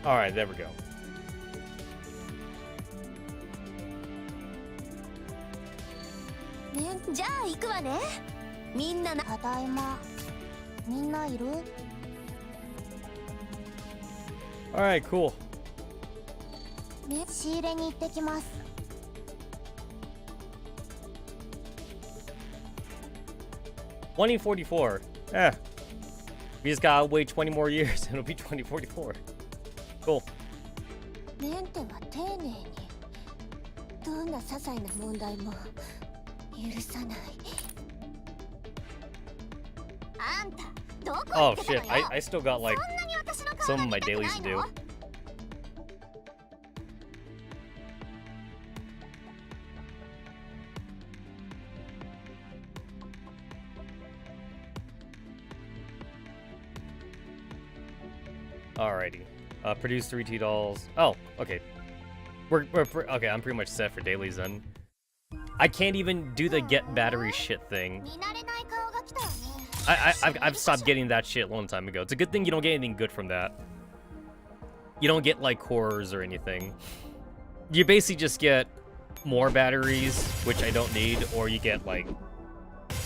Alright, there we go. Alright, cool. 2044. Yeah. We just gotta wait 20 more years and it'll be 2044. Cool. Oh shit, I still got like some of my dailies to do. Alrighty. Produce 3T dolls. Oh, okay. We're okay, I'm pretty much set for dailies then. I can't even do the get battery shit thing. I've stopped getting that shit a long time ago. It's a good thing you don't get anything good from that. You don't get like cores or anything. You basically just get more batteries, which I don't need, or you get like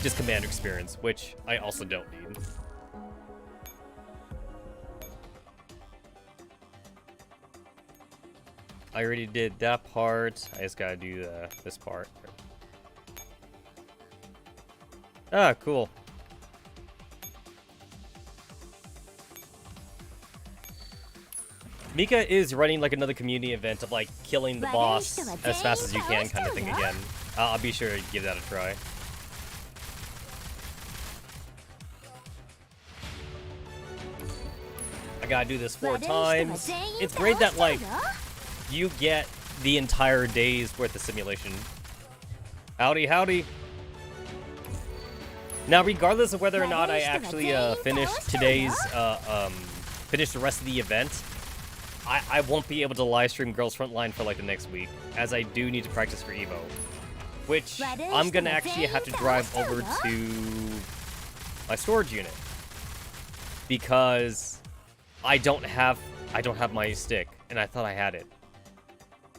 just commander experience, which I also don't need. I already did that part. I just gotta do this part. Ah, cool. Mika is running like another community event of like killing the boss as fast as you can kind of thing again. I'll be sure to give that a try. I gotta do this 4 times. It's great that like you get the entire day's worth of simulation. Howdy, howdy. Now, regardless of whether or not I actually finish today's, finish the rest of the event, I won't be able to live stream Girls Frontline for like the next week, as I do need to practice for Evo, which I'm gonna actually have to drive over to my storage unit because I don't have my stick, and I thought I had it.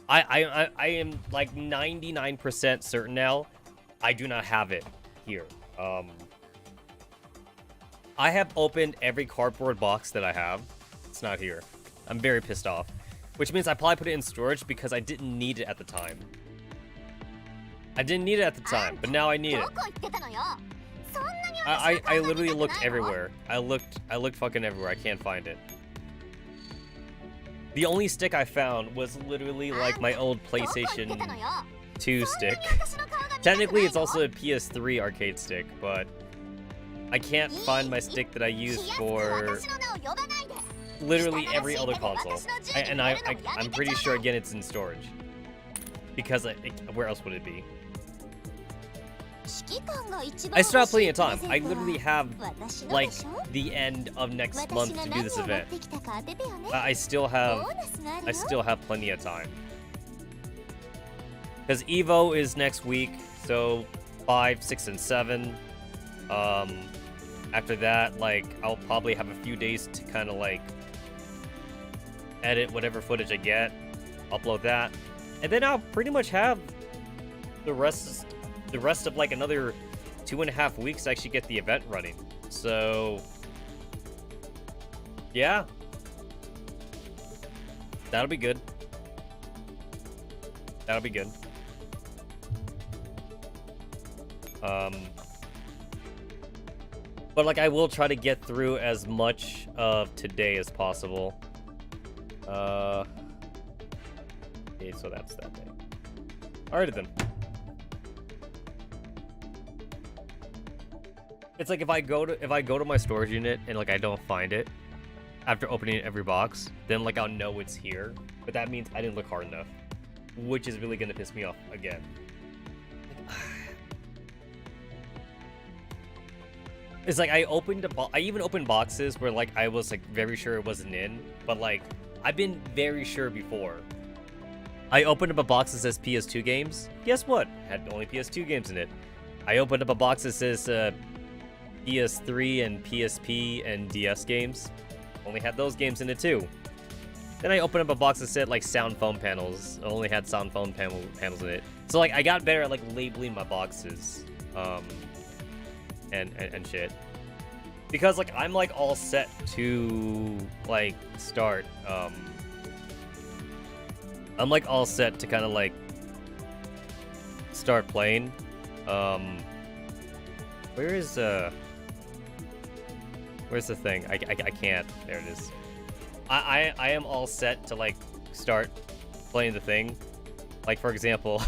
I am like 99% certain now I do not have it here. I have opened every cardboard box that I have. It's not here. I'm very pissed off. Which means I probably put it in storage because I didn't need it at the time. I didn't need it at the time, but now I need it. I literally looked everywhere. I looked fucking everywhere. I can't find it. The only stick I found was literally like my old PlayStation 2 stick. Technically, it's also a PS3 arcade stick, but I can't find my stick that I use for literally every other console. I'm pretty sure, again, it's in storage. Because where else would it be? I still have plenty of time. I literally have, like, the end of next month to do this event. I still have plenty of time. Because Evo is next week, so 5, 6, and 7. After that, like, I'll probably have a few days to kind of, like, edit whatever footage I get, upload that, and then I'll pretty much have the rest of like another 2.5 weeks to actually get the event running. So yeah, that'll be good. That'll be good. But like I will try to get through as much of today as possible. Okay, so that's that day. Alrighty then. It's like if I go to my storage unit and like I don't find it after opening every box, then like I'll know it's here. But that means I didn't look hard enough, which is really gonna piss me off again. It's like I even opened boxes where like I was like very sure it wasn't in, but like I've been very sure before. I opened up a box that says PS2 games. Guess what? Had only PS2 games in it. I opened up a box that says PS3 and PSP and DS games. Only had those games in it too. Then I opened up a box that said like sound phone panels. It only had sound phone panels in it. So like I got better at like labeling my boxes, and shit. Because like I'm like all set to like start. I'm like all set to kind of like start playing. Where's the thing? I can't. There it is. I am all set to like start playing the thing. Like for example,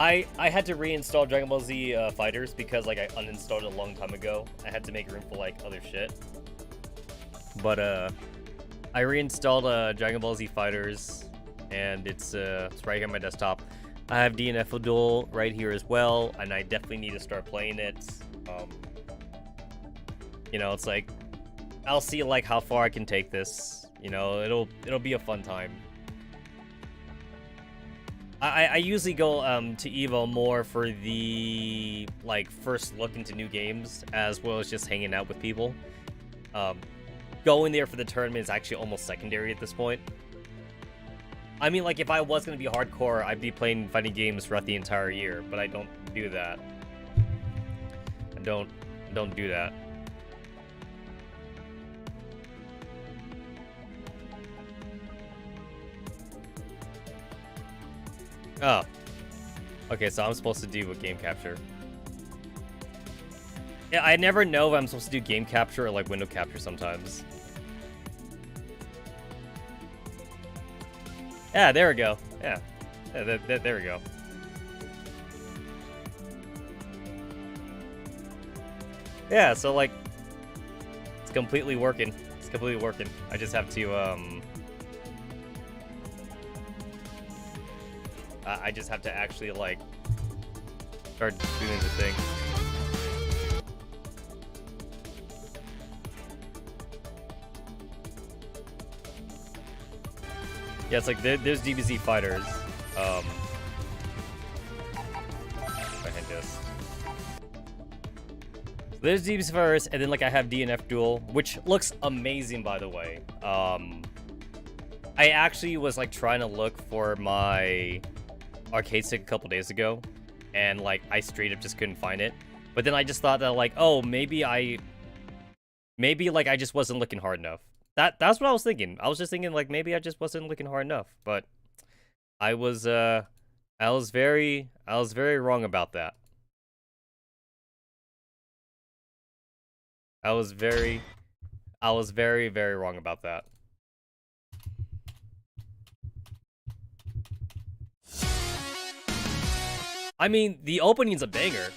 I had to reinstall Dragon Ball Z Fighters because like I uninstalled it a long time ago. I had to make room for like other shit. But I reinstalled Dragon Ball Z Fighters, and it's right here on my desktop. I have DNF Duel right here as well, and I definitely need to start playing it. You know, it's like I'll see like how far I can take this. You know, it'll be a fun time. I usually go to Evo more for the like first look into new games, as well as just hanging out with people. Going there for the tournament is actually almost secondary at this point. I mean, like if I was gonna be hardcore, I'd be playing fighting games throughout the entire year, but I don't do that. I don't do that. Oh. Okay, so I'm supposed to do a game capture. Yeah, I never know if I'm supposed to do game capture or like window capture sometimes. Yeah, there we go. Yeah, there we go. Yeah, so like, it's completely working. It's completely working. I just have to, I just have to actually, like, start doing the thing. Yeah, it's like, there's DBZ Fighters. I had this. So there's DBZ Fighters, and then, like, I have DNF Duel, which looks amazing, by the way. I actually was, like, trying to look for my arcade stick a couple days ago, and like I straight up just couldn't find it. But then I just thought that like, oh, maybe like I just wasn't looking hard enough. That's what I was thinking. I was just thinking like maybe I just wasn't looking hard enough. But I was very wrong about that. I was very wrong about that. I mean, the opening's a banger.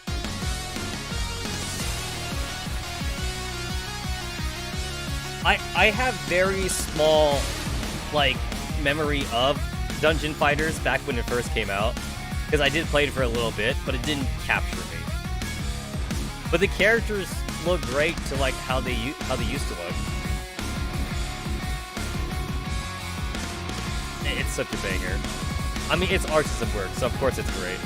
I have very small, like, memory of Dungeon Fighters back when it first came out, because I did play it for a little bit, but it didn't capture me. But the characters look great to like how they used to look. It's such a banger. I mean, it's art system work, so of course it's great.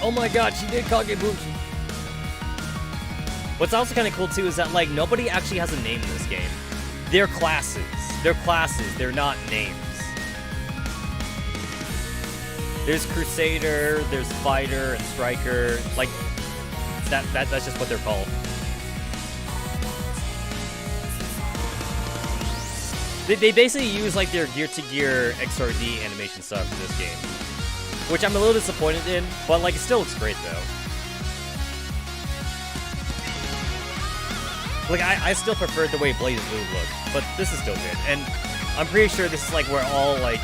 Oh my god, she did Kagebushi. What's also kind of cool too is that like nobody actually has a name in this game. They're classes. They're classes. They're not names. There's Crusader, there's Fighter and Striker. Like that's just what they're called. They basically use like their Gear to Gear XRD animation stuff for this game, which I'm a little disappointed in, but like it still looks great though. Like I still preferred the way Blaze Blue looked, but this is still good, and I'm pretty sure this is like where all like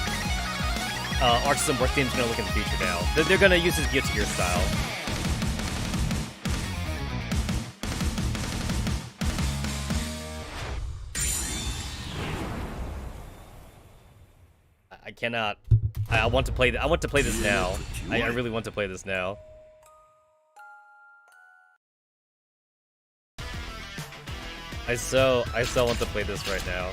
Arc System Works games are gonna look in the future now. They're gonna use this Gear to Gear style. I cannot. I want to play. I want to play this now. I really want to play this now. I so want to play this right now.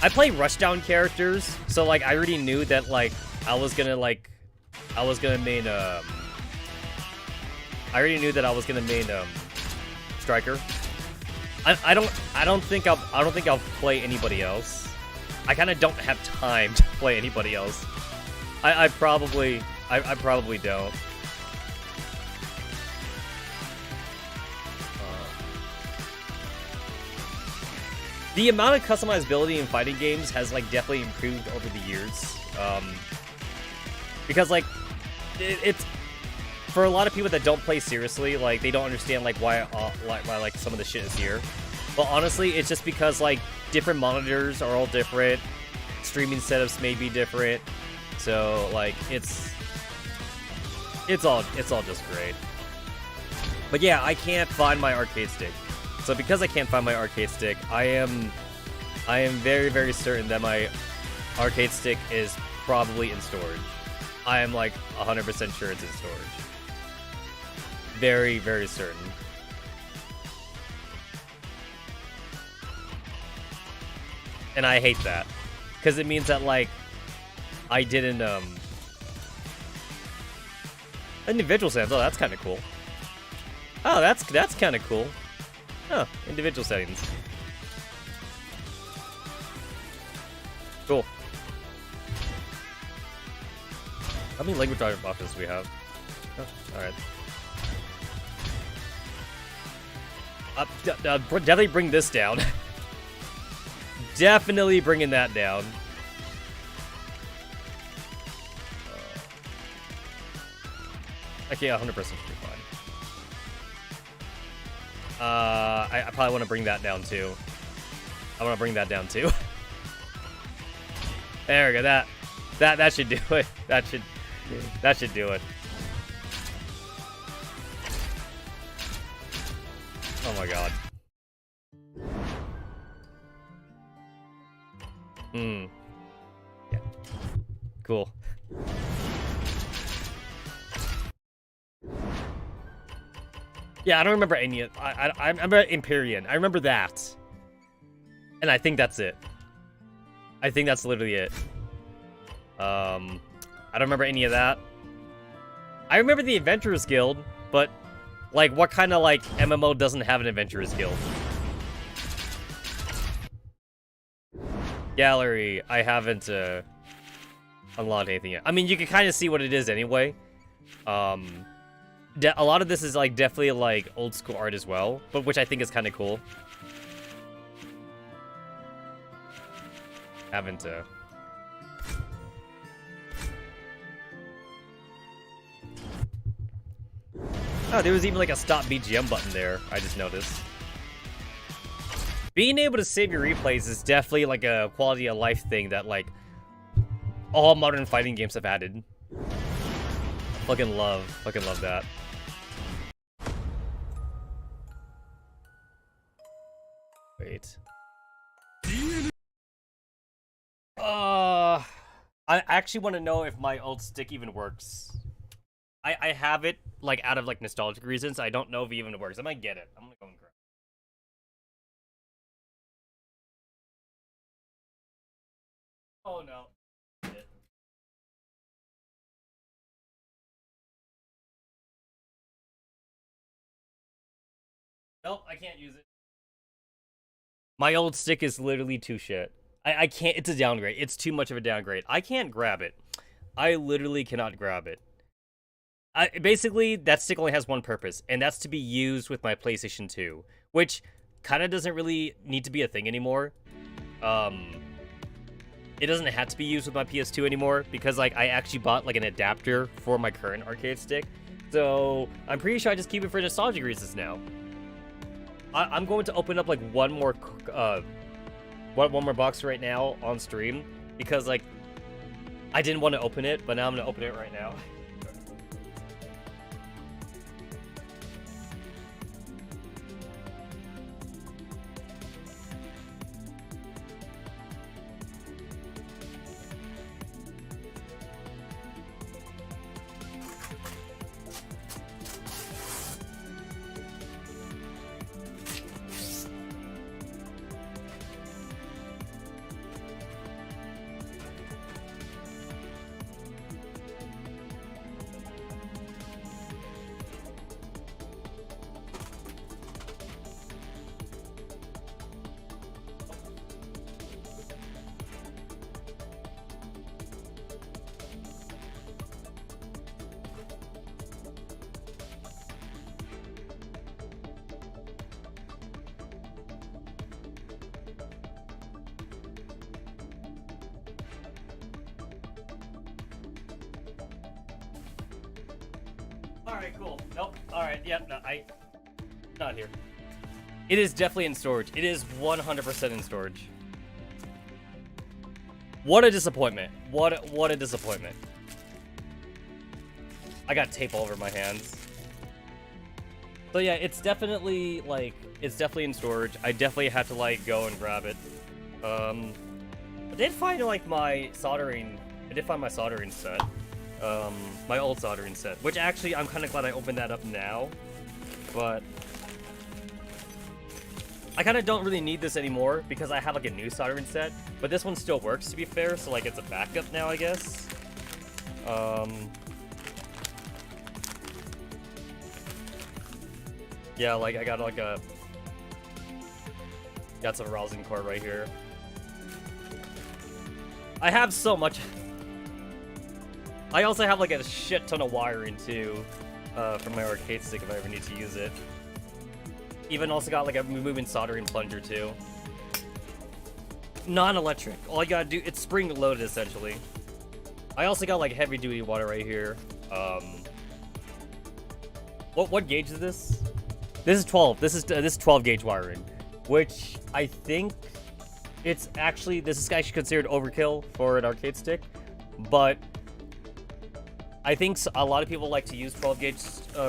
I play rushdown characters, so like I already knew that like I was gonna main I already knew that I was gonna main striker. I don't think I'll play anybody else. I kind of don't have time to play anybody else. I probably don't. The amount of customizability in fighting games has like definitely improved over the years. Because like it's for a lot of people that don't play seriously, like they don't understand like why like some of the shit is here. But honestly, it's just because like different monitors are all different, streaming setups may be different, so like it's all just great. But yeah, I can't find my arcade stick. So because I can't find my arcade stick, I am very, very certain that my arcade stick is probably in storage. I am like 100% sure it's in storage. Very, very certain. And I hate that, because it means that like I didn't individual settings. Oh, that's kind of cool. Oh, that's kind of cool. Oh, individual settings. Cool. How many language options do we have? Oh, alright. Definitely bring this down. Definitely bringing that down. Okay, 100% should be fine. I probably want to bring that down too. I want to bring that down too. There we go. That should do it. That should do it. Oh my god. Yeah. Cool. Yeah, I don't remember any of... I remember Empyrean. I remember that. And I think that's it. I think that's literally it. I don't remember any of that. I remember the Adventurers Guild, but... like, what kind of, like, MMO doesn't have an Adventurers Guild? Gallery. I haven't, unlocked anything yet. I mean, you can kind of see what it is anyway. A lot of this is like definitely like old school art as well, but which I think is kind of cool. Haven't Oh, there was even like a stop BGM button there. I just noticed. Being able to save your replays is definitely like a quality of life thing that like all modern fighting games have added. Fucking love that. Wait. I actually want to know if my old stick even works. I have it like out of like nostalgic reasons. I don't know if it even works. I might get it. I'm gonna go and grab it. Oh no. Nope, I can't use it. My old stick is literally too shit. I can't, it's a downgrade. It's too much of a downgrade. I can't grab it. I literally cannot grab it. Basically, that stick only has one purpose, and that's to be used with my PlayStation 2, which kind of doesn't really need to be a thing anymore. It doesn't have to be used with my PS2 anymore, because like I actually bought like an adapter for my current arcade stick. So I'm pretty sure I just keep it for nostalgic reasons now. I'm going to open up like one more box right now on stream, because like I didn't want to open it, but now I'm gonna open it right now. Alright, cool. Nope. Alright, yep, no, not here. It is definitely in storage. It is 100% in storage. What a disappointment. What a disappointment. I got tape all over my hands. So yeah, it's definitely, like, it's definitely in storage. I definitely had to, like, go and grab it. I did find, like, my soldering set. My old soldering set. Which, actually, I'm kind of glad I opened that up now. But I kind of don't really need this anymore because I have, like, a new soldering set. But this one still works, to be fair, so, like, it's a backup now, I guess. Yeah, like, I got, like, got some rousing cord right here. I have so much. I also have, like, a shit ton of wiring, too, for my arcade stick if I ever need to use it. Even also got, like, a moving soldering plunger, too. Non-electric. All I gotta do, it's spring-loaded, essentially. I also got, like, heavy-duty water right here. What gauge is this? This is 12. This is 12 gauge wiring, which I think it's actually, this is actually considered overkill for an arcade stick, but I think a lot of people like to use 12 gauge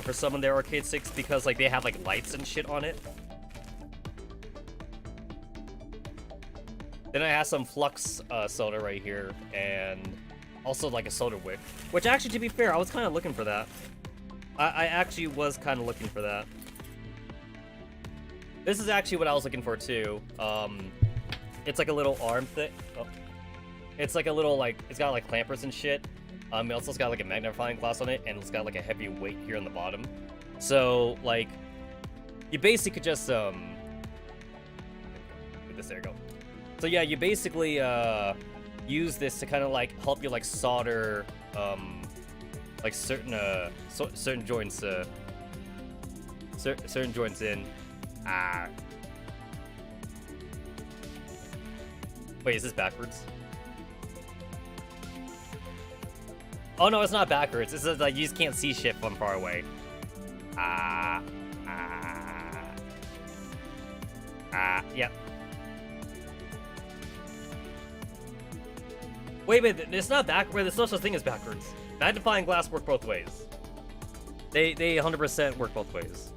for some of their arcade sticks because, like, they have, like, lights and shit on it. Then I have some flux solder right here, and also, like, a solder wick, which actually, to be fair, I was kind of looking for that. I actually was kind of looking for that. This is actually what I was looking for, too. It's like a little arm thing. Oh. It's like a little, like, it's got, like, clampers and shit. It also got, like, a magnifying glass on it, and it's got, like, a heavy weight here on the bottom. So, like, you basically could just, there you go. So, yeah, you basically, use this to kind of, like, help you, like, solder, like, certain joints, certain joints in. Wait, is this backwards? Oh no, it's not backwards. This is like you just can't see shit from far away. Yep. Wait, it's not backward. There's no such thing as backwards. Magnifying glass work both ways. They 100% work both ways.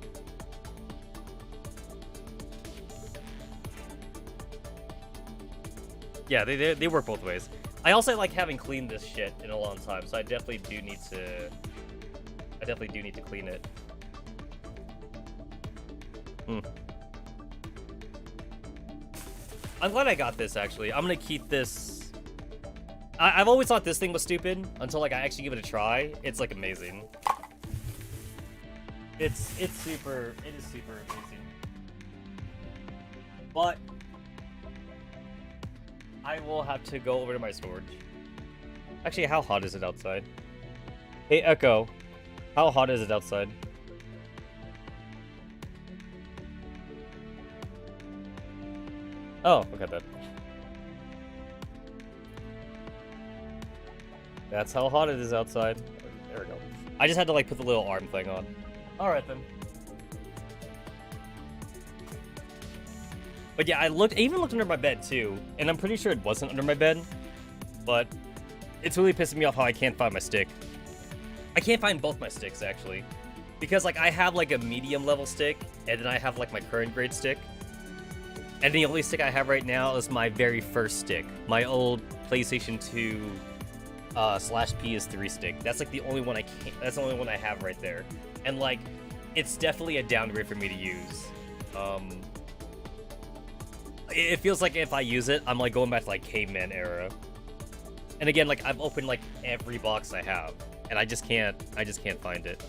Yeah, they work both ways. I also like having cleaned this shit in a long time, so I definitely do need to clean it. I'm glad I got this, actually. I'm gonna keep this. I've always thought this thing was stupid until, like, I actually give it a try. It's, like, amazing. It is super amazing. But I will have to go over to my storage. Actually, how hot is it outside? Hey, Echo. How hot is it outside? Oh, okay then. That's how hot it is outside. There we go. I just had to, like, put the little arm thing on. Alright then. But yeah, I even looked under my bed too, and I'm pretty sure it wasn't under my bed, but it's really pissing me off how I can't find my stick. I can't find both my sticks, actually, because, like, I have, like, a medium level stick, and then I have, like, my current grade stick, and the only stick I have right now is my very first stick, my old PlayStation 2 / PS3 stick. That's, like, the only one that's the only one I have right there, and, like, it's definitely a downgrade for me to use. It feels like if I use it, I'm, like, going back to, like, caveman era. And again, like, I've opened, like, every box I have, and I just can't find it.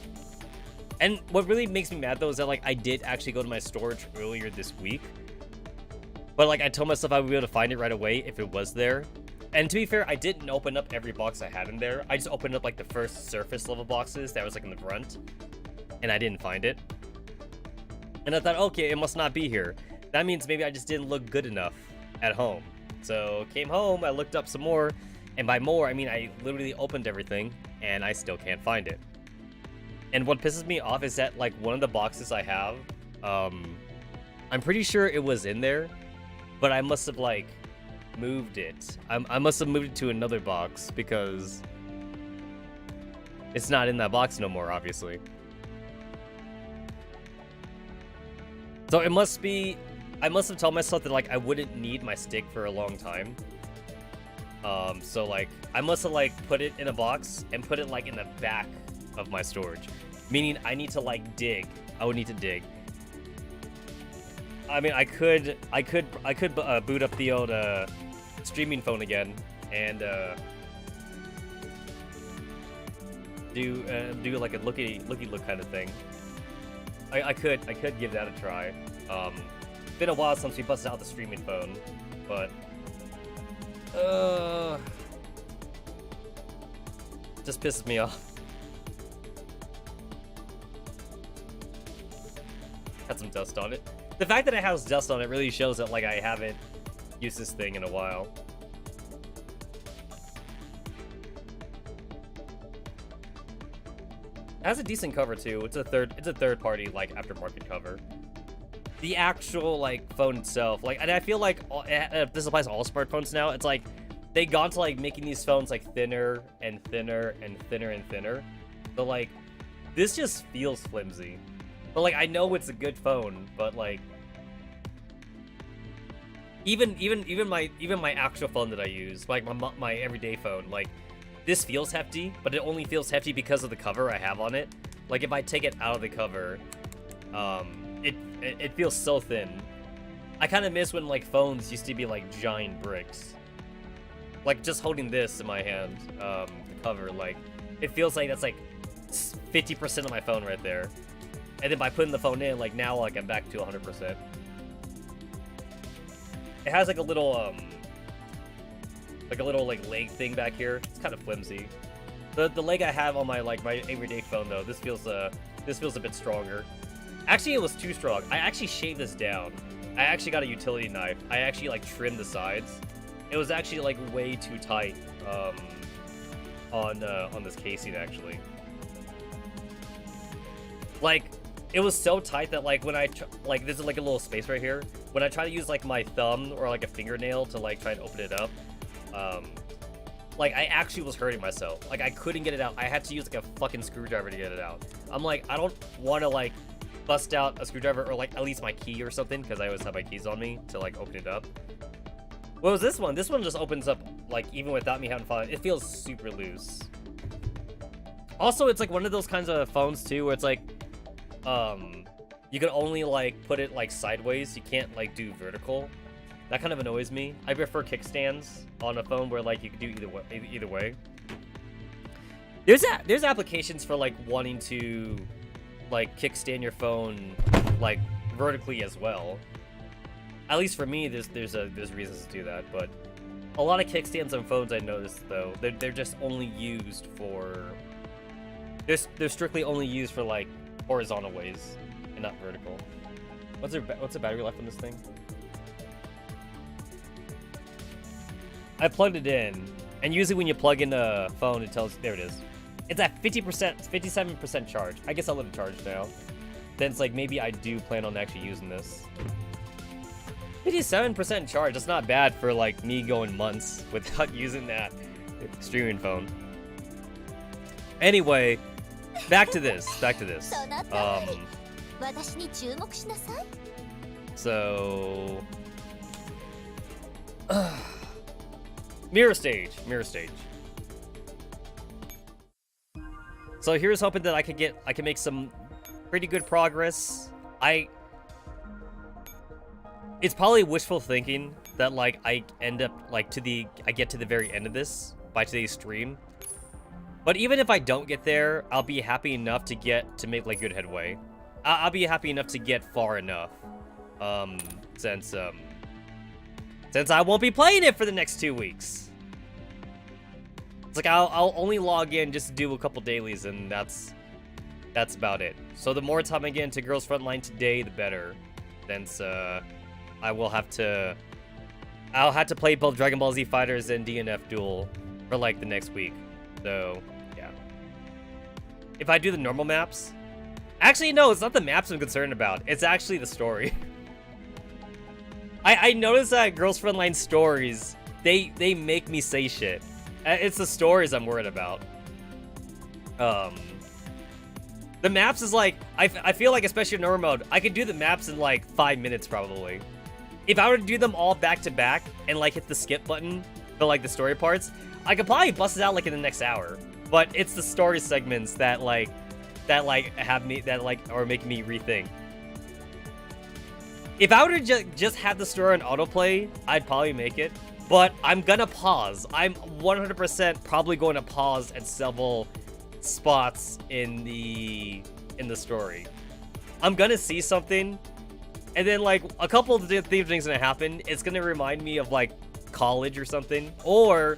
And what really makes me mad, though, is that, like, I did actually go to my storage earlier this week. But, like, I told myself I would be able to find it right away if it was there. And to be fair, I didn't open up every box I had in there. I just opened up, like, the first surface level boxes that was, like, in the front. And I didn't find it. And I thought, okay, it must not be here. That means maybe I just didn't look good enough at home. So, came home, I looked up some more, and by more, I mean I literally opened everything, and I still can't find it. And what pisses me off is that, like, one of the boxes I have, I'm pretty sure it was in there, but I must have, like, moved it. I must have moved it to another box because it's not in that box no more, obviously. So it must be, I must have told myself that, like, I wouldn't need my stick for a long time. So, like, I must have, like, put it in a box and put it, like, in the back of my storage. Meaning I need to, like, dig. I would need to dig. I mean, I could boot up the old, streaming phone again and, do like a looky look kind of thing. I could give that a try. It's been a while since we busted out the streaming phone, but just pisses me off. Had some dust on it. The fact that it has dust on it really shows that, like, I haven't used this thing in a while. It has a decent cover too. It's a third party, like, aftermarket cover. The actual, like, phone itself, like, and I feel like this applies to all smartphones now. It's like they gone to, like, making these phones, like, thinner and thinner and thinner and thinner. So, like, this just feels flimsy. But, like, I know it's a good phone, but, like, even my actual phone that I use, like my everyday phone, like, this feels hefty, but it only feels hefty because of the cover I have on it. Like, if I take it out of the cover, it feels so thin. I kind of miss when, like, phones used to be like giant bricks. Like, just holding this in my hand, the cover, like, it feels like that's like 50% of my phone right there. And then by putting the phone in, like, now, like, I'm back to 100%. It has like a little like leg thing back here. It's kind of flimsy. The leg I have on my, like, my everyday phone though, this feels a bit stronger. Actually, it was too strong. I actually shaved this down. I actually got a utility knife. I actually, like, trimmed the sides. It was actually, like, way too tight on this casing actually. Like, it was so tight that, like, when I like, there's like a little space right here. When I try to use, like, my thumb or, like, a fingernail to, like, try and open it up, like, I actually was hurting myself. Like, I couldn't get it out. I had to use, like, a fucking screwdriver to get it out. I'm like, I don't want to, like, bust out a screwdriver or, like, at least my key or something, because I always have my keys on me to, like, open it up. What was this one? This one just opens up, like, even without me having fun. It feels super loose. Also, it's, like, one of those kinds of phones too where it's like, you can only, like, put it, like, sideways. You can't, like, do vertical. That kind of annoys me. I prefer kickstands on a phone where, like, you can do either way. There's applications for, like, wanting to, like, kickstand your phone, like, vertically as well. At least for me, there's reasons to do that. But a lot of kickstands on phones I noticed though, they're just only used for, they're strictly only used for, like, horizontal ways and not vertical. What's the battery life on this thing? I plugged it in, and usually when you plug in a phone, it tells, there it is. It's at 50%, 57% charge. I guess I'll let it charge now. Then it's like, maybe I do plan on actually using this. 57% charge, that's not bad for, like, me going months without using that streaming phone. Anyway, back to this. So mirror stage. So here's hoping that I can make some pretty good progress. It's probably wishful thinking that, like, I end up, like, I get to the very end of this by today's stream. But even if I don't get there, I'll be happy enough to make, like, good headway. I'll be happy enough to get far enough. Since I won't be playing it for the next 2 weeks. It's like, I'll only log in just to do a couple dailies, and that's about it. So the more time I get into Girls Frontline today, the better. Since, I'll have to play both Dragon Ball Z Fighters and DNF Duel for, like, the next week. So, yeah. if I do the normal maps... Actually, no, it's not the maps I'm concerned about. It's actually the story. I noticed that Girls Frontline stories, they make me say shit. It's the stories I'm worried about. The maps is like, I feel like, especially in normal mode, I could do the maps in like 5 minutes probably. If I were to do them all back to back and like hit the skip button for like the story parts, I could probably bust it out like in the next hour. But it's the story segments that have me, that like are making me rethink. If I were to just have the story on autoplay, I'd probably make it. But I'm gonna pause. I'm 100% probably going to pause at several spots in the story. I'm gonna see something, and then like a couple of things gonna happen. It's gonna remind me of like college or something, or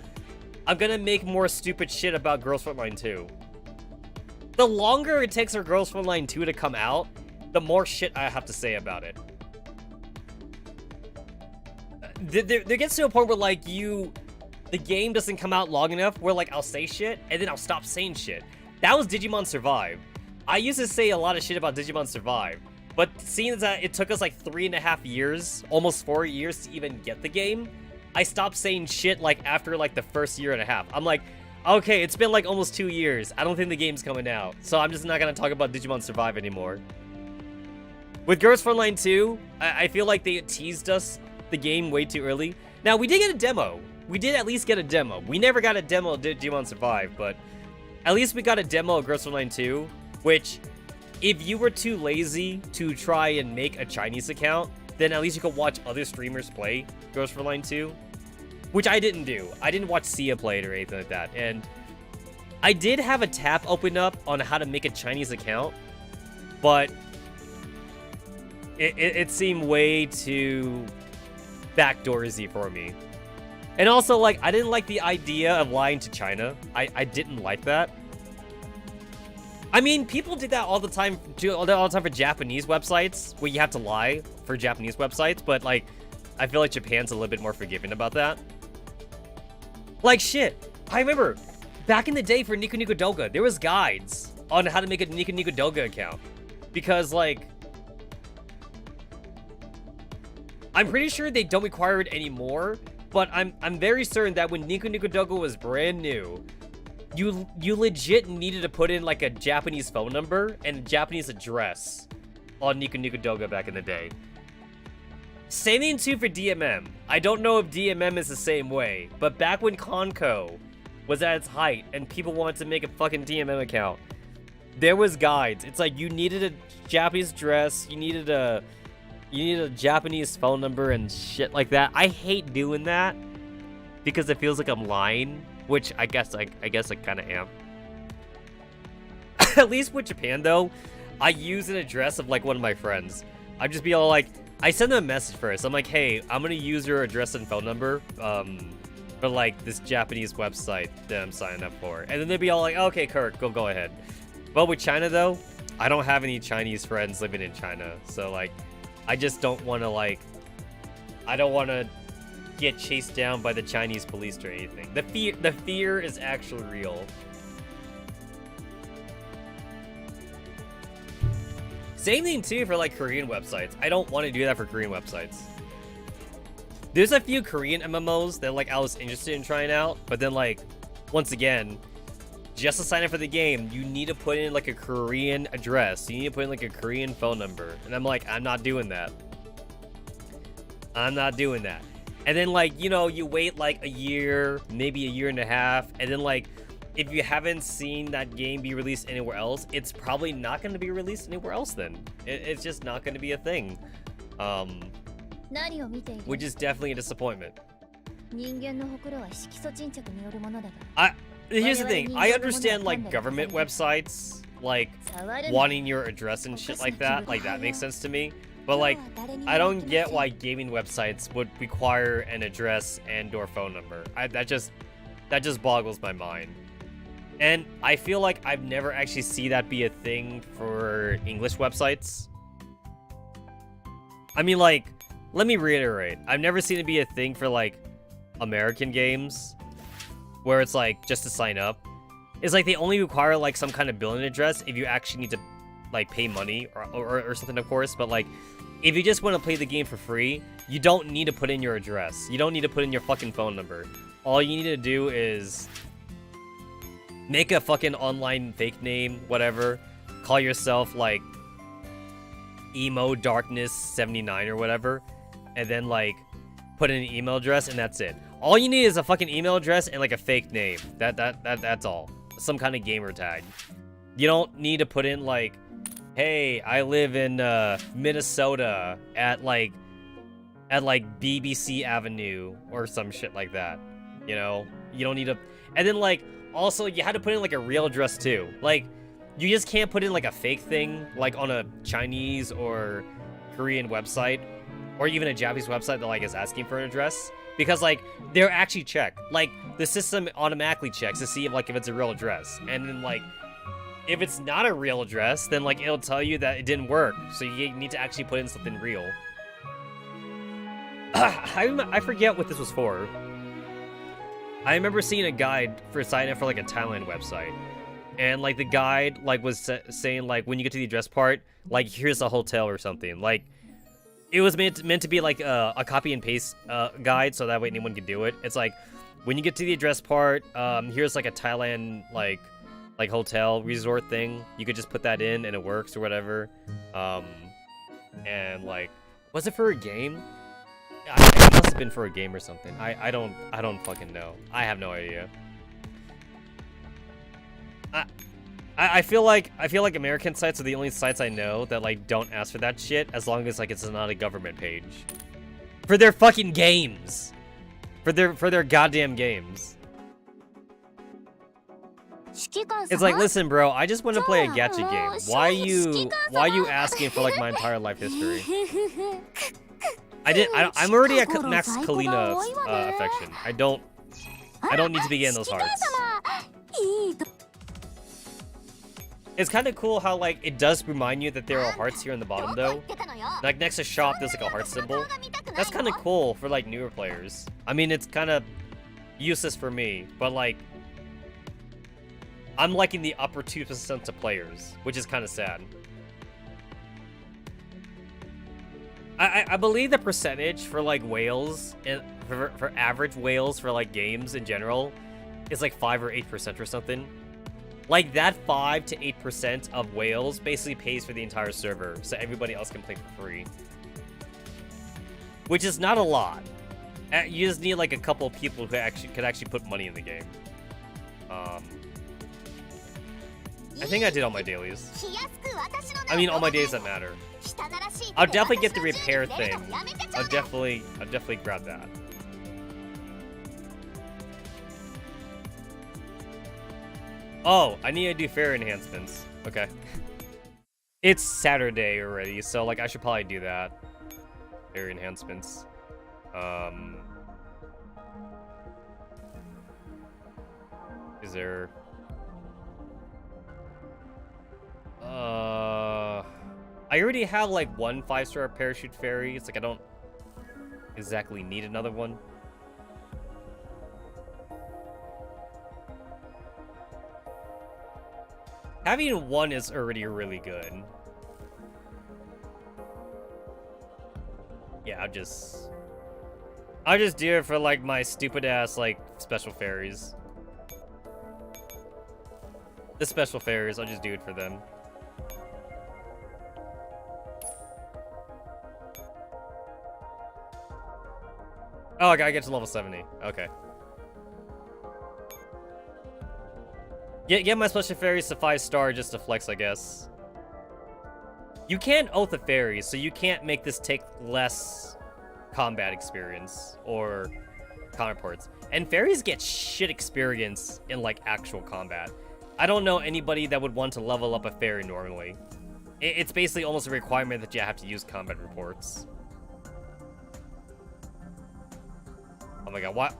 I'm gonna make more stupid shit about Girls Frontline 2. The longer it takes for Girls Frontline 2 to come out, the more shit I have to say about it. There gets to a point where like the game doesn't come out long enough where like I'll say shit and then I'll stop saying shit. That was Digimon Survive. I used to say a lot of shit about Digimon Survive, but seeing that it took us like 3.5 years, almost 4 years to even get the game, I stopped saying shit like after like the first year and a half. I'm like, okay, it's been like almost 2 years. I don't think the game's coming out, so I'm just not gonna talk about Digimon Survive anymore. With Girls Frontline 2, I feel like they teased us the game way too early. Now, we did get a demo. We did at least get a demo. We never got a demo of Digimon Survive, but at least we got a demo of Girls Frontline 2, which, if you were too lazy to try and make a Chinese account, then at least you could watch other streamers play Girls Frontline 2, which I didn't do. I didn't watch Sia play it or anything like that, and I did have a tab open up on how to make a Chinese account, but it seemed way too backdoorsy for me. And also, like, I didn't like the idea of lying to China. I didn't like that. I mean, people did that all the time for Japanese websites, where you have to lie for Japanese websites, but, like, I feel like Japan's a little bit more forgiving about that. Like, shit. I remember, back in the day for Niku Niku Doga, there was guides on how to make a Niku Niku Doga account. Because, like, I'm pretty sure they don't require it anymore, but I'm very certain that when Niku Niku Doga was brand new, you legit needed to put in like a Japanese phone number and a Japanese address on Niku Niku Doga back in the day. Same thing too for DMM. I don't know if DMM is the same way, but back when Conco was at its height and people wanted to make a fucking DMM account, there was guides. It's like you needed a Japanese address, you needed a Japanese phone number and shit like that. I hate doing that because it feels like I'm lying, which I guess I kind of am. At least with Japan though, I use an address of like one of my friends. I'd just be all like, I send them a message first. I'm like, hey, I'm gonna use your address and phone number for like this Japanese website that I'm signing up for, and then they'd be all like, okay, Kirk, go ahead. But with China though, I don't have any Chinese friends living in China, so like, I just don't want to, like, I don't want to get chased down by the Chinese police or anything. The fear is actually real. Same thing, too, for, like, Korean websites. I don't want to do that for Korean websites. There's a few Korean MMOs that, like, I was interested in trying out, but then, like, once again, just to sign up for the game, you need to put in like a Korean address. You need to put in like a Korean phone number. And I'm like, I'm not doing that. I'm not doing that. And then like, you know, you wait like a year, maybe a year and a half. And then like, if you haven't seen that game be released anywhere else, it's probably not going to be released anywhere else then. It's just not going to be a thing. Which is definitely a disappointment. Here's the thing, I understand like government websites, like wanting your address and shit like that makes sense to me. But like, I don't get why gaming websites would require an address and or phone number. That just boggles my mind. And I feel like I've never actually seen that be a thing for English websites. I mean, like, let me reiterate, I've never seen it be a thing for like American games, where it's like just to sign up. is like they only require like some kind of billing address if you actually need to like pay money or something, of course. But like if you just want to play the game for free, you don't need to put in your address. You don't need to put in your fucking phone number. All you need to do is make a fucking online fake name, whatever. Call yourself like Emo Darkness 79 or whatever, and then like put in an email address, and that's it. All you need is a fucking email address and like a fake name. That's all. Some kind of gamer tag. You don't need to put in like, hey, I live in Minnesota at like BBC Avenue or some shit like that. You know, you don't need to. And then like also you had to put in like a real address too. Like you just can't put in like a fake thing like on a Chinese or Korean website or even a Japanese website that like is asking for an address, because like they're actually check. Like the system automatically checks to see if like if it's a real address, and then like if it's not a real address, then like it'll tell you that it didn't work. So you need to actually put in something real. I forget what this was for. I remember seeing a guide for signing up for like a Thailand website, and like the guide like was saying like when you get to the address part, like here's a hotel or something. Like it was meant to be like a copy and paste guide, so that way anyone could do it. It's like when you get to the address part, here's like a Thailand like hotel resort thing. You could just put that in and it works or whatever. And like, was it for a game? It must have been for a game or something. I don't fucking know. I have no idea. I feel like American sites are the only sites I know that like don't ask for that shit, as long as like it's not a government page. For their fucking games. For their goddamn games. It's like, listen, bro, I just want to play a gacha game. Why are you asking for like my entire life history? I'm already at max Kalina affection. I don't need to be getting those hearts. It's kind of cool how like it does remind you that there are hearts here in the bottom though. Like next to shop, there's like a heart symbol. That's kind of cool for like newer players. I mean, it's kind of useless for me, but like I'm liking the upper 2% of players, which is kind of sad. I believe the percentage for like whales and for average whales for like games in general is like 5 or 8% or something. Like that 5 to 8% of whales basically pays for the entire server, so everybody else can play for free. Which is not a lot. You just need like a couple of people who could actually put money in the game. I think I did all my dailies. I mean, all my days that matter. I'll definitely get the repair thing. I'll definitely grab that. Oh, I need to do fairy enhancements. Okay. It's Saturday already, so like I should probably do that. Fairy enhancements. Is there... I already have like one 5-star parachute fairy. It's like I don't exactly need another one. Having one is already really good. Yeah, I'll just do it for like my stupid ass like special fairies. The special fairies, I'll just do it for them. Oh, I gotta get to level 70. Okay. Get my special fairies to 5-star just to flex, I guess. You can't oath a fairy, so you can't make this take less combat experience or counterparts. And fairies get shit experience in like actual combat. I don't know anybody that would want to level up a fairy normally. It's basically almost a requirement that you have to use combat reports. Oh my god, what?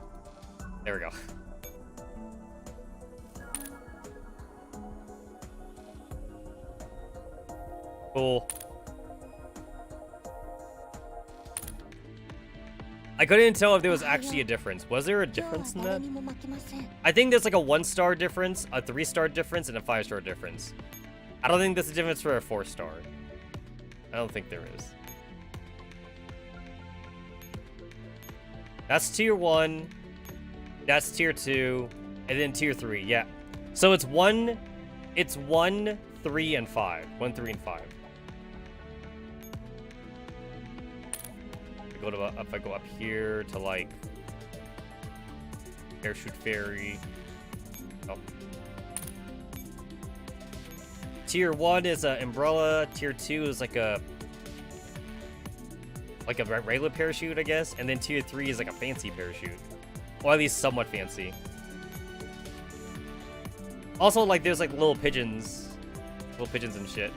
There we go. Cool. I couldn't tell if there was actually a difference. Was there a difference in that? I think there's like a 1-star difference, a 3-star difference, and a 5-star difference. I don't think there's a difference for a 4-star. I don't think there is. That's tier 1. That's tier 2. And then tier 3, yeah. So it's 1, 3, and 5. 1, 3, and 5. If I go up here to like Parachute Ferry. Oh. Tier 1 is an umbrella. Tier 2 is like a regular parachute, I guess. And then tier 3 is like a fancy parachute. Or at least somewhat fancy. Also, like, there's like little pigeons and shit.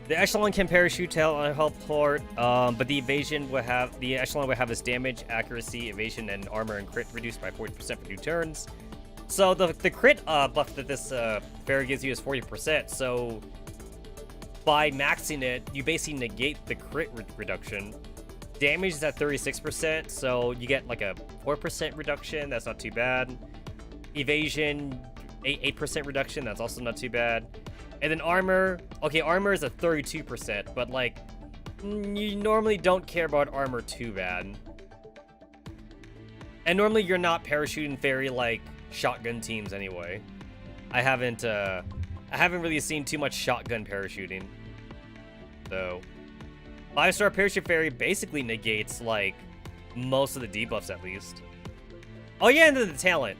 The Echelon can parachute to help port, but the Echelon would have its damage, accuracy, evasion, and armor and crit reduced by 40% for 2 turns. So the crit buff that this fairy gives you is 40%. So by maxing it, you basically negate the crit reduction. Damage is at 36%, so you get like a 4% reduction. That's not too bad. Evasion, 8% reduction. That's also not too bad. And then armor, okay, armor is at 32%, but like, you normally don't care about armor too bad. And normally you're not parachuting fairy like shotgun teams anyway. I haven't really seen too much shotgun parachuting. So, 5-star parachute fairy basically negates like most of the debuffs at least. Oh yeah, and then the talent.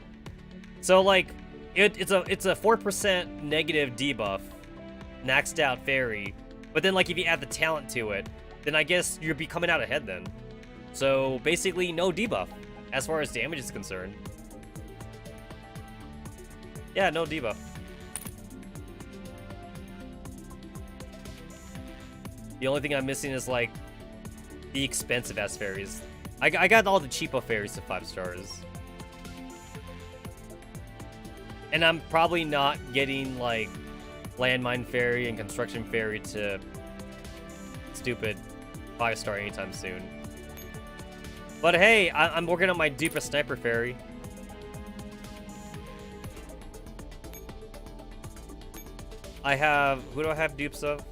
So like, it's a 4% negative debuff, maxed out fairy, but then like if you add the talent to it, then I guess you'll be coming out ahead then. So basically no debuff as far as damage is concerned. Yeah, no debuff. The only thing I'm missing is like the expensive ass fairies. I got all the cheapo fairies to 5 stars. And I'm probably not getting, like, Landmine Fairy and Construction Fairy to stupid 5-star anytime soon. But hey, I'm working on my duper Sniper Fairy. Who do I have dupes of?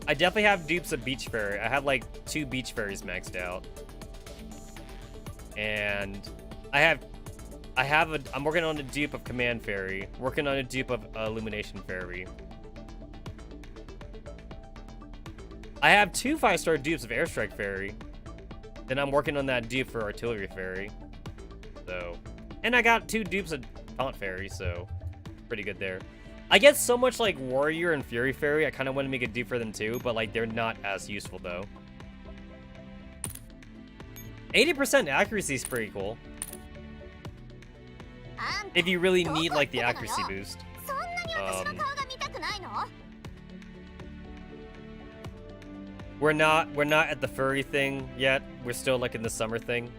I definitely have dupes of Beach Fairy. I have, like, 2 Beach Fairies maxed out. And I'm working on a dupe of Command Fairy. Working on a dupe of Illumination Fairy. I have 2 5-star dupes of Airstrike Fairy. Then I'm working on that dupe for Artillery Fairy. So, and I got 2 dupes of Taunt Fairy, so pretty good there. I get so much like Warrior and Fury Fairy, I kind of want to make a dupe for them too, but like they're not as useful though. 80% accuracy is pretty cool. If you really need like the accuracy boost. We're not at the furry thing yet. We're still like in the summer thing.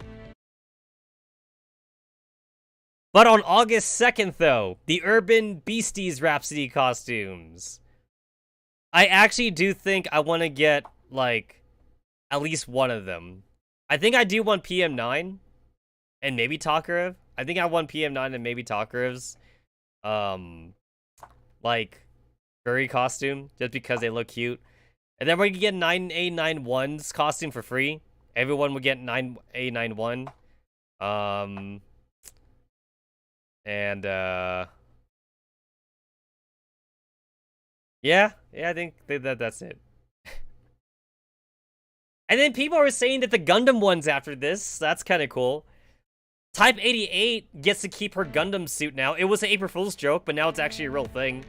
But on August 2nd though, the Urban Beasties Rhapsody costumes. I actually do think I want to get like at least one of them. I think I do want PM9 and maybe Tokarev. I think I want PM9 and maybe Tokarev's like furry costume just because they look cute. And then we can get 9A91's costume for free. Everyone would get 9A91. Yeah, I think that's it. And then people are saying that the Gundam one's after this. That's kind of cool. Type 88 gets to keep her Gundam suit now. It was an April Fool's joke, but now it's actually a real thing.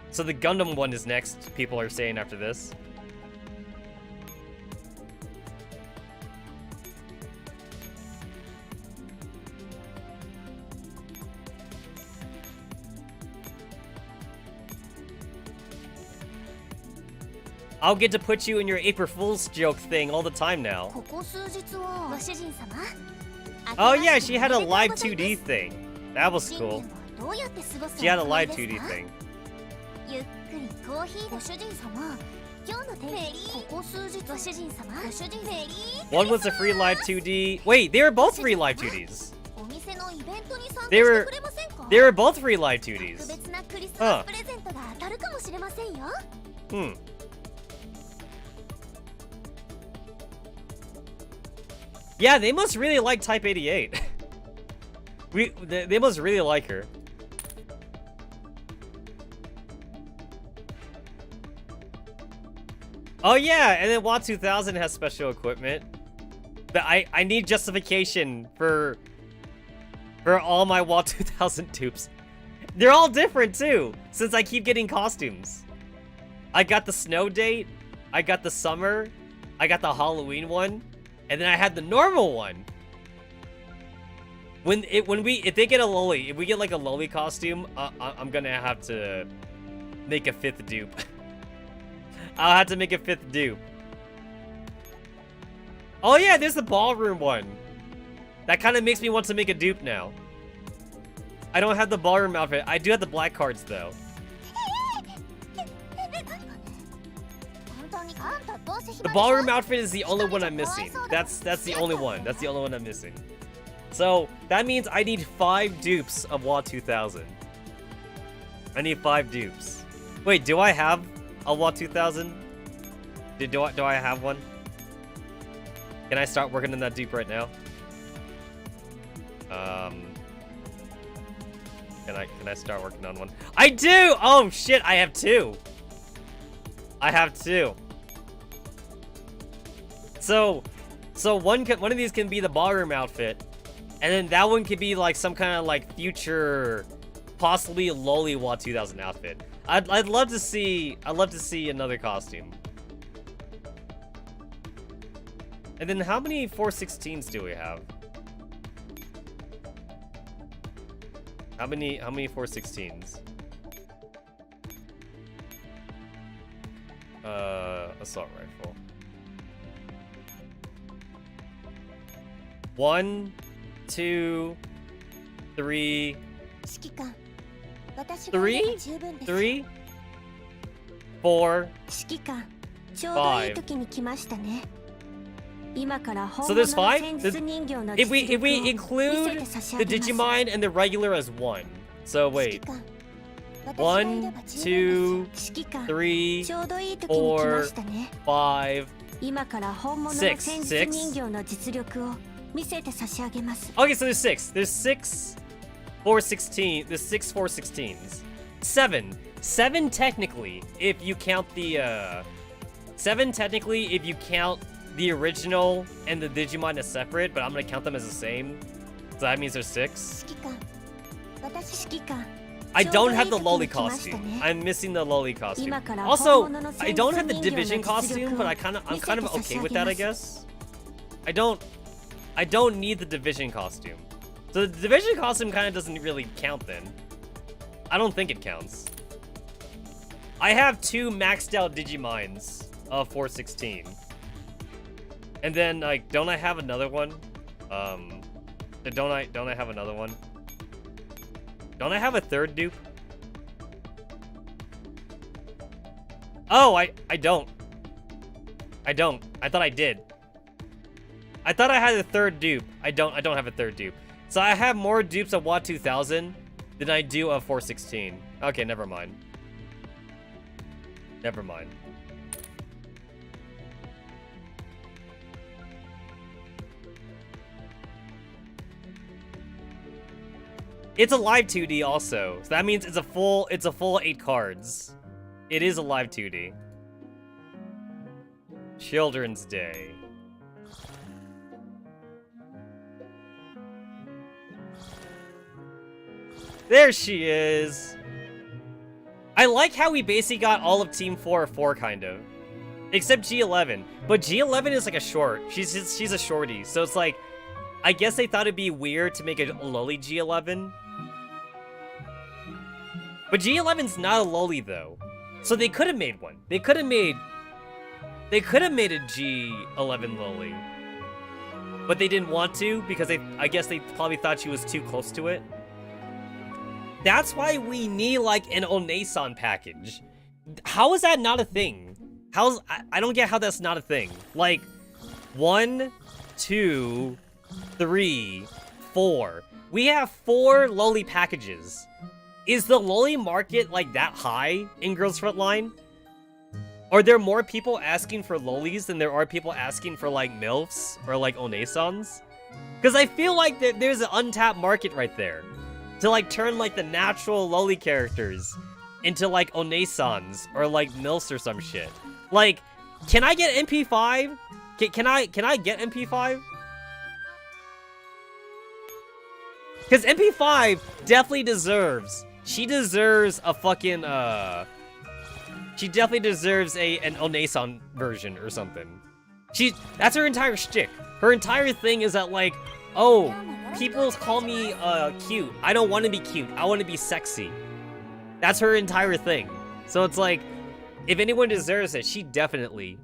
So the Gundam one is next, people are saying after this. I'll get to put you in your April Fool's joke thing all the time now. Oh yeah, she had a live 2D thing. That was cool. She had a live 2D thing. One was a free live 2D. Wait, they were both free live 2Ds. They were both free live 2Ds. Huh. Hmm. Yeah, they must really like Type 88. They must really like her. Oh yeah, and then WAT 2000 has special equipment. But I need justification for all my WAT 2000 dupes. They're all different too, since I keep getting costumes. I got the snow date, I got the summer, I got the Halloween one, and then I had the normal one. If they get a lolly, if we get like a lolly costume, I'm gonna have to make a 5th dupe. I'll have to make a 5th dupe. Oh yeah, there's the ballroom one. That kind of makes me want to make a dupe now. I don't have the ballroom outfit. I do have the black cards though. The ballroom outfit is the only one I'm missing. That's the only one. That's the only one I'm missing. So that means I need 5 dupes of WAT 2000. I need 5 dupes. Wait, do I have a WAT 2000? Do I have one? Can I start working on that dupe right now? Can I start working on one? I do! Oh shit, I have 2. I have 2. So one of these can be the ballroom outfit, and then that one could be like some kind of like future, possibly lowly WAT 2000 outfit. I'd love to see another costume. And then how many 416s do we have? How many 416s? Assault rifle. 1, 2, 3. 3, 4, 5. So there's 5? If we include the Digimind and the regular as 1. So wait. 1, 2, 3, 4, 5, 6. 6? Okay, so there's 6. There's 6 416. There's 6 416s. 7 technically, if you count the 7 technically if you count the original and the Digimon as separate, but I'm gonna count them as the same. So that means there's 6. I don't have the lolly costume. I'm missing the lolly costume. Also, I don't have the division costume, but I'm kind of okay with that, I guess. I don't need the division costume. So the division costume kind of doesn't really count then. I don't think it counts. I have 2 maxed out Digiminds of 416. And then like, don't I have another one? Don't I have another one? Don't I have a 3rd dupe? Oh, I don't. I thought I did. I thought I had a 3rd dupe. I don't have a 3rd dupe. So I have more dupes of WAT 2000 than I do of 416. Okay, never mind. Never mind. It's a live 2D also. So that means it's a full 8 cards. It is a live 2D. Children's Day. There she is. I like how we basically got all of Team 4 kind of. Except G11. But G11 is like a short. She's a shorty. So it's like, I guess they thought it'd be weird to make a lolly G11. But G11's not a lolly though. So they could have made one. They could have made a G11 lolly. But they didn't want to because I guess they probably thought she was too close to it. That's why we need like an Onesan package. How is that not a thing? I don't get how that's not a thing. Like, 1, 2, 3, 4. We have 4 loli packages. Is the loli market, like, that high in Girls Frontline? Are there more people asking for lolis than there are people asking for, like, MILFs or, like, onesans? Because I feel like there's an untapped market right there. To, like, turn, like, the natural loli characters into, like, onesans or, like, MILFs or some shit. Like, can I get MP5? Can I get MP5? Because MP5 definitely deserves... She deserves a fucking, She definitely deserves an onesan version or something. That's her entire shtick. Her entire thing is that, like, oh, people call me, cute. I don't want to be cute. I want to be sexy. That's her entire thing. So it's like, if anyone deserves it, she definitely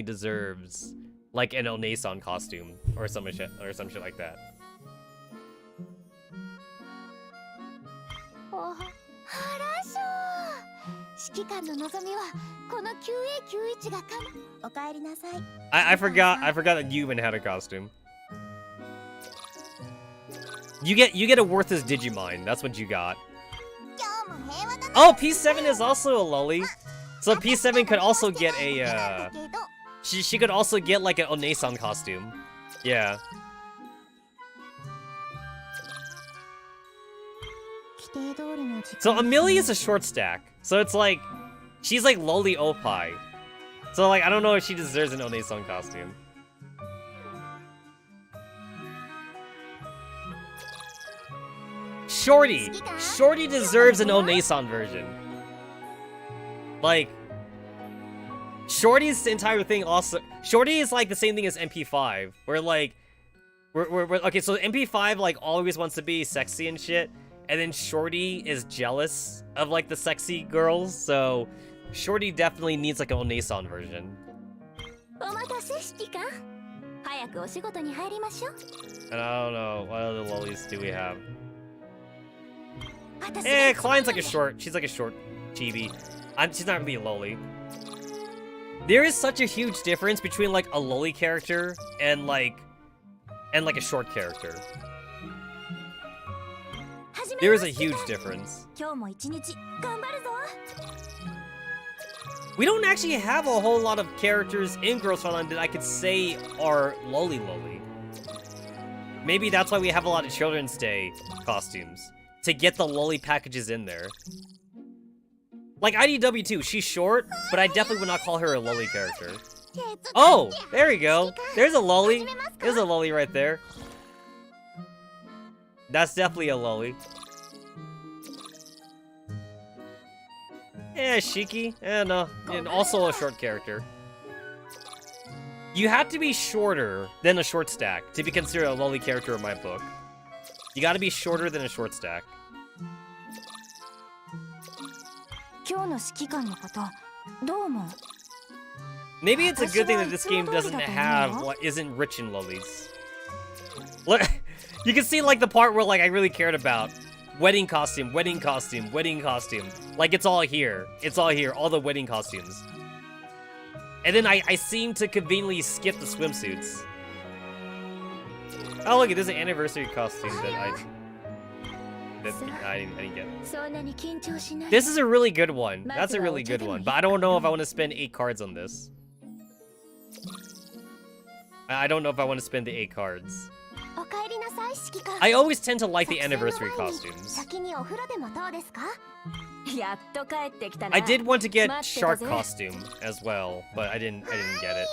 deserves, like, an onesan costume or some shit like that. I forgot that you even had a costume. You get a worthless Digimind. That's what you got. Oh, P7 is also a loli. So P7 could also get a she could also get like an onesan costume. Yeah. So Amelia is a short stack. So it's like she's like loli Opie. So like I don't know if she deserves an onesan costume. Shorty deserves an onesan version. Like Shorty's entire thing also. Shorty is like the same thing as MP5, where like we're okay. So MP5 like always wants to be sexy and shit. And then Shorty is jealous of, like, the sexy girls, so Shorty definitely needs, like, an onesan version. And I don't know, what other lolis do we have? Klein's like a short, she's like a short chibi. She's not really a loli. There is such a huge difference between, like, a loli character and, like, a short character. There is a huge difference. We don't actually have a whole lot of characters in Girls Frontline that I could say are loli. Maybe that's why we have a lot of Children's Day costumes. To get the loli packages in there. Like IDW too, she's short, but I definitely would not call her a loli character. Oh, there we go. There's a loli. There's a loli right there. That's definitely a loli. Yeah, Shiki. No. And also a short character. You have to be shorter than a short stack to be considered a loli character in my book. You gotta be shorter than a short stack. Maybe it's a good thing that this game doesn't have what isn't rich in lolis. Look, you can see like the part where like I really cared about. Wedding costume. Like, it's all here. All the wedding costumes. And then I seem to conveniently skip the swimsuits. Oh, look, there's an anniversary costume that I didn't get. This is a really good one. That's a really good one. But I don't know if I want to spend 8 cards on this. I don't know if I want to spend the 8 cards. I always tend to like the anniversary costumes. I did want to get shark costume as well, but I didn't get it.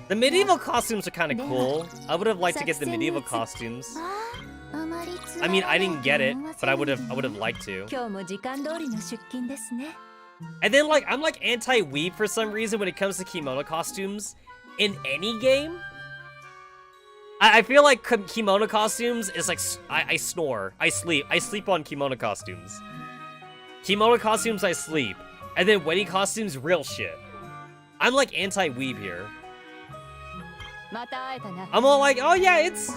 The medieval costumes are kind of cool. I would have liked to get the medieval costumes. I mean, I didn't get it, but I would have liked to. And then like I'm like anti-weeb for some reason when it comes to kimono costumes in any game. I feel like kimono costumes is like, I snore, I sleep on kimono costumes. Kimono costumes, I sleep. And then wedding costumes, real shit. I'm like anti-weeb here. I'm all like, oh yeah, it's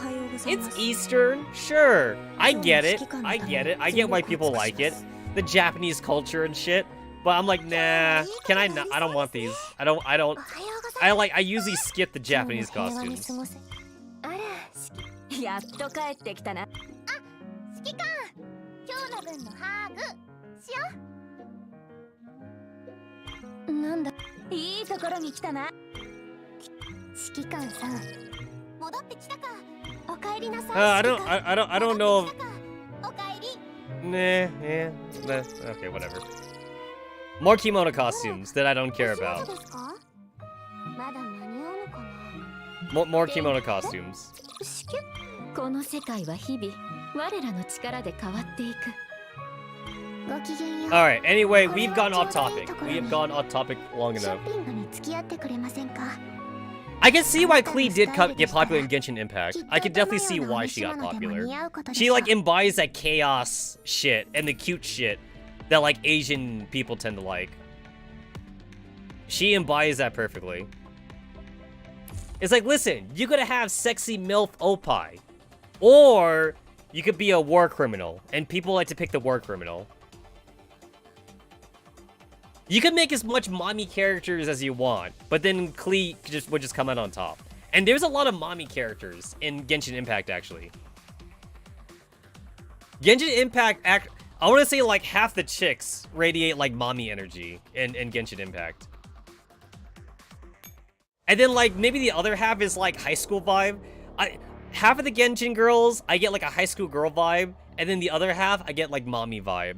Eastern, sure. I get it, I get why people like it. The Japanese culture and shit. But I'm like, nah, can I not? I don't want these. I usually skip the Japanese costumes. やっと帰ってきたな。あ、指揮官。今日の分のハーグしよう。なんだ。いいところに来たな。指揮官さん。戻ってきたか。お帰りなさい。I don't know. お帰り。Nah, yeah. Okay, whatever. More kimono costumes that I don't care about. More kimono costumes. この世界は日々我らの力で変わっていく。ごきげんよう。 Alright, anyway, we've gone off topic. We have gone off topic long enough. ショッピングに付き合ってくれませんか? I can see why Klee did get popular in Genshin Impact. I can definitely see why she got popular. She like embodies that chaos shit and the cute shit that like Asian people tend to like. She embodies that perfectly. It's like, listen, you gotta have sexy MILF Opie. Or you could be a war criminal, and people like to pick the war criminal. You can make as much mommy characters as you want, but then Klee would just come out on top. And there's a lot of mommy characters in Genshin Impact, actually. Genshin Impact, I want to say like half the chicks radiate like mommy energy in Genshin Impact. And then like maybe the other half is like high school vibe. Half of the Genshin girls, I get like a high school girl vibe, and then the other half, I get like mommy vibe.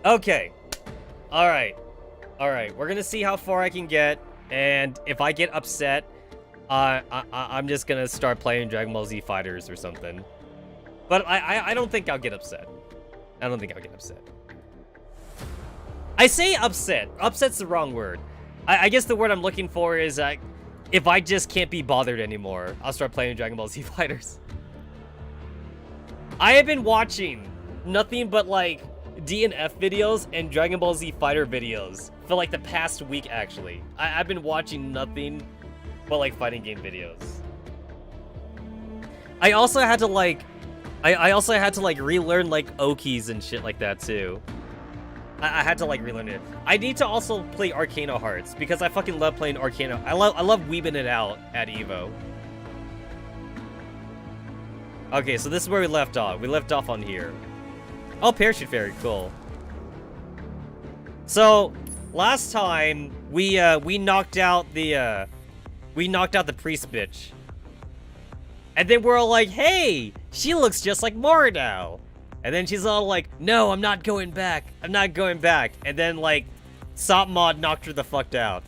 Okay. Alright. Alright, we're gonna see how far I can get, and if I get upset, I'm just gonna start playing Dragon Ball Z Fighters or something. But I don't think I'll get upset. I don't think I'll get upset. I say upset. Upset's the wrong word. I guess the word I'm looking for is if I just can't be bothered anymore, I'll start playing Dragon Ball Z Fighters. I have been watching nothing but like DNF videos and Dragon Ball Z Fighter videos for like the past week actually. I've been watching nothing but like fighting game videos. I also had to like relearn like Okis and shit like that too. I had to like relearn it. I need to also play Arcano Hearts because I fucking love playing Arcano. I love weebing it out at Evo. Okay, so this is where we left off. We left off on here. Oh, Parachute Fairy, cool. So last time we knocked out the priest bitch, and then we're all like, hey, she looks just like Mora now. And then she's all like, no, I'm not going back. I'm not going back. And then, like, Sopmod knocked her the fuck out.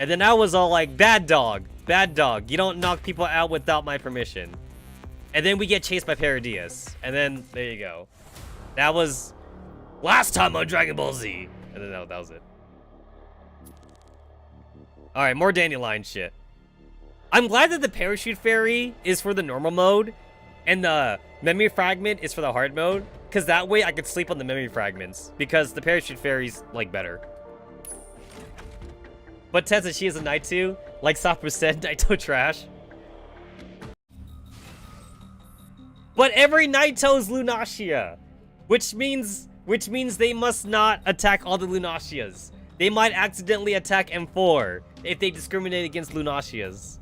And then I was all like, bad dog. Bad dog. You don't knock people out without my permission. And then we get chased by Paradius. And then, there you go. That was last time on Dragon Ball Z. And then that was it. Alright, more Dandelion shit. I'm glad that the Parachute Fairy is for the normal mode. And the memory fragment is for the hard mode, because that way I could sleep on the memory fragments, because the Parachute Fairy's, like, better. But Tetsa, she is a Naito, like Sakura said, Naito trash. But every Naito is Lunashia, which means they must not attack all the Lunashias. They might accidentally attack M4 if they discriminate against Lunashias.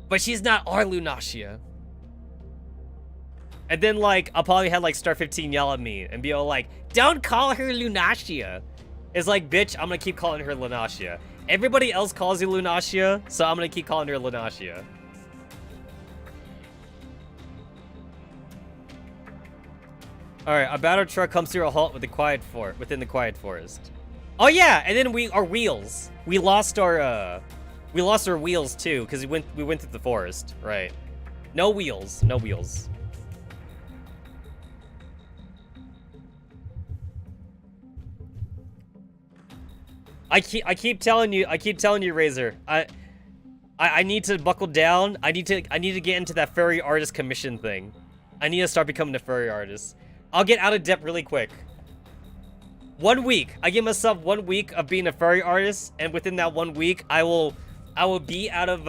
But she's not our Lunashia. And then, like, I'll probably have, like, Star 15 yell at me and be all like, don't call her Lunashia. It's like, bitch, I'm gonna keep calling her Lunashia. Everybody else calls you Lunashia, so I'm gonna keep calling her Lunashia. Alright, a battle truck comes to a halt within the quiet forest. Oh yeah, and then our wheels. We lost our wheels too, because we went through the forest, right? No wheels, no wheels. I keep telling you, Razor. I need to buckle down. I need to get into that furry artist commission thing. I need to start becoming a furry artist. I'll get out of depth really quick. 1 week. I give myself 1 week of being a furry artist, and within that 1 week, I will be out of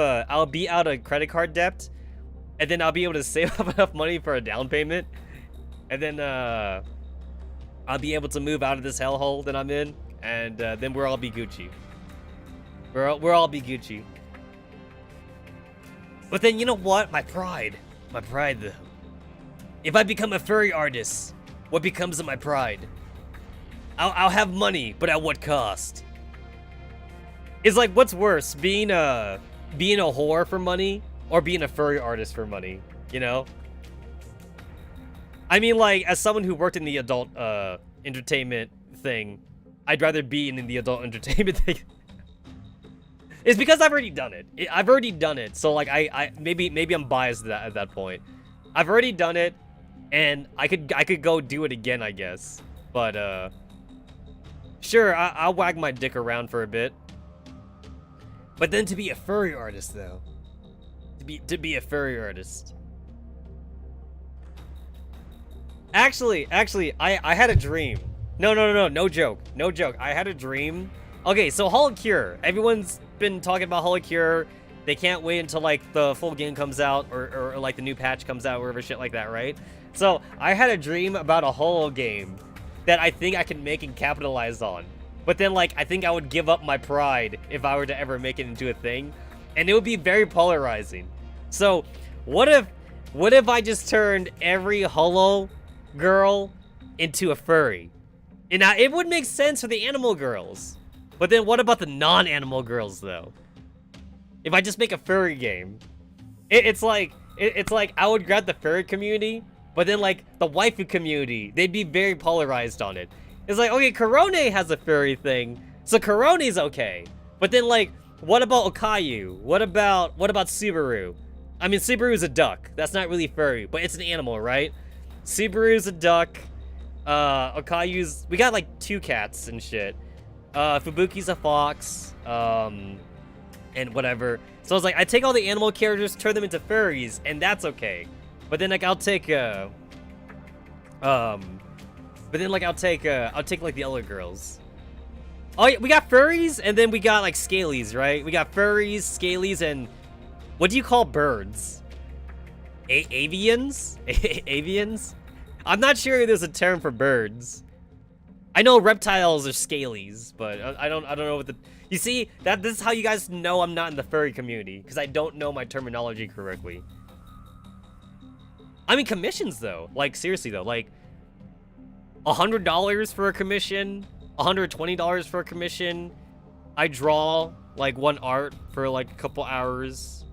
credit card debt. and then I'll be able to save up enough money for a down payment, and then I'll be able to move out of this hellhole that I'm in, and then we'll all be Gucci. We'll all be Gucci. But then, you know what? My pride though. If I become a furry artist, what becomes of my pride? I'll have money, but at what cost? It's like, what's worse, being a whore for money or being a furry artist for money? You know? I mean, like, as someone who worked in the adult entertainment thing, I'd rather be in the adult entertainment thing. It's because I've already done it. I've already done it. So like, maybe I'm biased at that point. I've already done it, and I could go do it again, I guess. But sure, I'll wag my dick around for a bit. But then to be a furry artist, though, to be a furry artist. Actually, I had a dream. No joke. I had a dream. Okay, so Holocure. Everyone's been talking about Holocure. They can't wait until like the full game comes out or like the new patch comes out or whatever shit like that, right? So I had a dream about a holo game that I think I can make and capitalize on. But then like I think I would give up my pride if I were to ever make it into a thing, and it would be very polarizing. So what if I just turned every holo girl into a furry? And now it would make sense for the animal girls. But then what about the non-animal girls, though? If I just make a furry game, it's like I would grab the furry community, but then like the waifu community, they'd be very polarized on it. It's like, okay, Korone has a furry thing, so Korone's okay. But then like, what about Okayu? What about Subaru? I mean, Subaru's a duck. That's not really furry, but it's an animal, right? Subaru's a duck. Okayu's, we got like 2 cats and shit. Fubuki's a fox, and whatever. So I was like, I take all the animal characters, turn them into furries, and that's okay. But then like I'll take like the other girls. Oh yeah, we got furries, and then we got like scalies, right? We got furries, scalies, and what do you call birds? Avians? Avians? I'm not sure if there's a term for birds. I know reptiles are scalies, but I don't know what the... You see, this is how you guys know I'm not in the furry community, because I don't know my terminology correctly. I mean, commissions, though. Like, seriously, though. Like, $100 for a commission, $120 for a commission. I draw, like, one art for, like, a couple hours.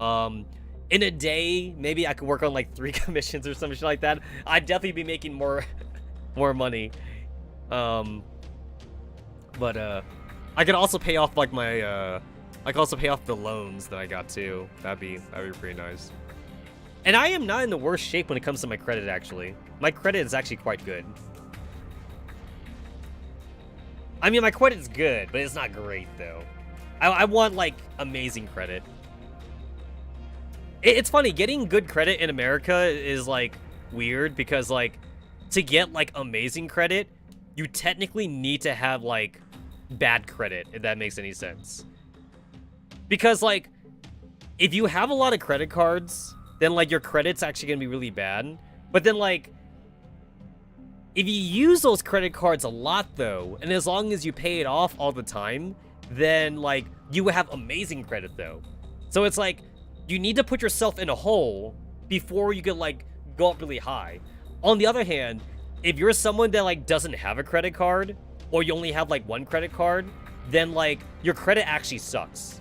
In a day, maybe I could work on, like, 3 commissions or some shit like that. I'd definitely be making more money. But I could also pay off like my I could also pay off the loans that I got too. That'd be pretty nice. And I am not in the worst shape when it comes to my credit, actually. My credit is actually quite good. I mean, my credit's good, but it's not great though. I want like amazing credit. It's funny, getting good credit in America is like weird because like to get like amazing credit, you technically need to have, like, bad credit, if that makes any sense. Because, like, if you have a lot of credit cards, then, like, your credit's actually gonna be really bad. But then, like, if you use those credit cards a lot, though, and as long as you pay it off all the time, then, like, you will have amazing credit, though. So it's like, you need to put yourself in a hole before you can, like, go up really high. On the other hand, if you're someone that like doesn't have a credit card, or you only have like 1 credit card, then like your credit actually sucks.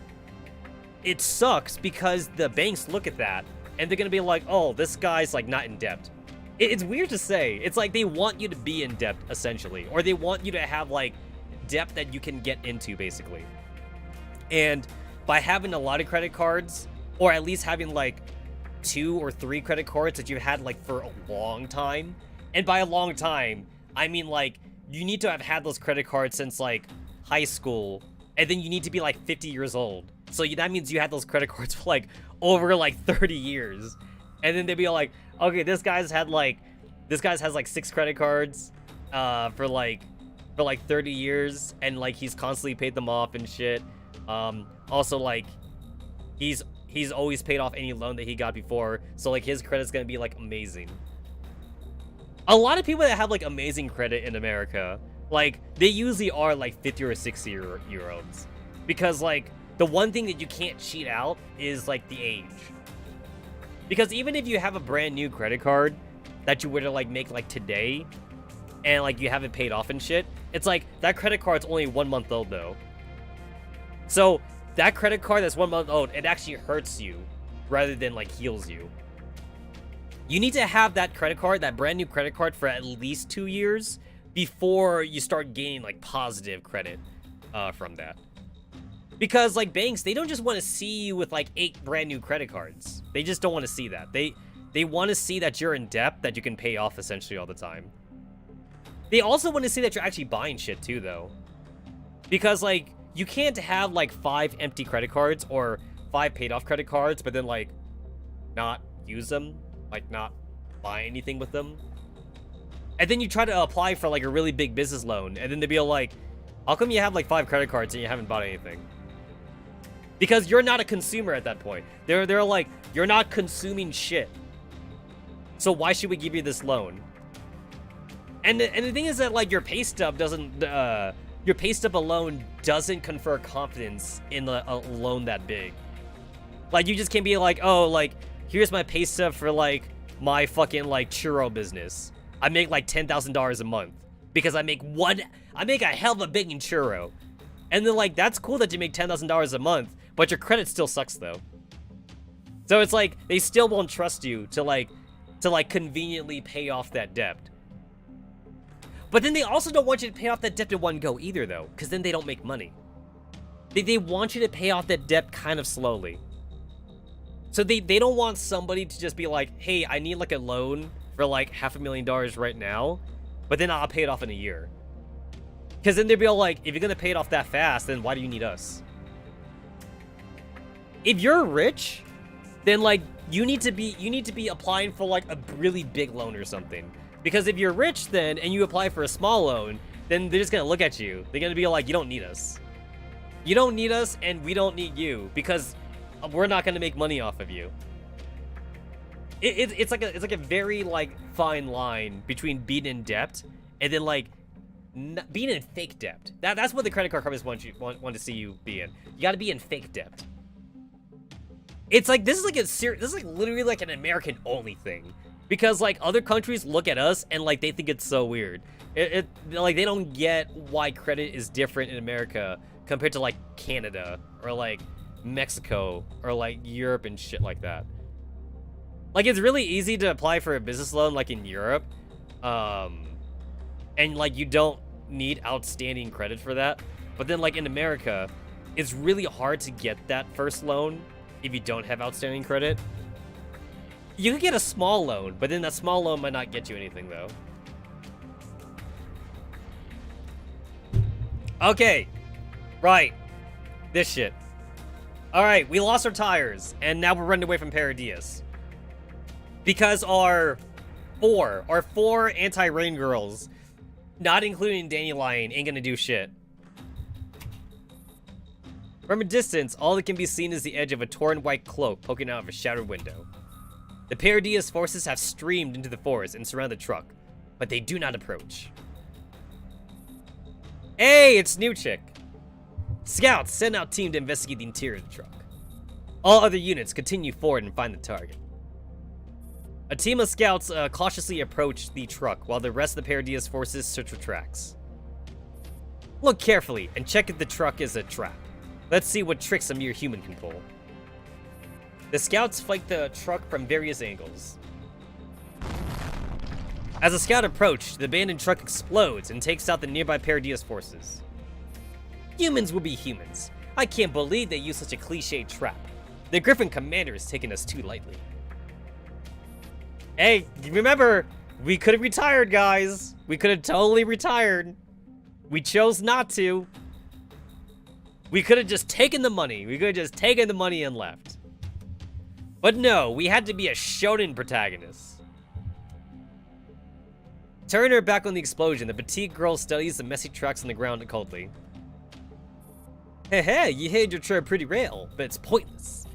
It sucks because the banks look at that and they're gonna be like, oh, this guy's like not in debt. It's weird to say. It's like they want you to be in debt essentially, or they want you to have like debt that you can get into basically. And by having a lot of credit cards, or at least having like 2 or 3 credit cards that you've had like for a long time. And by a long time, I mean like you need to have had those credit cards since like high school, and then you need to be like 50 years old. So that means you had those credit cards for like over like 30 years. And then they'd be like, okay, this guy's has like 6 credit cards for like 30 years, and like he's constantly paid them off and shit. Also like he's he's always paid off any loan that he got before, so like his credit's gonna be like amazing. A lot of people that have like amazing credit in America, like they usually are like 50 or 60-year-olds, because like the one thing that you can't cheat out is like the age. Because even if you have a brand new credit card that you were to like make like today, and like you have it paid off and shit, it's like that credit card's only 1 month old though. So that credit card that's 1 month old, it actually hurts you rather than like heals you. You need to have that credit card, that brand new credit card, for at least 2 years before you start gaining like positive credit from that. Because like banks, they don't just want to see you with like 8 brand new credit cards. They just don't want to see that. They want to see that you're in debt that you can pay off essentially all the time. They also want to see that you're actually buying shit too though. Because like you can't have like 5 empty credit cards or 5 paid off credit cards, but then like not use them, like not buy anything with them. And then you try to apply for like a really big business loan, and then they'll be like, how come you have like 5 credit cards and you haven't bought anything? Because you're not a consumer at that point. They're like, you're not consuming shit. So why should we give you this loan? And the thing is that like your pay stub doesn't, your pay stub alone doesn't confer confidence in a loan that big. Like you just can't be like, oh, like here's my pay stub for like my fucking like churro business. I make like $10,000 a month because I make a hell of a big churro. And then like, that's cool that you make $10,000 a month, but your credit still sucks though. So it's like, they still won't trust you to like conveniently pay off that debt. But then they also don't want you to pay off that debt in one go either though, because then they don't make money. They want you to pay off that debt kind of slowly. So they don't want somebody to just be like, hey, I need like a loan for like $500,000 right now, but then I'll pay it off in a year. Because then they'd be all like, if you're gonna pay it off that fast, then why do you need us? If you're rich, then like you need to be applying for like a really big loan or something. Because if you're rich then and you apply for a small loan, then they're just gonna look at you. They're gonna be like, you don't need us. You don't need us, and we don't need you because we're not gonna make money off of you. It's like a very like fine line between being in debt and then like being in fake debt. That's what the credit card companies want to see you be in. You got to be in fake debt. It's like this is like literally like an American only thing, because like other countries look at us and like they think it's so weird. Like they don't get why credit is different in America compared to like Canada or like Mexico or like Europe and shit like that. Like it's really easy to apply for a business loan like in Europe, and like you don't need outstanding credit for that. But then like in America, it's really hard to get that first loan if you don't have outstanding credit. You could get a small loan, but then that small loan might not get you anything though. Okay, right, this shit. All right, we lost our tires, and now we're running away from Paradias. Because our four anti-rain girls, not including Dandelion, ain't gonna do shit. From a distance, all that can be seen is the edge of a torn white cloak poking out of a shattered window. The Paradias forces have streamed into the forest and surround the truck, but they do not approach. Hey, it's New Chick. Scouts, send out team to investigate the interior of the truck. All other units continue forward and find the target. A team of scouts cautiously approach the truck while the rest of the Paradias forces search for tracks. Look carefully and check if the truck is a trap. Let's see what tricks a mere human can pull. The scouts flank the truck from various angles. As the scout approached, the abandoned truck explodes and takes out the nearby Paradias forces. Humans will be humans. I can't believe they use such a cliched trap. The Griffin commander is taking us too lightly. Hey, remember, we could have retired, guys. We could have totally retired. We chose not to. We could have just taken the money. We could have just taken the money and left. But no, we had to be a shonen protagonist. Turning her back on the explosion, the petite girl studies the messy tracks on the ground coldly. Hey, you hid your trip pretty well, but it's pointless.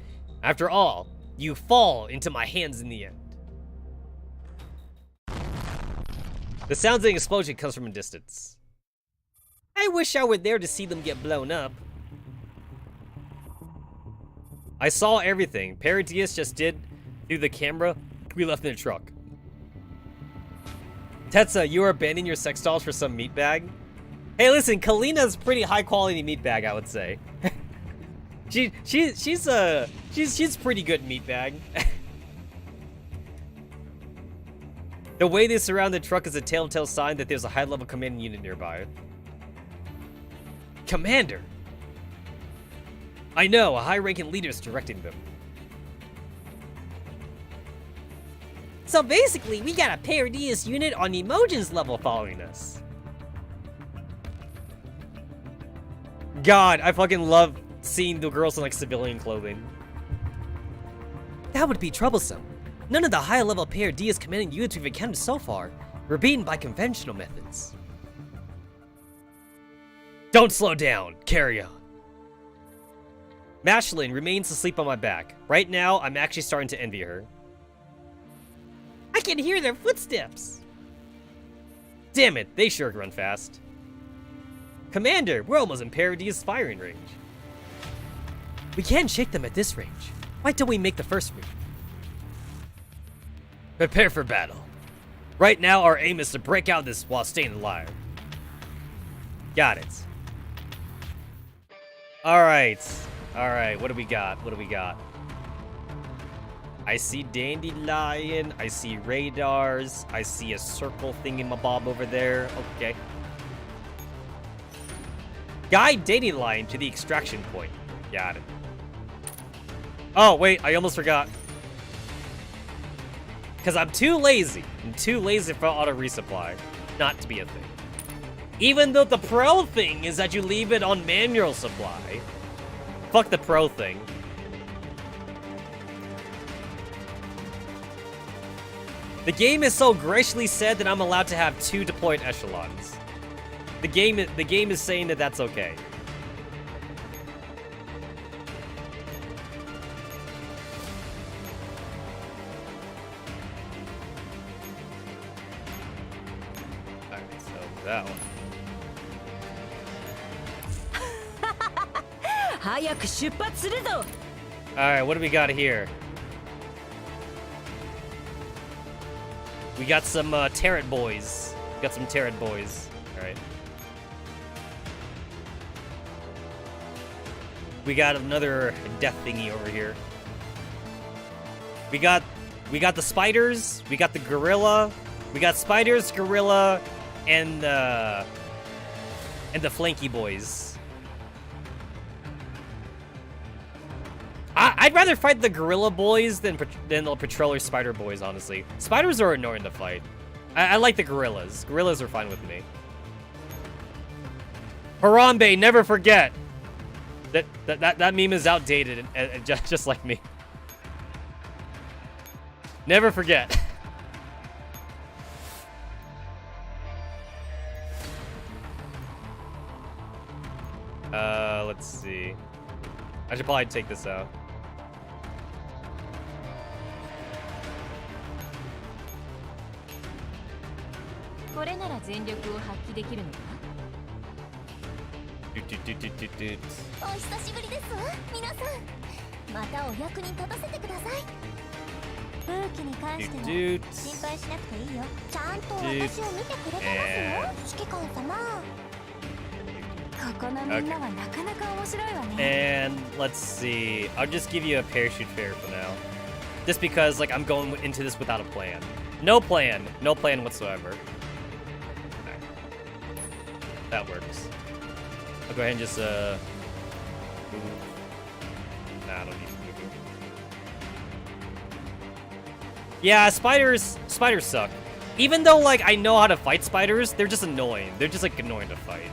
After all, you fall into my hands in the end. The sounds of the explosion comes from a distance. I wish I were there to see them get blown up. I saw everything. Paradius just did through the camera. We left in the truck. Tetsa, you are abandoning your sex dolls for some meat bag? Hey, listen, Kalina's pretty high quality meat bag, I would say. she's pretty good meat bag. The way they surround the truck is a telltale sign that there's a high-level command unit nearby. Commander! I know, a high-ranking leader is directing them. So basically, we got a Paradius unit on Emojin's level following us. God, I fucking love seeing the girls in like civilian clothing. That would be troublesome. None of the high-level Paradius commanding units we've encountered so far were beaten by conventional methods. Don't slow down. Carry on. Mashlin remains asleep on my back. Right now, I'm actually starting to envy her. I can hear their footsteps. Damn it, they sure run fast. Commander, we're almost in Paradius' firing range. We can't shake them at this range. Why don't we make the first move? Prepare for battle. Right now, our aim is to break out this while staying alive. Got it. Alright. Alright, what do we got? What do we got? I see dandelion. I see radars. I see a circle thingamabob over there. Okay. Guide dandelion to the extraction point. Got it. Oh, wait, I almost forgot. Because I'm too lazy. I'm too lazy for auto resupply. Not to be a thing. Even though the pro thing is that you leave it on manual supply. Fuck the pro thing. The game is so graciously said that I'm allowed to have 2 deployed echelons. The game is saying that that's okay. Alright, so that one. Alright, what do we got here? We got some Terran boys. Got some Terran boys. Alright. We got another death thingy over here. We got the spiders, we got the gorilla, we got spiders, gorilla, and the flanky boys. I'd rather fight the gorilla boys than the patroller spider boys, honestly. Spiders are annoying to fight. I like the gorillas. Gorillas are fine with me. Harambe, never forget. That meme is outdated, just like me. Never forget. Let's see. I should probably take this out. And let's see. I'll just give you a parachute fare for now. Just because, like, I'm going into this without a plan. No plan. No plan whatsoever. Right. That works. I'll go ahead and just, move. Nah, I don't need to move. Yeah, spiders suck. Even though, like, I know how to fight spiders, they're just annoying. They're just, like, annoying to fight.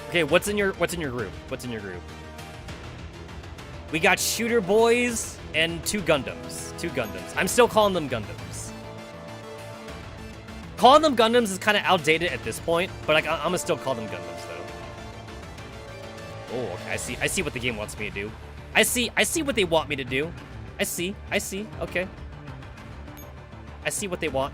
Okay, what's in your group? What's in your group? We got shooter boys and 2 Gundams. 2 Gundams. I'm still calling them Gundams. Calling them Gundams is kind of outdated at this point, but like I'm gonna still call them Gundams though. Oh, okay. I see what the game wants me to do. I see what they want me to do. I see. Okay. I see what they want.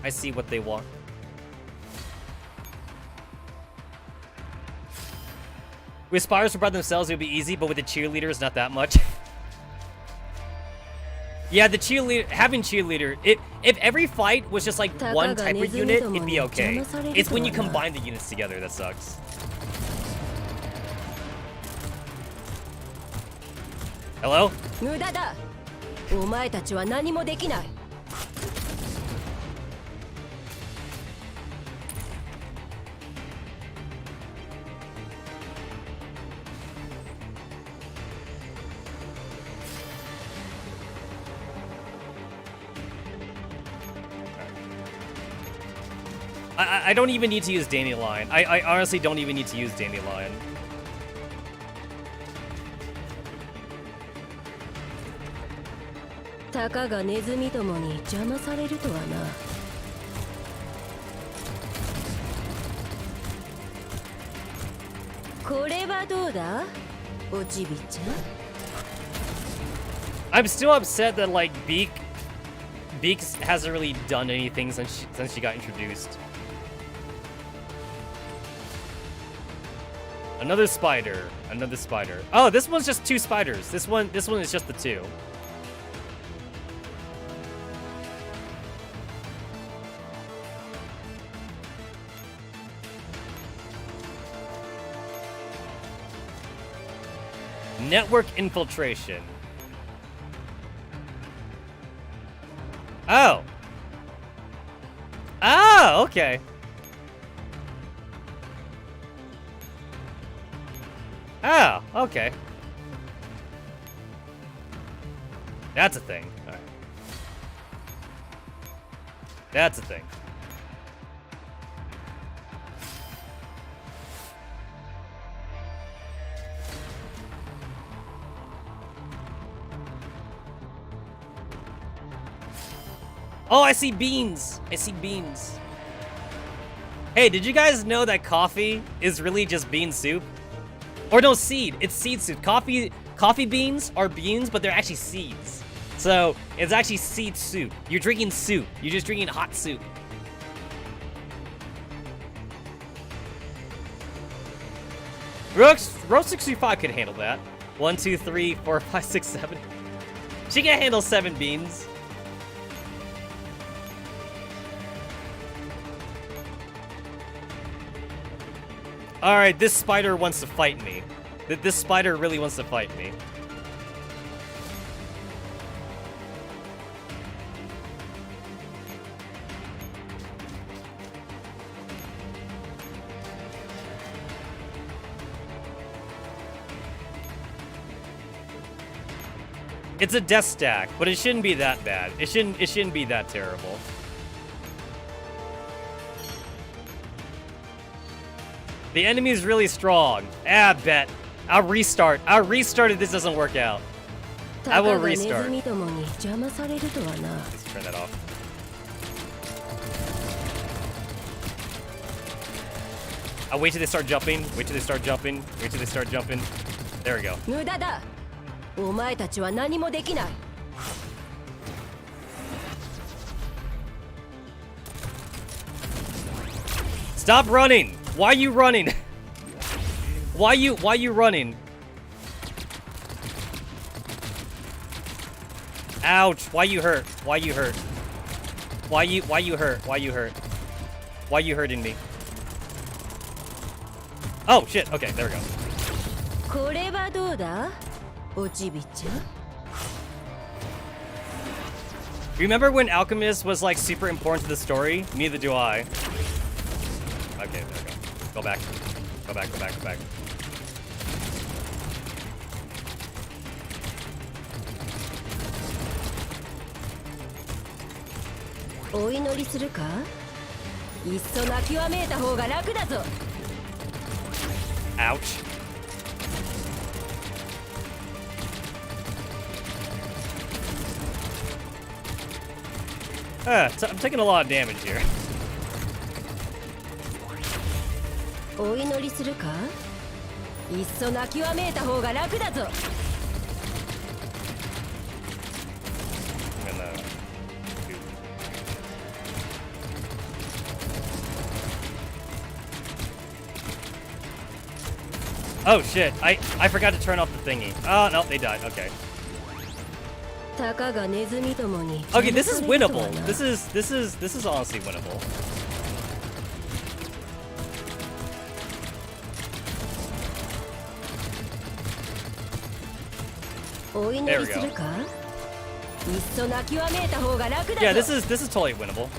I see what they want. With spiders for by themselves, it would be easy, but with the cheerleaders, not that much. Yeah, the cheerleader, having cheerleader, if every fight was just like one type of unit, it'd be okay. It's when you combine the units together that sucks. Hello? I don't even need to use Dandelion. I honestly don't even need to use Dandelion. I'm still upset that like Beaks hasn't really done anything since she got introduced. Another spider. Oh, this one's just 2 spiders. This one is just the 2. Network infiltration. Oh. Oh, okay. Oh, okay. That's a thing. All right. That's a thing. Oh, I see beans. Hey, did you guys know that coffee is really just bean soup? Or no, seed. It's seed soup. Coffee beans are beans, but they're actually seeds. So it's actually seed soup. You're drinking soup. You're just drinking hot soup. Rogue 65 could handle that. 1, 2, 3, 4, 5, 6, 7. She can handle 7 beans. Alright, this spider wants to fight me. This spider really wants to fight me. It's a death stack, but it shouldn't be that bad. It shouldn't be that terrible. The enemy's really strong. Ah, bet. I'll restart. If this doesn't work out. I will restart. Let's turn that off. I'll wait till they start jumping. There we go. Stop running! Why are you running? Why you running? Ouch! Why you hurt? Why you hurting me? Oh shit! Okay, there we go. Remember when Alchemist was like super important to the story? Neither do I. Okay, there we go. Go back. Ouch. I'm taking a lot of damage here. お祈りするか？いっそ泣きわめいた方が楽だぞ。I'm gonna... Oh shit! I forgot to turn off the thingy. Oh no, they died. Okay. たかがネズミどもに。Okay, this is winnable. This is honestly winnable. There we go. Yeah, this is totally winnable.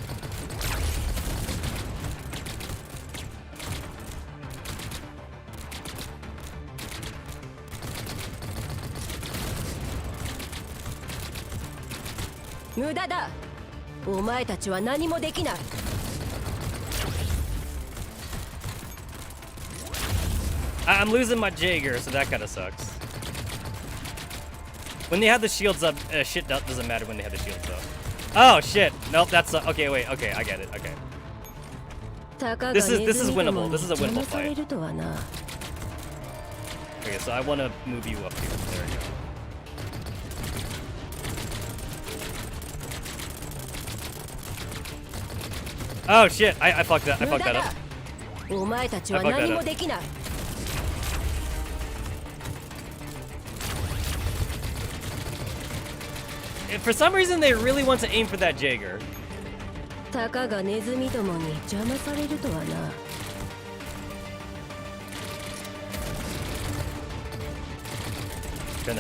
I'm losing my Jaeger, so that kind of sucks. When they have the shields up, shit doesn't matter when they have the shields up. Oh shit! Nope, that's okay. Wait, okay, I get it. Okay. This is winnable. This is a winnable fight. Okay, so I want to move you up here. There we go. Oh shit! I fucked that. I fucked that up. I fucked that up. For some reason, they really want to aim for that Jaeger. Turn it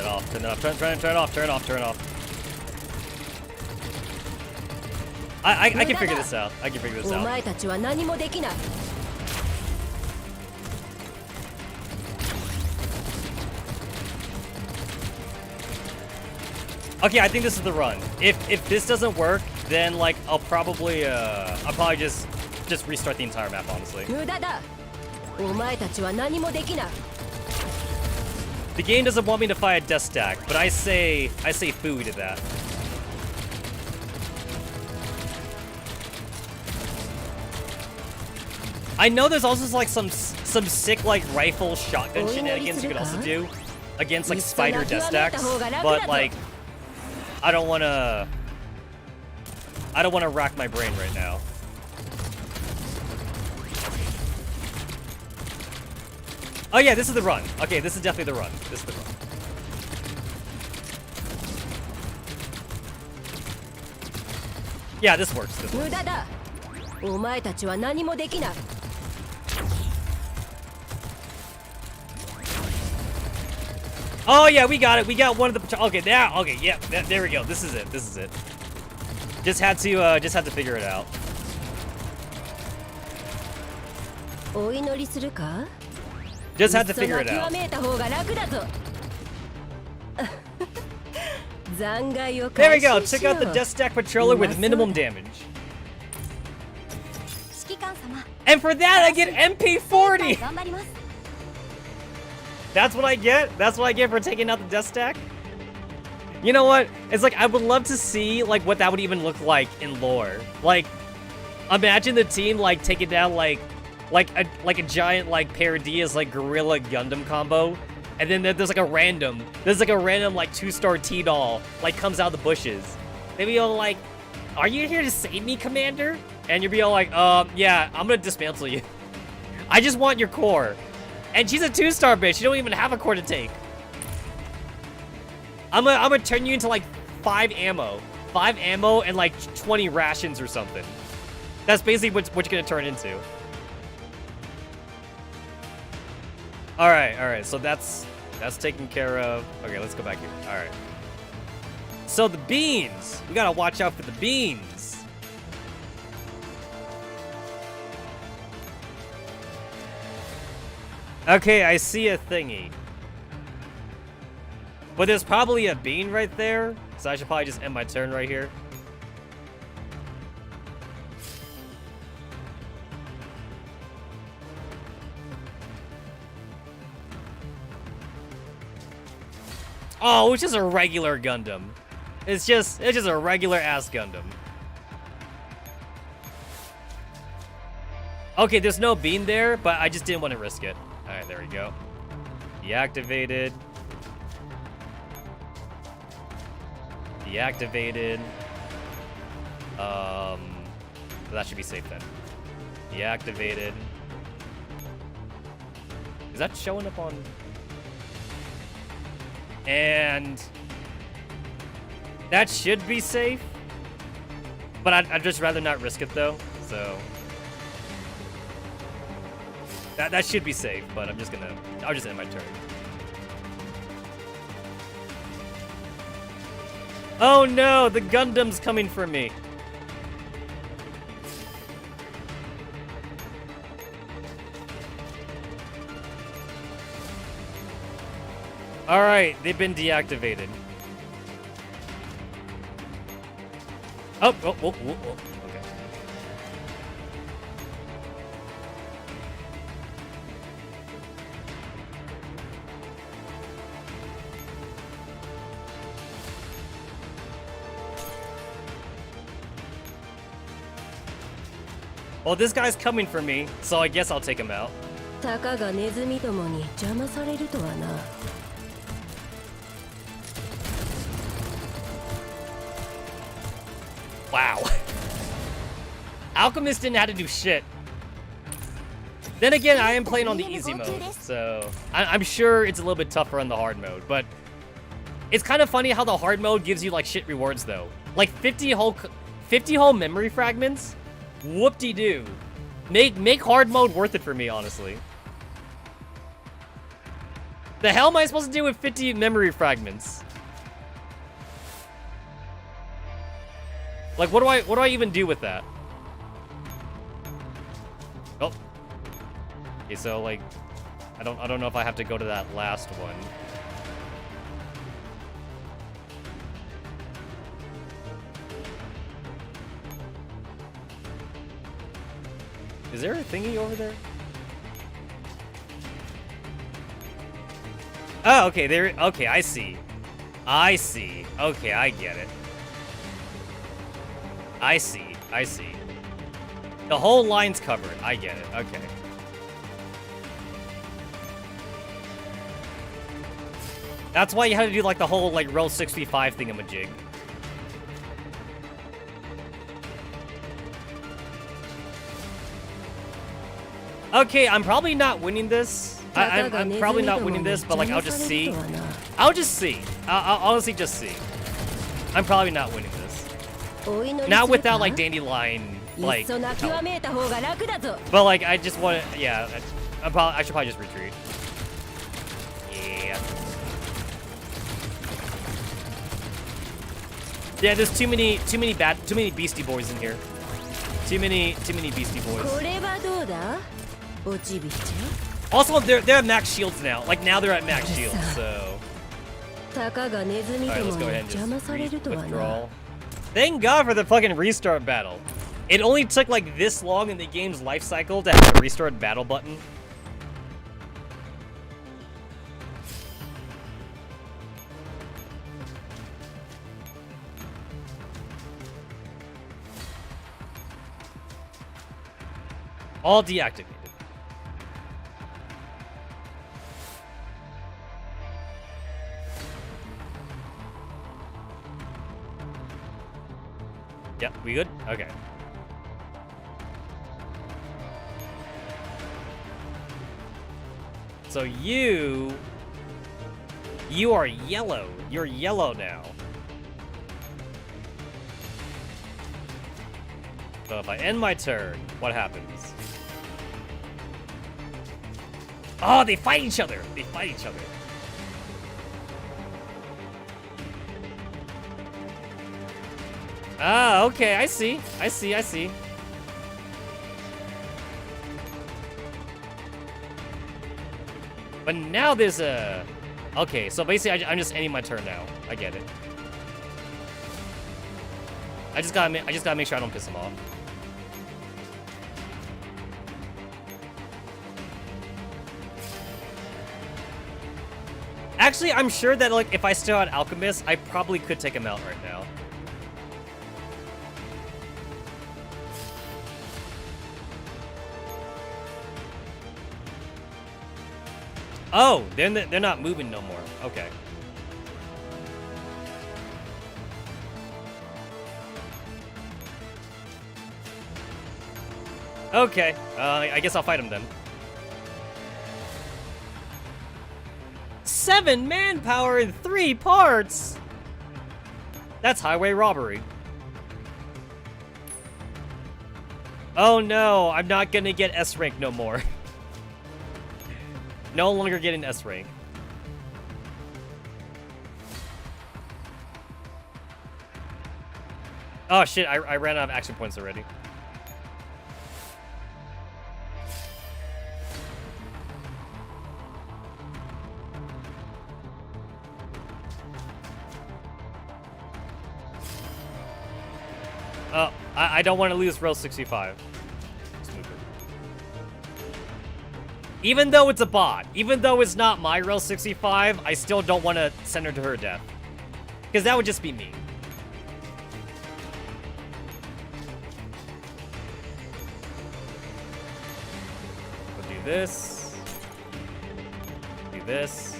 off. Turn it off. Turn it off. Turn it off. Turn it off. I can figure this out. I can figure this out. Okay, I think this is the run. If this doesn't work, then like I'll probably just restart the entire map, honestly. The game doesn't want me to fight a death stack, but I say fooey to that. I know there's also like some sick like rifle shotgun shenanigans you could also do against like spider death stacks, but like I don't wanna rack my brain right now. Oh yeah, this is the run. Okay, this is definitely the run. This is the run. Yeah, this works. This works. Oh yeah, we got it. We got one of the. Okay, now. Okay, yeah. There we go. This is it. This is it. Just had to figure it out. Just had to figure it out. There we go. Check out the Death Stack Patroller with minimum damage. And for that, I get MP40. That's what I get? That's what I get for taking out the Death Stack? You know what? It's like, I would love to see, like, what that would even look like in lore. Like, imagine the team, like, taking down, like a giant, like, Paradias, like, Gorilla Gundam combo. And then there's, like, a random, like, 2-star T-Doll, like, comes out of the bushes. They'd be all like, are you here to save me, Commander? And you'd be all like, yeah, I'm gonna dismantle you. I just want your core. And she's a 2-star bitch. You don't even have a core to take. I'm gonna turn you into like 5 ammo and like 20 rations or something. That's basically what you're gonna turn into. All right. So that's taken care of. Okay, let's go back here. All right. So the beans. We gotta watch out for the beans. Okay, I see a thingy. But there's probably a bean right there, so I should probably just end my turn right here. Oh, it's just a regular Gundam. It's just a regular ass Gundam. Okay, there's no beam there, but I just didn't want to risk it. Alright, there we go. Deactivated. Deactivated. That should be safe then. Deactivated. Is that showing up on... And... That should be safe. But I'd just rather not risk it though, so... That should be safe, but I'll just end my turn. Oh no, the Gundam's coming for me. Alright, they've been deactivated. Oh, okay. Well, this guy's coming for me, so I guess I'll take him out. たかがネズミどもに邪魔されるとはな。Wow. Alchemist didn't have to do shit. Then again, I am playing on the easy mode, so I'm sure it's a little bit tougher on the hard mode, but it's kind of funny how the hard mode gives you like shit rewards though. Like 50 whole memory fragments? Whoop-de-doo. Make hard mode worth it for me, honestly. The hell am I supposed to do with 50 memory fragments? Like, what do I even do with that? Oh. Okay, so like, I don't know if I have to go to that last one. Is there a thingy over there? Oh, okay, there. Okay, I see. Okay, I get it. I see. The whole line's covered. I get it. Okay. That's why you had to do like the whole like row 65 thingamajig. Okay, I'm probably not winning this. I'm probably not winning this, but like I'll just see. I'll honestly just see. I'm probably not winning this. Not without like dandelion like help. But like I just want to, yeah. I should probably just retreat. Yeah. Yeah, there's too many beastie boys in here. Too many beastie boys. Also, they're at max shields now. Like now they're at max shields, so. Alright, let's go ahead and just withdraw. Thank God for the fucking restart battle. It only took like this long in the game's life cycle to have a restart battle button. All deactivated. Yep, we good? Okay. So you are yellow. You're yellow now. So if I end my turn, what happens? Oh, they fight each other. They fight each other. Ah, okay, I see. But now there's a... Okay, so basically I'm just ending my turn now. I get it. I just gotta make sure I don't piss him off. Actually, I'm sure that like if I still had Alchemist, I probably could take him out right now. Oh, they're not moving no more. Okay. Okay, I guess I'll fight him then. 7 manpower in 3 parts! That's highway robbery. Oh no, I'm not gonna get S rank no more. No longer getting S rank. Oh shit, I ran out of action points already. Oh, I don't want to lose row 65. Even though it's a bot, even though it's not my row 65, I still don't want to send her to her death. Because that would just be me. We'll do this. Do this.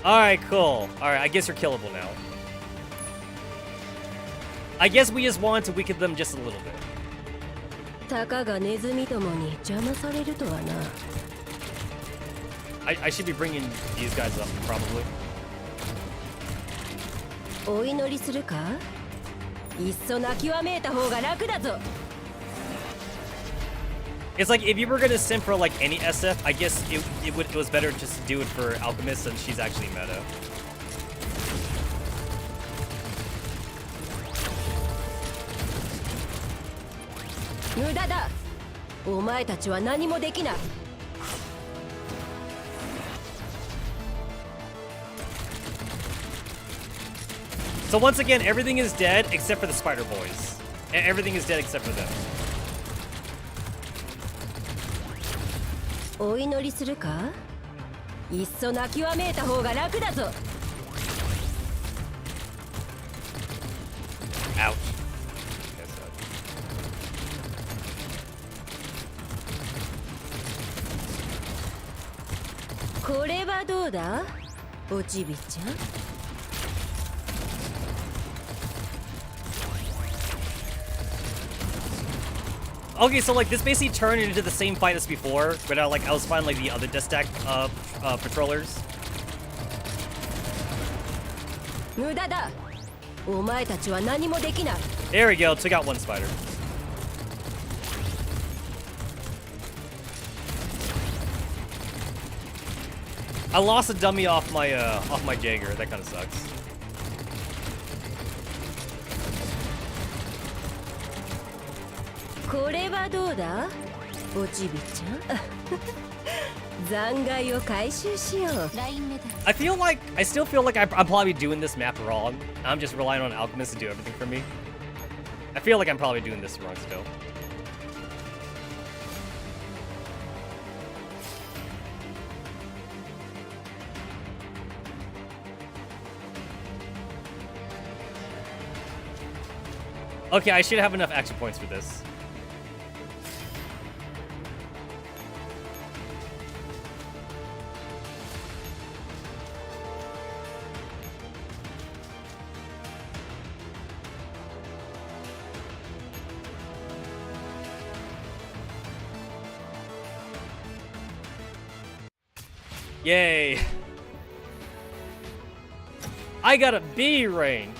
Alright, cool. Alright, I guess you're killable now. I guess we just wanted to weaken them just a little bit. I should be bringing these guys up, probably. It's like, if you were gonna sim for like any SF, I guess it was better just to do it for Alchemist since she's actually meta. So once again, everything is dead except for the Spider Boys. Everything is dead except for them. Ouch. Okay, so like this basically turned into the same fight as before, but I was fighting like the other death stack patrollers. There we go, took out one spider. I lost a dummy off my Jaeger. That kind of sucks. I still feel like I'm probably doing this map wrong. I'm just relying on Alchemist to do everything for me. I feel like I'm probably doing this wrong still. Okay, I should have enough action points for this. Yay! I got a B rank!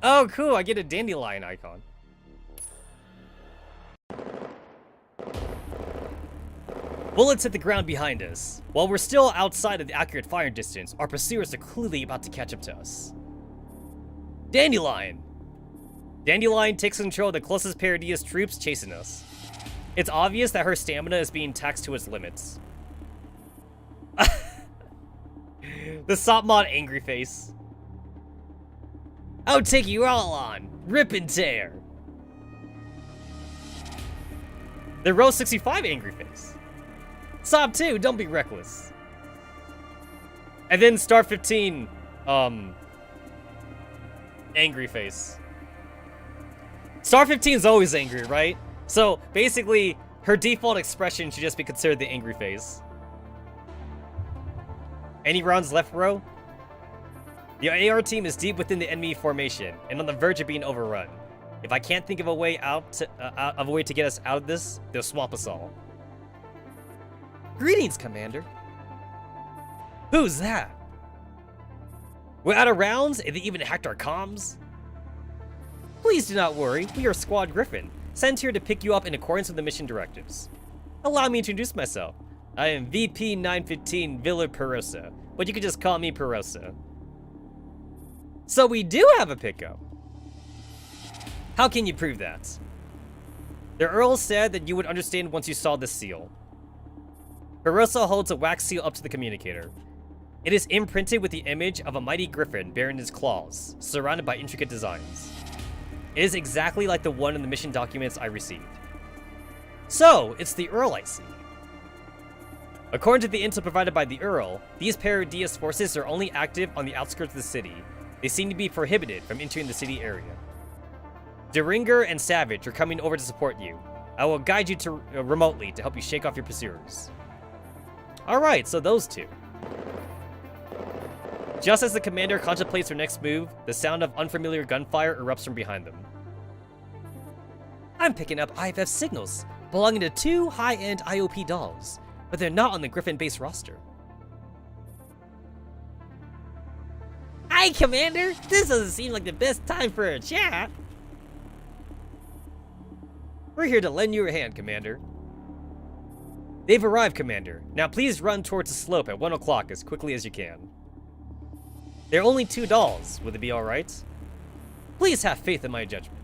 Oh, cool, I get a dandelion icon. Bullets hit the ground behind us. While we're still outside of the accurate firing distance, our pursuers are clearly about to catch up to us. Dandelion! Dandelion takes control of the closest Paradias troops chasing us. It's obvious that her stamina is being taxed to its limits. The Sopmod angry face. I'll take you all on. Rip and tear. The row 65 angry face. Sop 2, don't be reckless. And then Star 15, angry face. Star 15 is always angry, right? So basically, her default expression should just be considered the angry face. Any rounds left, bro? The AR team is deep within the enemy formation and on the verge of being overrun. If I can't think of a way to get us out of this, they'll swamp us all. Greetings, Commander. Who's that? We're out of rounds and they even hacked our comms? Please do not worry, we are Squad Griffin, sent here to pick you up in accordance with the mission directives. Allow me to introduce myself. I am VP 915 Villa Perosa, but you can just call me Perosa. So we do have a pickup. How can you prove that? The Earl said that you would understand once you saw this seal. Perosa holds a wax seal up to the communicator. It is imprinted with the image of a mighty griffin bearing his claws, surrounded by intricate designs. It is exactly like the one in the mission documents I received. So, it's the Earl I see. According to the intel provided by the Earl, these Paradias forces are only active on the outskirts of the city. They seem to be prohibited from entering the city area. Deringer and Savage are coming over to support you. I will guide you to remotely to help you shake off your pursuers. Alright, so those two. Just as the commander contemplates her next move, the sound of unfamiliar gunfire erupts from behind them. I'm picking up IFF signals belonging to 2 high-end IOP dolls, but they're not on the Griffin-based roster. Hi, Commander! This doesn't seem like the best time for a chat! We're here to lend you a hand, Commander. They've arrived, Commander. Now please run towards the slope at 1 o'clock as quickly as you can. They're only 2 dolls. Would it be alright? Please have faith in my judgment.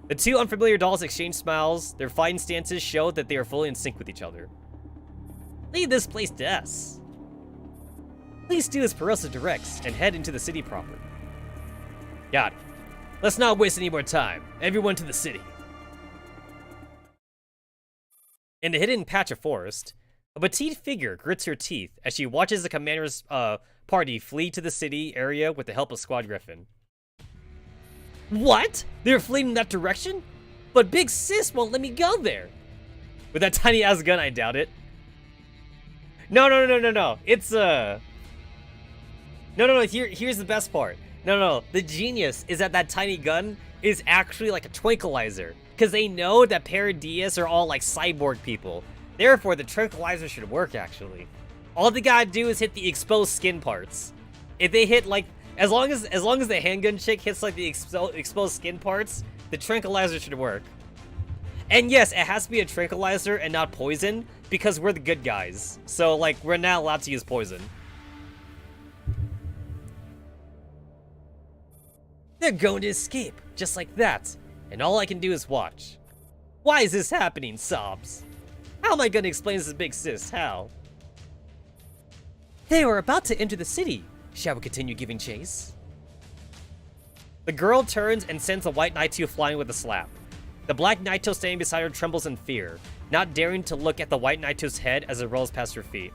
The 2 unfamiliar dolls exchange smiles. Their fighting stances show that they are fully in sync with each other. Leave this place to us. Please do as Perosa directs and head into the city proper. Got it. Let's not waste any more time. Everyone to the city. In the hidden patch of forest, a petite figure grits her teeth as she watches the commander's party flee to the city area with the help of Squad Griffin. What? They're fleeing in that direction? But Big Sis won't let me go there. With that tiny ass gun, I doubt it. No. It's No. Here's the best part. No. The genius is that tiny gun is actually like a tranquilizer. Because they know that Paradias are all like cyborg people. Therefore, the tranquilizer should work, actually. All they gotta do is hit the exposed skin parts. If they hit, like, as long as the handgun chick hits, like, the exposed skin parts, the tranquilizer should work. And yes, it has to be a tranquilizer and not poison, because we're the good guys. So, like, we're not allowed to use poison. They're going to escape, just like that. And all I can do is watch. Why is this happening, Sobs? How am I gonna explain this to Big Sis? How? They are about to enter the city. Shall we continue giving chase? The girl turns and sends the white Naito flying with a slap. The black Naito standing beside her trembles in fear, not daring to look at the white Naito's head as it rolls past her feet.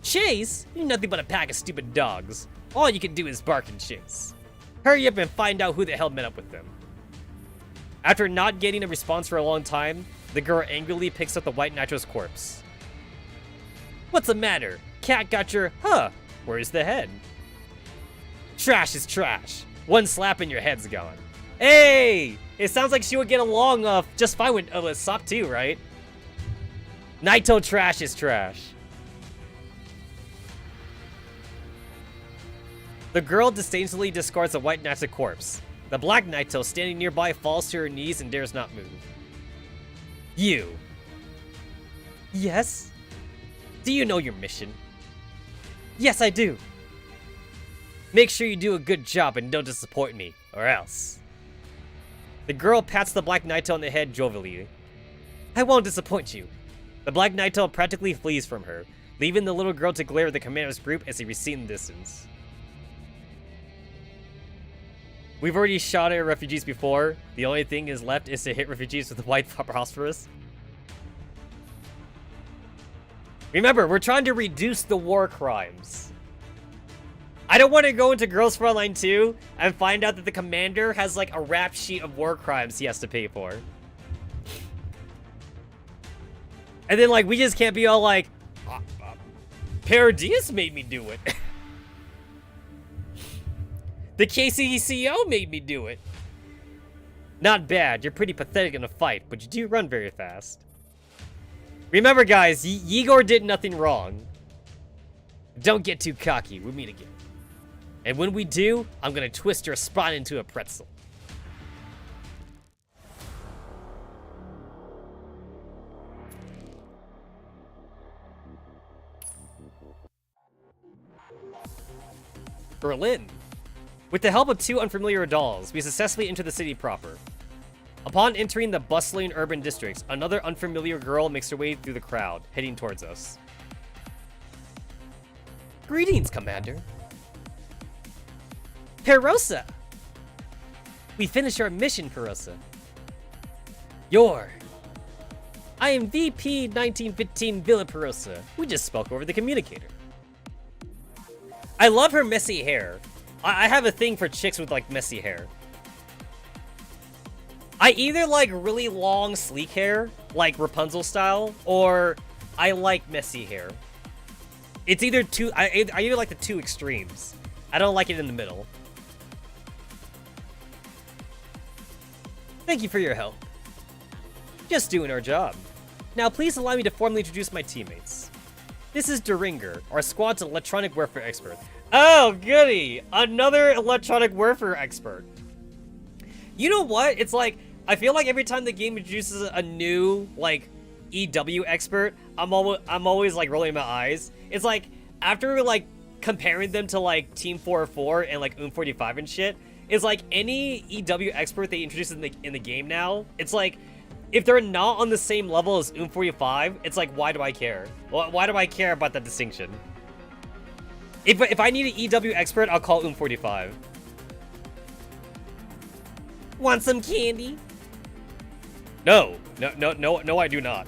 Chase? You're nothing but a pack of stupid dogs. All you can do is bark and chase. Hurry up and find out who the hell met up with them. After not getting a response for a long time, the girl angrily picks up the white Nitro's corpse. What's the matter? Cat got your, where's the head? Trash is trash. One slap and your head's gone. Hey! It sounds like she would get along just fine with Sop too, right? Naito trash is trash. The girl disdainfully discards the white Naito corpse. The black Naito standing nearby falls to her knees and dares not move. You. Yes? Do you know your mission? Yes, I do. Make sure you do a good job and don't disappoint me, or else. The girl pats the black Naito on the head jovially. I won't disappoint you. The black Naito practically flees from her, leaving the little girl to glare at the commander's group as they recede in the distance. We've already shot at refugees before. The only thing is left is to hit refugees with the white phosphorus. Remember, we're trying to reduce the war crimes. I don't want to go into Girls Frontline 2 and find out that the commander has like a rap sheet of war crimes he has to pay for. And then like we just can't be all like, Paradies made me do it. The KCCO made me do it. Not bad, you're pretty pathetic in a fight, but you do run very fast. Remember guys, Igor did nothing wrong. Don't get too cocky, we'll meet again. And when we do, I'm gonna twist your spine into a pretzel. Berlin. With the help of 2 unfamiliar dolls, we successfully enter the city proper. Upon entering the bustling urban districts, another unfamiliar girl makes her way through the crowd, heading towards us. Greetings, Commander. Perosa! We finished our mission, Perosa. I am VP 1915 Villa Perosa. We just spoke over the communicator. I love her messy hair. I have a thing for chicks with, like, messy hair. I either like really long, sleek hair, like Rapunzel style, or I like messy hair. It's either two, I either like the two extremes. I don't like it in the middle. Thank you for your help. Just doing our job. Now please allow me to formally introduce my teammates. This is Deringer, our squad's electronic warfare expert. Oh, goody! Another electronic warfare expert. You know what? It's like, I feel like every time the game introduces a new, like, EW expert, I'm always like rolling my eyes. It's like, after like comparing them to like Team 404 and like 45 and shit, it's like any EW expert they introduce in the game now, it's like, if they're not on the same level as 45, it's like, why do I care? Why do I care about that distinction? If I need an EW expert, I'll call 45. Want some candy? No, I do not.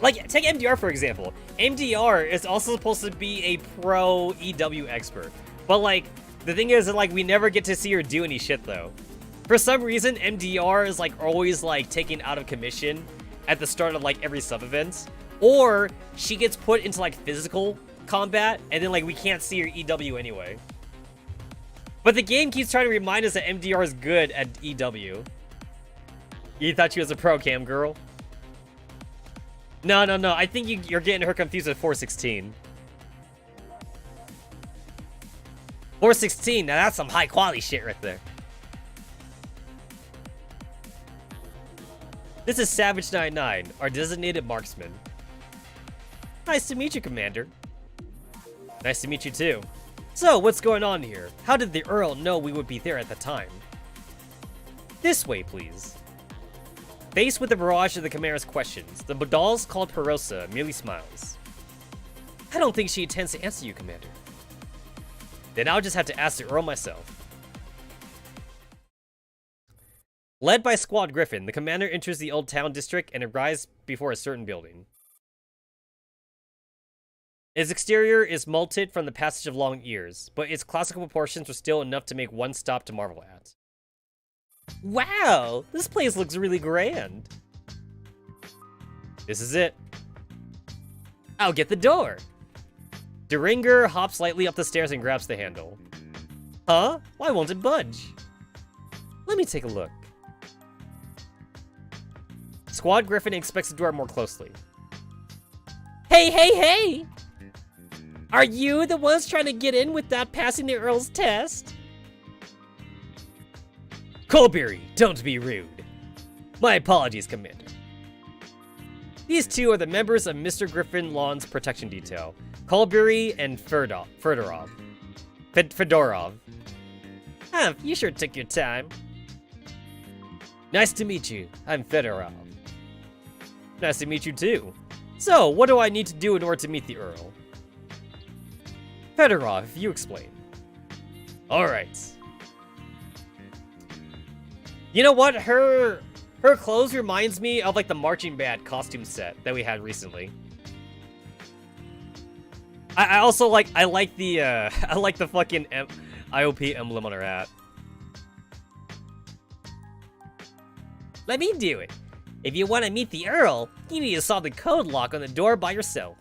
Like, take MDR for example. MDR is also supposed to be a pro EW expert. But like, the thing is that like, we never get to see her do any shit though. For some reason, MDR is like always like taken out of commission at the start of like every sub-event. Or she gets put into like physical combat and then like we can't see her EW anyway. But the game keeps trying to remind us that MDR is good at EW. You thought she was a pro cam girl? No. I think you're getting her confused with 416. 416, now that's some high quality shit right there. This is Savage 99, our designated marksman. Nice to meet you, Commander. Nice to meet you too. So, what's going on here? How did the Earl know we would be there at the time? This way, please. Faced with the barrage of the Chimera's questions, the dolls called Perosa merely smiles. I don't think she intends to answer you, Commander. Then I'll just have to ask the Earl myself. Led by Squad Griffin, the commander enters the Old Town District and arrives before a certain building. Its exterior is molted from the passage of long years, but its classical proportions are still enough to make one stop to marvel at. Wow, this place looks really grand. This is it. I'll get the door. Deringer hops lightly up the stairs and grabs the handle. Huh? Why won't it budge? Let me take a look. Squad Griffin inspects the door more closely. Hey! Are you the ones trying to get in without passing the Earl's test? Colberry, don't be rude. My apologies, Commander. These two are the members of Mr. Griffin Lawn's protection detail, Colberry and Fedorov. You sure took your time. Nice to meet you. I'm Fedorov. Nice to meet you too. So, what do I need to do in order to meet the Earl? Fedorov, you explain. Alright. You know what? Her clothes reminds me of like the marching band costume set that we had recently. I also like the I like the fucking IOP emblem on her hat. Let me do it. If you want to meet the Earl, you need to solve the code lock on the door by yourself.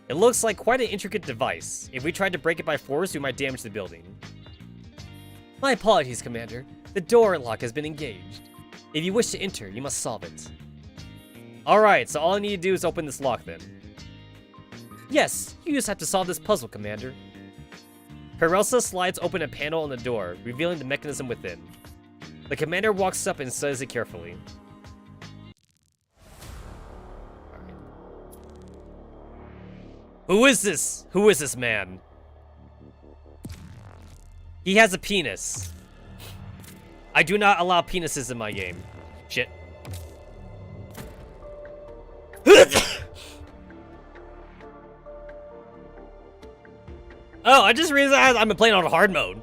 It looks like quite an intricate device. If we tried to break it by force, we might damage the building. My apologies, Commander. The door lock has been engaged. If you wish to enter, you must solve it. Alright, so all I need to do is open this lock then. Yes, you just have to solve this puzzle, Commander. Perelsa slides open a panel on the door, revealing the mechanism within. The Commander walks up and studies it carefully. Who is this? Who is this man? He has a penis. I do not allow penises in my game. Shit. Oh, I just realized I've been playing on hard mode.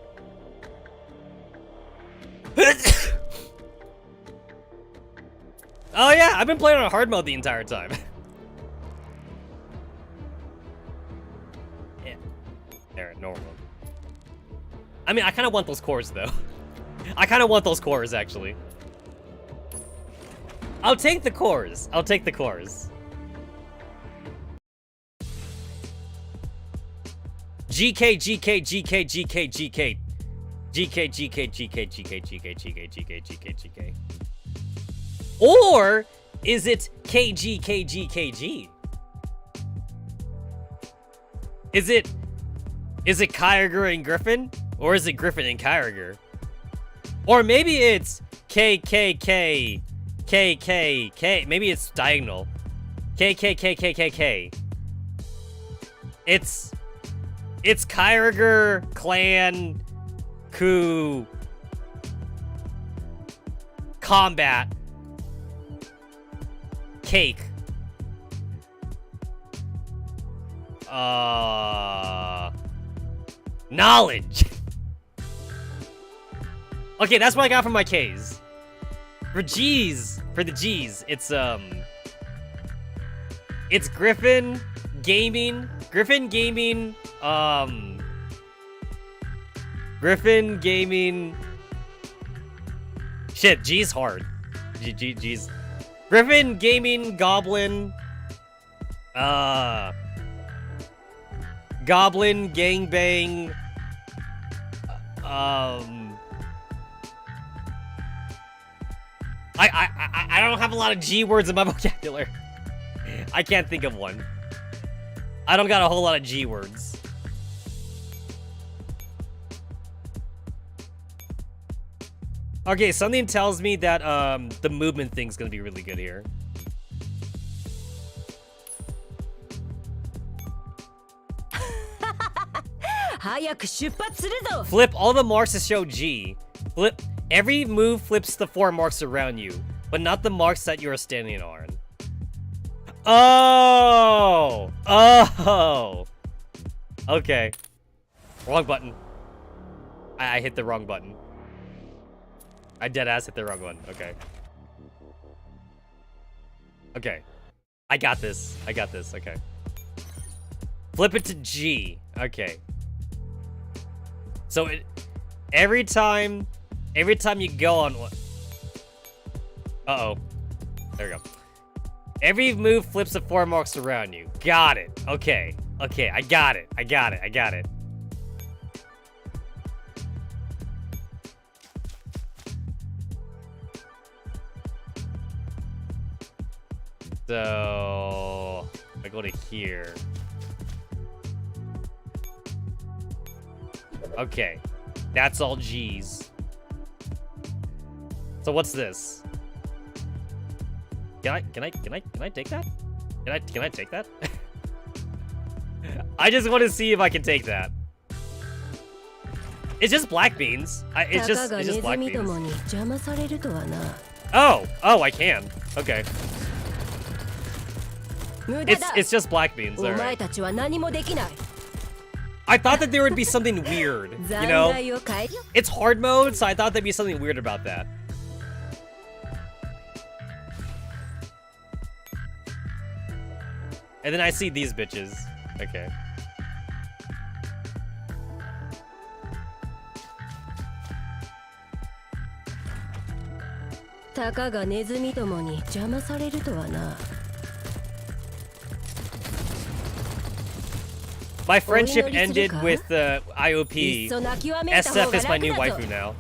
Oh yeah, I've been playing on hard mode the entire time. Yeah. There, normal. I mean, I kind of want those cores though. I kind of want those cores actually. I'll take the cores. I'll take the cores. GK, GK, GK, GK, GK. GK, GK, GK, GK, GK, GK, GK, GK, GK. Or is it KG, KG, KG? Is it Kyogre and Griffin? Or is it Griffin and Kyogre? Or maybe it's KKK, KKK. Maybe it's diagonal. KKKKKK. It's Kyogre, Clan, Coup, Combat, Cake. Knowledge. Okay, that's what I got from my K's. For G's, it's Griffin Gaming, Griffin Gaming, shit, G's hard. G's. Griffin Gaming, Goblin, Goblin Gangbang, I don't have a lot of G words in my vocabulary. I can't think of one. I don't got a whole lot of G words. Okay, something tells me that the movement thing's gonna be really good here. Flip all the marks to show G. Flip every move flips the 4 marks around you, but not the marks that you are standing on. Oh! Oh! Okay. Wrong button. I hit the wrong button. I deadass hit the wrong one. Okay. Okay. I got this. I got this. Okay. Flip it to G. Okay. So every time you go on one. Uh-oh. There we go. Every move flips the 4 marks around you. Got it. Okay. Okay, I got it. I got it. I got it. So I go to here. Okay. That's all G's. So what's this? Can I take that? Can I take that? I just want to see if I can take that. It's just black beans. It's just black beans. Oh, I can. Okay. It's just black beans. All right. I thought that there would be something weird, you know? It's hard mode, so I thought there'd be something weird about that. And then I see these bitches. Okay. Taka ga nezumi domo ni jama sareru to wa na. My friendship ended with IOP. SF is my new waifu now.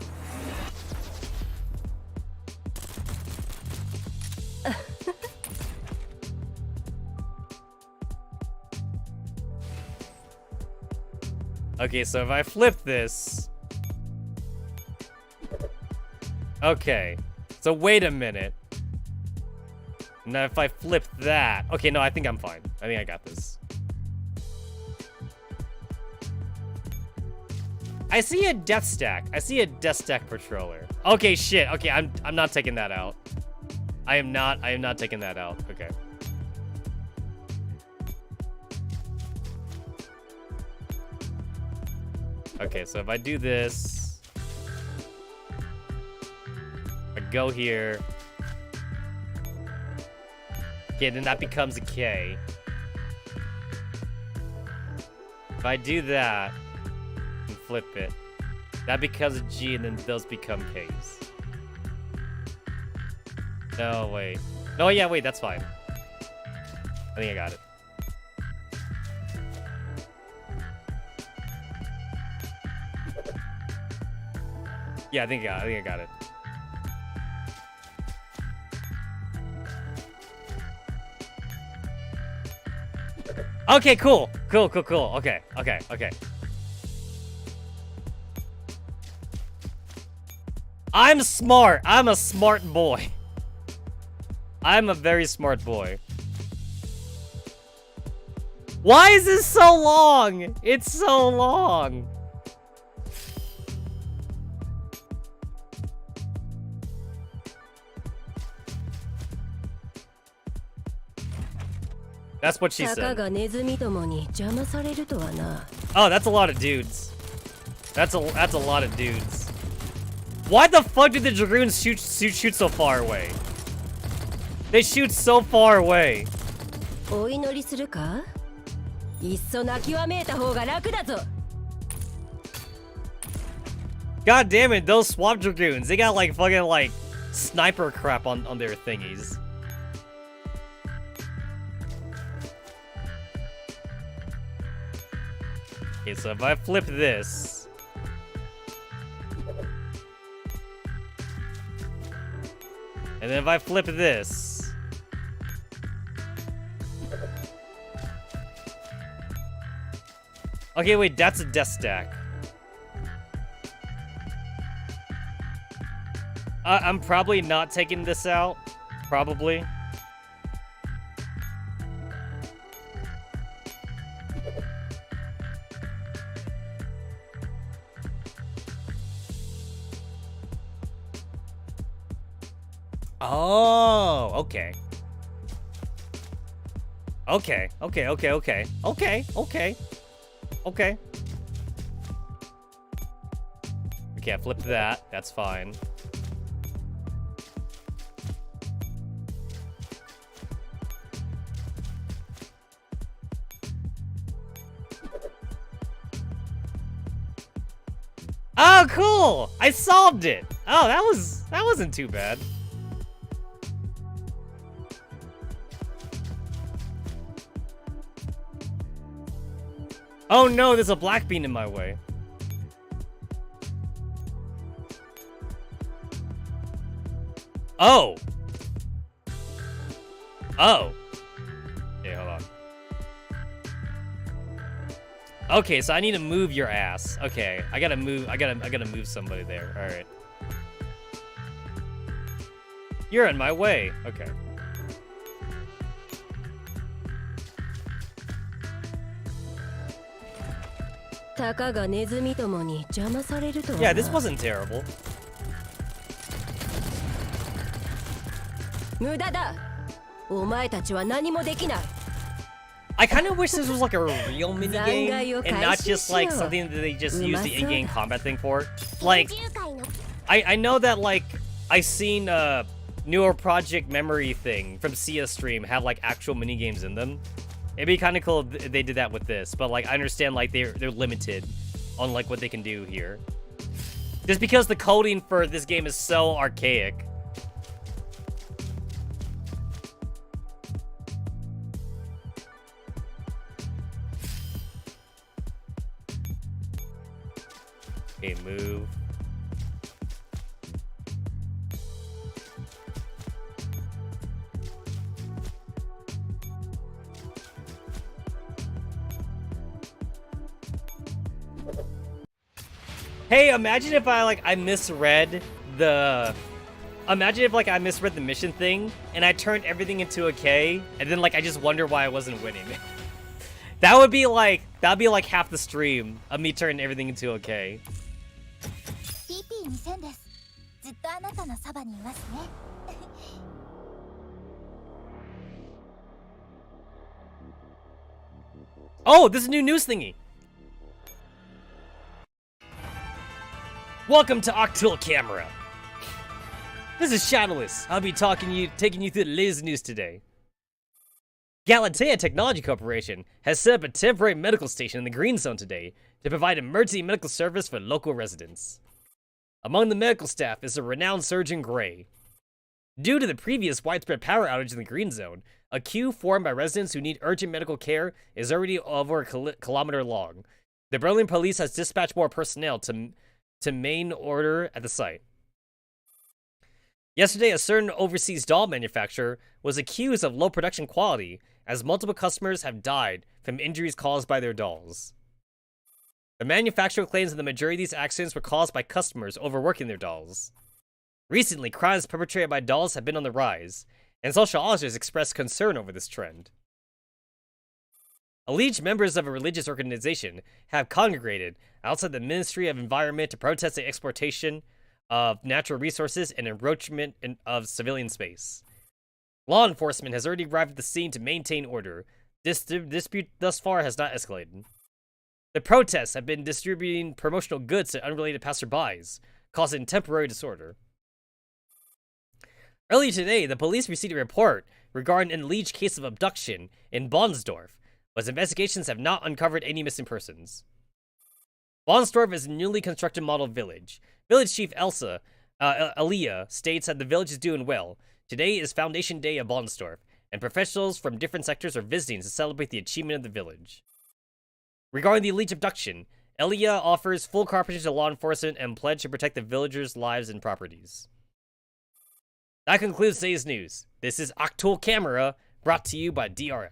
Okay, so if I flip this... Okay. So wait a minute. Now if I flip that... Okay, no, I think I'm fine. I think I got this. I see a death stack. I see a death stack patroller. Okay, shit. Okay, I'm not taking that out. I am not taking that out. Okay. Okay, so if I do this, I go here. Okay, then that becomes a K. If I do that and flip it, that becomes a G, and then those become Ks. No, wait. No, yeah, wait, that's fine. I think I got it. Yeah, I think I got it. Okay, cool. Cool. Okay. I'm smart. I'm a smart boy. I'm a very smart boy. Why is this so long? It's so long. That's what she said. Oh, that's a lot of dudes. That's a lot of dudes. Why the fuck did the Dragoons shoot so far away? They shoot so far away. God damn it, those swamp Dragoons. They got like fucking like sniper crap on their thingies. Okay, so if I flip this... And then if I flip this... Okay, wait, that's a death stack. I'm probably not taking this out. Probably. Oh, okay. Okay. Okay, I flipped that. That's fine. Oh, cool! I solved it! Oh, that wasn't too bad. Oh no, there's a black bean in my way. Oh. Oh. Okay, hold on. Okay, so I need to move your ass. Okay, I gotta move somebody there. All right. You're in my way. Okay. Yeah, this wasn't terrible. I kind of wish this was like a real minigame and not just like something that they just use the in-game combat thing for. Like, I know that like I seen newer Project Memory thing from Sia stream have like actual minigames in them. It'd be kind of cool if they did that with this, but like I understand like they're limited on like what they can do here. Just because the coding for this game is so archaic. Okay, move. Hey, imagine if I misread the... Imagine if I misread the mission thing, and I turned everything into a K, and then I just wonder why I wasn't winning. That would be that'd be like half the stream of me turning everything into a K. Oh, this is a new news thingy. Welcome to Octul Camera. This is Shadowless. I'll be taking you through the latest news today. Galatea Technology Corporation has set up a temporary medical station in the Green Zone today to provide emergency medical service for local residents. Among the medical staff is a renowned Surgeon Gray. Due to the previous widespread power outage in the Green Zone, a queue formed by residents who need urgent medical care is already over a kilometer long. The Berlin police has dispatched more personnel to main order at the site. Yesterday, a certain overseas doll manufacturer was accused of low production quality as multiple customers have died from injuries caused by their dolls. The manufacturer claims that the majority of these accidents were caused by customers overworking their dolls. Recently, crimes perpetrated by dolls have been on the rise, and sociologists expressed concern over this trend. Alleged members of a religious organization have congregated outside the Ministry of Environment to protest the exploitation of natural resources and encroachment of civilian space. Law enforcement has already arrived at the scene to maintain order. This dispute thus far has not escalated. The protests have been distributing promotional goods to unrelated passerbys, causing temporary disorder. Earlier today, the police received a report regarding an alleged case of abduction in Bonsdorf, but investigations have not uncovered any missing persons. Bonsdorf is a newly constructed model village. Village Chief Elia states that the village is doing well. Today is Foundation Day of Bonsdorf, and professionals from different sectors are visiting to celebrate the achievement of the village. Regarding the alleged abduction, Elia offers full cooperation to law enforcement and pledge to protect the villagers' lives and properties. That concludes today's news. This is Octul Camera, brought to you by DRF.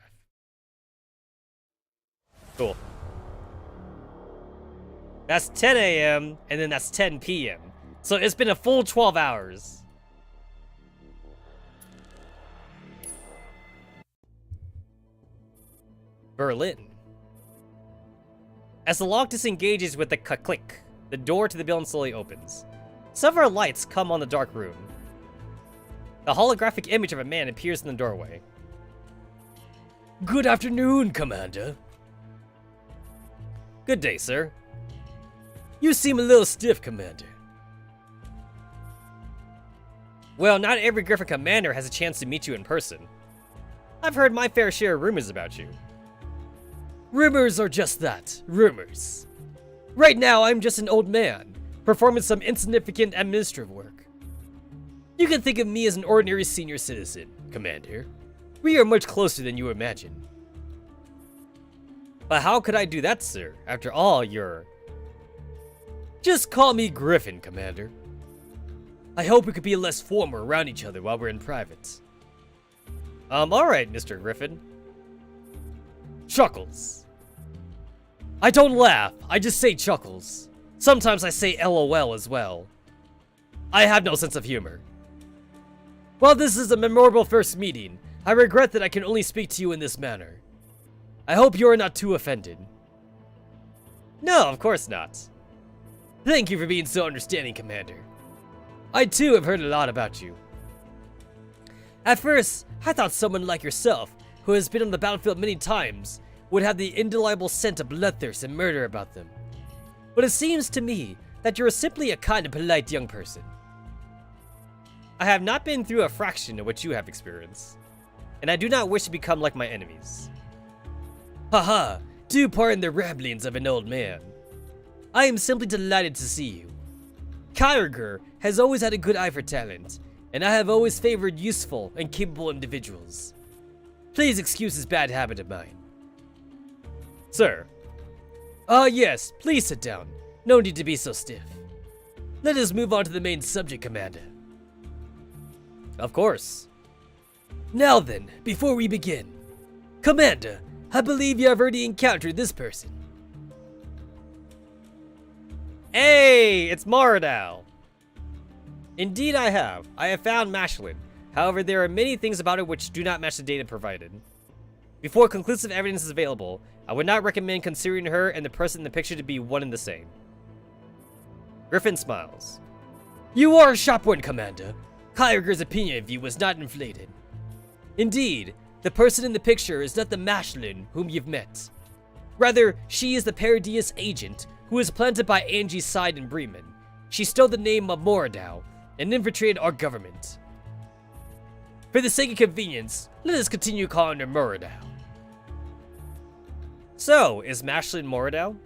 Cool. That's 10 a.m. and then that's 10 p.m. So it's been a full 12 hours. Berlin. As the lock disengages with a click, the door to the building slowly opens. Several lights come on the dark room. The holographic image of a man appears in the doorway. Good afternoon, Commander. Good day, sir. You seem a little stiff, Commander. Well, not every Griffin Commander has a chance to meet you in person. I've heard my fair share of rumors about you. Rumors are just that, rumors. Right now, I'm just an old man, performing some insignificant administrative work. You can think of me as an ordinary senior citizen, Commander. We are much closer than you imagine. But how could I do that, sir? After all, you're... Just call me Griffin, Commander. I hope we could be less formal around each other while we're in private. Alright, Mr. Griffin. Chuckles. I don't laugh, I just say chuckles. Sometimes I say LOL as well. I have no sense of humor. While this is a memorable first meeting, I regret that I can only speak to you in this manner. I hope you are not too offended. No, of course not. Thank you for being so understanding, Commander. I too have heard a lot about you. At first, I thought someone like yourself, who has been on the battlefield many times, would have the indelible scent of bloodthirst and murder about them. But it seems to me that you are simply a kind and polite young person. I have not been through a fraction of what you have experienced, and I do not wish to become like my enemies. Haha, do pardon the ramblings of an old man. I am simply delighted to see you. Kyriger has always had a good eye for talent, and I have always favored useful and capable individuals. Please excuse this bad habit of mine. Sir. Yes, please sit down. No need to be so stiff. Let us move on to the main subject, Commander. Of course. Now then, before we begin, Commander, I believe you have already encountered this person. Hey, it's Moradao. Indeed I have. I have found Mashlin. However, there are many things about it which do not match the data provided. Before conclusive evidence is available, I would not recommend considering her and the person in the picture to be one and the same. Griffin smiles. You are a sharp one, Commander. Kyriger's opinion of you was not inflated. Indeed, the person in the picture is not the Mashlin whom you've met. Rather, she is the Paradius agent who was planted by Angie's side in Bremen. She stole the name of Moradao and infiltrated our government. For the sake of convenience, let us continue calling her Moradao. So, is Mashlin Moradao?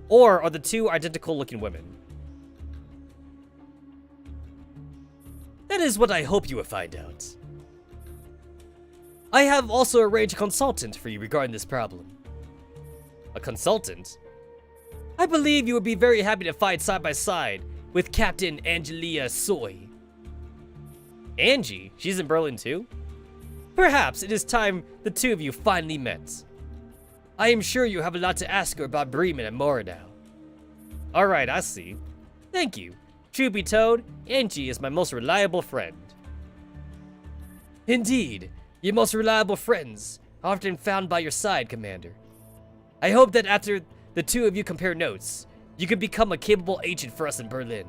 Or are the two identical looking women? That is what I hope you will find out. I have also arranged a consultant for you regarding this problem. A consultant? I believe you would be very happy to fight side by side with Captain Angelia Soy. Angie? She's in Berlin too? Perhaps it is time the two of you finally met. I am sure you have a lot to ask her about Bremen and Moradao. Alright, I see. Thank you. Truth be told, Angie is my most reliable friend. Indeed, your most reliable friends are often found by your side, Commander. I hope that after the two of you compare notes, you can become a capable agent for us in Berlin.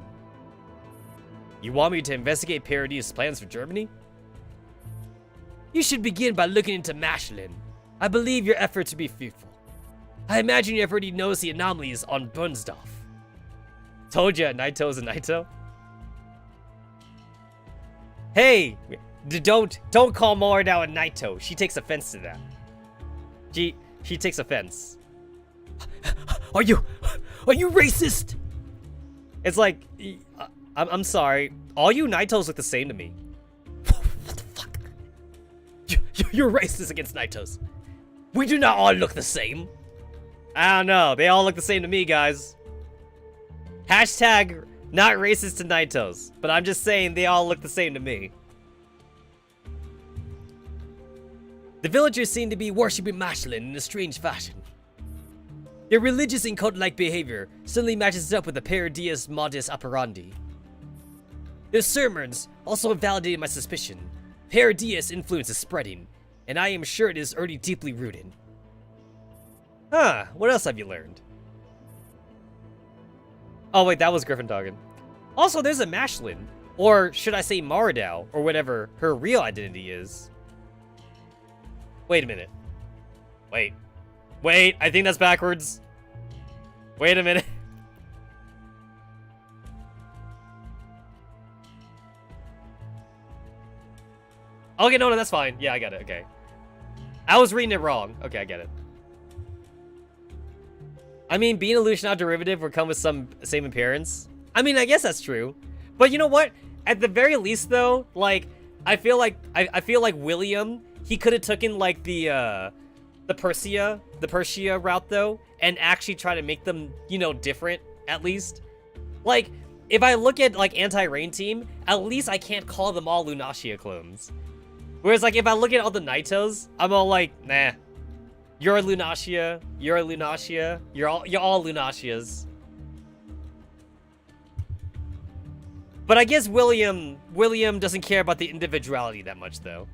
You want me to investigate Paradius' plans for Germany? You should begin by looking into Mashlin. I believe your efforts to be fruitful. I imagine you have already noticed the anomalies on Bunsdorf. Told ya, Naito's a Naito. Hey, don't call Moradao a Naito. She takes offense to that. She takes offense. Are you racist? It's like, I'm sorry. All you Naitos look the same to me. What the fuck? You're racist against Naitos. We do not all look the same. I don't know. They all look the same to me, guys. Hashtag not racist to Naitos. But I'm just saying they all look the same to me. The villagers seem to be worshipping Mashlin in a strange fashion. Their religious and cult-like behavior suddenly matches up with the Paradius modus operandi. Their sermons also validated my suspicion. Paradius influence is spreading, and I am sure it is already deeply rooted. Huh, what else have you learned? Oh wait, that was Griffin talking. Also, there's a Mashlin, or should I say Moradao, or whatever her real identity is. Wait a minute. Wait, I think that's backwards. Wait a minute. Okay, no, that's fine. Yeah, I got it, okay. I was reading it wrong. Okay, I get it. I mean, being a Lucianal derivative would come with some same appearance. I mean, I guess that's true. But you know what? At the very least, though, like, I feel like William, he could have taken, like, the Persia route, though, and actually try to make them, you know, different, at least. Like, if I look at, like, Anti-Rain Team, at least I can't call them all Lunatia clones. Whereas, like, if I look at all the Naitos, I'm all like, nah. You're a Lunatia, you're a Lunatia, you're all Lunatias. But I guess William doesn't care about the individuality that much, though.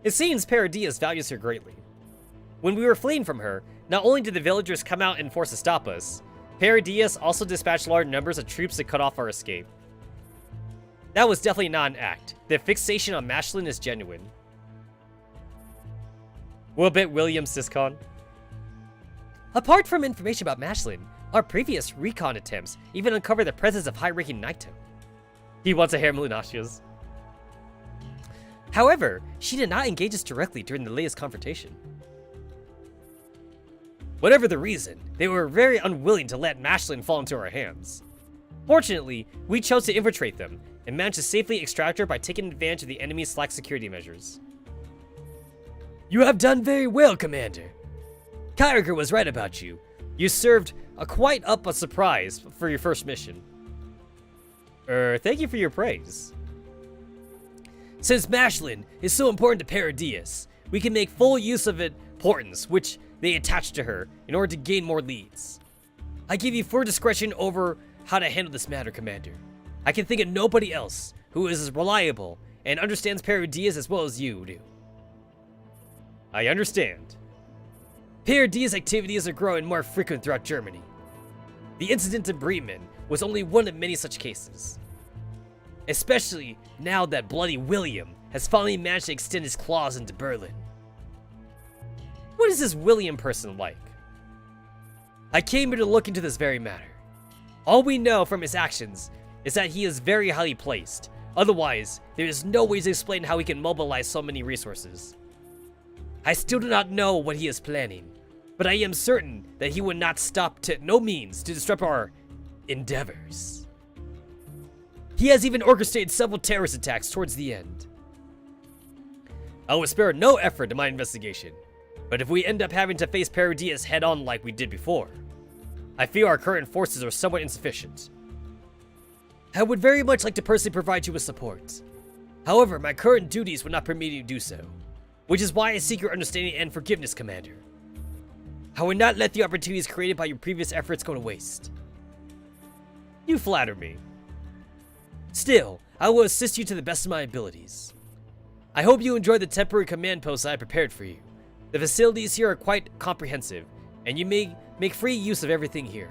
It seems Paradius values her greatly. When we were fleeing from her, not only did the villagers come out and force to stop us, Paradius also dispatched large numbers of troops to cut off our escape. That was definitely not an act. The fixation on Mashlin is genuine. Will bet William Siscon. Apart from information about Mashlin, our previous recon attempts even uncovered the presence of high-ranking Naito. He wants a harem Lunatias. However, she did not engage us directly during the latest confrontation. Whatever the reason, they were very unwilling to let Mashlin fall into our hands. Fortunately, we chose to infiltrate them and managed to safely extract her by taking advantage of the enemy's slack security measures. You have done very well, Commander. Kyriger was right about you. You served quite up a surprise for your first mission. Thank you for your praise. Since Mashlin is so important to Paradius, we can make full use of its importance, which they attach to her, in order to gain more leads. I give you full discretion over how to handle this matter, Commander. I can think of nobody else who is as reliable and understands Paradius as well as you do. I understand. Paradius activities are growing more frequent throughout Germany. The incident in Bremen was only one of many such cases. Especially now that Bloody William has finally managed to extend his claws into Berlin. What is this William person like? I came here to look into this very matter. All we know from his actions is that he is very highly placed. Otherwise, there is no way to explain how he can mobilize so many resources. I still do not know what he is planning, but I am certain that he would not stop to no means to disrupt our endeavors. He has even orchestrated several terrorist attacks towards the end. I will spare no effort in my investigation, but if we end up having to face Paradius head-on like we did before, I feel our current forces are somewhat insufficient. I would very much like to personally provide you with support. However, my current duties would not permit me to do so, which is why I seek your understanding and forgiveness, Commander. I would not let the opportunities created by your previous efforts go to waste. You flatter me. Still, I will assist you to the best of my abilities. I hope you enjoy the temporary command post I prepared for you. The facilities here are quite comprehensive, and you may make free use of everything here.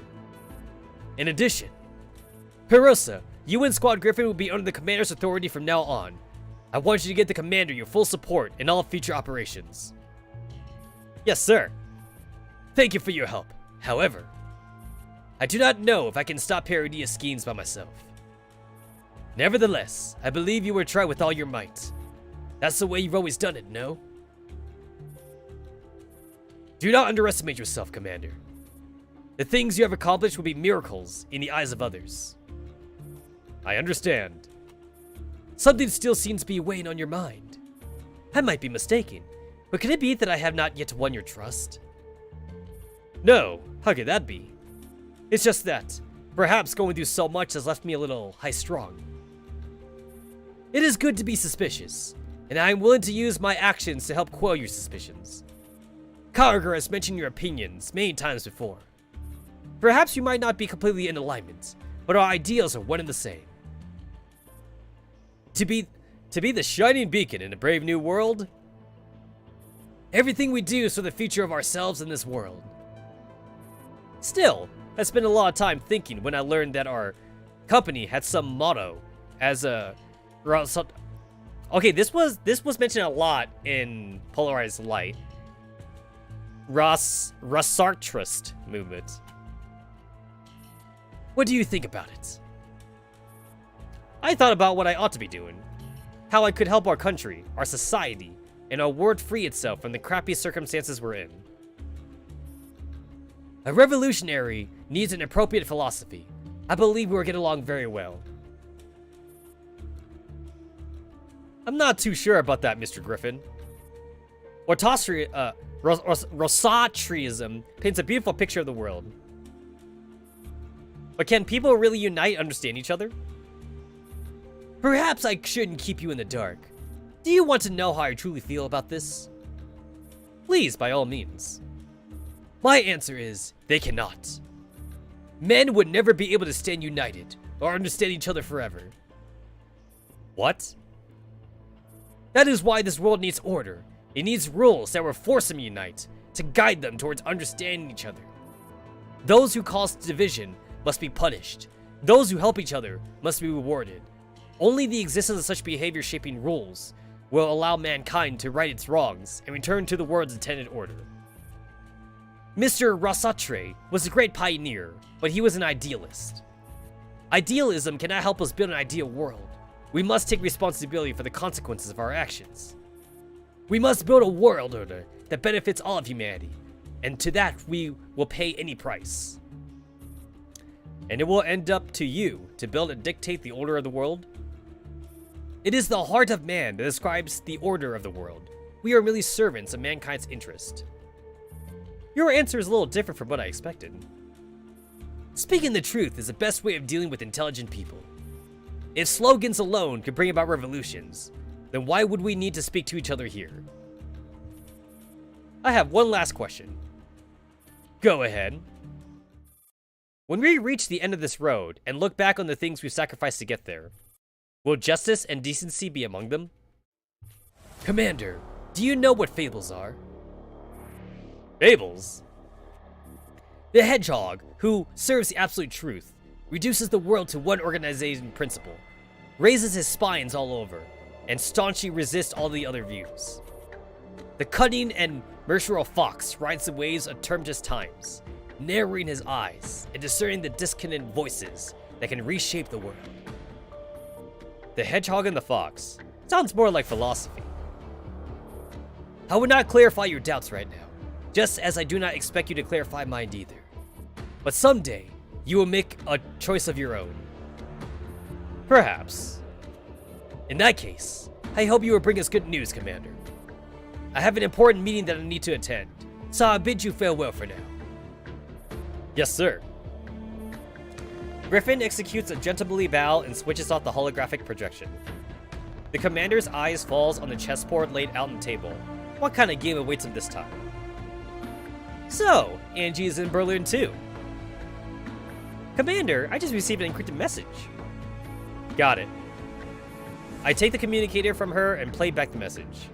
In addition, Perosa, you and Squad Griffin will be under the commander's authority from now on. I want you to get the commander your full support in all future operations. Yes, sir. Thank you for your help. However, I do not know if I can stop Paradius' schemes by myself. Nevertheless, I believe you will try with all your might. That's the way you've always done it, no? Do not underestimate yourself, Commander. The things you have accomplished will be miracles in the eyes of others. I understand. Something still seems to be weighing on your mind. I might be mistaken, but could it be that I have not yet won your trust? No, how could that be? It's just that, perhaps going through so much has left me a little high-strung. It is good to be suspicious, and I am willing to use my actions to help quell your suspicions. Kyriger has mentioned your opinions many times before. Perhaps you might not be completely in alignment, but our ideals are one and the same. To be the shining beacon in a brave new world? Everything we do is for the future of ourselves in this world. Still, I spent a lot of time thinking when I learned that our company had some motto as a... Okay, this was mentioned a lot in Polarized Light. Rassartrist movement. What do you think about it? I thought about what I ought to be doing. How I could help our country, our society, and our world free itself from the crappy circumstances we're in. A revolutionary needs an appropriate philosophy. I believe we will get along very well. I'm not too sure about that, Mr. Griffin. Rossatrism paints a beautiful picture of the world. But can people really unite and understand each other? Perhaps I shouldn't keep you in the dark. Do you want to know how I truly feel about this? Please, by all means. My answer is, they cannot. Men would never be able to stand united, or understand each other forever. What? That is why this world needs order. It needs rules that will force them to unite, to guide them towards understanding each other. Those who cause division must be punished. Those who help each other must be rewarded. Only the existence of such behavior shaping rules will allow mankind to right its wrongs and return to the world's intended order. Mr. Rossatre was a great pioneer, but he was an idealist. Idealism cannot help us build an ideal world. We must take responsibility for the consequences of our actions. We must build a world order that benefits all of humanity, and to that we will pay any price. And it will end up to you to build and dictate the order of the world. It is the heart of man that describes the order of the world. We are merely servants of mankind's interest. Your answer is a little different from what I expected. Speaking the truth is the best way of dealing with intelligent people. If slogans alone could bring about revolutions, then why would we need to speak to each other here? I have one last question. Go ahead. When we reach the end of this road and look back on the things we've sacrificed to get there, will justice and decency be among them? Commander, do you know what fables are? Fables? The hedgehog, who serves the absolute truth, reduces the world to one organization principle, raises his spines all over, and staunchly resists all the other views. The cunning and mercurial fox rides the waves of tumultuous times, narrowing his eyes and discerning the discordant voices that can reshape the world. The hedgehog and the fox sounds more like philosophy. I would not clarify your doubts right now, just as I do not expect you to clarify mine either. But someday, you will make a choice of your own. Perhaps. In that case, I hope you will bring us good news, Commander. I have an important meeting that I need to attend, so I bid you farewell for now. Yes, sir. Griffin executes a gentlemanly bow and switches off the holographic projection. The commander's eyes falls on the chessboard laid out on the table. What kind of game awaits him this time? So, Angie is in Berlin too. Commander, I just received an encrypted message. Got it. I take the communicator from her and play back the message.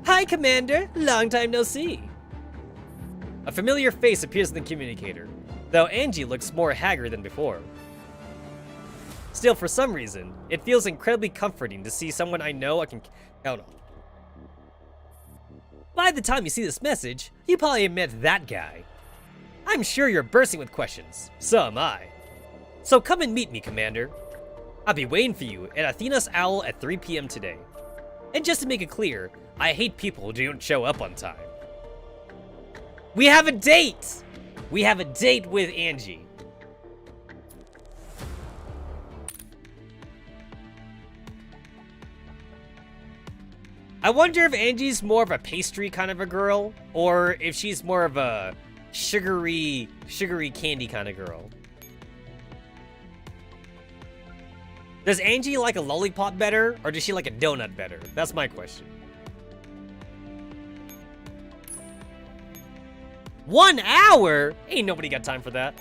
Hi, Commander. Long time no see. A familiar face appears in the communicator, though Angie looks more haggard than before. Still, for some reason, it feels incredibly comforting to see someone I know I can count on. By the time you see this message, you probably have met that guy. I'm sure you're bursting with questions. So am I. So come and meet me, Commander. I'll be waiting for you at Athena's Owl at 3 p.m. today. And just to make it clear, I hate people who don't show up on time. We have a date! We have a date with Angie. I wonder if Angie's more of a pastry kind of a girl, or if she's more of a sugary candy kind of girl. Does Angie like a lollipop better, or does she like a donut better? That's my question. 1 hour? Ain't nobody got time for that.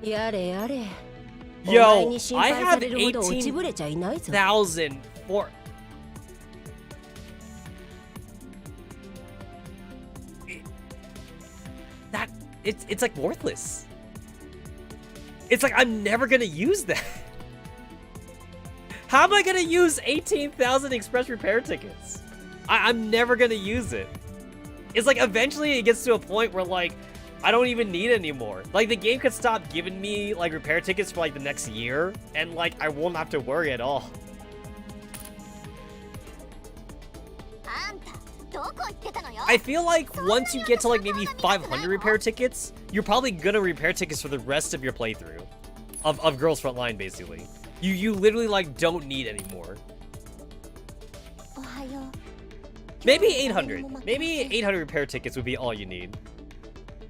Yo, I have 18,000 for... That, it's like worthless. It's like I'm never gonna use that. How am I gonna use 18,000 express repair tickets? I'm never gonna use it. It's like eventually it gets to a point where like I don't even need it anymore. Like the game could stop giving me like repair tickets for like the next year and like I won't have to worry at all. I feel like once you get to like maybe 500 repair tickets, you're probably gonna repair tickets for the rest of your playthrough of Girls Frontline basically. You literally like don't need anymore. Maybe 800. Maybe 800 repair tickets would be all you need.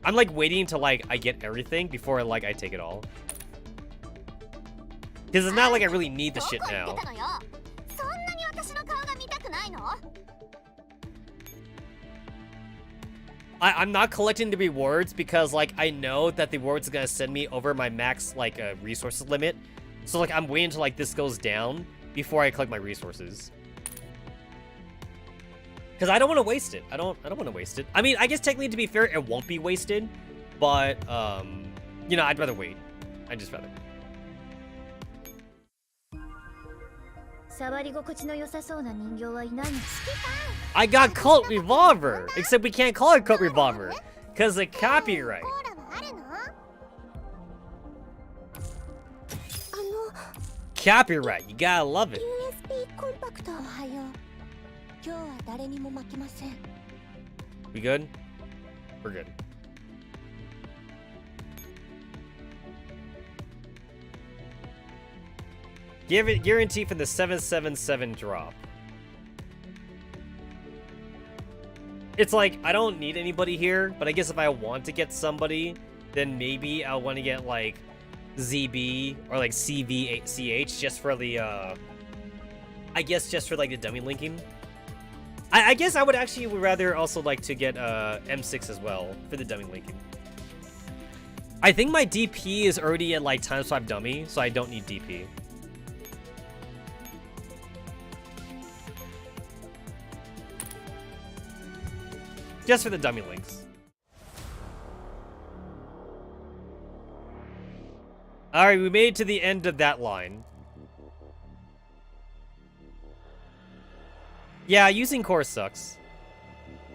I'm like waiting until like I get everything before like I take it all. Because it's not like I really need the shit now. I'm not collecting the rewards because like I know that the rewards is gonna send me over my max like resources limit. So like I'm waiting until like this goes down before I collect my resources. Because I don't want to waste it. I don't want to waste it. I mean, I guess technically to be fair, it won't be wasted, but you know, I'd rather wait. I'd just rather. I got Cult Revolver, except we can't call it Cult Revolver because of copyright. Copyright, you gotta love it. USB コンパクト。おはよう。今日は誰にも負けません。We good? We're good. Give it guarantee for the 777 drop. It's like, I don't need anybody here, but I guess if I want to get somebody, then maybe I'll want to get like ZB or like CVCH just for the, I guess just for like the dummy linking. I guess I would actually rather also like to get M6 as well for the dummy linking. I think my DP is already at like times 5 dummy, so I don't need DP. Just for the dummy links. Alright, we made it to the end of that line. Yeah, using core sucks.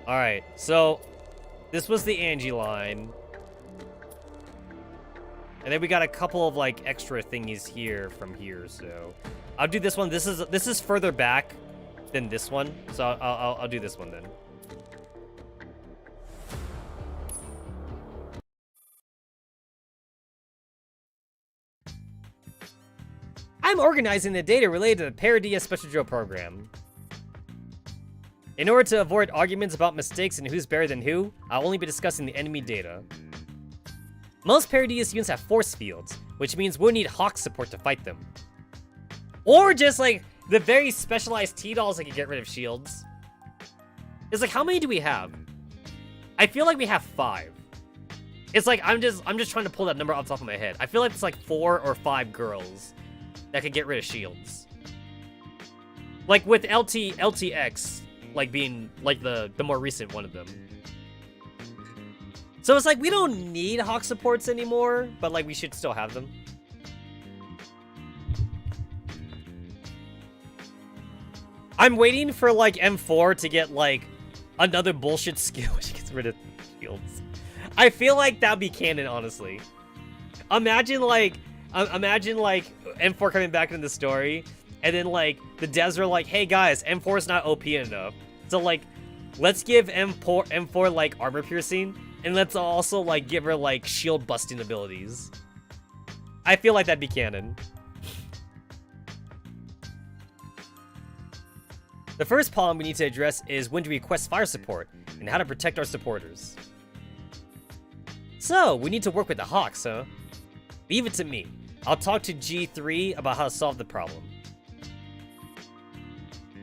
Alright, so this was the Angie line. And then we got a couple of like extra thingies here from here, so I'll do this one. This is further back than this one, so I'll do this one then. I'm organizing the data related to the Paradia Special Drill program. In order to avoid arguments about mistakes and who's better than who, I'll only be discussing the enemy data. Most Paradius units have force fields, which means we'll need Hawk support to fight them. Or just like the very specialized T-dolls that can get rid of shields. It's like, how many do we have? I feel like we have 5. It's like, I'm just trying to pull that number off the top of my head. I feel like it's like 4 or 5 girls that could get rid of shields. Like with LTX, like being like the more recent one of them. So it's like, we don't need Hawk supports anymore, but like we should still have them. I'm waiting for like M4 to get like another bullshit skill which gets rid of shields. I feel like that'd be canon, honestly. Imagine like M4 coming back into the story, and then like the devs are like, hey guys, M4 is not OP enough. So like, let's give M4 like armor piercing, and let's also like give her like shield busting abilities. I feel like that'd be canon. The first problem we need to address is when to request fire support, and how to protect our supporters. So, we need to work with the Hawks, huh? Leave it to me. I'll talk to G3 about how to solve the problem.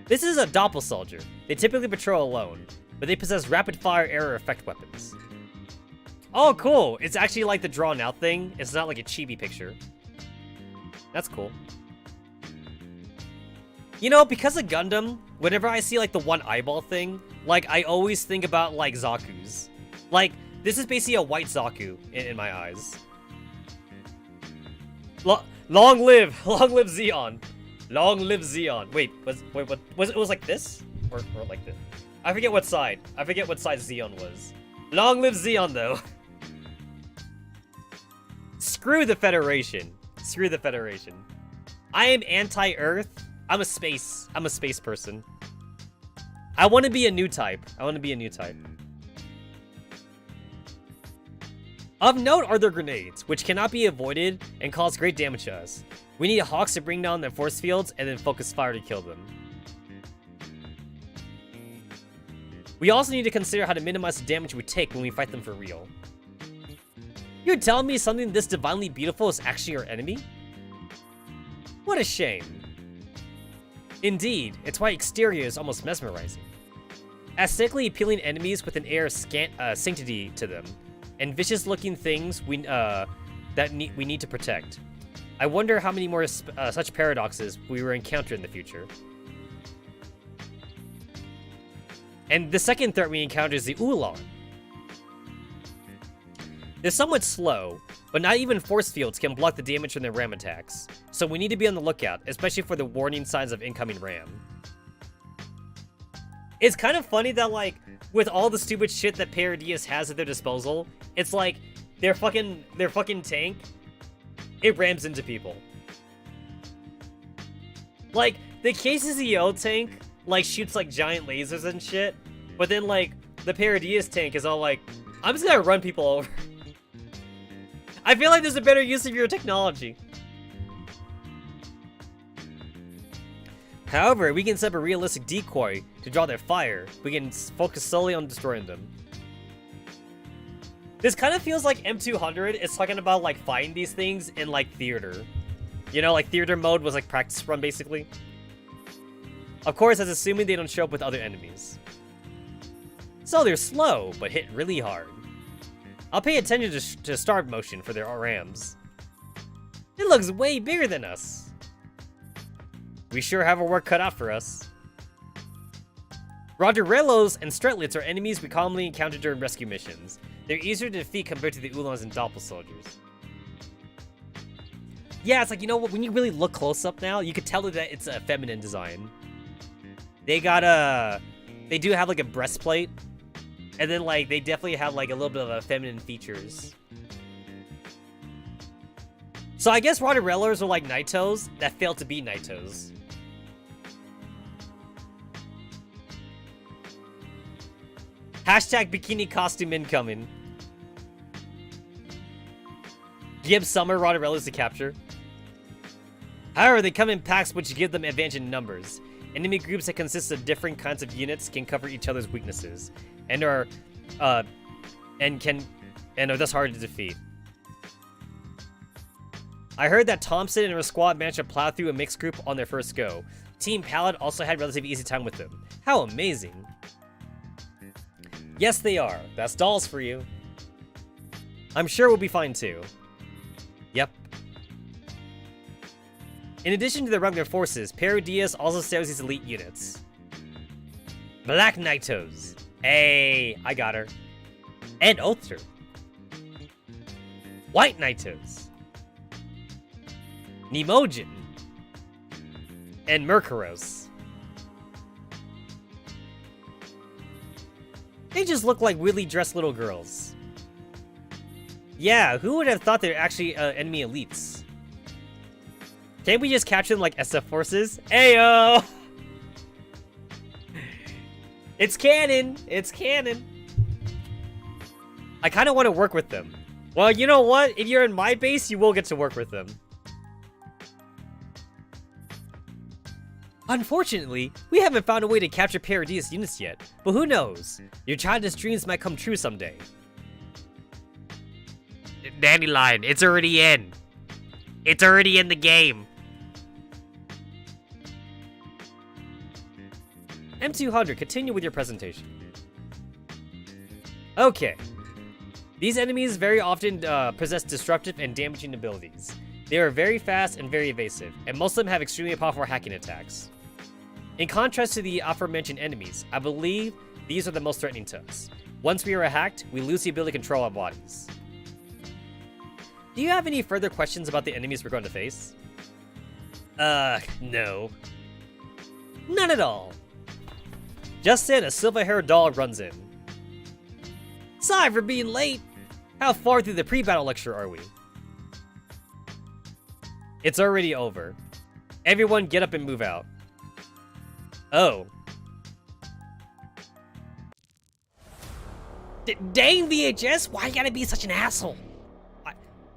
This is a Doppelsoldier. They typically patrol alone, but they possess rapid-fire error effect weapons. Oh, cool! It's actually like the drawn-out thing. It's not like a chibi picture. That's cool. You know, because of Gundam, whenever I see like the one eyeball thing, like I always think about like Zaku's. Like, this is basically a white Zaku in my eyes. Long live Xeon. Long live Xeon. Wait, it was like this? Or like this? I forget what side. I forget what side Xeon was. Long live Xeon, though. Screw the Federation. Screw the Federation. I am anti-Earth. I'm a space person. I want to be a new type. Of note are their grenades, which cannot be avoided and cause great damage to us. We need Hawks to bring down their force fields and then focus fire to kill them. We also need to consider how to minimize the damage we take when we fight them for real. You're telling me something this divinely beautiful is actually our enemy? What a shame. Indeed, it's why exterior is almost mesmerizing. Aesthetically appealing enemies with an air of sanctity to them, and vicious-looking things we need to protect. I wonder how many more such paradoxes we will encounter in the future. And the second threat we encounter is the Ulan. They're somewhat slow, but not even force fields can block the damage from their ram attacks, so we need to be on the lookout, especially for the warning signs of incoming ram. It's kind of funny that, like, with all the stupid shit that Paradius has at their disposal, it's like, their fucking tank, it rams into people. Like, the KCZO tank, like, shoots, like, giant lasers and shit. But then, like, the Paradias tank is all like, I'm just gonna run people over. I feel like there's a better use of your technology. However, we can set up a realistic decoy to draw their fire. We can focus solely on destroying them. This kind of feels like M200 is talking about, like, fighting these things in, like, theater. You know, like, theater mode was, like, practice run, basically. Of course, that's assuming they don't show up with other enemies. So they're slow, but hit really hard. I'll pay attention to start motion for their rams. It looks way bigger than us. We sure have our work cut out for us. Rogerellos and Stretlets are enemies we commonly encounter during rescue missions. They're easier to defeat compared to the Ulans and Doppel soldiers. Yeah, it's like, you know what, when you really look close up now, you could tell that it's a feminine design. They got they do have like a breastplate, and then like, they definitely have like a little bit of a feminine features. So I guess Rogerellos are like Naitos that failed to be Naitos. Hashtag bikini costume incoming. Give summer Rogerellos to capture. However, they come in packs which give them advantage in numbers. Enemy groups that consist of different kinds of units can cover each other's weaknesses, and are thus hard to defeat. I heard that Thompson and her squad managed to plow through a mixed group on their first go. Team Pallid also had relatively easy time with them. How amazing! Yes, they are. That's dolls for you. I'm sure we'll be fine too. Yep. In addition to the regular forces, Paradias also sells these elite units. Black Naitos. Hey, I got her. And Othter. White Naitos. Nemojin. And Mercuros. They just look like weirdly dressed little girls. Yeah, who would have thought they're actually enemy elites? Can't we just capture them like SF forces? Ayo! It's canon! It's canon! I kind of want to work with them. Well, you know what? If you're in my base, you will get to work with them. Unfortunately, we haven't found a way to capture Paradias units yet, but who knows? Your childish dreams might come true someday. Dandelion, it's already in. It's already in the game. M200, continue with your presentation. Okay. These enemies very often possess disruptive and damaging abilities. They are very fast and very evasive, and most of them have extremely powerful hacking attacks. In contrast to the aforementioned enemies, I believe these are the most threatening to us. Once we are hacked, we lose the ability to control our bodies. Do you have any further questions about the enemies we're going to face? No. None at all. Just then, a silver-haired doll runs in. Sorry for being late. How far through the pre-battle lecture are we? It's already over. Everyone get up and move out. Oh. Dang VHS, why you gotta be such an asshole?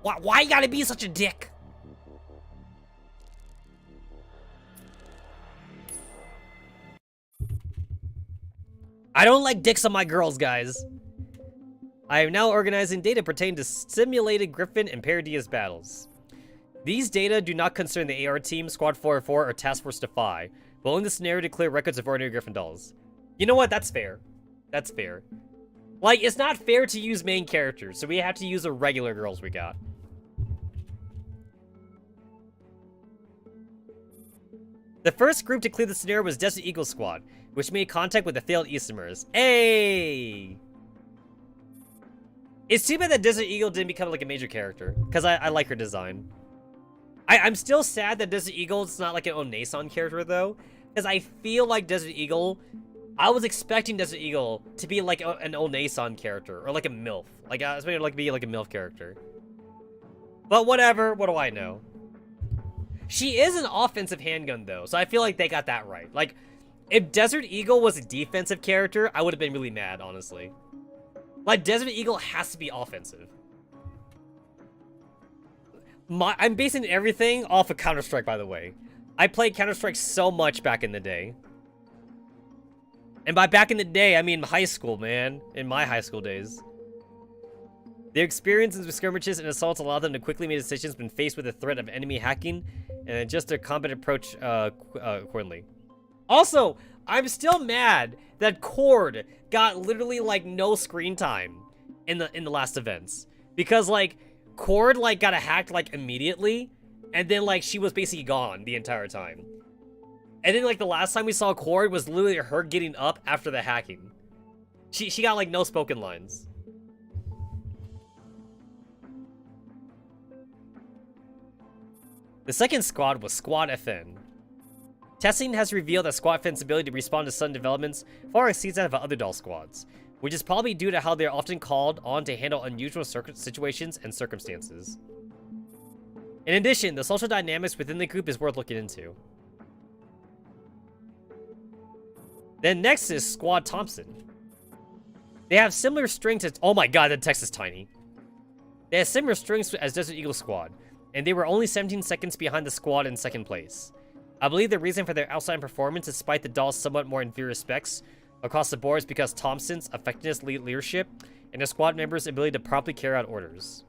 Why you gotta be such a dick? I don't like dicks on my girls, guys. I am now organizing data pertaining to simulated Griffin and Paradias battles. These data do not concern the AR team, Squad 404, or Task Force Defy, but only the scenario to clear records of ordinary Griffin dolls. You know what? That's fair. That's fair. Like, it's not fair to use main characters, so we have to use the regular girls we got. The first group to clear the scenario was Desert Eagle Squad, which made contact with the failed Easterners. Hey! It's too bad that Desert Eagle didn't become like a major character, because I like her design. I'm still sad that Desert Eagle is not like an Onason character though, because I feel like Desert Eagle, I was expecting Desert Eagle to be like an Onason character, or like a MILF. Like, I was expecting to be like a MILF character. But whatever, what do I know? She is an offensive handgun, though, so I feel like they got that right. Like, if Desert Eagle was a defensive character, I would have been really mad, honestly. Like, Desert Eagle has to be offensive. I'm basing everything off of Counter-Strike, by the way. I played Counter-Strike so much back in the day. And by back in the day, I mean high school, man. In my high school days. Their experience in skirmishes and assaults allow them to quickly make decisions when faced with the threat of enemy hacking and adjust their combat approach accordingly. Also, I'm still mad that Cord got literally like no screen time in the last events, because like Cord like got hacked like immediately, and then like she was basically gone the entire time. And then like the last time we saw Cord was literally her getting up after the hacking. She got like no spoken lines. The second squad was Squad FN. Testing has revealed that Squad FN's ability to respond to sudden developments far exceeds that of other doll squads, which is probably due to how they are often called on to handle unusual situations and circumstances. In addition, the social dynamics within the group is worth looking into. Then next is Squad Thompson. They have similar strengths as— oh my god, that text is tiny. They have similar strengths as Desert Eagle Squad, and they were only 17 seconds behind the squad in second place. I believe the reason for their outstanding performance, despite the doll's somewhat more inferior specs across the board, is because Thompson's effectiveness, leadership, and the squad members' ability to promptly carry out orders.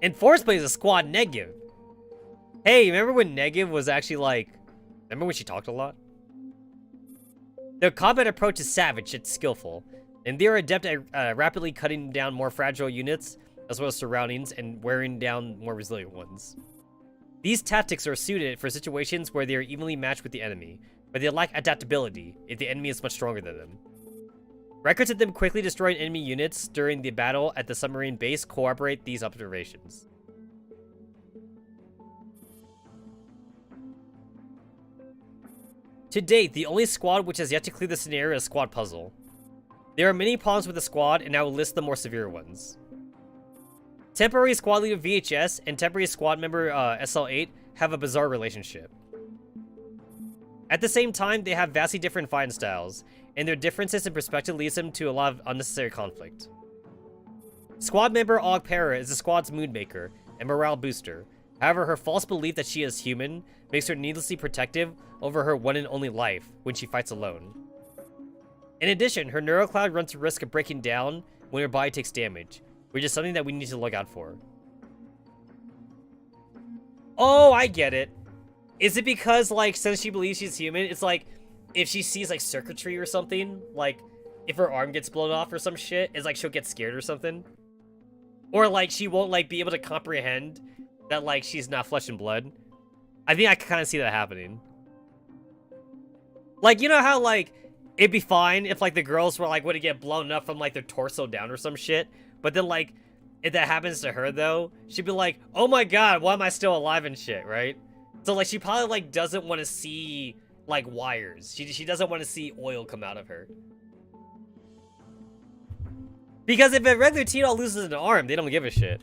In fourth place is Squad Negative. Hey, remember when Negative was actually like— remember when she talked a lot? Their combat approach is savage yet skillful, and they are adept at rapidly cutting down more fragile units, as well as surroundings, and wearing down more resilient ones. These tactics are suited for situations where they are evenly matched with the enemy, but they lack adaptability if the enemy is much stronger than them. Records of them quickly destroying enemy units during the battle at the submarine base corroborate these observations. To date, the only squad which has yet to clear the scenario is Squad Puzzle. There are many problems with the squad, and I will list the more severe ones. Temporary squad leader VHS and temporary squad member SL8 have a bizarre relationship. At the same time, they have vastly different fighting styles, and their differences in perspective leads them to a lot of unnecessary conflict. Squad member Og Para is the squad's mood maker and morale booster. However, her false belief that she is human makes her needlessly protective over her one and only life when she fights alone. In addition, her neurocloud runs the risk of breaking down when her body takes damage, which is something that we need to look out for. Oh, I get it. Is it because, like, since she believes she's human, it's like, if she sees, like, circuitry or something, like, if her arm gets blown off or some shit, it's like she'll get scared or something? Or, like, she won't, like, be able to comprehend that, like, she's not flesh and blood? I think I can kind of see that happening. Like, you know how, like, it'd be fine if, like, the girls were, like, would get blown up from, like, their torso down or some shit? But then, like, if that happens to her, though, she'd be like, oh my god, why am I still alive and shit, right? So, like, she probably, like, doesn't want to see, like, wires. She doesn't want to see oil come out of her. Because if a regular T-Doll loses an arm, they don't give a shit.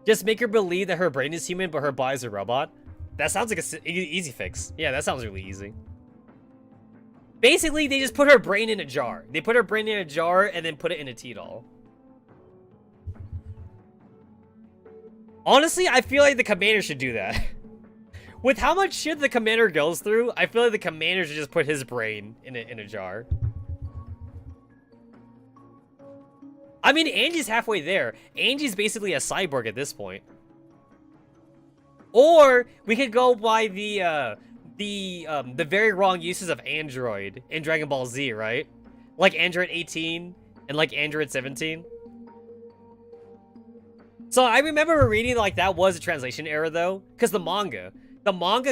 Just make her believe that her brain is human, but her body's a robot. That sounds like an easy fix. Yeah, that sounds really easy. Basically, they just put her brain in a jar. They put her brain in a jar and then put it in a T-Doll. Honestly, I feel like the commander should do that. With how much shit the commander goes through, I feel like the commander should just put his brain in a jar. I mean, Angie's halfway there. Angie's basically a cyborg at this point. Or we could go by the very wrong uses of Android in Dragon Ball Z, right? Like Android 18 and like Android 17. So I remember reading like that was a translation error though, because the manga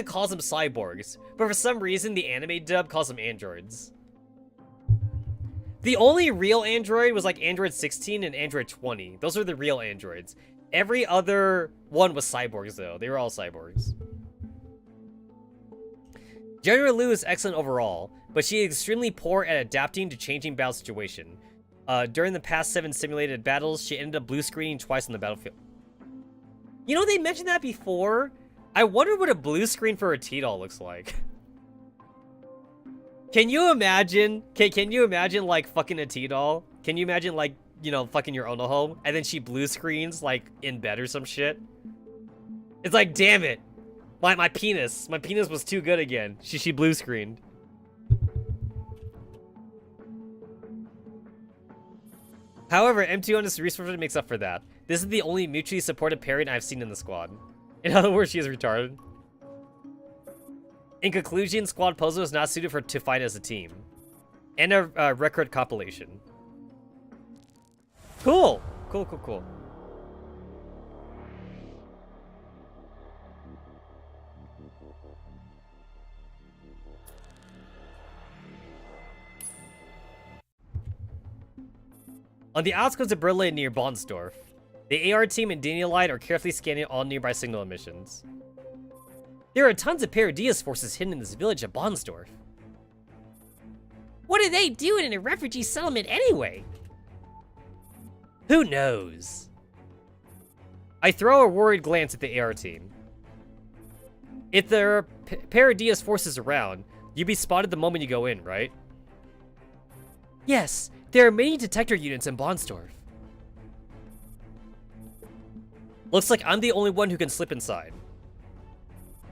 calls them cyborgs, but for some reason the anime dub calls them androids. The only real android was like Android 16 and Android 20. Those are the real androids. Every other one was cyborgs though. They were all cyborgs. General Liu is excellent overall, but she is extremely poor at adapting to changing battle situation. During the past 7 simulated battles, she ended up blue screening twice on the battlefield. You know, they mentioned that before. I wonder what a blue screen for a T-doll looks like. Can you imagine? Can you imagine, like, fucking a T-doll? Can you imagine, like, you know, fucking your Onoho, and then she blue screens, like, in bed or some shit? It's like, damn it. My penis. My penis was too good again. She blue screened. However, M2 on his resources makes up for that. This is the only mutually supportive pairing I've seen in the squad. In other words, she is retarded. In conclusion, Squad Pozo is not suited to fight as a team. And a record compilation. Cool! Cool. On the outskirts of Berlin near Bonsdorf, the AR team and Danielite are carefully scanning all nearby signal emissions. There are tons of Paradias forces hidden in this village of Bonsdorf. What are they doing in a refugee settlement anyway? Who knows? I throw a worried glance at the AR team. If there are Paradias forces around, you'd be spotted the moment you go in, right? Yes, there are many detector units in Bonsdorf. Looks like I'm the only one who can slip inside.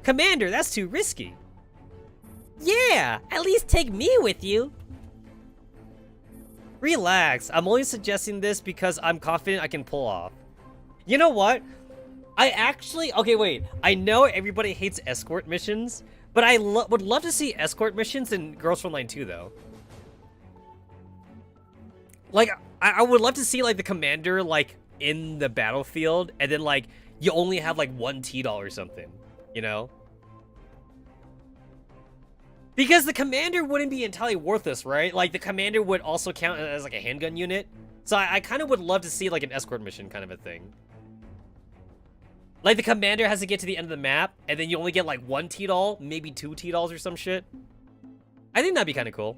Commander, that's too risky. Yeah, at least take me with you. Relax, I'm only suggesting this because I'm confident I can pull off. You know what? Okay, wait. I know everybody hates escort missions, but I would love to see escort missions in Girls Frontline 2, though. Like, I would love to see, like, the commander, like, in the battlefield, and then, like, you only have, like, one T-doll or something, you know? Because the commander wouldn't be entirely worthless, right? Like, the commander would also count as, like, a handgun unit. So I kind of would love to see, like, an escort mission kind of a thing. Like, the commander has to get to the end of the map, and then you only get, like, one T-doll, maybe 2 T-dolls or some shit. I think that'd be kind of cool.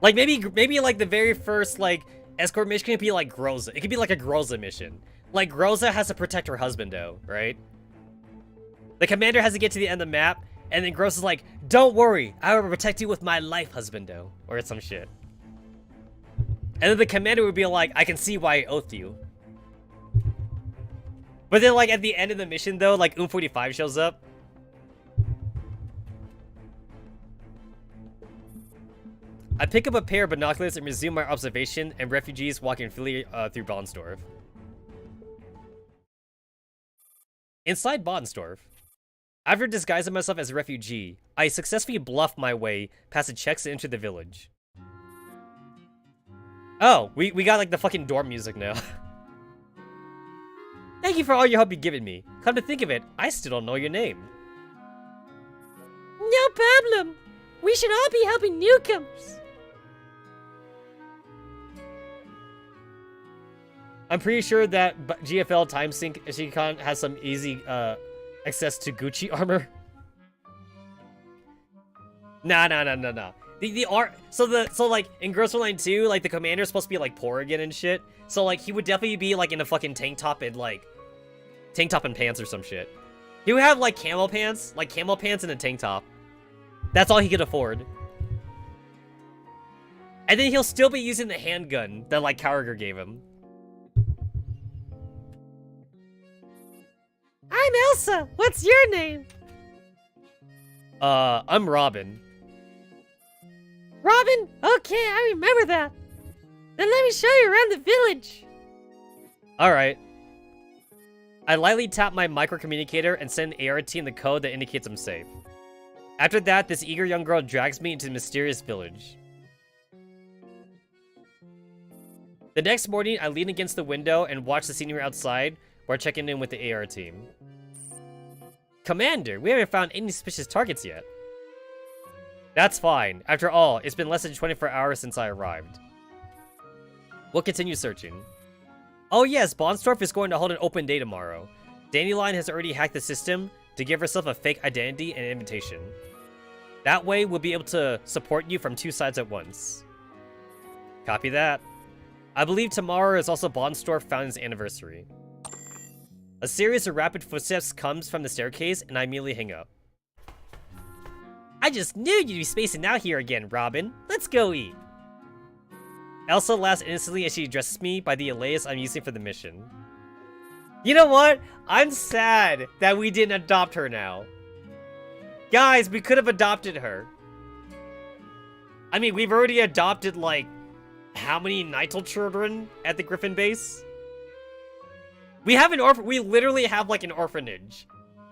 Like, maybe, like, the very first, like, escort mission could be, like, Groza. It could be, like, a Groza mission. Like, Groza has to protect her husband, though, right? The commander has to get to the end of the map, and then Groza's like, don't worry, I will protect you with my life, husbando. Or some shit. And then the commander would be like, I can see why I oathed you. But then, like, at the end of the mission, though, like, 45 shows up. I pick up a pair of binoculars and resume my observation and refugees walking freely through Bonsdorf. Inside Bonsdorf, after disguising myself as a refugee, I successfully bluff my way past the checks to enter the village. Oh, we got like the fucking dorm music now. Thank you for all your help you've given me. Come to think of it, I still don't know your name. No problem. We should all be helping newcomers. I'm pretty sure that GFL Timesync Shikon has some easy access to Gucci armor. Nah. The art. So like in Girls Frontline 2, like the commander's supposed to be like poor again and shit. So like he would definitely be like in a fucking tank top and pants or some shit. He would have like camel pants and a tank top. That's all he could afford. And then he'll still be using the handgun that like Cowriger gave him. I'm Elsa. What's your name? I'm Robin. Robin? Okay, I remember that. Then let me show you around the village. Alright. I lightly tap my microcommunicator and send AR team the code that indicates I'm safe. After that, this eager young girl drags me into the mysterious village. The next morning, I lean against the window and watch the scenery outside while checking in with the AR team. Commander, we haven't found any suspicious targets yet. That's fine. After all, it's been less than 24 hours since I arrived. We'll continue searching. Oh yes, Bonsdorf is going to hold an open day tomorrow. Dandelion has already hacked the system to give herself a fake identity and invitation. That way, we'll be able to support you from 2 sides at once. Copy that. I believe tomorrow is also Bonsdorf Fountain's anniversary. A series of rapid footsteps comes from the staircase, and I immediately hang up. I just knew you'd be spacing out here again, Robin. Let's go eat. Elsa laughs innocently as she addresses me by the alias I'm using for the mission. You know what? I'm sad that we didn't adopt her now. Guys, we could have adopted her. I mean, we've already adopted, like, how many Nightel children at the Griffin base? We have an we literally have, like, an orphanage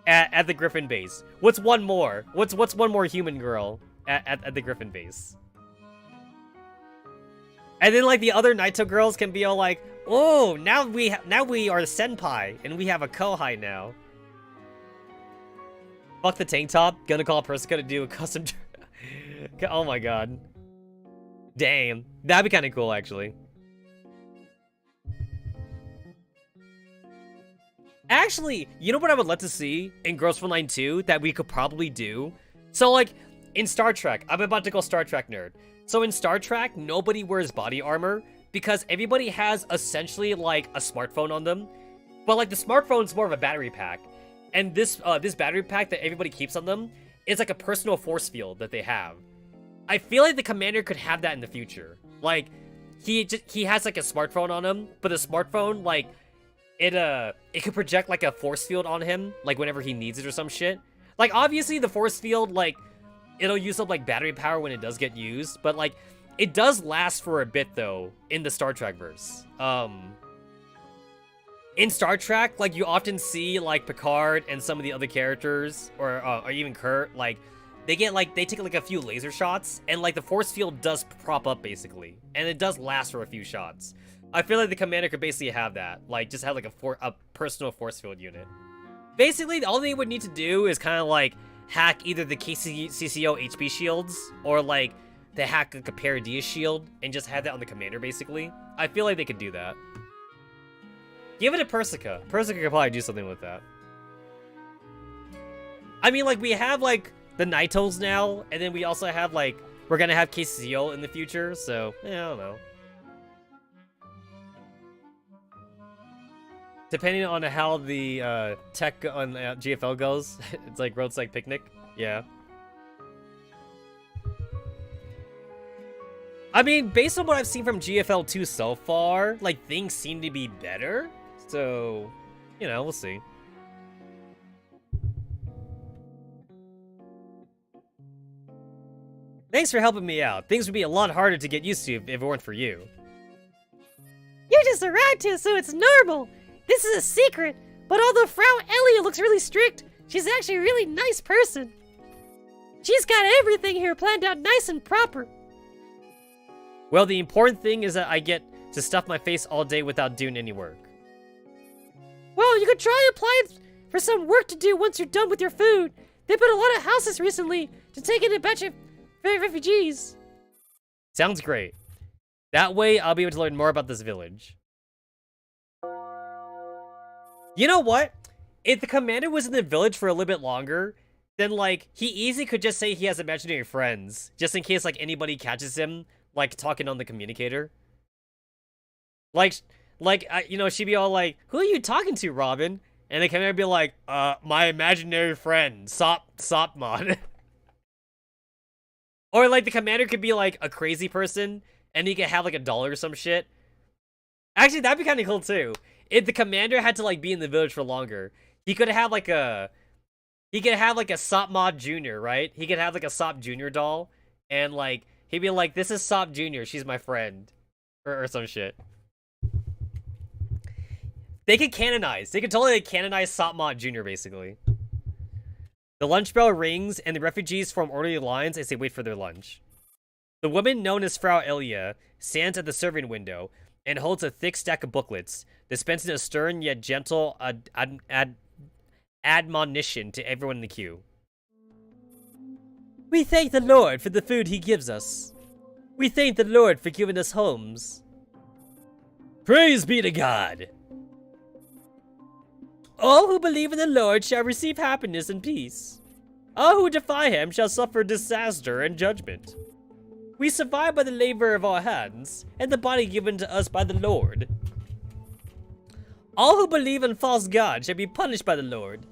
at the Griffin base. What's one more? What's one more human girl at the Griffin base? And then, like, the other Naito girls can be all like, oh, now we are the senpai, and we have a kohai now. Fuck the tank top. Gonna call Persica to do a custom. Oh my god. Damn. That'd be kind of cool, actually. Actually, you know what I would love to see in Girls Frontline 2 that we could probably do? So, like, in Star Trek, I'm about to go Star Trek nerd. So in Star Trek, nobody wears body armor because everybody has essentially, like, a smartphone on them. But, like, the smartphone's more of a battery pack. And this battery pack that everybody keeps on them is like a personal force field that they have. I feel like the commander could have that in the future. Like, he has like a smartphone on him, but the smartphone, like, it could project like a force field on him, like whenever he needs it or some shit. Like, obviously the force field, like, it'll use up like battery power when it does get used, but like, it does last for a bit though in the Star Trek verse. In Star Trek, like, you often see, like, Picard and some of the other characters, or even Kurt, like, they take, like, a few laser shots, and, like, the force field does prop up, basically. And it does last for a few shots. I feel like the commander could basically have that. Like, just have, like, a personal force field unit. Basically, all they would need to do is kind of, like, hack either the CCO HP shields, or, like, they hack, like, a Paradia shield, and just have that on the commander, basically. I feel like they could do that. Give it to Persica. Persica could probably do something with that. I mean, like, we have, like, the Naitos now, and then we also have, like, we're gonna have KCO in the future, so, yeah, I don't know. Depending on how the tech on GFL goes, it's like roadside picnic. Yeah. I mean, based on what I've seen from GFL 2 so far, like, things seem to be better. So, you know, we'll see. Thanks for helping me out. Things would be a lot harder to get used to if it weren't for you. You're just around here, so it's normal. This is a secret, but although Frau Elia looks really strict, she's actually a really nice person. She's got everything here planned out nice and proper. Well, the important thing is that I get to stuff my face all day without doing any work. Well, you could try applying for some work to do once you're done with your food. They built a lot of houses recently to take in a bunch of refugees. Sounds great. That way, I'll be able to learn more about this village. You know what? If the commander was in the village for a little bit longer, then, like, he easily could just say he has imaginary friends, just in case, like, anybody catches him, like, talking on the communicator. You know, she'd be all like, who are you talking to, Robin? And the commander would be like, my imaginary friend, Sopmon. Or, like, the commander could be, like, a crazy person, and he could have, like, a doll or some shit. Actually, that'd be kind of cool, too. If the commander had to, like, be in the village for longer, he could have, like, a Sopmod Jr., right? He could have, like, a Sop Jr. doll, and, like, he'd be like, this is Sop Jr., she's my friend. Or some shit. They could canonize. They could totally canonize Sopmod Jr., basically. The lunch bell rings, and the refugees form orderly lines as they wait for their lunch. The woman known as Frau Elia stands at the serving window and holds a thick stack of booklets, dispensing a stern yet gentle admonition to everyone in the queue. We thank the Lord for the food he gives us. We thank the Lord for giving us homes. Praise be to God! All who believe in the Lord shall receive happiness and peace. All who defy him shall suffer disaster and judgment. We survive by the labor of our hands, and the body given to us by the Lord. All who believe in false gods shall be punished by the Lord.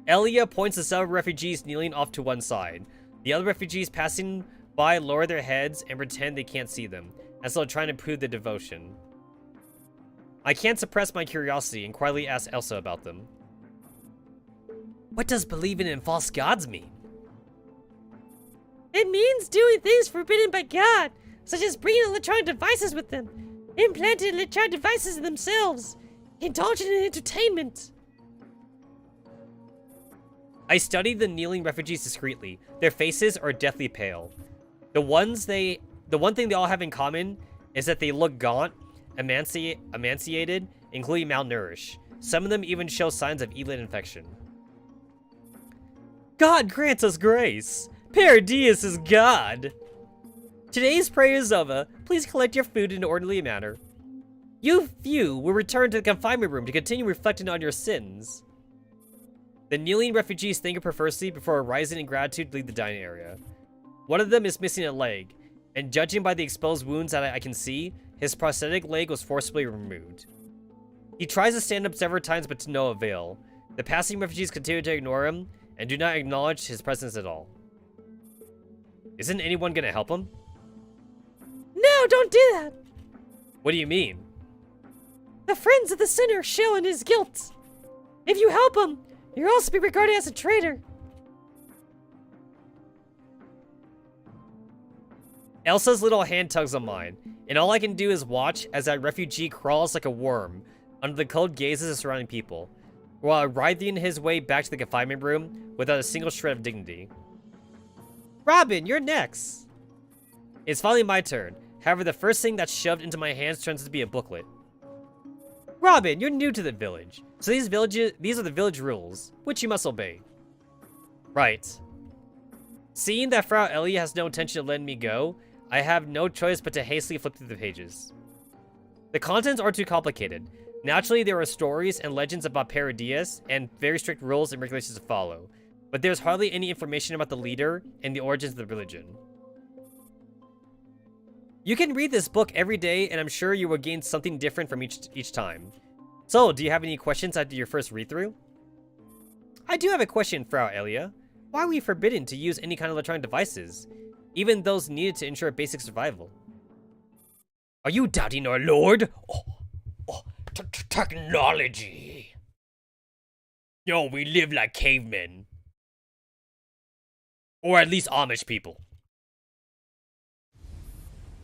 Elia points to several refugees kneeling off to one side. The other refugees passing by lower their heads and pretend they can't see them, as though trying to prove their devotion. I can't suppress my curiosity and quietly ask Elsa about them. What does believing in false gods mean? It means doing things forbidden by God, such as bringing electronic devices with them, implanting electronic devices in themselves, indulging in entertainment. I studied the kneeling refugees discreetly. Their faces are deathly pale. The one thing they all have in common is that they look gaunt, emaciated, including malnourished. Some of them even show signs of elite infection. God grants us grace. Paradius is God. Today's prayer is over. Please collect your food in an orderly manner. You few will return to the confinement room to continue reflecting on your sins. The kneeling refugees thank you profusely before rising in gratitude to leave the dining area. One of them is missing a leg, and judging by the exposed wounds that I can see, his prosthetic leg was forcibly removed. He tries to stand up several times but to no avail. The passing refugees continue to ignore him and do not acknowledge his presence at all. Isn't anyone gonna help him? No, don't do that! What do you mean? The friends of the sinner shall in his guilt. If you help him, you'll also be regarded as a traitor. Elsa's little hand tugs on mine, and all I can do is watch as that refugee crawls like a worm under the cold gazes of surrounding people, while writhing his way back to the confinement room without a single shred of dignity. Robin, you're next! It's finally my turn. However, the first thing that's shoved into my hands turns out to be a booklet. Robin, you're new to the village, so these are the village rules, which you must obey. Right. Seeing that Frau Elia has no intention of letting me go, I have no choice but to hastily flip through the pages. The contents are too complicated. Naturally, there are stories and legends about Paradius and very strict rules and regulations to follow, but there's hardly any information about the leader and the origins of the religion. You can read this book every day, and I'm sure you will gain something different from each time. So, do you have any questions after your first read-through? I do have a question, Frau Elia. Why are we forbidden to use any kind of electronic devices, even those needed to ensure basic survival? Are you doubting our lord? Technology. No, we live like cavemen. Or at least Amish people.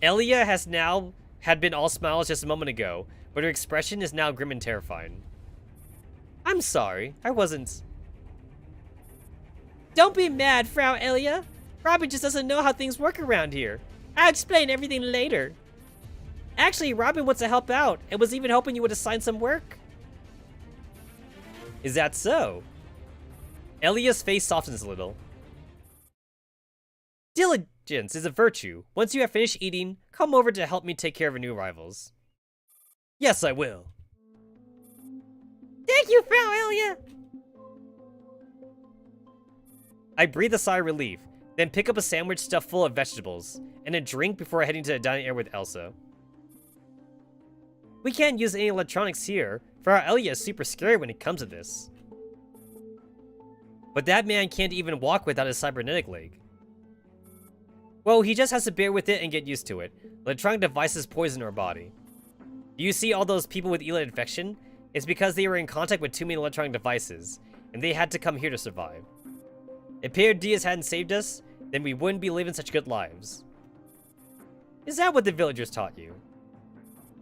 Elia had been all smiles just a moment ago, but her expression is now grim and terrifying. I'm sorry, I wasn't. Don't be mad, Frau Elia. Robin just doesn't know how things work around here. I'll explain everything later. Actually, Robin wants to help out, and was even hoping you would assign some work. Is that so? Elia's face softens a little. Diligence is a virtue. Once you have finished eating, come over to help me take care of new arrivals. Yes, I will. Thank you, Frau Elia. I breathe a sigh of relief, then pick up a sandwich stuffed full of vegetables, and a drink before heading to the dining area with Elsa. We can't use any electronics here, for our Elia is super scary when it comes to this. But that man can't even walk without his cybernetic leg. Well, he just has to bear with it and get used to it. Electronic devices poison our body. Do you see all those people with elite infection? It's because they were in contact with too many electronic devices, and they had to come here to survive. If Paradius hadn't saved us, then we wouldn't be living such good lives. Is that what the villagers taught you?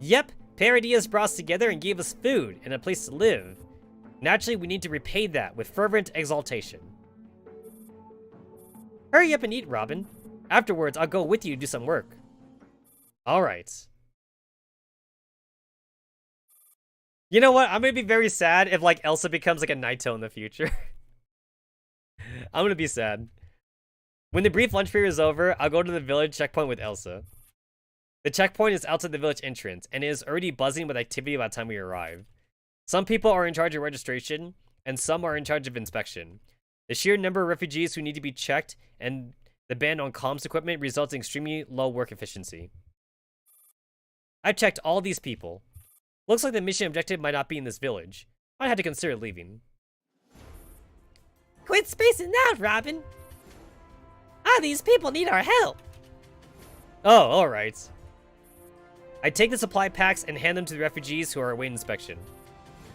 Yep, Paradius brought us together and gave us food and a place to live. Naturally, we need to repay that with fervent exaltation. Hurry up and eat, Robin. Afterwards, I'll go with you to do some work. Alright. You know what? I'm gonna be very sad if, like, Elsa becomes, like, a Naito in the future. I'm gonna be sad. When the brief lunch period is over, I'll go to the village checkpoint with Elsa. The checkpoint is outside the village entrance, and it is already buzzing with activity by the time we arrive. Some people are in charge of registration, and some are in charge of inspection. The sheer number of refugees who need to be checked and the ban on comms equipment results in extremely low work efficiency. I've checked all these people. Looks like the mission objective might not be in this village. I had to consider leaving. Quit spacing out, Robin. These people need our help. Oh, alright. I take the supply packs and hand them to the refugees who are awaiting inspection.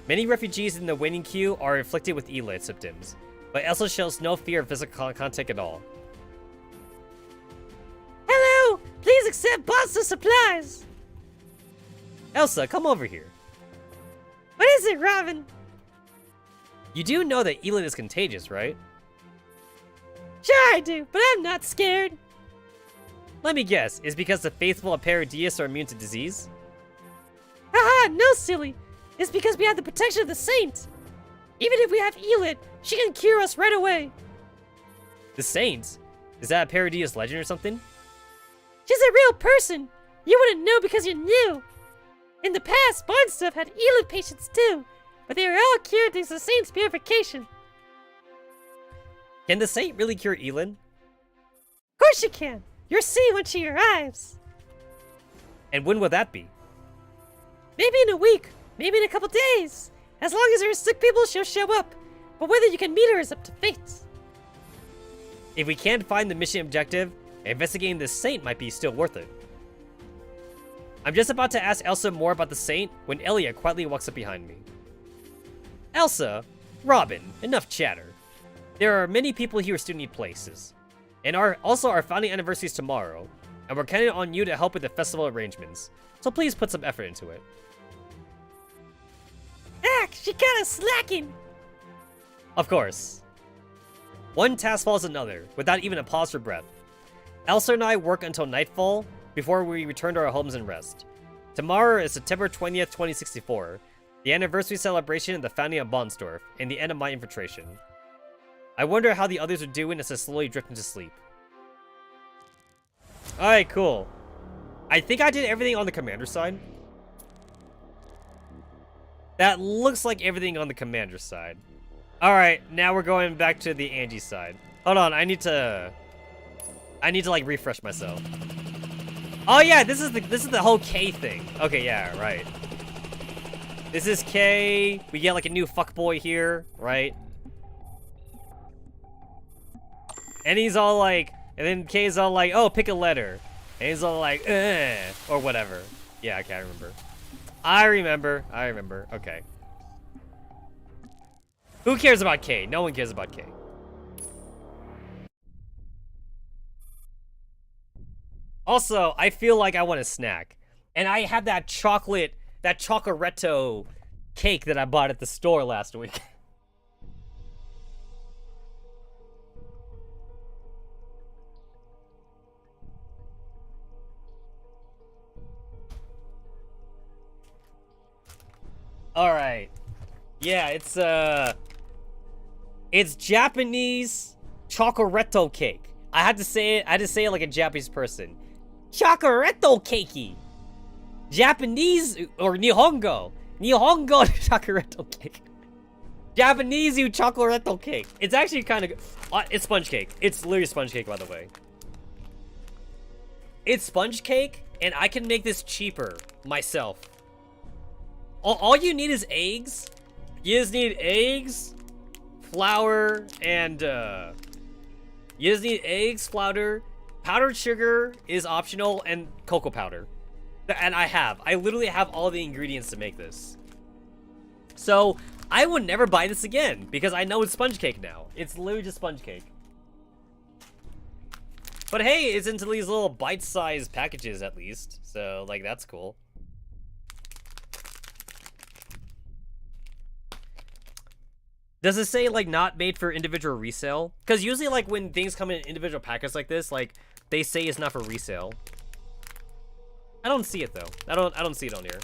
Many refugees in the waiting queue are afflicted with ELIT symptoms, but Elsa shows no fear of physical contact at all. Hello! Please accept box of supplies! Elsa, come over here. What is it, Robin? You do know that ELIT is contagious, right? Sure I do, but I'm not scared. Let me guess, is because the faithful of Paradius are immune to disease? Haha, no silly. It's because we have the protection of the saints. Even if we have ELIT, she can cure us right away. The Saints? Is that a Paradius legend or something? She's a real person. You wouldn't know because you're new. In the past, Barnstuff had ELIT patients too, but they were all cured thanks to the saint's purification. Can the Saint really cure Elin? Of course you can. You'll see when she arrives. And when will that be? Maybe in a week, maybe in a couple days. As long as there are sick people, she'll show up. But whether you can meet her is up to fate. If we can't find the mission objective, investigating the Saint might be still worth it. I'm just about to ask Elsa more about the Saint when Elia quietly walks up behind me. Elsa, Robin, enough chatter. There are many people here who still need places. And also our founding anniversary is tomorrow, and we're counting on you to help with the festival arrangements. So please put some effort into it. She kinda slacking. Of course. One task follows another, without even a pause for breath. Elsa and I work until nightfall, before we return to our homes and rest. Tomorrow is September 20th, 2064, the anniversary celebration of the founding of Bonsdorf, and the end of my infiltration. I wonder how the others are doing as I slowly drift into sleep. Alright, cool. I think I did everything on the commander side. That looks like everything on the commander side. Alright, now we're going back to the Angie side. Hold on, I need to like refresh myself. Oh yeah, this is the whole K thing. Okay, yeah, right. This is K. We get like a new fuckboy here, right? And he's all like, and then K's all like, oh, pick a letter. And he's all like, or whatever. Yeah, okay, I remember. I remember. Okay. Who cares about K? No one cares about K. Also, I feel like I want a snack. And I have that chocoretto cake that I bought at the store last week. Alright. Yeah, it's Japanese chocoretto cake. I had to say it like a Japanese person. Chocoretto cakey. Japanese or Nihongo. Nihongo chocoretto cake. Japanese chocoretto cake. It's actually kind of it's sponge cake. It's literally sponge cake, by the way. It's sponge cake, and I can make this cheaper myself. All you need is eggs. You just need eggs, flour, and you just need eggs, flour, powdered sugar is optional, and cocoa powder. And I literally have all the ingredients to make this. So I would never buy this again because I know it's sponge cake now. It's literally just sponge cake. But hey, it's into these little bite-sized packages at least. So like that's cool. Does it say, like, not made for individual resale? Because usually, like, when things come in individual packets like this, like, they say it's not for resale. I don't see it, though. I don't see it on here.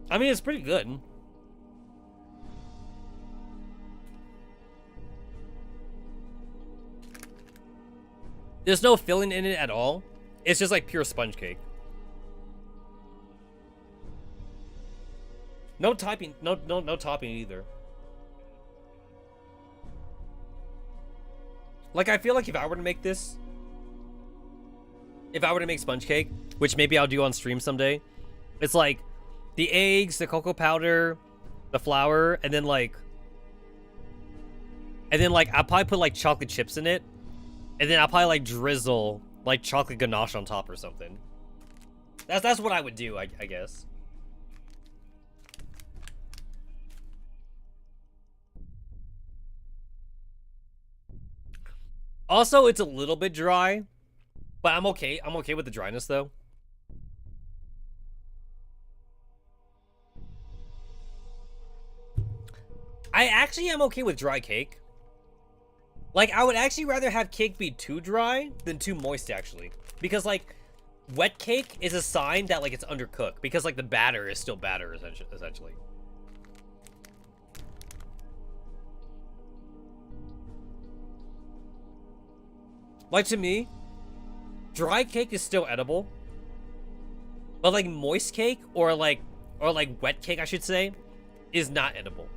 I mean, it's pretty good. There's no filling in it at all. It's just like pure sponge cake. No topping, no topping either. Like, I feel like if I were to make this, if I were to make sponge cake, which maybe I'll do on stream someday, it's like the eggs, the cocoa powder, the flour, and then like I'll probably put like chocolate chips in it, and then I'll probably like drizzle like chocolate ganache on top or something. That's what I would do, I guess. Also, it's a little bit dry, but I'm okay. I'm okay with the dryness though. I actually am okay with dry cake. Like, I would actually rather have cake be too dry than too moist, actually. Because, like, wet cake is a sign that, like, it's undercooked. Because, like, the batter is still batter, essentially. Like, to me, dry cake is still edible. But, like, moist cake, or wet cake, I should say, is not edible.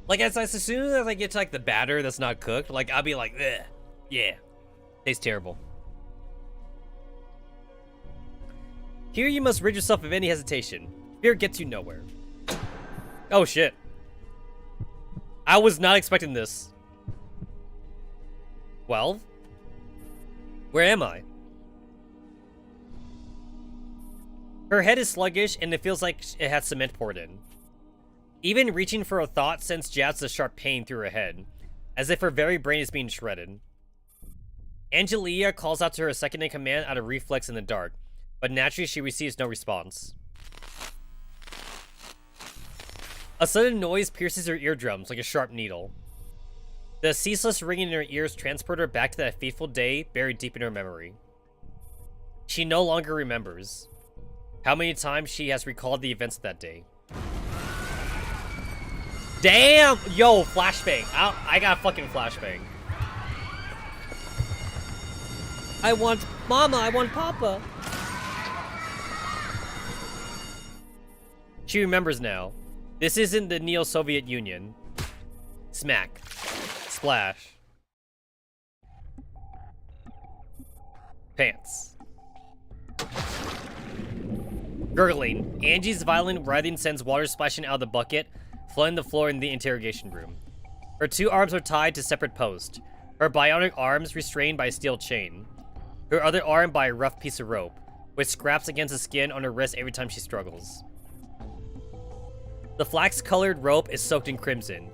Like, as soon as I get to, like, the batter that's not cooked, like, I'll be like, ugh, yeah, tastes terrible. Here you must rid yourself of any hesitation. Fear gets you nowhere. Oh, shit. I was not expecting this. 12? Where am I? Her head is sluggish, and it feels like it has cement poured in. Even reaching for a thought sends jabs of sharp pain through her head, as if her very brain is being shredded. Angelia calls out to her second-in-command out of reflex in the dark, but naturally she receives no response. A sudden noise pierces her eardrums like a sharp needle. The ceaseless ringing in her ears transport her back to that fateful day buried deep in her memory. She no longer remembers how many times she has recalled the events of that day. Damn! Yo, flashbang. I got a fucking flashbang. I want Mama, I want Papa. She remembers now. This isn't the Neo-Soviet Union. Smack. Splash. Pants. Gurgling. Angie's violent writhing sends water splashing out of the bucket, flooding the floor in the interrogation room. Her two arms are tied to separate posts, her bionic arms restrained by a steel chain, her other arm by a rough piece of rope, which scraps against the skin on her wrist every time she struggles. The flax-colored rope is soaked in crimson,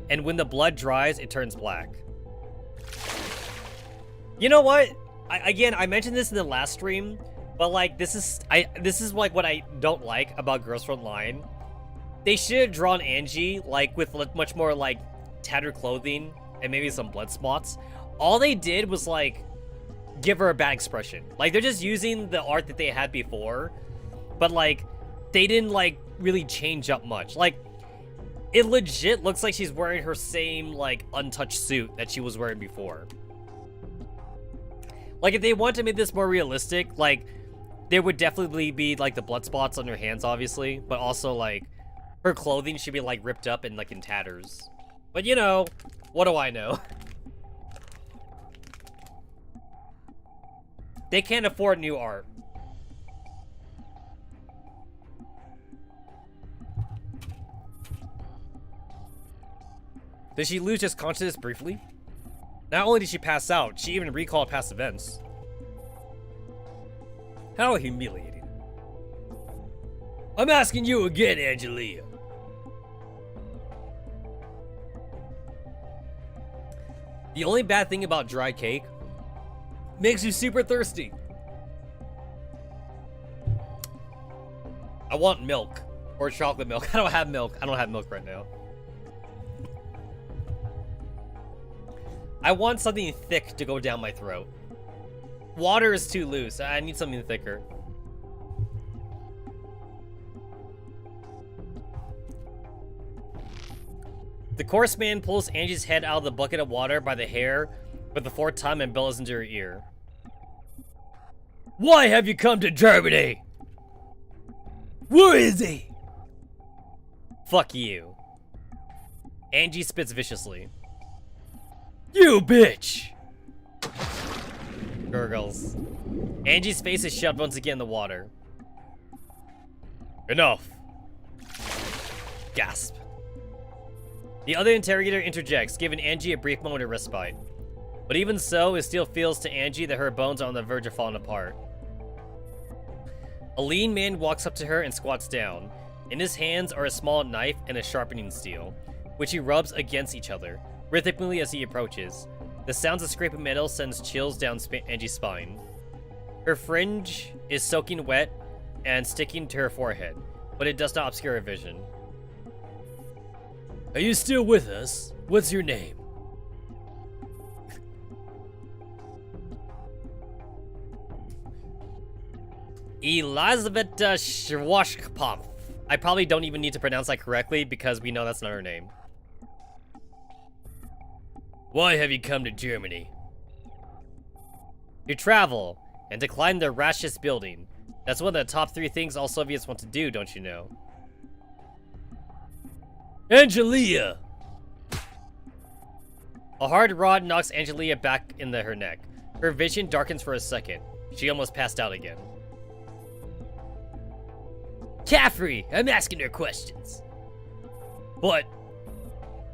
and when the blood dries, it turns black. You know what? I mentioned this in the last stream, but like this is like what I don't like about Girls Frontline. They should have drawn Angie, like, with much more, like, tattered clothing and maybe some blood spots. All they did was, like, give her a bad expression. Like, they're just using the art that they had before, but, like, they didn't, like, really change up much. Like, it legit looks like she's wearing her same, like, untouched suit that she was wearing before. Like, if they want to make this more realistic, like, there would definitely be, like, the blood spots on her hands, obviously, but also, like, her clothing should be, like, ripped up and, like, in tatters. But, you know, what do I know? They can't afford new art. Did she lose just consciousness briefly? Not only did she pass out, she even recalled past events. How humiliating. I'm asking you again, Angelia. The only bad thing about dry cake, makes you super thirsty. I want milk or chocolate milk. I don't have milk. I don't have milk right now. I want something thick to go down my throat. Water is too loose. I need something thicker. The course man pulls Angie's head out of the bucket of water by the hair for the fourth time and bellows into her ear. Why have you come to Germany? Where is he? Fuck you. Angie spits viciously. You bitch! Gurgles. Angie's face is shoved once again in the water. Enough. Gasp. The other interrogator interjects, giving Angie a brief moment of respite. But even so, it still feels to Angie that her bones are on the verge of falling apart. A lean man walks up to her and squats down. In his hands are a small knife and a sharpening steel, which he rubs against each other, rhythmically as he approaches. The sounds of scraping metal sends chills down Angie's spine. Her fringe is soaking wet and sticking to her forehead, but it does not obscure her vision. Are you still with us? What's your name? Elizabeth Schwarzkopf. I probably don't even need to pronounce that correctly because we know that's not her name. Why have you come to Germany? To travel and to climb the Rasches building. That's one of the top 3 things all Soviets want to do, don't you know? Angelia! A hard rod knocks Angelia back into her neck. Her vision darkens for a second. She almost passed out again. Caffrey, I'm asking her questions. But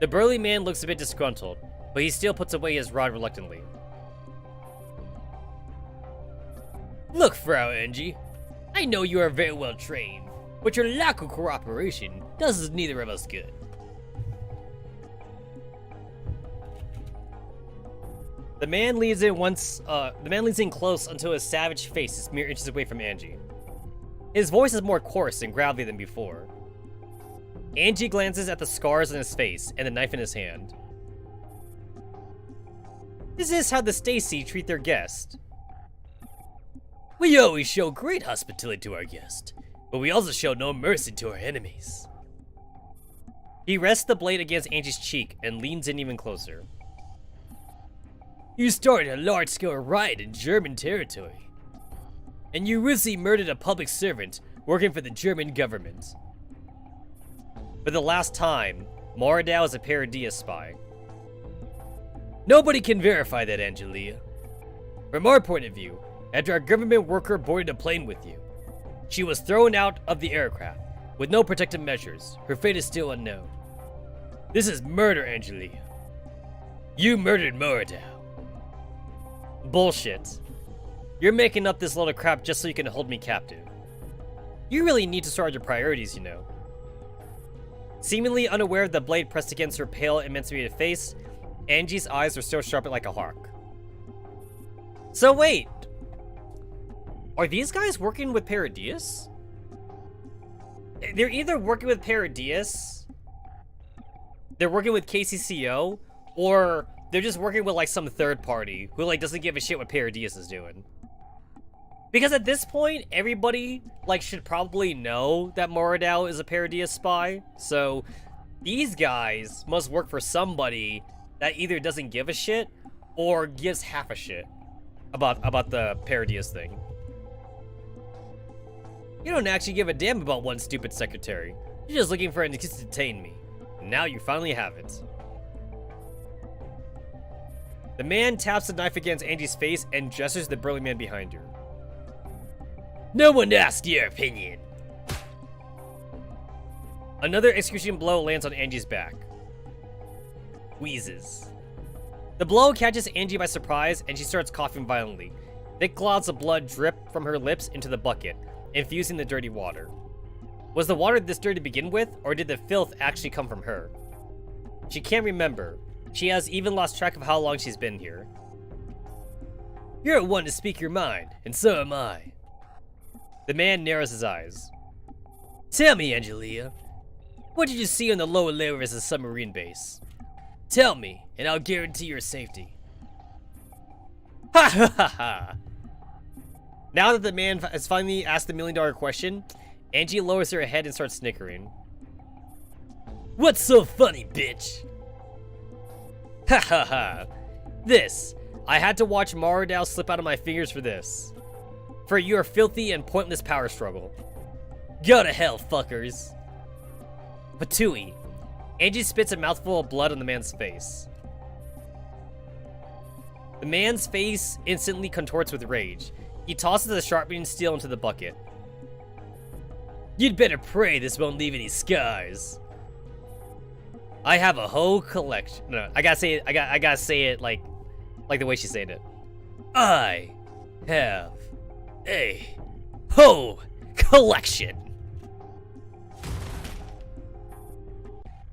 the burly man looks a bit disgruntled, but he still puts away his rod reluctantly. Look, Frau Angie, I know you are very well trained, but your lack of cooperation does neither of us good. The man leans in close until his savage face is mere inches away from Angie. His voice is more coarse and gravelly than before. Angie glances at the scars on his face and the knife in his hand. This is how the Stacy treat their guest. We always show great hospitality to our guest, but we also show no mercy to our enemies. He rests the blade against Angie's cheek and leans in even closer. You started a large-scale riot in German territory, and you recently murdered a public servant working for the German government. For the last time, Moradau is a Paradia spy. Nobody can verify that, Angelia. From our point of view, after a government worker boarded a plane with you, she was thrown out of the aircraft with no protective measures. Her fate is still unknown. This is murder, Angelia. You murdered Moradau. Bullshit. You're making up this load of crap just so you can hold me captive. You really need to sort your priorities, you know. Seemingly unaware of the blade pressed against her pale, emaciated face, Angie's eyes are still sharp like a hawk. So wait, are these guys working with Paradius? They're either working with Paradius, they're working with KCCO, or they're just working with like some third party who like doesn't give a shit what Paradius is doing. Because at this point, everybody like should probably know that Moradau is a Paradius spy. So these guys must work for somebody that either doesn't give a shit or gives half a shit about the Paradius thing. You don't actually give a damn about one stupid secretary. You're just looking for an excuse to detain me. And now you finally have it. The man taps the knife against Angie's face and gestures to the burly man behind her. No one asked your opinion. Another execution blow lands on Angie's back. Wheezes. The blow catches Angie by surprise and she starts coughing violently. Thick clouds of blood drip from her lips into the bucket, infusing the dirty water. Was the water this dirty to begin with, or did the filth actually come from her? She can't remember. She has even lost track of how long she's been here. You're one to speak your mind, and so am I. The man narrows his eyes. Tell me, Angelia, what did you see on the lower layer of the submarine base? Tell me, and I'll guarantee your safety. Ha ha ha ha! Now that the man has finally asked the $1,000,000 question, Angie lowers her head and starts snickering. What's so funny, bitch? Ha ha ha! This, I had to watch Marodao slip out of my fingers for this. For your filthy and pointless power struggle. Go to hell, fuckers. Patui. Angie spits a mouthful of blood on the man's face. The man's face instantly contorts with rage. He tosses the sharpening steel into the bucket. You'd better pray this won't leave any scars. I have a whole collection. No, I gotta say it. I gotta say it like the way she's saying it. I have a whole collection.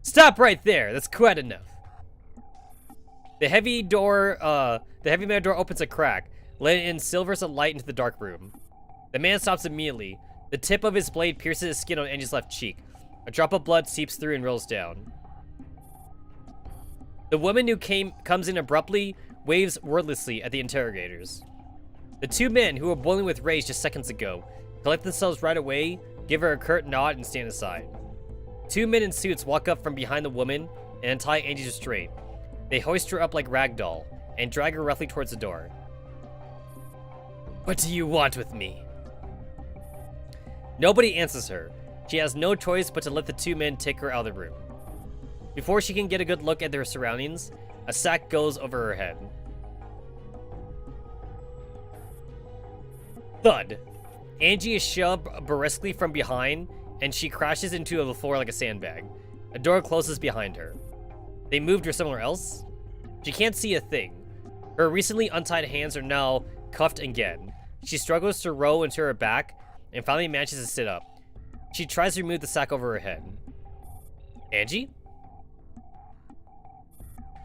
Stop right there. That's quite enough. The heavy metal door opens a crack, letting in silvers of light into the dark room. The man stops immediately. The tip of his blade pierces his skin on Angie's left cheek. A drop of blood seeps through and rolls down. The woman who comes in abruptly waves wordlessly at the interrogators. The two men, who were boiling with rage just seconds ago, collect themselves right away, give her a curt nod, and stand aside. Two men in suits walk up from behind the woman and untie Angie's restraint. They hoist her up like ragdoll and drag her roughly towards the door. What do you want with me? Nobody answers her. She has no choice but to let the two men take her out of the room. Before she can get a good look at their surroundings, a sack goes over her head. Thud. Angie is shoved briskly from behind, and she crashes into the floor like a sandbag. A door closes behind her. They moved her somewhere else? She can't see a thing. Her recently untied hands are now cuffed again. She struggles to roll into her back and finally manages to sit up. She tries to remove the sack over her head. Angie?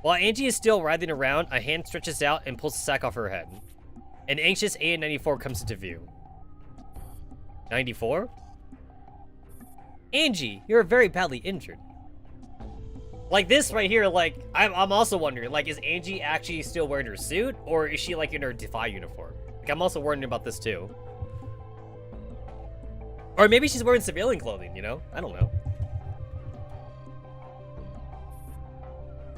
While Angie is still writhing around, a hand stretches out and pulls the sack off her head. An anxious AN-94 comes into view. 94? Angie, you're very badly injured. Like this right here, like, I'm also wondering, like, is Angie actually still wearing her suit? Or is she, like, in her Defy uniform? Like, I'm also wondering about this, too. Or maybe she's wearing civilian clothing, you know? I don't know.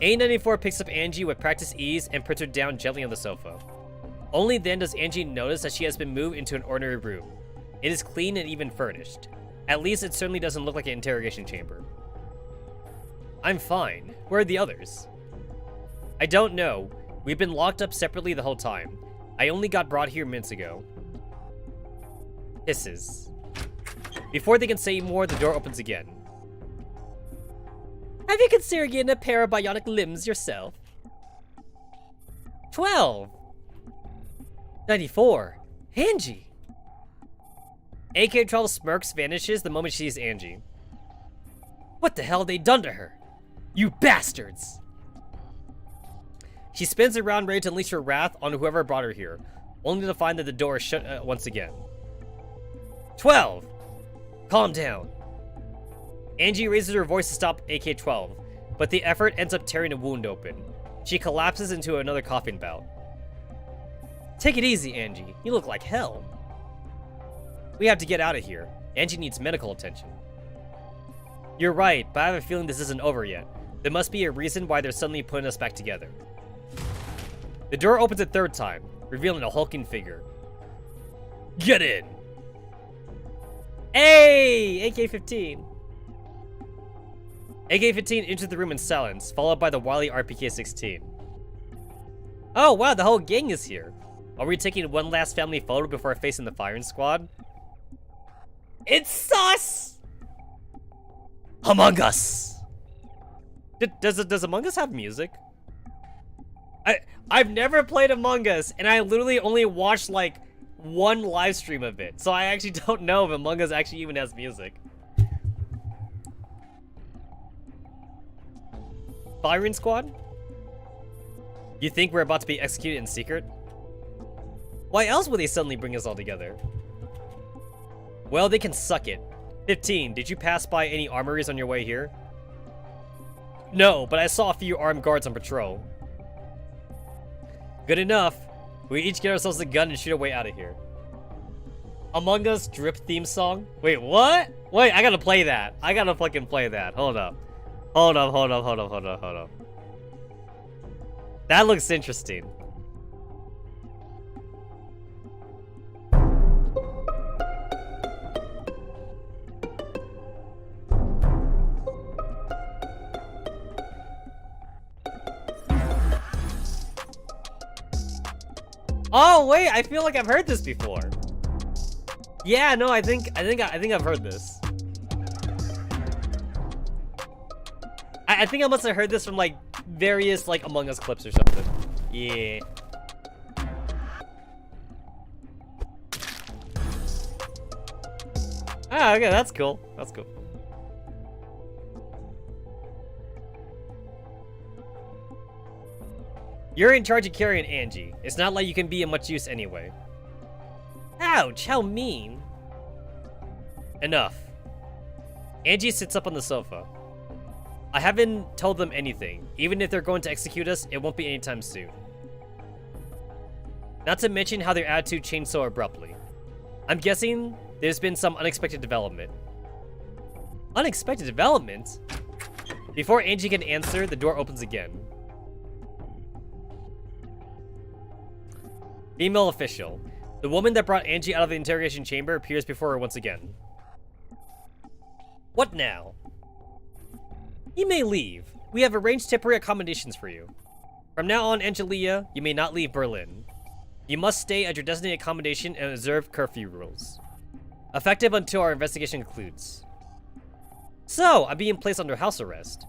A94 picks up Angie with practiced ease and puts her down gently on the sofa. Only then does Angie notice that she has been moved into an ordinary room. It is clean and even furnished. At least it certainly doesn't look like an interrogation chamber. I'm fine. Where are the others? I don't know. We've been locked up separately the whole time. I only got brought here minutes ago. Hisses. Before they can say more, the door opens again. Have you considered getting a pair of bionic limbs yourself? 12. 94. Angie. AK-12 smirks, vanishes the moment she sees Angie. What the hell have they done to her? You bastards! She spins around ready to unleash her wrath on whoever brought her here, only to find that the door is shut once again. 12! Calm down. Angie raises her voice to stop AK-12, but the effort ends up tearing a wound open. She collapses into another coughing bout. Take it easy, Angie. You look like hell. We have to get out of here. Angie needs medical attention. You're right, but I have a feeling this isn't over yet. There must be a reason why they're suddenly putting us back together. The door opens a third time, revealing a hulking figure. Get in! Hey! AK-15. AK-15 enters the room in silence, followed by the wily RPK-16. Oh wow, the whole gang is here. Are we taking one last family photo before facing the firing squad? It's sus! Among Us! Does Among Us have music? I've never played Among Us, and I literally only watched like one live stream of it, so I actually don't know if Among Us actually even has music. Firing squad? You think we're about to be executed in secret? Why else would they suddenly bring us all together? Well, they can suck it. 15, did you pass by any armories on your way here? No, but I saw a few armed guards on patrol. Good enough. We each get ourselves a gun and shoot our way out of here. Among Us drip theme song? Wait, what? Wait, I gotta play that. I gotta fucking play that. Hold up. Hold up. That looks interesting. Oh wait, I feel like I've heard this before. Yeah, no, I think I've heard this. I think I must have heard this from like various like Among Us clips or something. Yeah. Ah, okay, that's cool. That's cool. You're in charge of carrying Angie. It's not like you can be of much use anyway. Ouch, how mean. Enough. Angie sits up on the sofa. I haven't told them anything. Even if they're going to execute us, it won't be anytime soon. Not to mention how their attitude changed so abruptly. I'm guessing there's been some unexpected development. Unexpected development? Before Angie can answer, the door opens again. Female official. The woman that brought Angie out of the interrogation chamber appears before her once again. What now? You may leave. We have arranged temporary accommodations for you. From now on, Angelia, you may not leave Berlin. You must stay at your designated accommodation and observe curfew rules. Effective until our investigation concludes. So, I'm being placed under house arrest.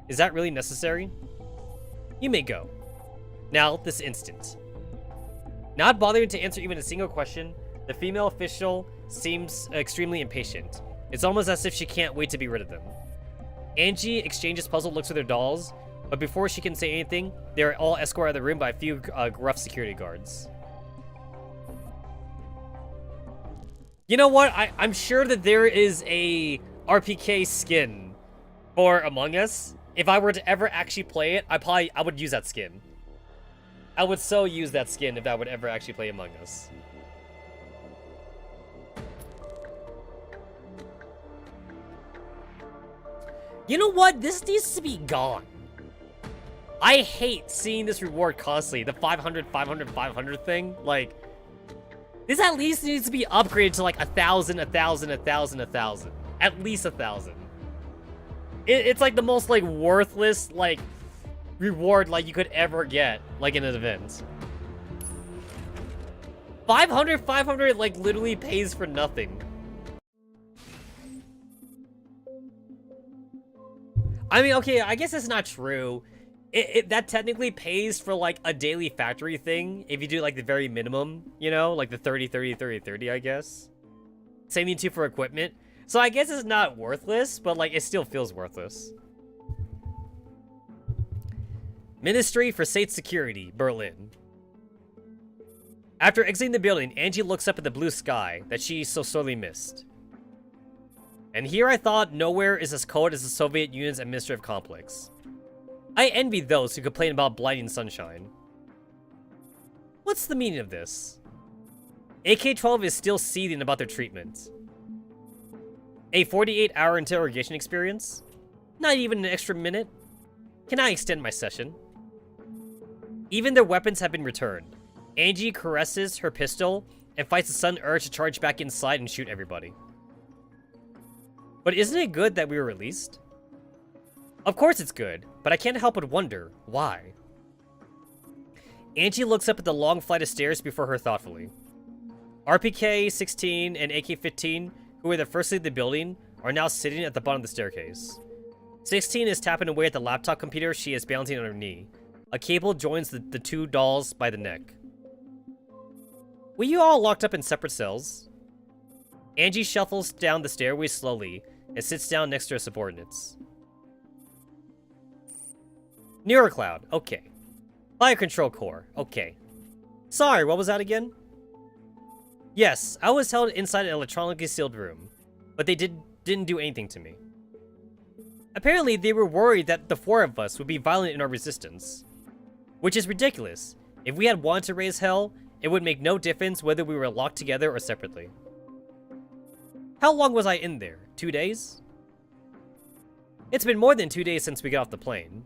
Is that really necessary? You may go. Now, this instant. Not bothering to answer even a single question, the female official seems extremely impatient. It's almost as if she can't wait to be rid of them. Angie exchanges puzzled looks with her dolls, but before she can say anything, they are all escorted out of the room by a few rough security guards. You know what? I'm sure that there is a RPK skin for Among Us. If I were to ever actually play it, I would use that skin. I would so use that skin if I would ever actually play Among Us. You know what? This needs to be gone. I hate seeing this reward constantly. The 500, 500, 500 thing. Like, this at least needs to be upgraded to like 1,000, 1,000, 1,000, 1,000. At least 1,000. It's like the most like worthless like reward like you could ever get like in an event. 500, 500 like literally pays for nothing. I mean, okay, I guess it's not true. That technically pays for, like, a daily factory thing, if you do, like, the very minimum, you know? Like, the 30, 30, 30, 30, I guess. Same thing, too, for equipment. So I guess it's not worthless, but, like, it still feels worthless. Ministry for State Security, Berlin. After exiting the building, Angie looks up at the blue sky that she so sorely missed. And here I thought nowhere is as cold as the Soviet Union's administrative complex. I envy those who complain about blinding sunshine. What's the meaning of this? AK-12 is still seething about their treatment. A 48-hour interrogation experience? Not even an extra minute? Can I extend my session? Even their weapons have been returned. Angie caresses her pistol and fights a sudden urge to charge back inside and shoot everybody. But isn't it good that we were released? Of course it's good, but I can't help but wonder, why? Angie looks up at the long flight of stairs before her thoughtfully. RPK-16 and AK-15, who were the first to leave the building, are now sitting at the bottom of the staircase. 16 is tapping away at the laptop computer she is balancing on her knee. A cable joins the two dolls by the neck. Were you all locked up in separate cells? Angie shuffles down the stairway slowly and sits down next to her subordinates. Neurocloud, okay. Fire Control Core, okay. Sorry, what was that again? Yes, I was held inside an electronically sealed room, but they didn't do anything to me. Apparently, they were worried that the four of us would be violent in our resistance. Which is ridiculous. If we had wanted to raise hell, it would make no difference whether we were locked together or separately. How long was I in there? 2 days? It's been more than 2 days since we got off the plane.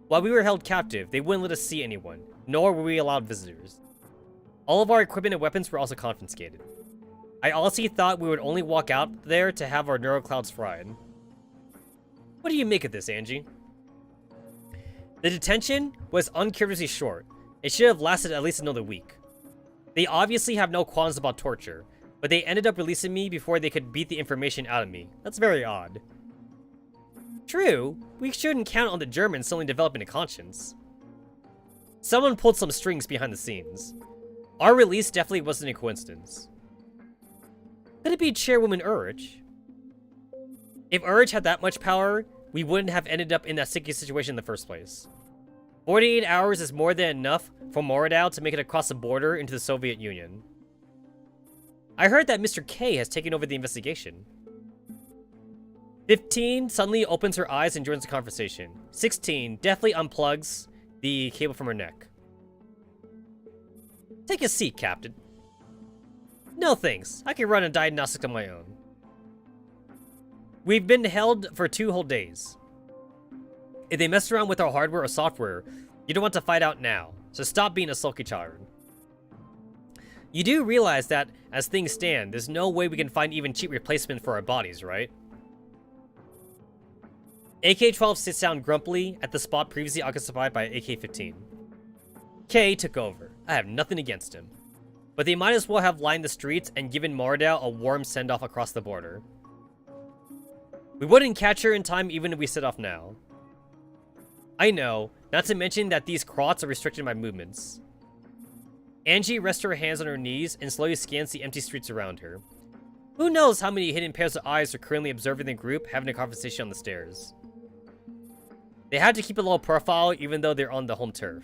While we were held captive, they wouldn't let us see anyone, nor were we allowed visitors. All of our equipment and weapons were also confiscated. I honestly thought we would only walk out there to have our neuroclouds fried. What do you make of this, Angie? The detention was uncharacteristically short. It should have lasted at least another week. They obviously have no qualms about torture, but they ended up releasing me before they could beat the information out of me. That's very odd. True, we shouldn't count on the Germans suddenly developing a conscience. Someone pulled some strings behind the scenes. Our release definitely wasn't a coincidence. Could it be Chairwoman Urge? If Urge had that much power, we wouldn't have ended up in that sticky situation in the first place. 48 hours is more than enough for Moradao to make it across the border into the Soviet Union. I heard that Mr. K has taken over the investigation. 15 suddenly opens her eyes and joins the conversation. 16 definitely unplugs the cable from her neck. Take a seat, Captain. No thanks, I can run a diagnostic on my own. We've been held for 2 whole days. If they messed around with our hardware or software, you don't want to fight out now, so stop being a sulky child. You do realize that, as things stand, there's no way we can find even cheap replacements for our bodies, right? AK-12 sits down grumpily at the spot previously occupied by AK-15. K took over. I have nothing against him. But they might as well have lined the streets and given Moradao a warm send-off across the border. We wouldn't catch her in time even if we set off now. I know, not to mention that these crots are restricting my movements. Angie rests her hands on her knees and slowly scans the empty streets around her. Who knows how many hidden pairs of eyes are currently observing the group having a conversation on the stairs. They had to keep a low profile even though they're on the home turf.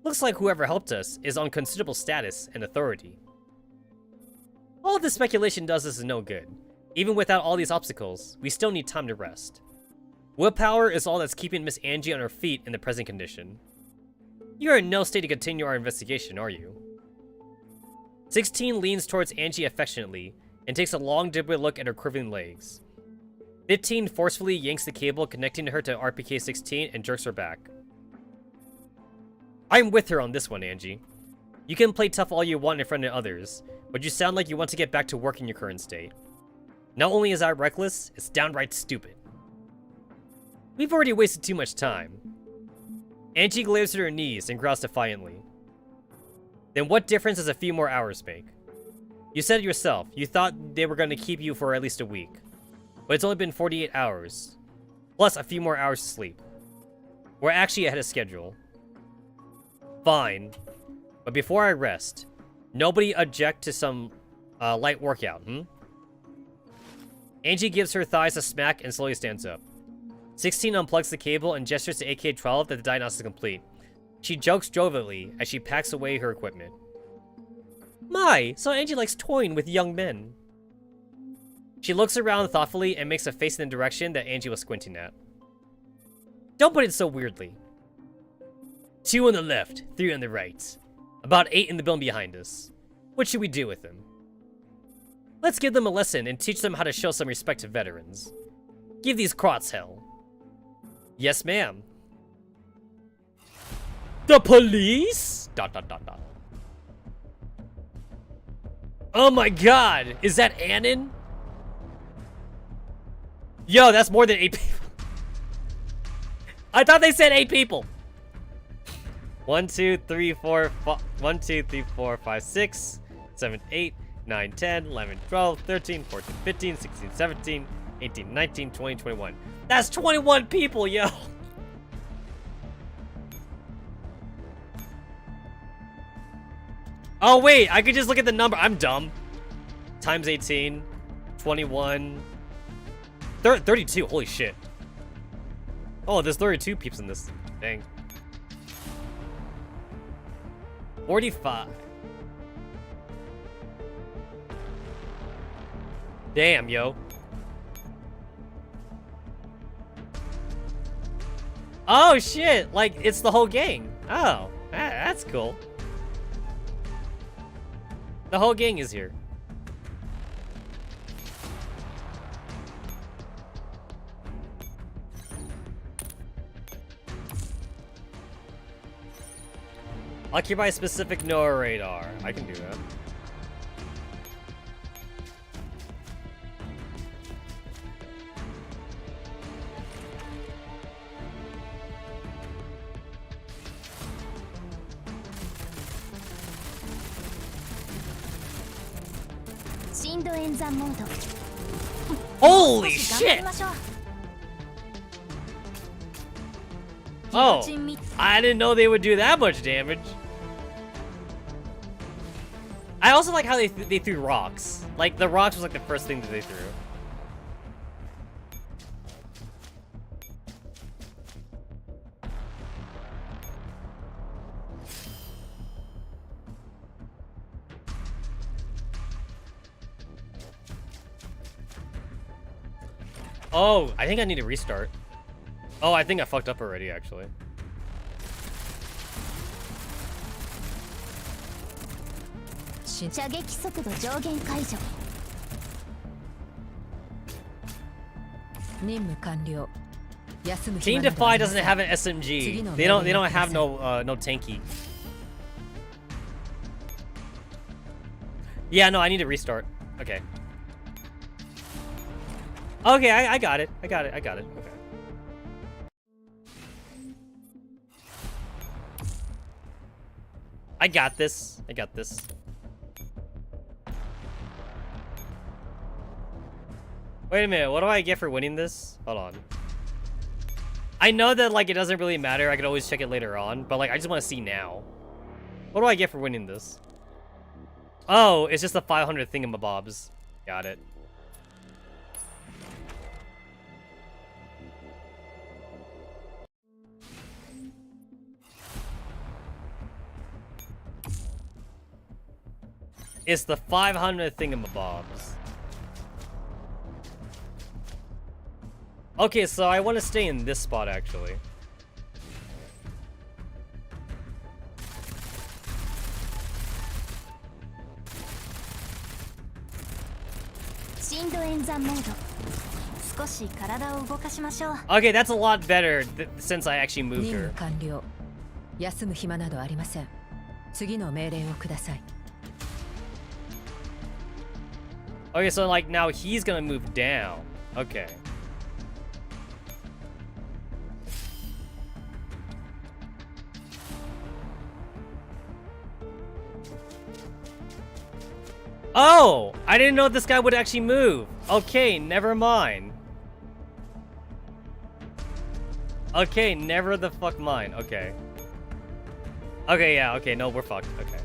Looks like whoever helped us is on considerable status and authority. All this speculation does us no good. Even without all these obstacles, we still need time to rest. Willpower is all that's keeping Miss Angie on her feet in the present condition. You're in no state to continue our investigation, are you? 16 leans towards Angie affectionately and takes a long, deliberate look at her quivering legs. 15 forcefully yanks the cable connecting her to RPK-16 and jerks her back. I'm with her on this one, Angie. You can play tough all you want in front of others, but you sound like you want to get back to work in your current state. Not only is that reckless, it's downright stupid. We've already wasted too much time. Angie glares at her knees and growls defiantly. Then what difference does a few more hours make? You said it yourself, you thought they were going to keep you for at least a week. But it's only been 48 hours. Plus a few more hours to sleep. We're actually ahead of schedule. Fine. But before I rest, nobody object to some light workout, Angie gives her thighs a smack and slowly stands up. 16 unplugs the cable and gestures to AK-12 that the diagnostic is complete. She jokes jovially as she packs away her equipment. My, so Angie likes toying with young men. She looks around thoughtfully and makes a face in the direction that Angie was squinting at. Don't put it so weirdly. 2 on the left, 3 on the right. About 8 in the building behind us. What should we do with them? Let's give them a lesson and teach them how to show some respect to veterans. Give these crots hell. Yes, ma'am. The police? ... Oh my god! Is that Annan? Yo, that's more than 8 people. I thought they said 8 people. 1, 2, 3, 4, 1, 2, 3, 4, 5, 6, 7, 8, 9, 10, 11, 12, 13, 14, 15, 16, 17, 18, 19, 20, 21. That's 21 people, yo! Oh wait, I could just look at the number. I'm dumb. Times 18, 21, 32, holy shit. Oh, there's 32 peeps in this. Dang. 45. Damn, yo. Oh shit, like it's the whole gang. Oh, that's cool. The whole gang is here. Occupy specific NOAA radar. I can do that. 振動演算モード Holy shit! Oh, I didn't know they would do that much damage. I also like how they threw rocks. Like, the rocks was like the first thing that they threw. Oh, I think I need to restart. Oh, I think I fucked up already, actually. Team Defy doesn't have an SMG. They don't have no tanky. Yeah, no, I need to restart. Okay. Okay, I got it. I got it. Okay. I got this. Wait a minute, what do I get for winning this? Hold on. I know that, like, it doesn't really matter. I can always check it later on, but, like, I just want to see now. What do I get for winning this? Oh, it's just the 500 thingamabobs. Got it. It's the 500 thingamabobs. Okay, so I want to stay in this spot, actually. Okay, that's a lot better since I actually moved her. Okay, so like now he's gonna move down. Okay. Oh, I didn't know this guy would actually move. Okay, never mind. Okay, never the fuck mind. Okay. Okay, yeah, okay, no, we're fucked. Okay.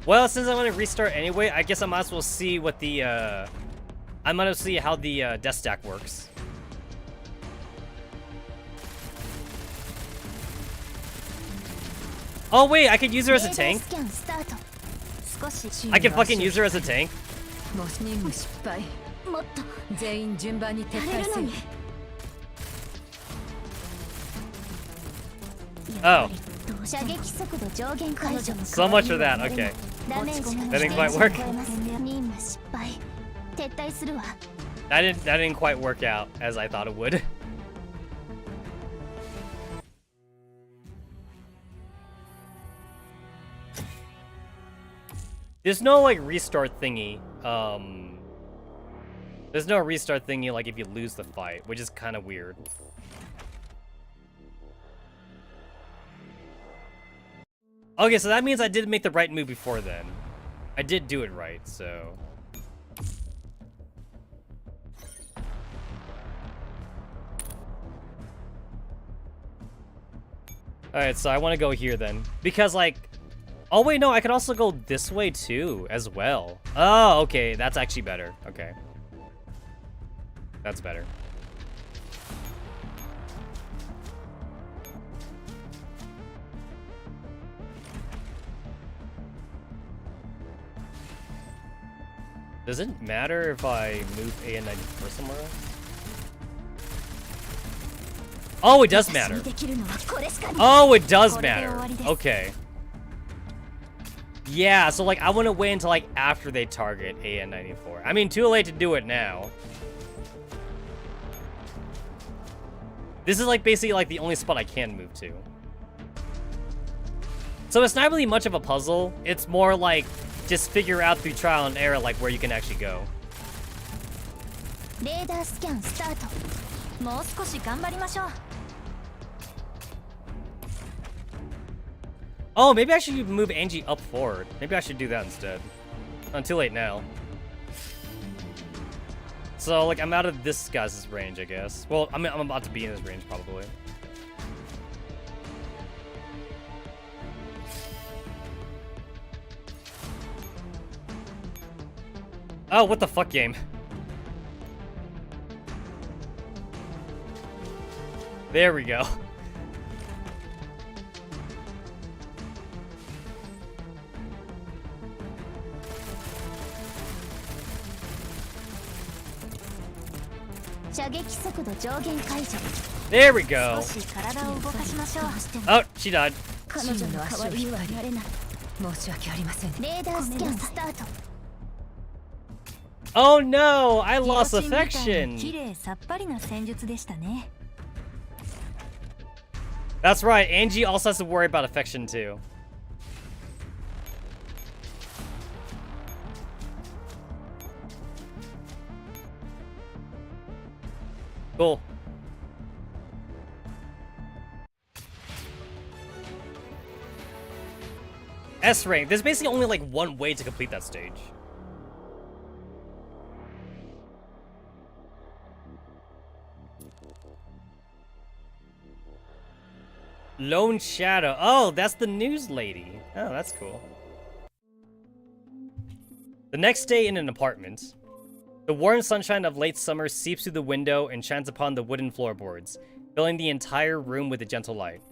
Well, since I'm gonna restart anyway, I guess I might as well see what the, I might as well see how the, death stack works. Oh wait, I could use her as a tank? I can fucking use her as a tank? Oh. So much for that, okay. That didn't quite work. That didn't quite work out as I thought it would. There's no like restart thingy. There's no restart thingy like if you lose the fight, which is kind of weird. Okay, so that means I did make the right move before then. I did do it right, so. Alright, so I want to go here then. Because like, oh wait, no, I can also go this way too, as well. Oh, okay, that's actually better. Okay. That's better. Does it matter if I move A and 94 somewhere else? Oh, it does matter. Oh, it does matter. Okay. Yeah, so like I want to wait until like after they target A and 94. I mean, too late to do it now. This is like basically like the only spot I can move to. So it's not really much of a puzzle. It's more like just figure out through trial and error like where you can actually go. Oh, maybe I should move Angie up forward. Maybe I should do that instead. Not too late now. So, like, I'm out of this guy's range, I guess. Well, I'm about to be in his range, probably. Oh, what the fuck, game? There we go. There we go. Oh, she died. Oh no, I lost affection. That's right, Angie also has to worry about affection too. Cool. S rank. There's basically only like one way to complete that stage. Lone Shadow. Oh, that's the news lady. Oh, that's cool. The next day in an apartment. The warm sunshine of late summer seeps through the window and shines upon the wooden floorboards, filling the entire room with a gentle light.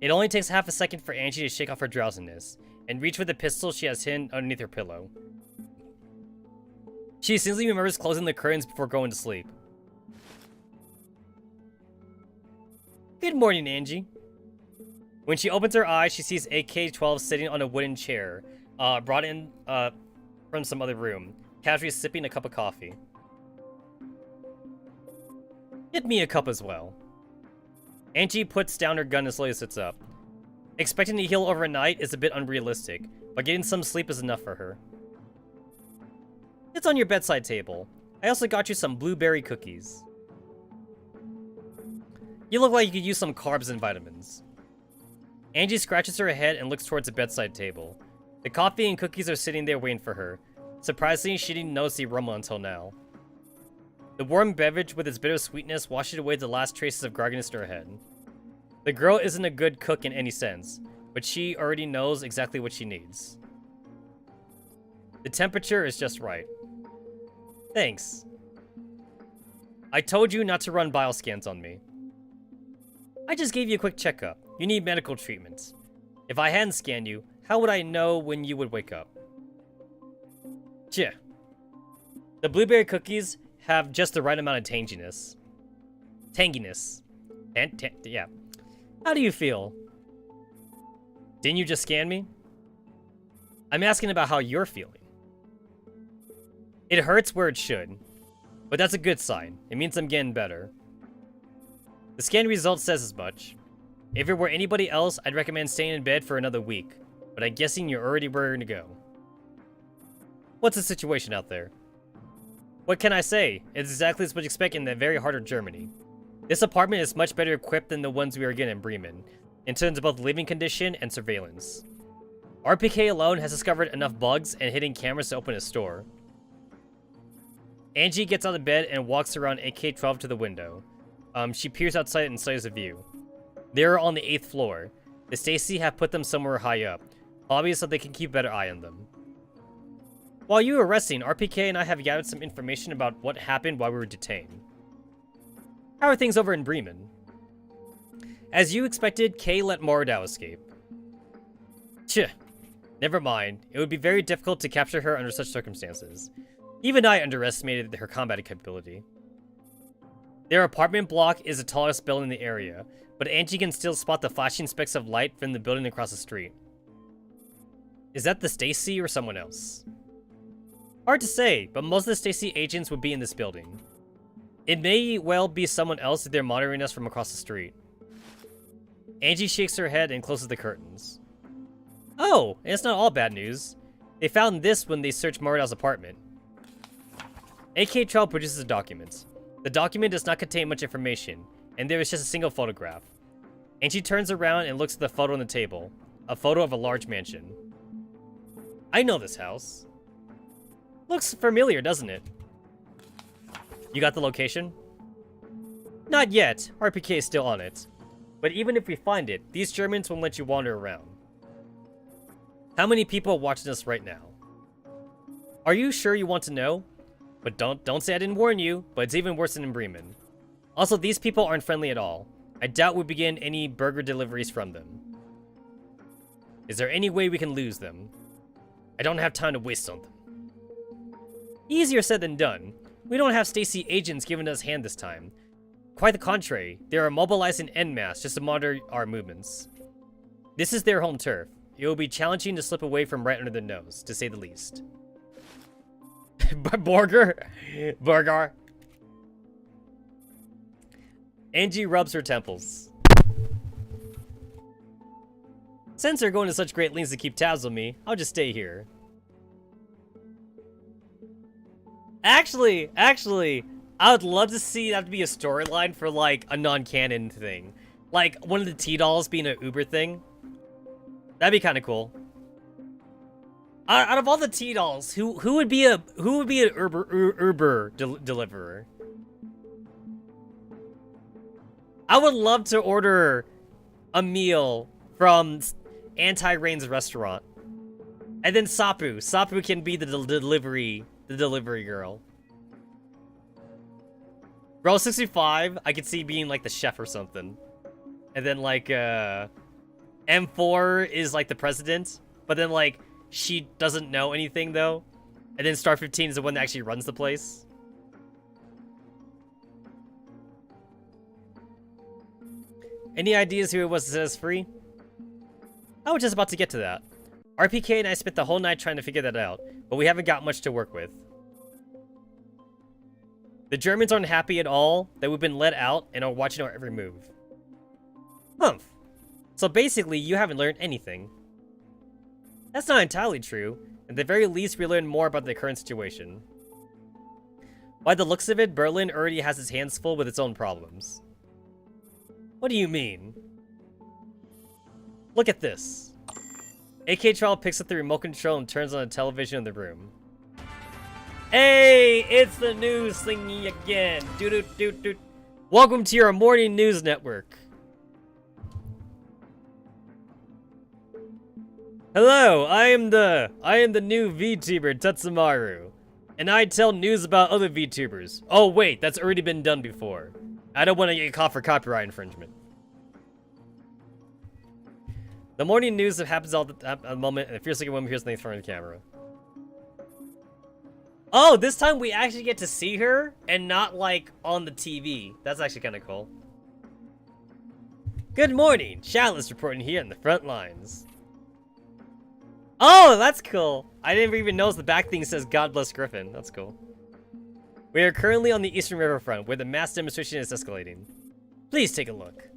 It only takes half a second for Angie to shake off her drowsiness and reach for the pistol she has hidden underneath her pillow. She instantly remembers closing the curtains before going to sleep. Good morning, Angie. When she opens her eyes, she sees AK-12 sitting on a wooden chair, brought in from some other room, casually sipping a cup of coffee. Get me a cup as well. Angie puts down her gun and slowly sits up. Expecting to heal overnight is a bit unrealistic, but getting some sleep is enough for her. It's on your bedside table. I also got you some blueberry cookies. You look like you could use some carbs and vitamins. Angie scratches her head and looks towards the bedside table. The coffee and cookies are sitting there waiting for her. Surprisingly, she didn't notice the aroma until now. The warm beverage with its bitter sweetness washes away the last traces of grogginess to her head. The girl isn't a good cook in any sense, but she already knows exactly what she needs. The temperature is just right. Thanks. I told you not to run bile scans on me. I just gave you a quick checkup. You need medical treatment. If I hadn't scanned you, how would I know when you would wake up? Tch. The blueberry cookies have just the right amount of tanginess. Yeah. How do you feel? Didn't you just scan me? I'm asking about how you're feeling. It hurts where it should, but that's a good sign. It means I'm getting better. The scan result says as much. If it were anybody else, I'd recommend staying in bed for another week, but I'm guessing you're already ready to go. What's the situation out there? What can I say? It's exactly as what you expect in the very heart of Germany. This apartment is much better equipped than the ones we were getting in Bremen, in terms of both living condition and surveillance. RPK alone has discovered enough bugs and hidden cameras to open a store. Angie gets out of bed and walks around AK-12 to the window. She peers outside and studies the view. They're on the 8th floor. The Stacy have put them somewhere high up, obvious so they can keep a better eye on them. While you were resting, RPK and I have gathered some information about what happened while we were detained. How are things over in Bremen? As you expected, Kay let Moradao escape. Tch. Never mind. It would be very difficult to capture her under such circumstances. Even I underestimated her combat capability. Their apartment block is the tallest building in the area, but Angie can still spot the flashing specks of light from the building across the street. Is that the Stacy or someone else? Hard to say, but most of the Stacy agents would be in this building. It may well be someone else if they're monitoring us from across the street. Angie shakes her head and closes the curtains. Oh, and it's not all bad news. They found this when they searched Moradao's apartment. AK-12 produces a document. The document does not contain much information, and there is just a single photograph. Angie turns around and looks at the photo on the table. A photo of a large mansion. I know this house. Looks familiar, doesn't it? You got the location? Not yet. RPK is still on it. But even if we find it, these Germans won't let you wander around. How many people are watching us right now? Are you sure you want to know? But don't say I didn't warn you, but it's even worse than in Bremen. Also, these people aren't friendly at all. I doubt we begin any burger deliveries from them. Is there any way we can lose them? I don't have time to waste on them. Easier said than done. We don't have Stacy agents giving us a hand this time. Quite the contrary, they are mobilizing en masse just to monitor our movements. This is their home turf. It will be challenging to slip away from right under their nose, to say the least. Burger. Angie rubs her temples. Since they're going to such great lengths to keep tabs on me, I'll just stay here. Actually, I would love to see that to be a storyline for, like, a non-canon thing. Like, one of the T-dolls being an Uber thing. That'd be kind of cool. Out of all the T-dolls, who would be an Uber deliverer? I would love to order a meal from Anti-Rain's restaurant. And then Sapu can be the delivery girl. Bro 65, I could see being like the chef or something. And then like M4 is like the president, but then like she doesn't know anything though. And then Star 15 is the one that actually runs the place. Any ideas who it was that set us free? I was just about to get to that. RPK and I spent the whole night trying to figure that out, but we haven't got much to work with. The Germans aren't happy at all that we've been let out and are watching our every move. Humph. So basically, you haven't learned anything. That's not entirely true. At the very least, we learned more about the current situation. By the looks of it, Berlin already has its hands full with its own problems. What do you mean? Look at this. AK Trial picks up the remote control and turns on the television in the room. Hey, it's the news thingy again. Doo-doo-doo-doo. Welcome to your morning news network. Hello, I am the new VTuber Tetsamaru, and I tell news about other VTubers. Oh wait, that's already been done before. I don't want to get caught for copyright infringement. The morning news that happens at the moment, and it feels like a woman hears something in front of the camera. Oh, this time we actually get to see her, and not like on the TV. That's actually kind of cool. Good morning, Chalice reporting here on the front lines. Oh, that's cool. I didn't even notice the back thing says God bless Griffin. That's cool. We are currently on the eastern riverfront, where the mass demonstration is escalating. Please take a look.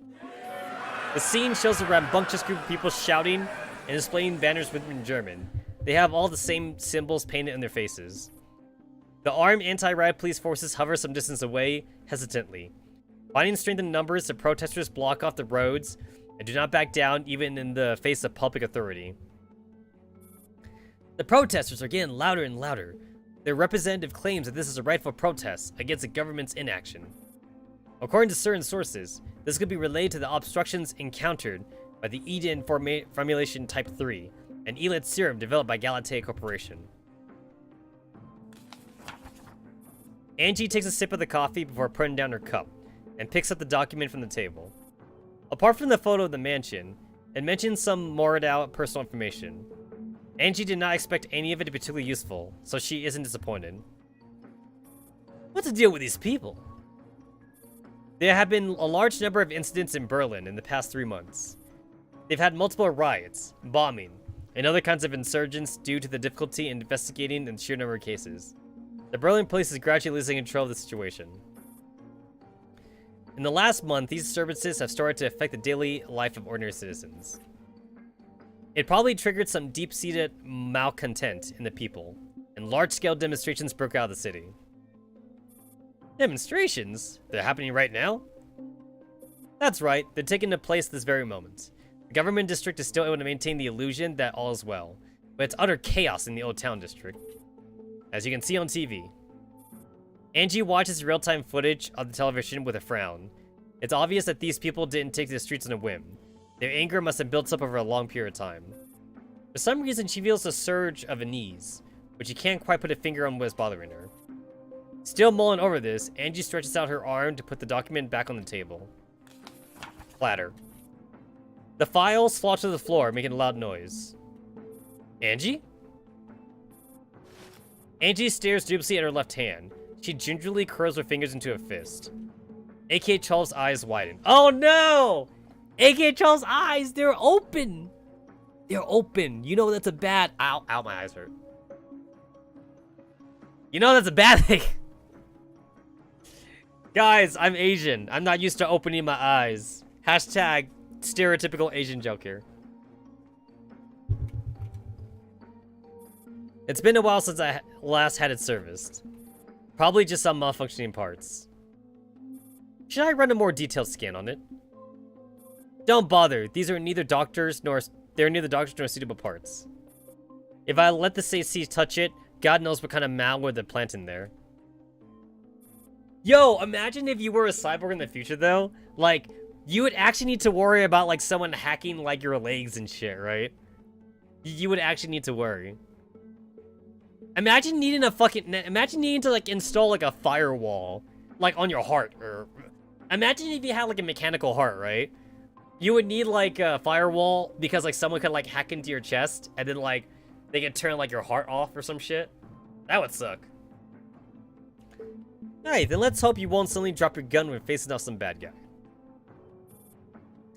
The scene shows a rambunctious group of people shouting and displaying banners written in German. They have all the same symbols painted in their faces. The armed anti-riot police forces hover some distance away, hesitantly. Finding strength in numbers, the protesters block off the roads and do not back down even in the face of public authority. The protesters are getting louder and louder. Their representative claims that this is a rightful protest against the government's inaction. According to certain sources, this could be related to the obstructions encountered by the Eden Formulation Type 3, an elite serum developed by Galatea Corporation. Angie takes a sip of the coffee before putting down her cup, and picks up the document from the table. Apart from the photo of the mansion, it mentions some moored out personal information. Angie did not expect any of it to be particularly useful, so she isn't disappointed. What's the deal with these people? There have been a large number of incidents in Berlin in the past 3 months. They've had multiple riots, bombing, and other kinds of insurgents due to the difficulty in investigating and sheer number of cases. The Berlin police is gradually losing control of the situation. In the last month, these disturbances have started to affect the daily life of ordinary citizens. It probably triggered some deep-seated malcontent in the people, and large-scale demonstrations broke out of the city. Demonstrations? They're happening right now? That's right, they're taking place this very moment. The government district is still able to maintain the illusion that all is well, but it's utter chaos in the Old Town district, as you can see on TV. Angie watches real-time footage of the television with a frown. It's obvious that these people didn't take to the streets on a whim. Their anger must have built up over a long period of time. For some reason, she feels a surge of unease, but she can't quite put a finger on what is bothering her. Still mulling over this, Angie stretches out her arm to put the document back on the table. Clatter. The files fall to the floor, making a loud noise. Angie? Angie stares dubiously at her left hand. She gingerly curls her fingers into a fist. AK-12's eyes widen. Oh no! AK-12's eyes, they're open! They're open. You know that's a bad... Ow, ow, my eyes hurt. You know that's a bad thing. Guys, I'm Asian. I'm not used to opening my eyes. Hashtag stereotypical Asian joke here. It's been a while since I last had it serviced. Probably just some malfunctioning parts. Should I run a more detailed scan on it? Don't bother. These are neither doctors nor suitable parts. If I let the CC touch it, God knows what kind of malware they're planting there. Yo, imagine if you were a cyborg in the future though. Like, you would actually need to worry about like someone hacking like your legs and shit, right? You would actually need to worry. Imagine needing to like install like a firewall like on your heart, or imagine if you had like a mechanical heart, right? You would need like a firewall because like someone could like hack into your chest and then like they could turn like your heart off or some shit. That would suck. Alright, then let's hope you won't suddenly drop your gun when facing off some bad guy.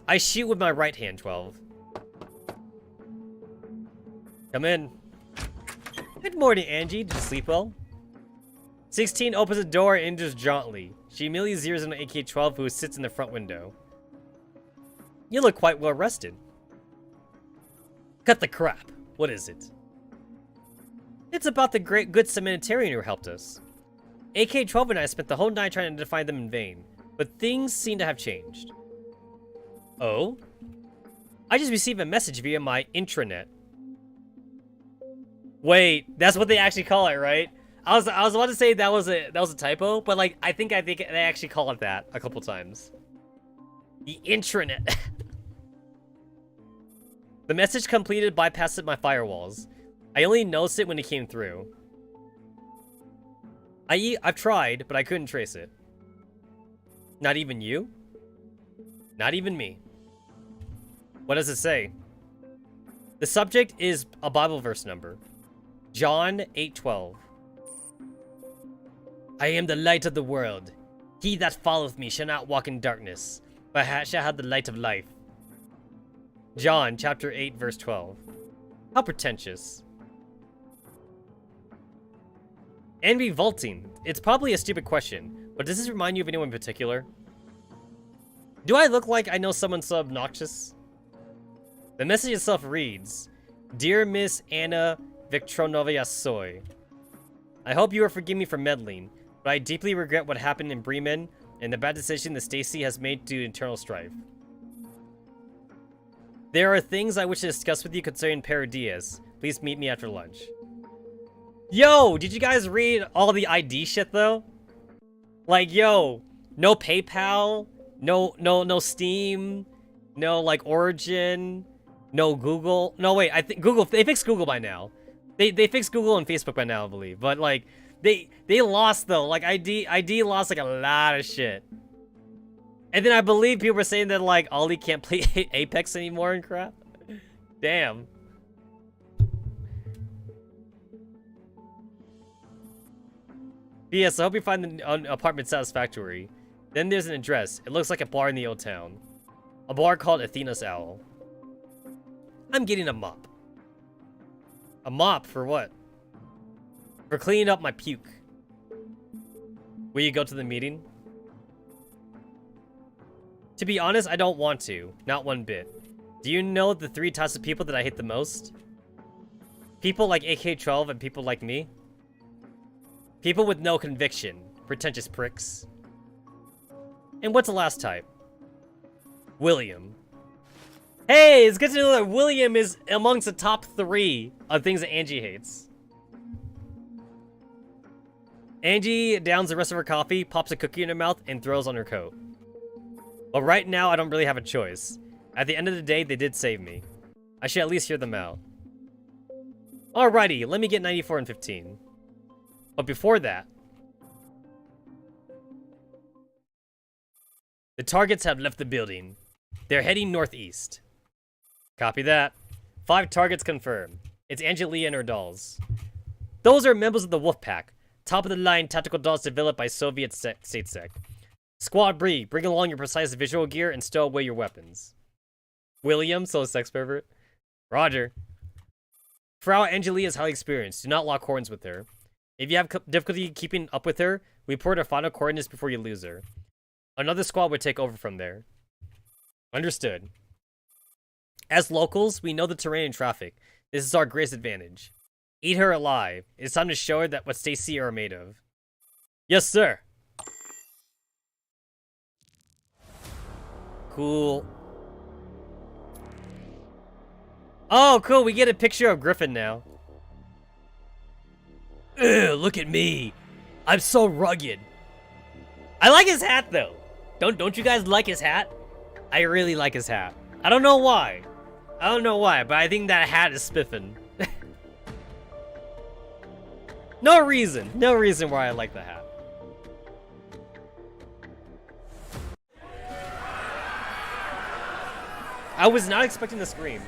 I shoot with my right hand, 12. Come in. Good morning, Angie. Did you sleep well? 16 opens the door and enters jauntily. She immediately zeroes on an AK-12 who sits in the front window. You look quite well rested. Cut the crap. What is it? It's about the good Samaritan who helped us. AK-12 and I spent the whole night trying to find them in vain, but things seem to have changed. Oh? I just received a message via my intranet. Wait, that's what they actually call it, right? I was about to say that was a typo, but like I think they actually call it that a couple times. The intranet. The message completed bypassed my firewalls. I only noticed it when it came through. I've tried, but I couldn't trace it. Not even you? Not even me. What does it say? The subject is a Bible verse number. John 8:12. I am the light of the world. He that followeth me shall not walk in darkness, but shall have the light of life. John chapter 8 verse 12. How pretentious. And revolting. It's probably a stupid question, but does this remind you of anyone in particular? Do I look like I know someone so obnoxious? The message itself reads, Dear Miss Anna Viktronovaya Soy, I hope you will forgive me for meddling, but I deeply regret what happened in Bremen and the bad decision that Stacy has made due to internal strife. There are things I wish to discuss with you concerning Paradias. Please meet me after lunch. Yo, did you guys read all the ID shit though? Like, yo, no PayPal, no Steam, no like Origin, no Google. No, wait, I think Google, they fixed Google by now. They fixed Google and Facebook by now, I believe. But like, they lost though. Like ID lost like a lot of shit. And then I believe people were saying that like Ollie can't play Apex anymore and crap. Damn. Yes, I hope you find the apartment satisfactory. Then there's an address. It looks like a bar in the old town. A bar called Athena's Owl. I'm getting a mop. A mop for what? For cleaning up my puke. Will you go to the meeting? To be honest, I don't want to. Not one bit. Do you know the 3 types of people that I hate the most? People like AK-12 and people like me? People with no conviction. Pretentious pricks. And what's the last type? William. Hey, it's good to know that William is amongst the top 3 of things that Angie hates. Angie downs the rest of her coffee, pops a cookie in her mouth, and throws on her coat. But right now, I don't really have a choice. At the end of the day, they did save me. I should at least hear them out. Alrighty, let me get 94 and 15. But before that... The targets have left the building. They're heading northeast. Copy that. 5 targets confirmed. It's Angelia and her dolls. Those are members of the Wolfpack. Top-of-the-line tactical dolls developed by Soviet StateSec. Squad Bree, bring along your precise visual gear and stow away your weapons. William, so sex pervert. Roger. Frau Angelia is highly experienced. Do not lock horns with her. If you have difficulty keeping up with her, report her final coordinates before you lose her. Another squad would take over from there. Understood. As locals, we know the terrain and traffic. This is our greatest advantage. Eat her alive. It's time to show her that what Stacy are made of. Yes, sir. Cool. Oh, cool. We get a picture of Griffin now. Ugh, look at me. I'm so rugged. I like his hat, though. Don't you guys like his hat? I really like his hat. I don't know why. But I think that hat is spiffin'. No reason why I like the hat. I was not expecting to scream.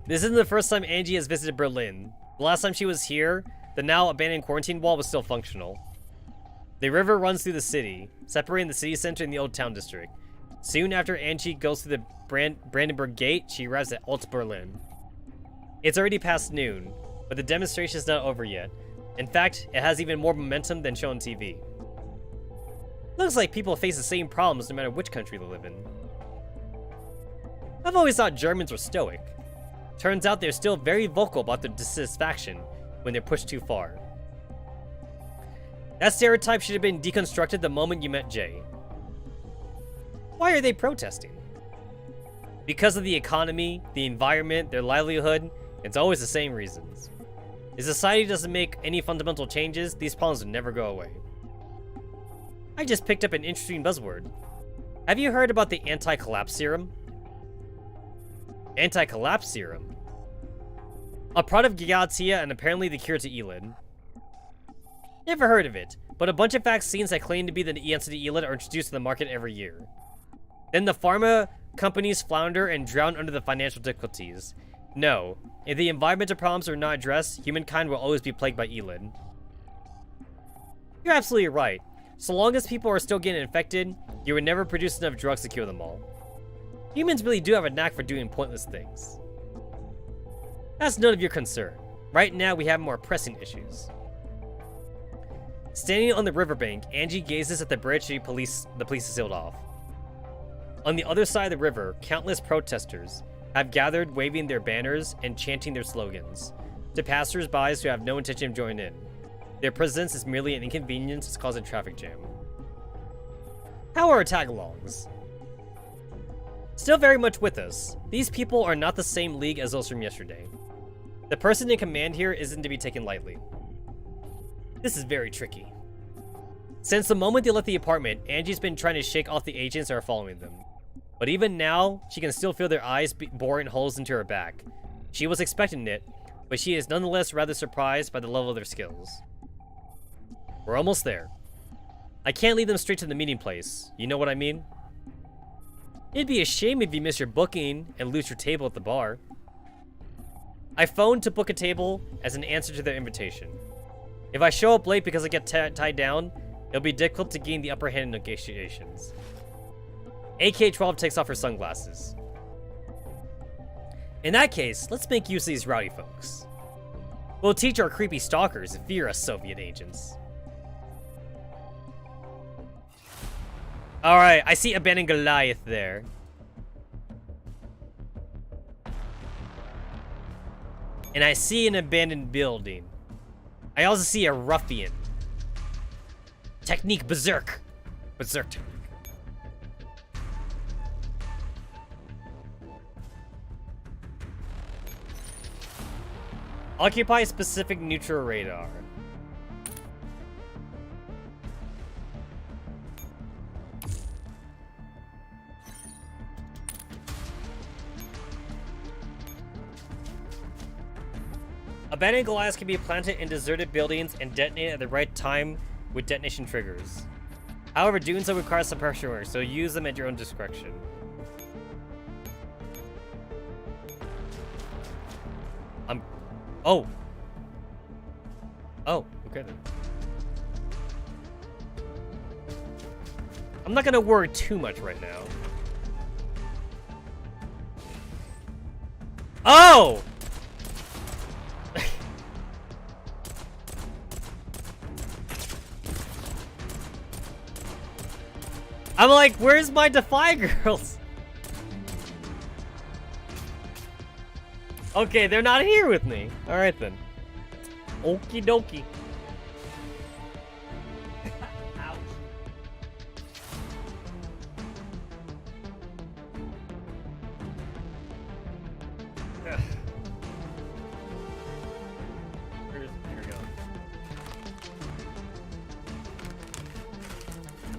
This isn't the first time Angie has visited Berlin. The last time she was here, the now abandoned quarantine wall was still functional. The river runs through the city, separating the city center and the old town district. Soon after Angie goes through the Brandenburg Gate, she arrives at Alt-Berlin. It's already past noon, but the demonstration is not over yet. In fact, it has even more momentum than shown on TV. Looks like people face the same problems no matter which country they live in. I've always thought Germans were stoic. Turns out they're still very vocal about their dissatisfaction when they're pushed too far. That stereotype should have been deconstructed the moment you met Jay. Why are they protesting? Because of the economy, the environment, their livelihood. It's always the same reasons. If society doesn't make any fundamental changes, these problems will never go away. I just picked up an interesting buzzword. Have you heard about the anti-collapse serum? Anti-collapse serum? A product of Galatia and apparently the cure to Elid. Never heard of it, but a bunch of vaccines that claim to be the answer to Elid are introduced to the market every year. Then the pharma companies flounder and drown under the financial difficulties. No, if the environmental problems are not addressed, humankind will always be plagued by Elid. You're absolutely right. So long as people are still getting infected, you would never produce enough drugs to cure them all. Humans really do have a knack for doing pointless things. That's none of your concern. Right now, we have more pressing issues. Standing on the riverbank, Angie gazes at the bridge the police has sealed off. On the other side of the river, countless protesters have gathered waving their banners and chanting their slogans to passers-by who have no intention of joining in. Their presence is merely an inconvenience that's causing a traffic jam. How are our tag-alongs? Still very much with us. These people are not the same league as those from yesterday. The person in command here isn't to be taken lightly. This is very tricky. Since the moment they left the apartment, Angie's been trying to shake off the agents that are following them. But even now, she can still feel their eyes boring holes into her back. She was expecting it, but she is nonetheless rather surprised by the level of their skills. We're almost there. I can't lead them straight to the meeting place. You know what I mean? It'd be a shame if you miss your booking and lose your table at the bar. I phoned to book a table as an answer to their invitation. If I show up late because I get tied down, it'll be difficult to gain the upper hand in negotiations. AK-12 takes off her sunglasses. In that case, let's make use of these rowdy folks. We'll teach our creepy stalkers to fear us Soviet agents. Alright, I see abandoned Goliath there. And I see an abandoned building. I also see a ruffian. Technique Berserk. Berserk technique. Occupy specific neutral radar. Abandoned Goliaths can be planted in deserted buildings and detonated at the right time with detonation triggers. However, doing so requires some pressure work, so use them at your own discretion. Oh. Oh, okay then. I'm not gonna worry too much right now. Oh! I'm like, where's my Defy girls? Okay, they're not here with me. Alright then. Okie dokie. Ouch. Here we go.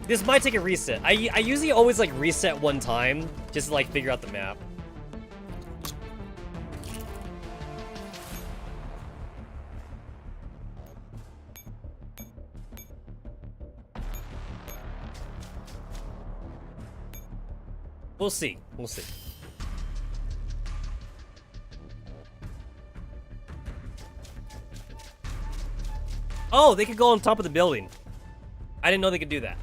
This might take a reset. I usually always like reset one time just to like figure out the map. We'll see. We'll see. Oh, they could go on top of the building. I didn't know they could do that.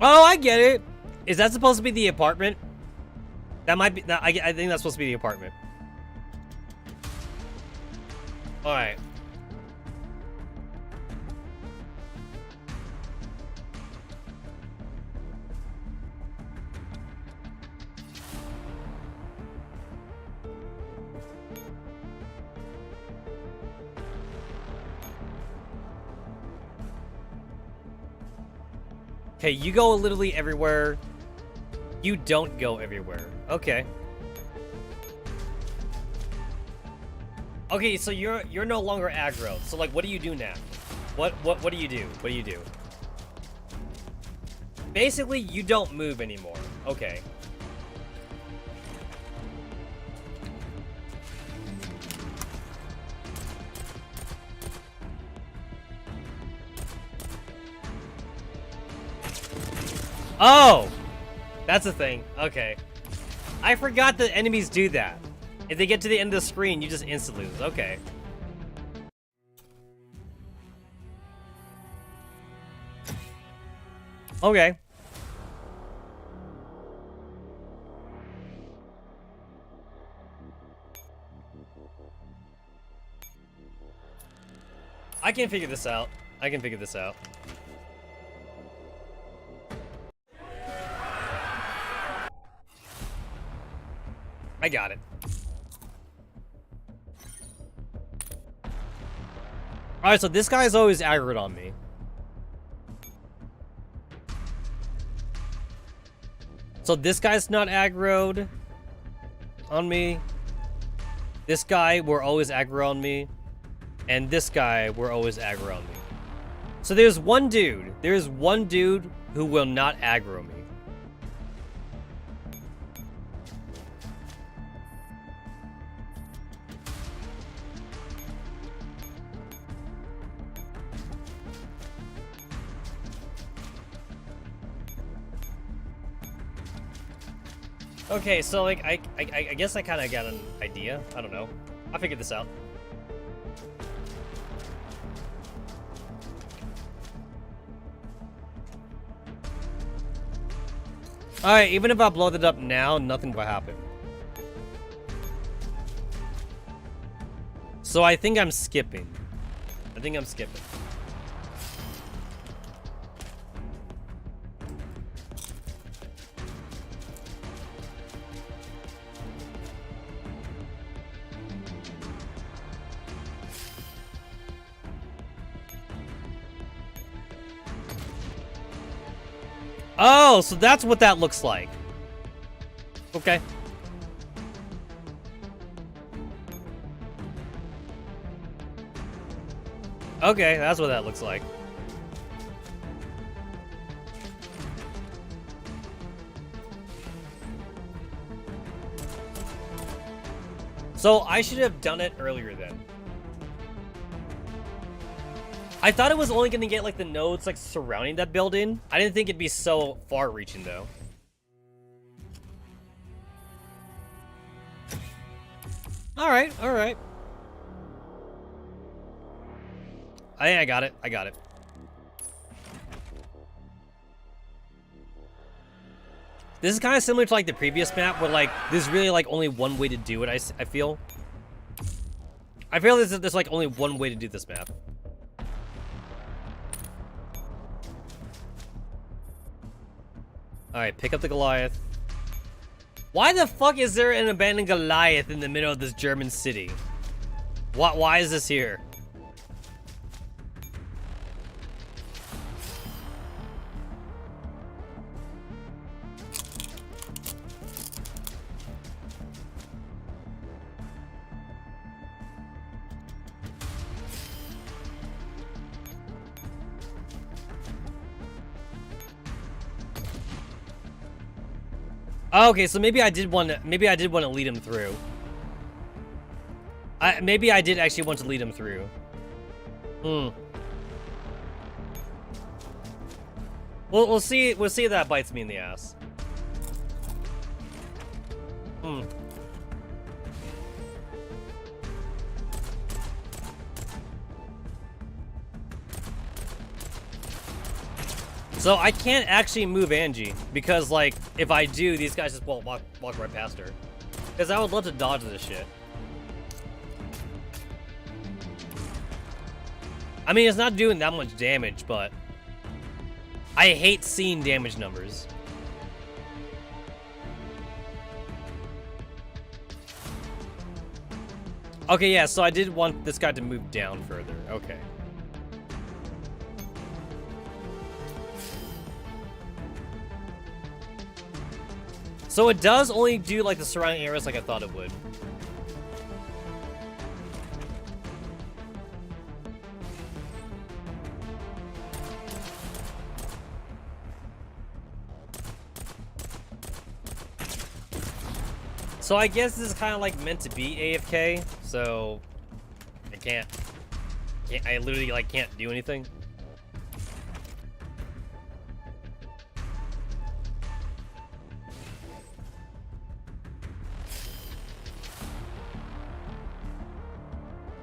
Oh, I get it. Is that supposed to be the apartment? That might be. I think that's supposed to be the apartment. All right. Okay, you go literally everywhere. You don't go everywhere. Okay. Okay, so you're no longer aggro. So like, what do you do now? What do you do? What do you do? Basically, you don't move anymore. Okay. Oh! That's a thing. Okay. I forgot that enemies do that. If they get to the end of the screen, you just instantly lose. Okay. Okay. I can figure this out. I can figure this out. I got it. Alright, so this guy's always aggroed on me. So this guy's not aggroed on me. This guy, we're always aggro on me. And this guy, we're always aggro on me. So there's one dude who will not aggro me. Okay, so like I guess I kind of got an idea. I don't know. I'll figure this out. All right, even if I blow it up now, nothing will happen. So I think I'm skipping. I think I'm skipping. Oh, so that's what that looks like. Okay. Okay, that's what that looks like. So I should have done it earlier then. I thought it was only gonna get like the nodes like surrounding that building. I didn't think it'd be so far reaching though. Alright, alright. I got it, I got it. This is kind of similar to like the previous map where like there's really like only one way to do it, I feel. I feel there's like only one way to do this map. Alright, pick up the Goliath. Why the fuck is there an abandoned Goliath in the middle of this German city? Why is this here? Okay, so maybe I did want to lead him through. Maybe I did actually want to lead him through. We'll see if that bites me in the ass. So I can't actually move Angie because, like, if I do, these guys just won't walk right past her. Because I would love to dodge this shit. I mean, it's not doing that much damage, but I hate seeing damage numbers. Okay, yeah, so I did want this guy to move down further. Okay. So it does only do like the surrounding areas like I thought it would. So I guess this is kind of like meant to be AFK, so I literally like can't do anything.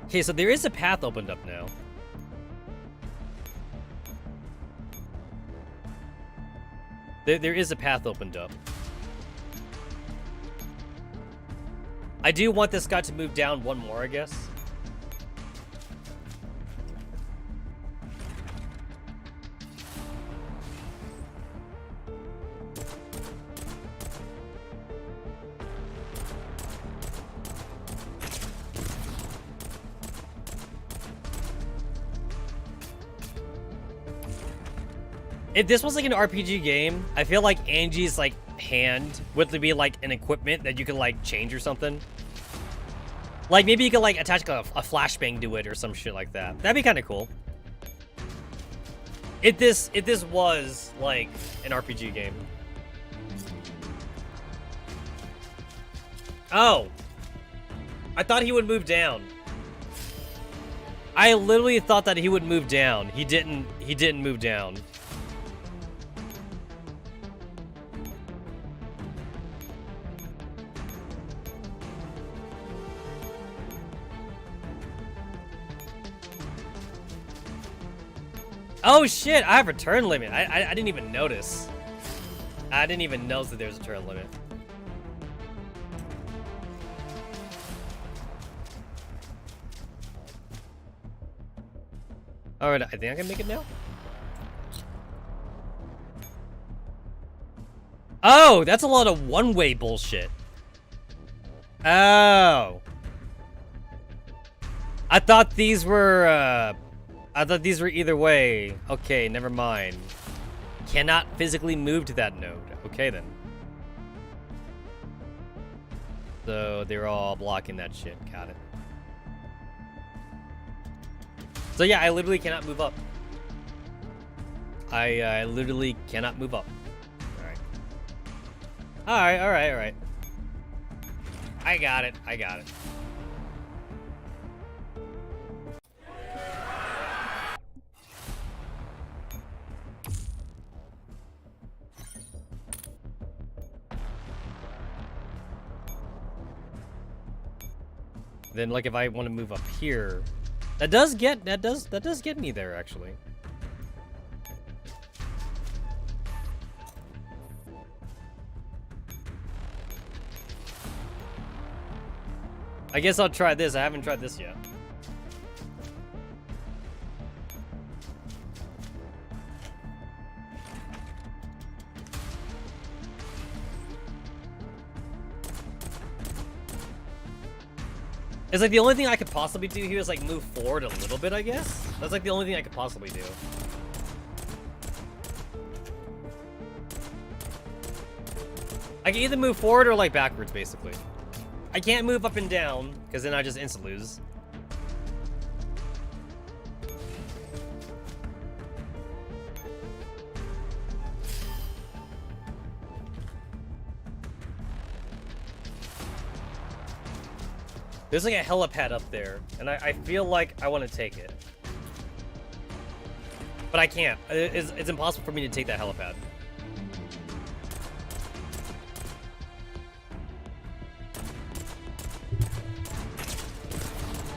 Okay, so there is a path opened up now. There is a path opened up. I do want this guy to move down one more, I guess. If this was like an RPG game, I feel like Angie's like hand would be like an equipment that you can like change or something. Like maybe you could like attach like a flashbang to it or some shit like that. That'd be kind of cool. If this was like an RPG game. Oh. I thought he would move down. I literally thought that he would move down. He didn't move down. Oh shit, I have a turn limit. I didn't even notice. I didn't even notice that there's a turn limit. Alright, I think I can make it now. Oh, that's a lot of one-way bullshit. Oh. I thought these were either way. Okay, never mind. Cannot physically move to that node. Okay, then. So, they're all blocking that shit. Got it. So yeah, I literally cannot move up. I literally cannot move up. Alright. Alright. I got it. Then, like, if I want to move up here, that does get me there, actually. I guess I'll try this. I haven't tried this yet. It's like the only thing I could possibly do here is like move forward a little bit, I guess. That's like the only thing I could possibly do. I can either move forward or like backwards, basically. I can't move up and down because then I just instant lose. There's like a helipad up there, and I feel like I want to take it. But I can't. It's impossible for me to take that helipad.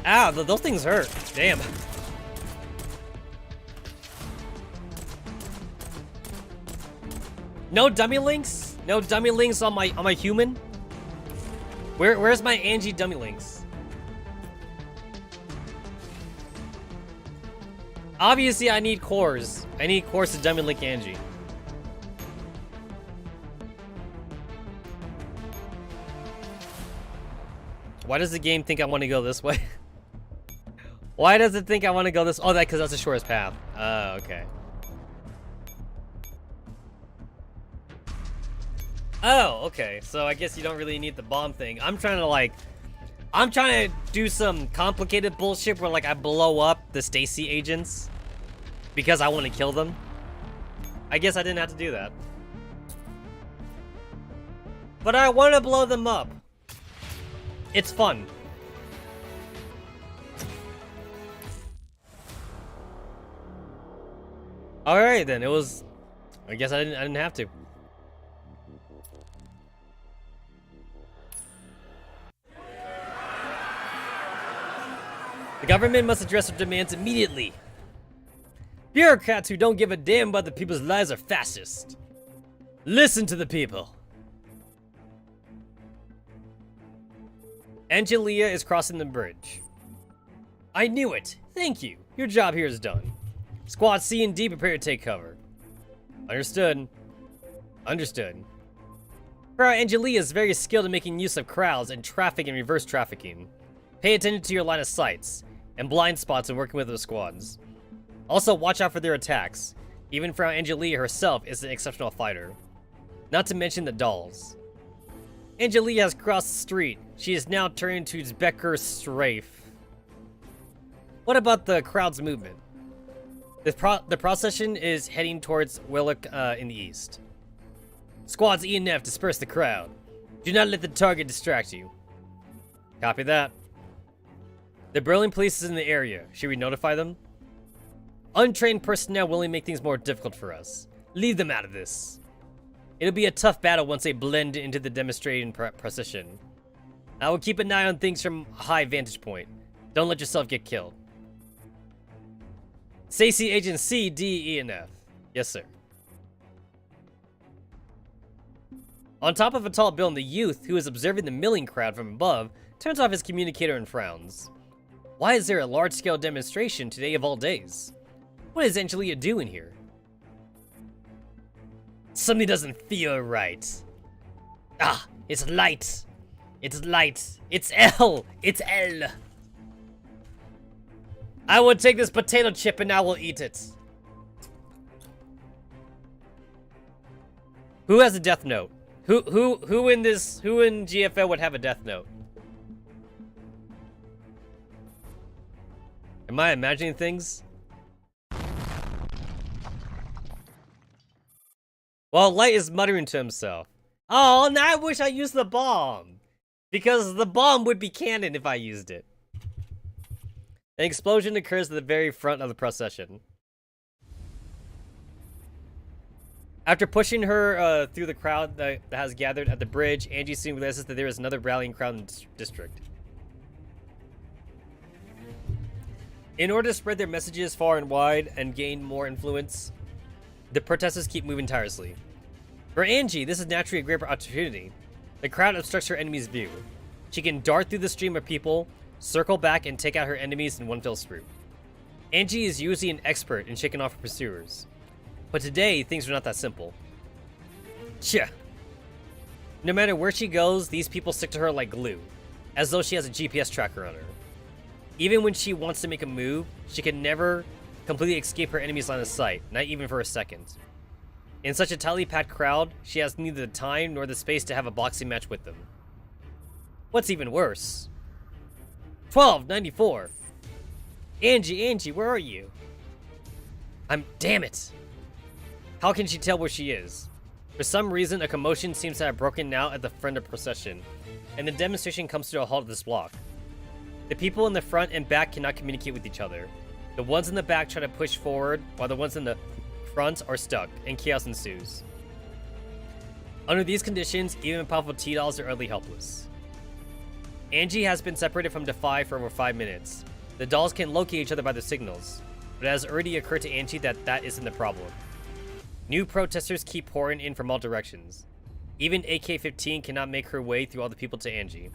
Ow, those things hurt. Damn. No dummy links? No dummy links on my human? Where's my Angie dummy links? Obviously, I need cores. I need cores to dummy link Angie. Why does the game think I want to go this way? Why does it think I want to go this? Oh, because that's the shortest path. Oh, okay. Oh, okay. So I guess you don't really need the bomb thing. I'm trying to do some complicated bullshit where like I blow up the Stacy agents because I want to kill them. I guess I didn't have to do that. But I want to blow them up. It's fun. All right then. It was. I guess I didn't have to. The government must address their demands immediately. Bureaucrats who don't give a damn about the people's lives are fascist. Listen to the people. Angelia is crossing the bridge. I knew it. Thank you. Your job here is done. Squad C and D prepare to take cover. Understood. Understood. Frau Angelia is very skilled in making use of crowds and traffic and reverse trafficking. Pay attention to your line of sights and blind spots when working with those squads. Also, watch out for their attacks. Even Frau Angelia herself is an exceptional fighter. Not to mention the dolls. Angelia has crossed the street. She is now turning to Becker Strafe. What about the crowd's movement? The procession is heading towards Willock in the east. Squads E and F disperse the crowd. Do not let the target distract you. Copy that. The Berlin police is in the area. Should we notify them? Untrained personnel will only make things more difficult for us. Leave them out of this. It'll be a tough battle once they blend into the demonstrating procession. I will keep an eye on things from a high vantage point. Don't let yourself get killed. Stacy Agent C, D, E, and F. Yes, sir. On top of a tall building, the youth, who is observing the milling crowd from above, turns off his communicator and frowns. Why is there a large-scale demonstration today of all days? What is Angelia doing here? Something doesn't feel right. Ah, it's light. It's light. It's L. It's L. I will take this potato chip and I will eat it. Who has a death note? Who in GFL would have a death note? Am I imagining things? Well, Light is muttering to himself. Oh, now I wish I used the bomb. Because the bomb would be canon if I used it. An explosion occurs at the very front of the procession. After pushing her through the crowd that has gathered at the bridge, Angie soon realizes that there is another rallying crowd in the district. In order to spread their messages far and wide and gain more influence, the protesters keep moving tirelessly. For Angie, this is naturally a great opportunity. The crowd obstructs her enemy's view. She can dart through the stream of people, circle back, and take out her enemies in one fell swoop. Angie is usually an expert in shaking off her pursuers. But today, things are not that simple. Tja. No matter where she goes, these people stick to her like glue, as though she has a GPS tracker on her. Even when she wants to make a move, she can never completely escape her enemy's line of sight, not even for a second. In such a tightly packed crowd, she has neither the time nor the space to have a boxing match with them. What's even worse? 1294. Angie, where are you? Damn it. How can she tell where she is? For some reason, a commotion seems to have broken out at the front of the procession, and the demonstration comes to a halt at this block. The people in the front and back cannot communicate with each other. The ones in the back try to push forward, while the ones in the front are stuck, and chaos ensues. Under these conditions, even powerful T-dolls are utterly helpless. Angie has been separated from Defy for over 5 minutes. The dolls can locate each other by their signals, but it has already occurred to Angie that that isn't the problem. New protesters keep pouring in from all directions. Even AK-15 cannot make her way through all the people to Angie.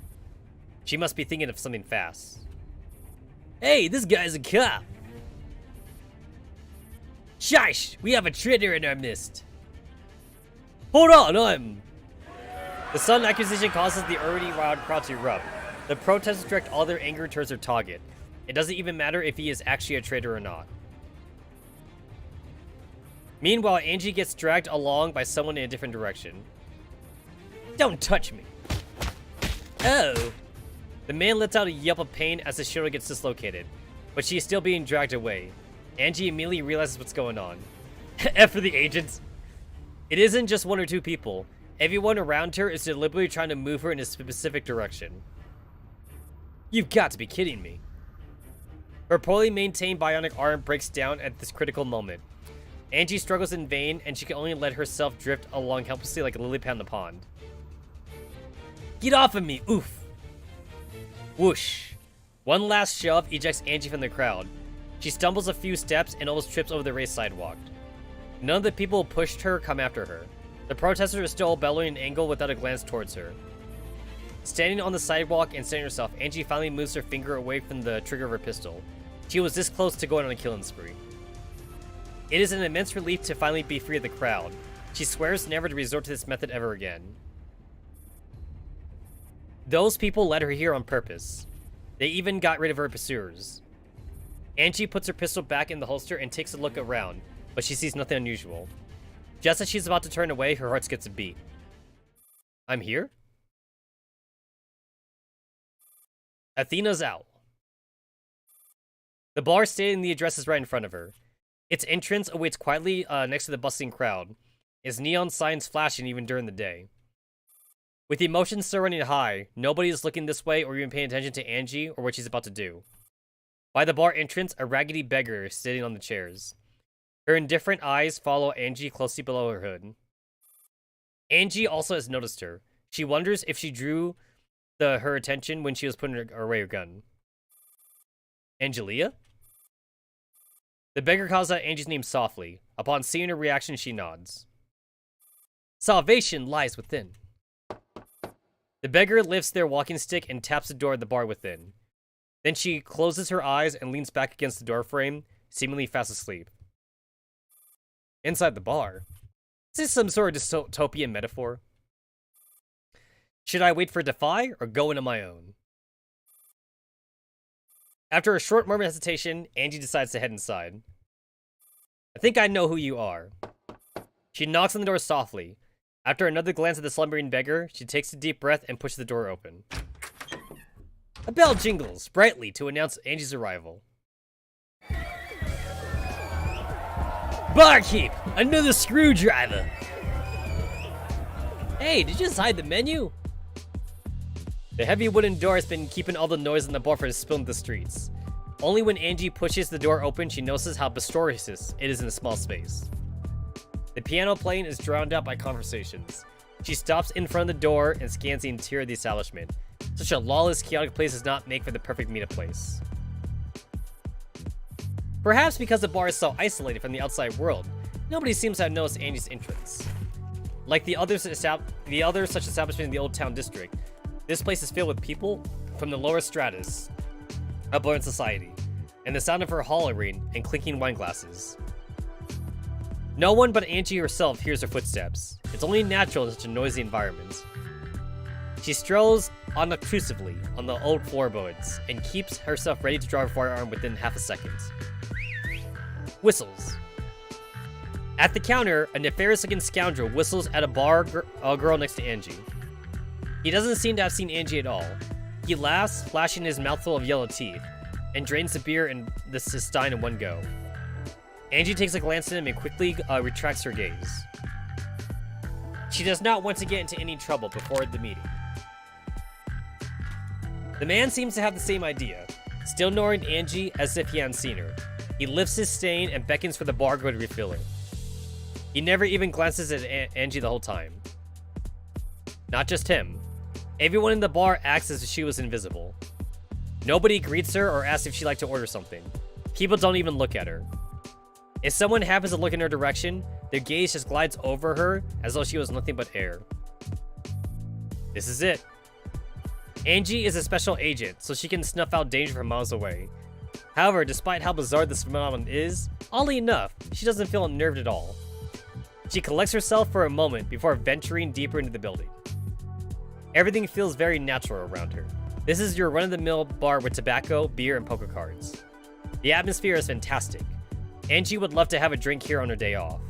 She must be thinking of something fast. Hey, this guy's a cop! Shish! We have a traitor in our midst! Hold on, The sudden accusation causes the already wild crowd to erupt. The protesters direct all their anger towards their target. It doesn't even matter if he is actually a traitor or not. Meanwhile, Angie gets dragged along by someone in a different direction. Don't touch me! Oh! The man lets out a yelp of pain as the shoulder gets dislocated, but she is still being dragged away. Angie immediately realizes what's going on. F for the agents! It isn't just one or two people. Everyone around her is deliberately trying to move her in a specific direction. You've got to be kidding me. Her poorly maintained bionic arm breaks down at this critical moment. Angie struggles in vain, and she can only let herself drift along helplessly like a lily pad in the pond. Get off of me! Oof! Whoosh! One last shove ejects Angie from the crowd. She stumbles a few steps and almost trips over the raised sidewalk. None of the people who pushed her come after her. The protesters are still bellowing an angle without a glance towards her. Standing on the sidewalk and centering herself, Angie finally moves her finger away from the trigger of her pistol. She was this close to going on a killing spree. It is an immense relief to finally be free of the crowd. She swears never to resort to this method ever again. Those people led her here on purpose. They even got rid of her pursuers. Angie puts her pistol back in the holster and takes a look around, but she sees nothing unusual. Just as she's about to turn away, her heart skips a beat. I'm here? Athena's owl. The bar stating the address is right in front of her. Its entrance awaits quietly next to the bustling crowd, its neon signs flashing even during the day. With emotions still running high, nobody is looking this way or even paying attention to Angie or what she's about to do. By the bar entrance, a raggedy beggar is sitting on the chairs. Her indifferent eyes follow Angie closely below her hood. Angie also has noticed her. She wonders if she drew her attention when she was putting away her gun. Angelia? The beggar calls out Angie's name softly. Upon seeing her reaction, she nods. Salvation lies within. The beggar lifts their walking stick and taps the door of the bar within. Then she closes her eyes and leans back against the doorframe, seemingly fast asleep. Inside the bar? Is this some sort of dystopian metaphor? Should I wait for Defy or go into my own? After a short moment of hesitation, Angie decides to head inside. I think I know who you are. She knocks on the door softly. After another glance at the slumbering beggar, she takes a deep breath and pushes the door open. A bell jingles brightly to announce Angie's arrival. Barkeep! Another screwdriver! Hey, did you just hide the menu? The heavy wooden door has been keeping all the noise in the bar from spilling the streets. Only when Angie pushes the door open, she notices how boisterous it is in a small space. The piano playing is drowned out by conversations. She stops in front of the door and scans the interior of the establishment. Such a lawless, chaotic place does not make for the perfect meetup place. Perhaps because the bar is so isolated from the outside world, nobody seems to have noticed Angie's entrance. Like the other such establishments in the Old Town District, this place is filled with people from the lower stratus of Lawrence society, and the sound of her hollering and clinking wine glasses. No one but Angie herself hears her footsteps. It's only natural in such a noisy environment. She strolls unobtrusively on the old floorboards and keeps herself ready to draw her firearm within half a second. Whistles. At the counter, a nefarious-looking scoundrel whistles at a girl next to Angie. He doesn't seem to have seen Angie at all. He laughs, flashing his mouthful of yellow teeth, and drains the beer and the stein in one go. Angie takes a glance at him and quickly retracts her gaze. She does not want to get into any trouble before the meeting. The man seems to have the same idea, still ignoring Angie as if he hadn't seen her. He lifts his stain and beckons for the bar girl to refill it. He never even glances at Angie the whole time. Not just him. Everyone in the bar acts as if she was invisible. Nobody greets her or asks if she'd like to order something. People don't even look at her. If someone happens to look in her direction, their gaze just glides over her as though she was nothing but air. This is it. Angie is a special agent, so she can snuff out danger from miles away. However, despite how bizarre this phenomenon is, oddly enough, she doesn't feel unnerved at all. She collects herself for a moment before venturing deeper into the building. Everything feels very natural around her. This is your run-of-the-mill bar with tobacco, beer, and poker cards. The atmosphere is fantastic. Angie would love to have a drink here on her day off.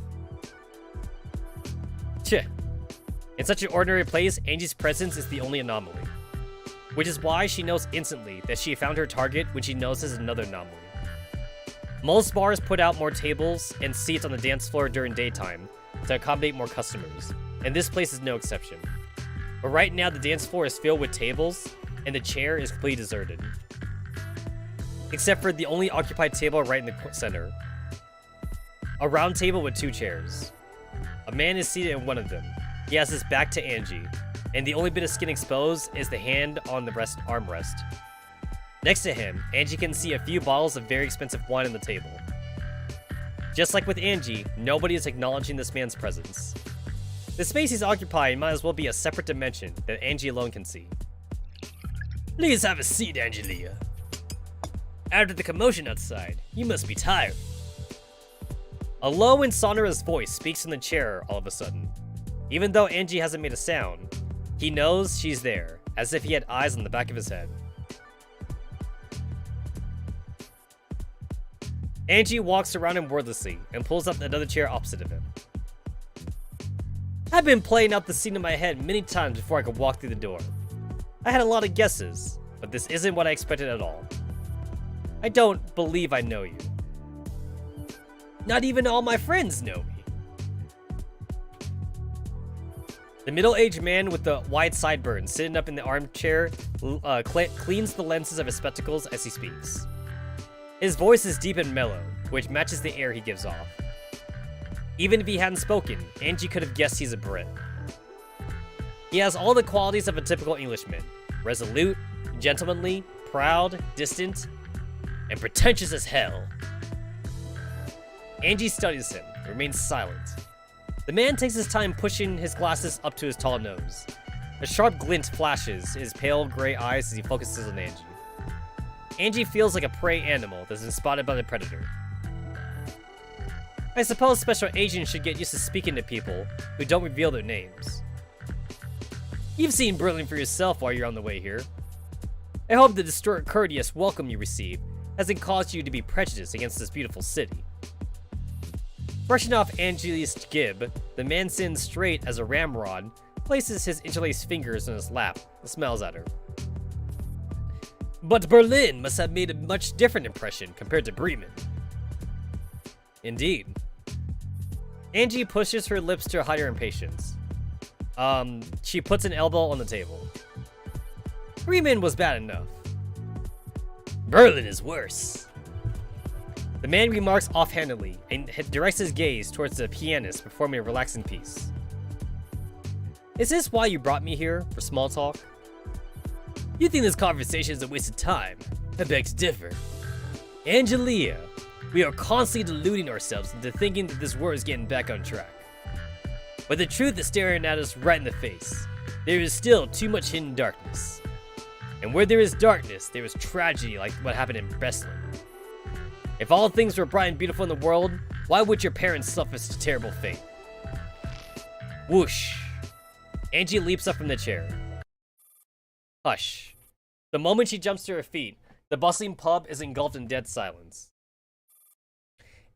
In such an ordinary place, Angie's presence is the only anomaly. Which is why she knows instantly that she found her target when she notices another anomaly. Most bars put out more tables and seats on the dance floor during daytime to accommodate more customers, and this place is no exception. But right now the dance floor is filled with tables, and the chair is completely deserted. Except for the only occupied table right in the center. A round table with 2 chairs. A man is seated in one of them. He has his back to Angie, and the only bit of skin exposed is the hand on the armrest. Next to him, Angie can see a few bottles of very expensive wine on the table. Just like with Angie, nobody is acknowledging this man's presence. The space he's occupying might as well be a separate dimension that Angie alone can see. Please have a seat, Angelia. After the commotion outside, you must be tired. A low and sonorous voice speaks from the chair all of a sudden. Even though Angie hasn't made a sound, he knows she's there, as if he had eyes on the back of his head. Angie walks around him wordlessly and pulls up another chair opposite of him. I've been playing out the scene in my head many times before I could walk through the door. I had a lot of guesses, but this isn't what I expected at all. I don't believe I know you. Not even all my friends know me. The middle-aged man with the wide sideburns sitting up in the armchair cleans the lenses of his spectacles as he speaks. His voice is deep and mellow, which matches the air he gives off. Even if he hadn't spoken, Angie could have guessed he's a Brit. He has all the qualities of a typical Englishman: resolute, gentlemanly, proud, distant, and pretentious as hell. Angie studies him, and remains silent. The man takes his time pushing his glasses up to his tall nose. A sharp glint flashes in his pale gray eyes as he focuses on Angie. Angie feels like a prey animal that's been spotted by the predator. I suppose special agents should get used to speaking to people who don't reveal their names. You've seen Berlin for yourself while you're on the way here. I hope the courteous welcome you receive hasn't caused you to be prejudiced against this beautiful city. Brushing off Angie's gib, the man sitting straight as a ramrod places his interlaced fingers in his lap and smiles at her. But Berlin must have made a much different impression compared to Bremen. Indeed. Angie pushes her lips to hide her impatience. She puts an elbow on the table. Freeman was bad enough. Berlin is worse. The man remarks offhandedly and directs his gaze towards the pianist performing a relaxing piece. Is this why you brought me here, for small talk? You think this conversation is a waste of time? I beg to differ. Angelia, we are constantly deluding ourselves into thinking that this war is getting back on track. But the truth is staring at us right in the face. There is still too much hidden darkness. And where there is darkness, there is tragedy like what happened in Breslin. If all things were bright and beautiful in the world, why would your parents suffer such a terrible fate? Whoosh. Angie leaps up from the chair. Hush. The moment she jumps to her feet, the bustling pub is engulfed in dead silence.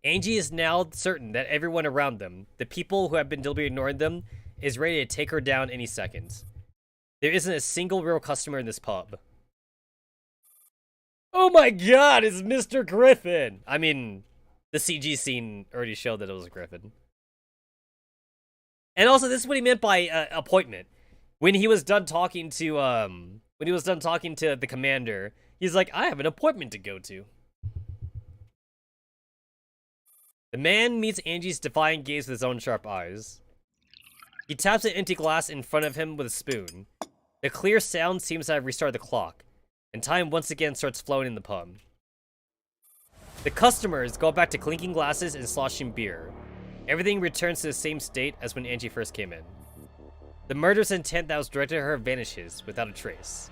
Angie is now certain that everyone around them, the people who have been deliberately ignoring them, is ready to take her down any second. There isn't a single real customer in this pub. Oh my god, it's Mr. Griffin! I mean, the CG scene already showed that it was Griffin. And also, this is what he meant by appointment. When he was done talking to the commander, he's like, I have an appointment to go to. The man meets Angie's defiant gaze with his own sharp eyes. He taps an empty glass in front of him with a spoon. The clear sound seems to have restarted the clock, and time once again starts flowing in the pub. The customers go back to clinking glasses and sloshing beer. Everything returns to the same state as when Angie first came in. The murderous intent that was directed at her vanishes without a trace.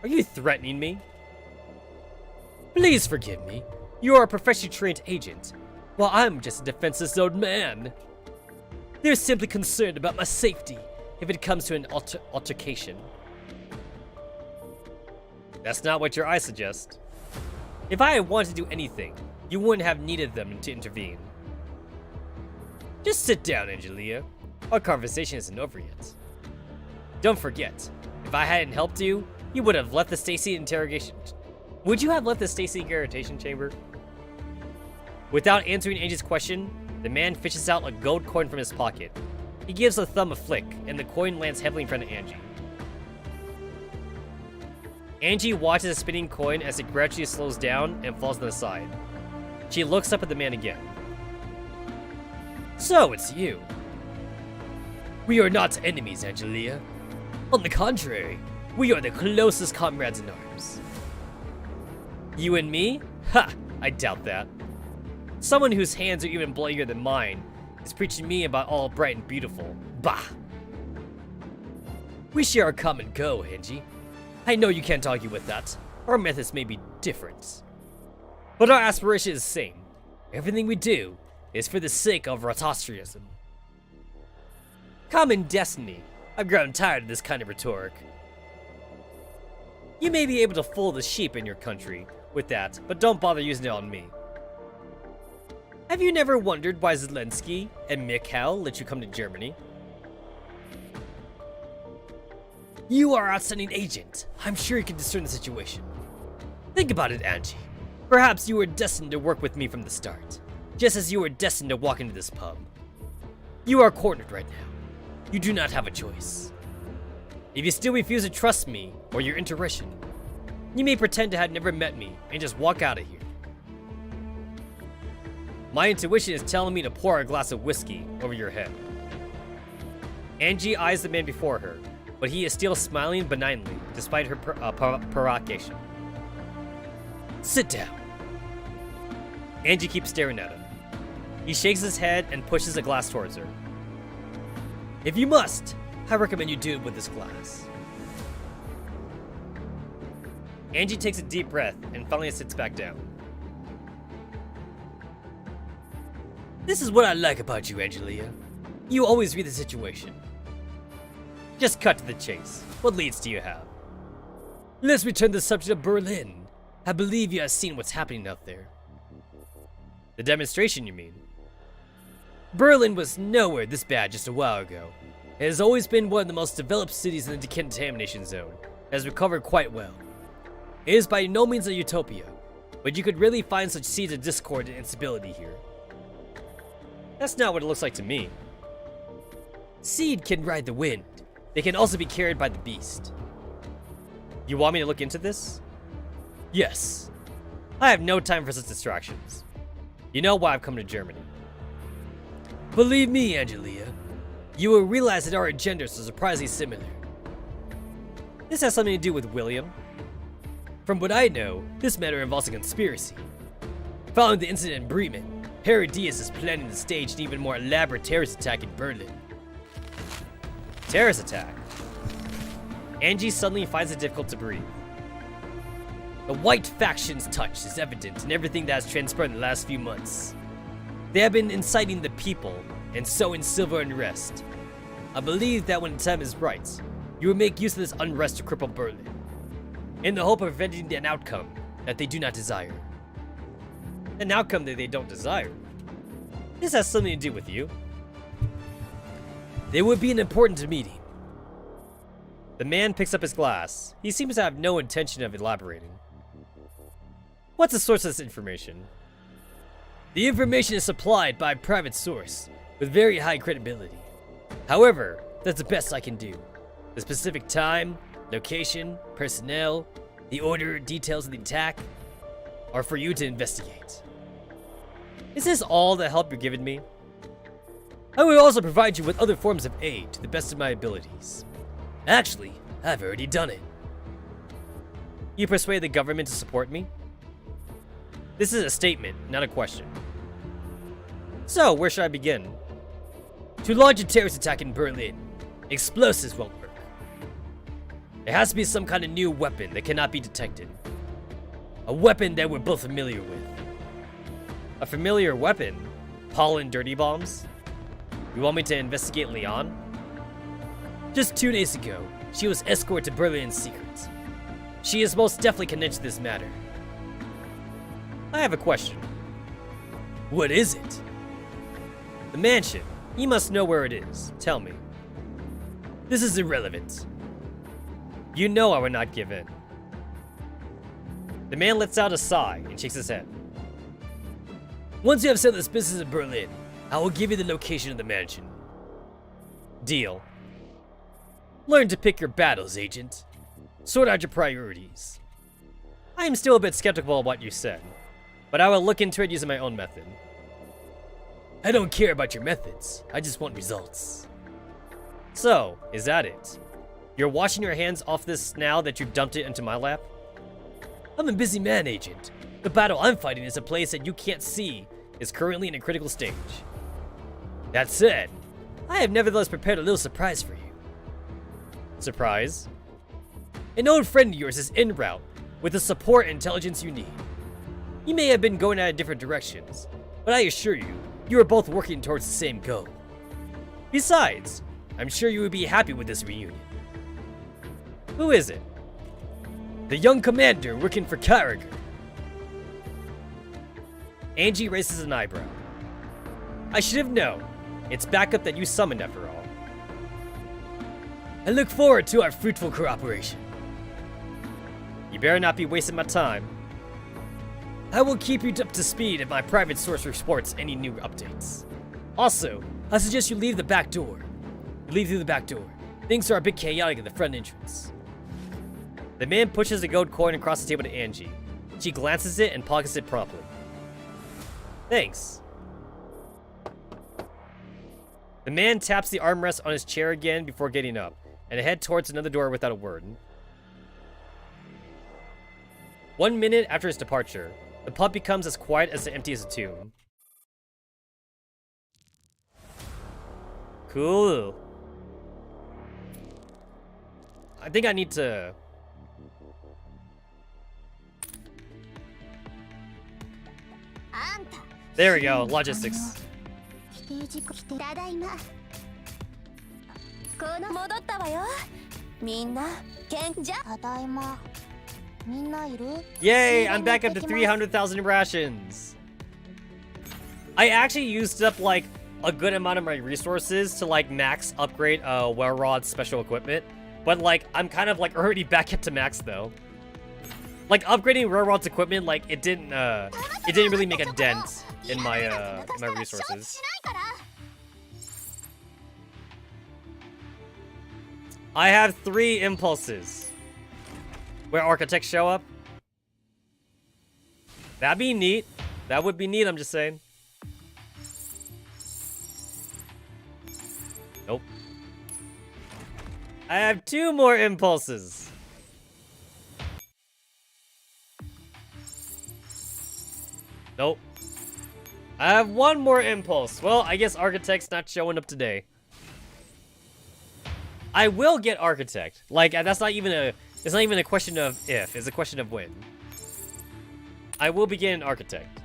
Are you threatening me? Please forgive me. You are a professionally trained agent, while I'm just a defenseless old man. They're simply concerned about my safety if it comes to an altercation. That's not what your eyes suggest. If I had wanted to do anything, you wouldn't have needed them to intervene. Just sit down, Angelia. Our conversation isn't over yet. Don't forget, if I hadn't helped you, you would have left the Stacy interrogation. Would you have left the Stacy interrogation chamber? Without answering Angie's question, the man fishes out a gold coin from his pocket. He gives the thumb a flick, and the coin lands heavily in front of Angie. Angie watches the spinning coin as it gradually slows down and falls to the side. She looks up at the man again. So, it's you. We are not enemies, Angelia. On the contrary, we are the closest comrades in arms. You and me? Ha! I doubt that. Someone whose hands are even bloodier than mine is preaching me about all bright and beautiful. Bah! We share a common goal, Angie. I know you can't argue with that. Our methods may be different, but our aspiration is the same. Everything we do is for the sake of Ratostrianism. Common destiny. I've grown tired of this kind of rhetoric. You may be able to fool the sheep in your country with that, but don't bother using it on me. Have you never wondered why Zelensky and Mikhail let you come to Germany? You are an outstanding agent. I'm sure you can discern the situation. Think about it, Angie. Perhaps you were destined to work with me from the start, just as you were destined to walk into this pub. You are cornered right now. You do not have a choice. If you still refuse to trust me or your intuition, you may pretend to have never met me and just walk out of here. My intuition is telling me to pour a glass of whiskey over your head. Angie eyes the man before her, but he is still smiling benignly despite her provocation. Sit down. Angie keeps staring at him. He shakes his head and pushes a glass towards her. If you must, I recommend you do it with this glass. Angie takes a deep breath and finally sits back down. This is what I like about you, Angelia. You always read the situation. Just cut to the chase. What leads do you have? Let's return to the subject of Berlin. I believe you have seen what's happening out there. The demonstration, you mean? Berlin was nowhere this bad just a while ago. It has always been one of the most developed cities in the decontamination zone. It has recovered quite well. It is by no means a utopia, but you could really find such seeds of discord and instability here. That's not what it looks like to me. Seed can ride the wind. They can also be carried by the beast. You want me to look into this? Yes. I have no time for such distractions. You know why I've come to Germany. Believe me, Angelia, you will realize that our agendas are surprisingly similar. This has something to do with William. From what I know, this matter involves a conspiracy. Following the incident in Bremen, Herodias is planning to stage an even more elaborate terrorist attack in Berlin. Terrorist attack? Angie suddenly finds it difficult to breathe. The White Faction's touch is evident in everything that has transpired in the last few months. They have been inciting the people and sowing civil unrest. I believe that when the time is right, you will make use of this unrest to cripple Berlin, in the hope of preventing an outcome that they do not desire. An outcome that they don't desire? This has something to do with you. There would be an important meeting. The man picks up his glass. He seems to have no intention of elaborating. What's the source of this information? The information is supplied by a private source with very high credibility. However, that's the best I can do. The specific time, location, personnel, the order, details of the attack are for you to investigate. Is this all the help you're giving me? I will also provide you with other forms of aid to the best of my abilities. Actually, I've already done it. You persuade the government to support me? This is a statement, not a question. So, where should I begin? To launch a terrorist attack in Berlin, explosives won't work. There has to be some kind of new weapon that cannot be detected. A weapon that we're both familiar with. A familiar weapon? Pollen dirty bombs? You want me to investigate Leon? Just 2 days ago, she was escorted to Berlin in secret. She is most definitely connected to this matter. I have a question. What is it? The mansion. You must know where it is. Tell me. This is irrelevant. You know I would not give in. The man lets out a sigh and shakes his head. Once you have settled this business in Berlin, I will give you the location of the mansion. Deal. Learn to pick your battles, Agent. Sort out your priorities. I am still a bit skeptical of what you said, but I will look into it using my own method. I don't care about your methods, I just want results. So, is that it? You're washing your hands off this now that you've dumped it into my lap? I'm a busy man, Agent. The battle I'm fighting is a place that you can't see is currently in a critical stage. That said, I have nevertheless prepared a little surprise for you. Surprise? An old friend of yours is en route with the support and intelligence you need. You may have been going at different directions, but I assure you, you are both working towards the same goal. Besides, I'm sure you would be happy with this reunion. Who is it? The young commander working for Carragher. Angie raises an eyebrow. I should have known. It's backup that you summoned after all. I look forward to our fruitful cooperation. You better not be wasting my time. I will keep you up to speed if my private source reports any new updates. Also, I suggest you leave the back door. Leave through the back door. Things are a bit chaotic at the front entrance. The man pushes a gold coin across the table to Angie. She glances it and pockets it promptly. Thanks. The man taps the armrest on his chair again before getting up, and head towards another door without a word. 1 minute after his departure, the pub becomes as quiet as empty as a tomb. Cool. I think I need to... There we go, logistics. ただいま。戻ったわよ。みんな、じゃ。ただいま。みんないる？ Yay, I'm back up to 300,000 rations. I actually used up like a good amount of my resources to like max upgrade Well-Rod's special equipment, but like I'm kind of like already back up to max though. Like upgrading Well-Rod's equipment, like it didn't really make a dent in my resources. I have 3 impulses. Where architects show up. That'd be neat. That would be neat, I'm just saying. Nope. I have 2 more impulses. Nope. I have 1 more impulse. Well, I guess Architect's not showing up today. I will get Architect. Like, that's not even a... It's not even a question of if. It's a question of when. I will begin Architect.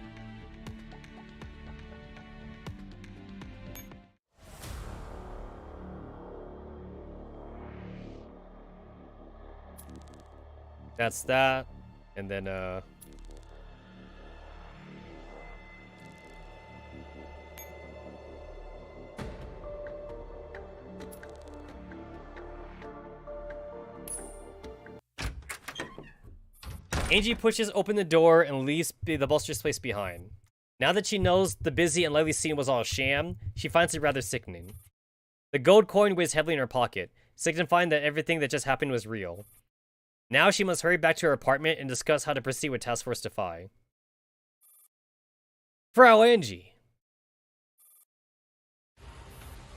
That's that. And then, Angie pushes open the door and leaves the bolster's place behind. Now that she knows the busy and lively scene was all a sham, she finds it rather sickening. The gold coin weighs heavily in her pocket, signifying that everything that just happened was real. Now she must hurry back to her apartment and discuss how to proceed with Task Force Defy. Frau Angie.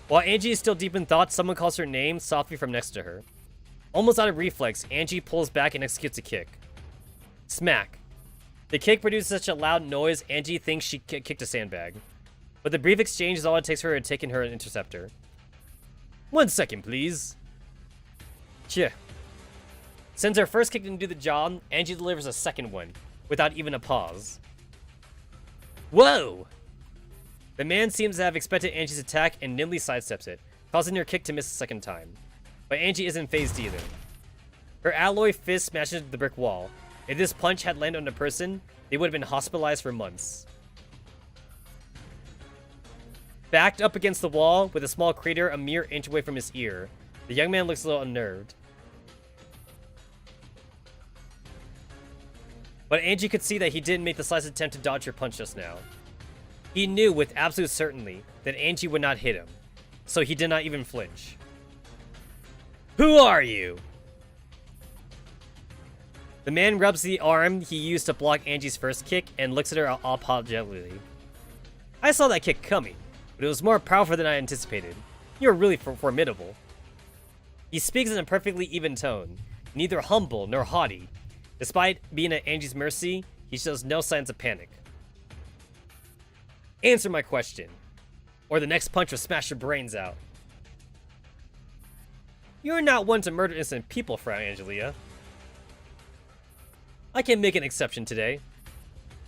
While Angie is still deep in thought, someone calls her name softly from next to her. Almost out of reflex, Angie pulls back and executes a kick. Smack. The kick produces such a loud noise, Angie thinks she kicked a sandbag. But the brief exchange is all it takes for her to take in her interceptor. 1 second, please. Tch. Since her first kick didn't do the job, Angie delivers a second one, without even a pause. Whoa! The man seems to have expected Angie's attack and nimbly sidesteps it, causing her kick to miss a second time. But Angie isn't phased either. Her alloy fist smashes into the brick wall. If this punch had landed on a person, they would have been hospitalized for months. Backed up against the wall, with a small crater a mere inch away from his ear, the young man looks a little unnerved. But Angie could see that he didn't make the slightest attempt to dodge her punch just now. He knew with absolute certainty that Angie would not hit him, so he did not even flinch. Who are you? The man rubs the arm he used to block Angie's first kick and looks at her apologetically. I saw that kick coming, but it was more powerful than I anticipated. You're really formidable. He speaks in a perfectly even tone, neither humble nor haughty. Despite being at Angie's mercy, he shows no signs of panic. Answer my question, or the next punch will smash your brains out. You're not one to murder innocent people, Frau Angelia. I can make an exception today.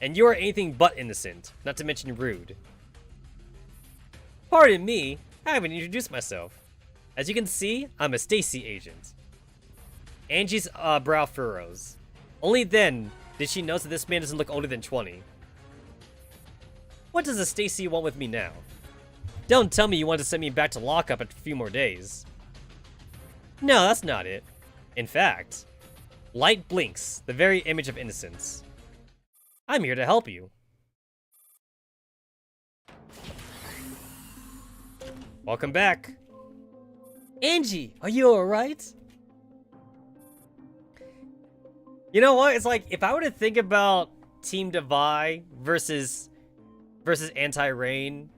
And you are anything but innocent, not to mention rude. Pardon me, I haven't introduced myself. As you can see, I'm a Stacy agent. Angie's brow furrows. Only then did she notice that this man doesn't look older than 20. What does a Stacy want with me now? Don't tell me you want to send me back to lockup in a few more days. No, that's not it. In fact, light blinks, the very image of innocence. I'm here to help you. Welcome back. Angie, are you alright? You know what? It's like, if I were to think about Team Defy versus Anti-Rain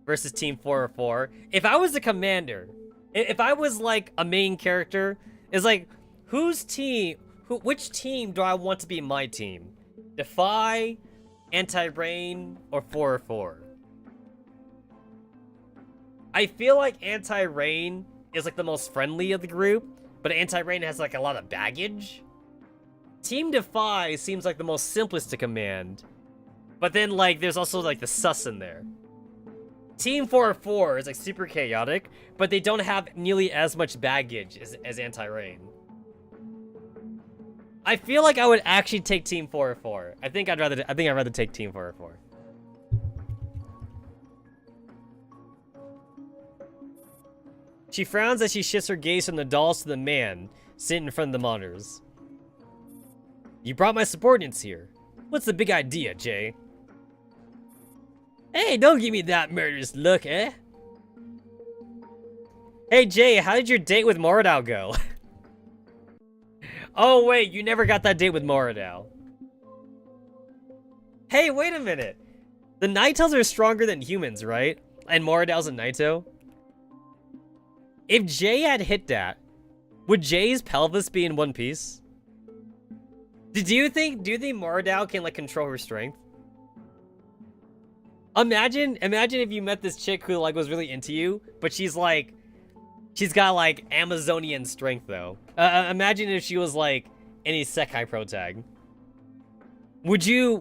versus Team 404, if I was the commander, if I was like a main character, it's like, which team do I want to be my team? Defy, Anti-Rain, or 404? I feel like Anti-Rain is like the most friendly of the group, but Anti-Rain has like a lot of baggage. Team Defy seems like the most simplest to command, but then like there's also like the sus in there. Team 404 is like super chaotic, but they don't have nearly as much baggage as Anti-Rain. I feel like I would actually take Team 404. I think I'd rather take Team 404. She frowns as she shifts her gaze from the dolls to the man sitting in front of the monitors. You brought my subordinates here. What's the big idea, Jay? Hey, don't give me that murderous look, eh? Hey, Jay, how did your date with Moradao go? Oh, wait, you never got that date with Moradao. Hey, wait a minute. The Naitos are stronger than humans, right? And Moradao's a Naito? If Jay had hit that, would Jay's pelvis be in one piece? Do you think Moradao can, like, control her strength? Imagine if you met this chick who, like, was really into you, but she's got, like, Amazonian strength, though. Imagine if she was, like, an isekai pro tag. Would you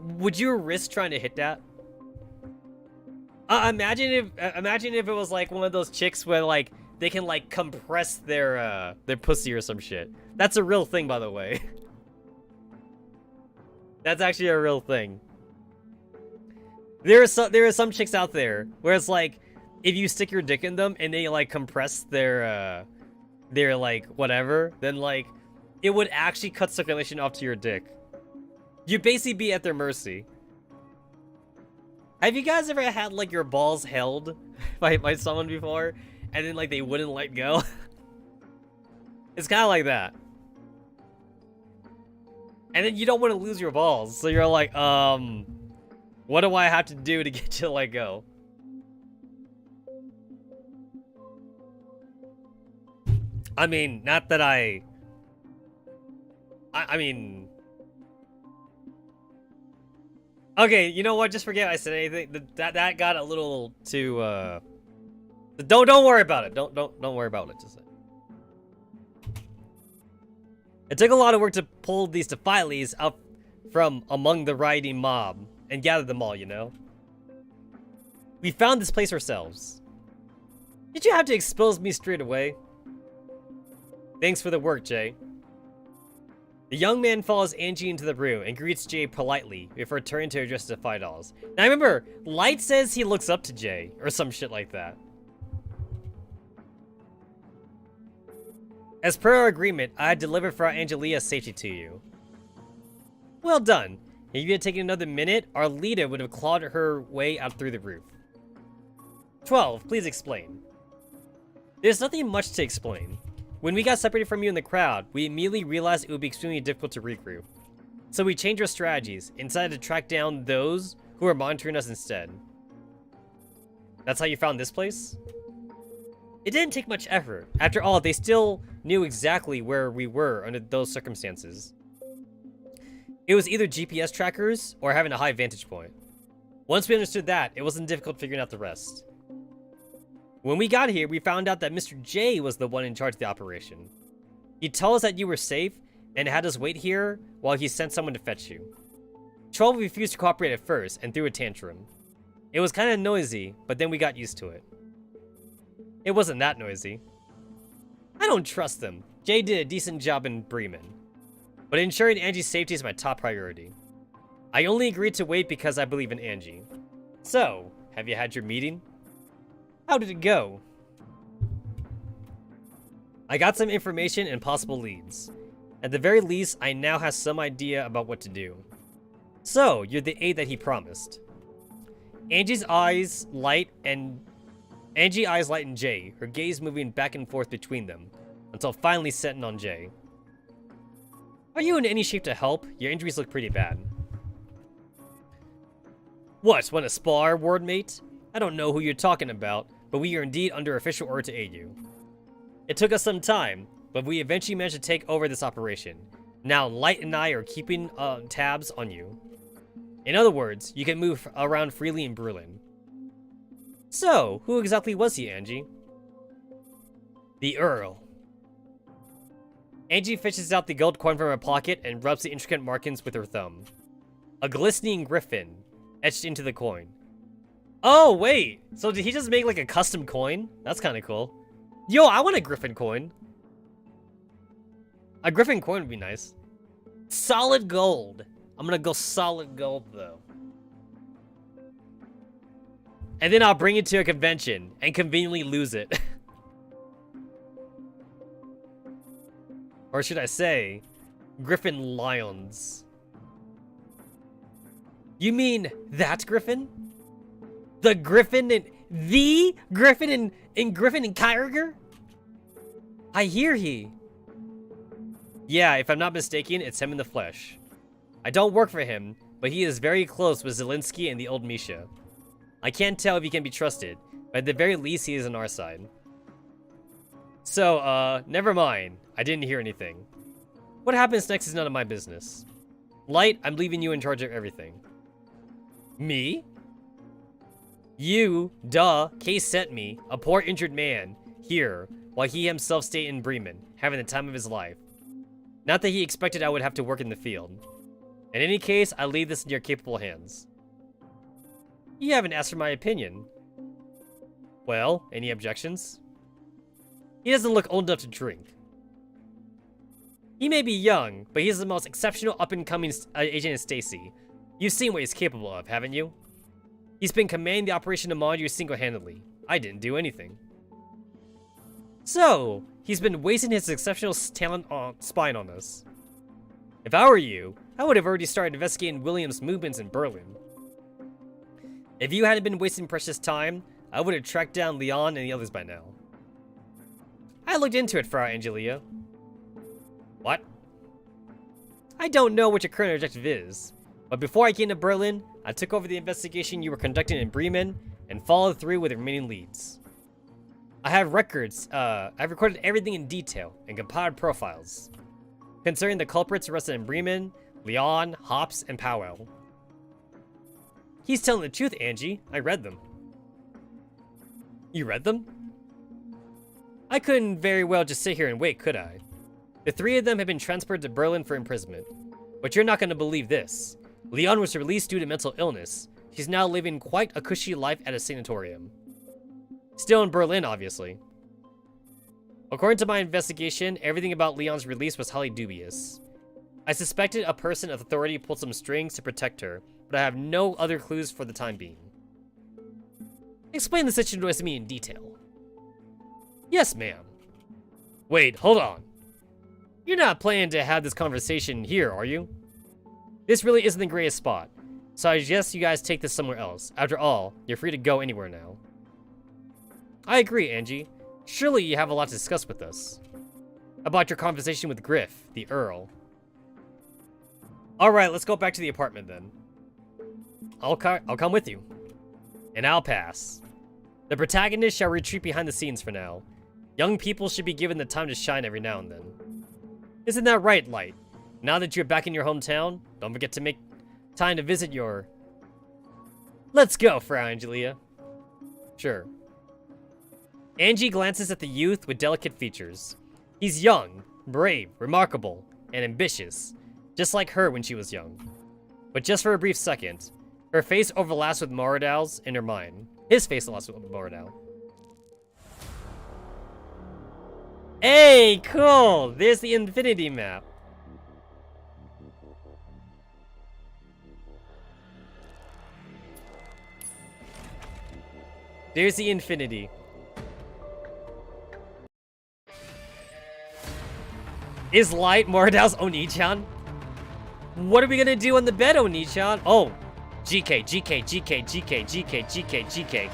risk trying to hit that? Imagine if it was, like, one of those chicks where, like, they can, like, compress their pussy or some shit. That's a real thing, by the way. That's actually a real thing. There are some chicks out there where it's like, if you stick your dick in them and they, like, compress their like, whatever, then, like, it would actually cut circulation off to your dick. You'd basically be at their mercy. Have you guys ever had, like, your balls held by someone before, and then, like, they wouldn't let go? It's kind of like that. And then you don't want to lose your balls, so you're like, what do I have to do to get you to let go? I mean, not that I mean... Okay, you know what? Just forget I said anything. That got a little too, Don't worry about it. Don't worry about it. Just... It took a lot of work to pull these Defiles out from among the rioting mob and gather them all, you know? We found this place ourselves. Did you have to expose me straight away? Thanks for the work, Jay. The young man follows Angie into the room and greets Jay politely before turning to address the Defiles. Now remember, Light says he looks up to Jay, or some shit like that. As per our agreement, I had delivered Frau Angelia's safety to you. Well done. If you had taken another minute, our leader would have clawed her way out through the roof. 12, please explain. There's nothing much to explain. When we got separated from you in the crowd, we immediately realized it would be extremely difficult to regroup. So we changed our strategies and decided to track down those who were monitoring us instead. That's how you found this place? It didn't take much effort. After all, they still knew exactly where we were under those circumstances. It was either GPS trackers or having a high vantage point. Once we understood that, it wasn't difficult figuring out the rest. When we got here, we found out that Mr. J was the one in charge of the operation. He told us that you were safe and had us wait here while he sent someone to fetch you. 12 refused to cooperate at first and threw a tantrum. It was kind of noisy, but then we got used to it. It wasn't that noisy. I don't trust them. Jay did a decent job in Bremen. But ensuring Angie's safety is my top priority. I only agreed to wait because I believe in Angie. So, have you had your meeting? How did it go? I got some information and possible leads. At the very least, I now have some idea about what to do. So, you're the aide that he promised. Angie's eyes light in Jay, her gaze moving back and forth between them, until finally settling on Jay. Are you in any shape to help? Your injuries look pretty bad. What, want to spar, ward mate? I don't know who you're talking about, but we are indeed under official order to aid you. It took us some time, but we eventually managed to take over this operation. Now Light and I are keeping tabs on you. In other words, you can move around freely in Berlin. So, who exactly was he, Angie? The Earl. Angie fishes out the gold coin from her pocket and rubs the intricate markings with her thumb. A glistening griffin etched into the coin. Oh, wait! So did he just make like a custom coin? That's kind of cool. Yo, I want a griffin coin. A griffin coin would be nice. Solid gold. I'm gonna go solid gold, though. And then I'll bring it to a convention and conveniently lose it. Or should I say, Griffin Lions. You mean that Griffin? The Griffin and the Griffin and Griffin and Kyriger? I hear he. Yeah, if I'm not mistaken, it's him in the flesh. I don't work for him, but he is very close with Zelensky and the old Misha. I can't tell if he can be trusted, but at the very least, he is on our side. So, never mind. I didn't hear anything. What happens next is none of my business. Light, I'm leaving you in charge of everything. Me? You, duh, Case sent me, a poor injured man, here, while he himself stayed in Bremen, having the time of his life. Not that he expected I would have to work in the field. In any case, I leave this in your capable hands. You haven't asked for my opinion. Well, any objections? He doesn't look old enough to drink. He may be young, but he's the most exceptional up-and-coming agent in Stacy. You've seen what he's capable of, haven't you? He's been commanding the operation to monitor you single-handedly. I didn't do anything. So, he's been wasting his exceptional talent on spying on us. If I were you, I would have already started investigating William's movements in Berlin. If you hadn't been wasting precious time, I would have tracked down Leon and the others by now. I looked into it, Frau Angelia. What? I don't know what your current objective is, but before I came to Berlin, I took over the investigation you were conducting in Bremen and followed through with the remaining leads. I have records, I've recorded everything in detail and compiled profiles concerning the culprits arrested in Bremen, Leon, Hops, and Powell. He's telling the truth, Angie. I read them. You read them? I couldn't very well just sit here and wait, could I? The three of them have been transferred to Berlin for imprisonment. But you're not going to believe this. Leon was released due to mental illness. She's now living quite a cushy life at a sanatorium. Still in Berlin, obviously. According to my investigation, everything about Leon's release was highly dubious. I suspected a person of authority pulled some strings to protect her, but I have no other clues for the time being. Explain the situation to me in detail. Yes, ma'am. Wait, hold on. You're not planning to have this conversation here, are you? This really isn't the greatest spot, so I suggest you guys take this somewhere else. After all, you're free to go anywhere now. I agree, Angie. Surely you have a lot to discuss with us. About your conversation with Griff, the Earl. Alright, let's go back to the apartment then. I'll come with you. And I'll pass. The protagonist shall retreat behind the scenes for now. Young people should be given the time to shine every now and then. Isn't that right, Light? Now that you're back in your hometown, don't forget to make time to visit your... Let's go, Frau Angelia. Sure. Angie glances at the youth with delicate features. He's young, brave, remarkable, and ambitious, just like her when she was young. But just for a brief second, her face overlaps with Moradal's in her mind. His face overlaps with Moradal. Hey, cool! There's the infinity map. There's the infinity. Is Light Moradal's Oni-chan? What are we gonna do on the bed, Oni-chan? Oh, GK, GK, GK, GK, GK, GK, GK.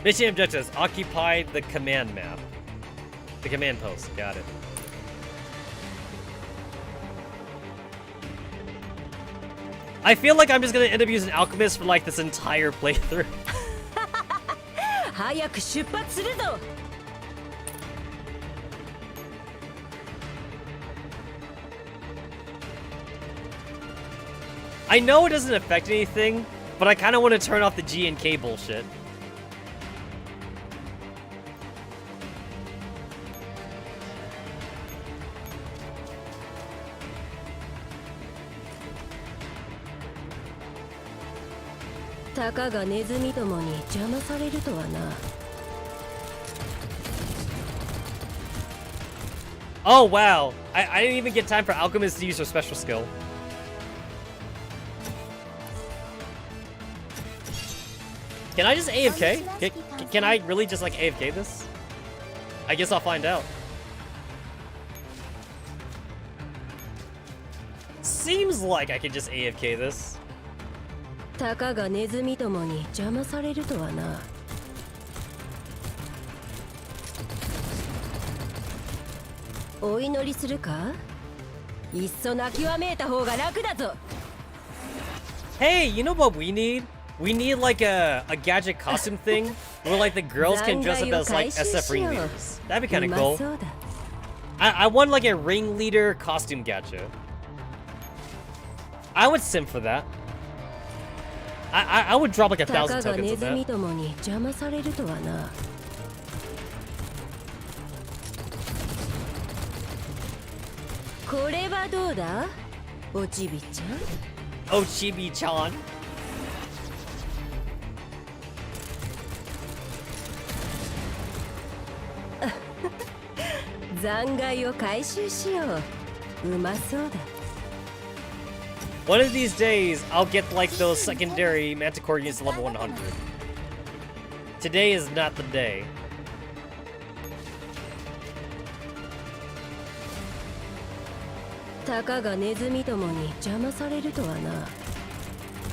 Mission objectives: occupy the command map. The command post. Got it. I feel like I'm just gonna end up using Alchemist for like this entire playthrough. 早く出発するぞ。I know it doesn't affect anything, but I kind of want to turn off the G and K bullshit.たかがネズミどもに邪魔されるとはな。Oh wow! I didn't even get time for Alchemist to use her special skill. Can I just AFK? Can I really just like AFK this? I guess I'll find out. Seems like I could just AFK this. たかがネズミどもに邪魔されるとはな。お祈りするか？いっそ泣きわめいた方が楽だぞ。Hey, you know what we need? We need like a gadget costume thing where like the girls can dress up as like SF ringleaders. That'd be kind of cool. I want like a ringleader costume gadget. I would sim for that. I would drop like 1,000 tokens of that. どもに邪魔されるとはな。これはどうだ？おちびちゃん。おちびちゃん。残骸を回収しよう。うまそうだ。One of these days, I'll get like those secondary Manticore units to level 100. Today is not the day.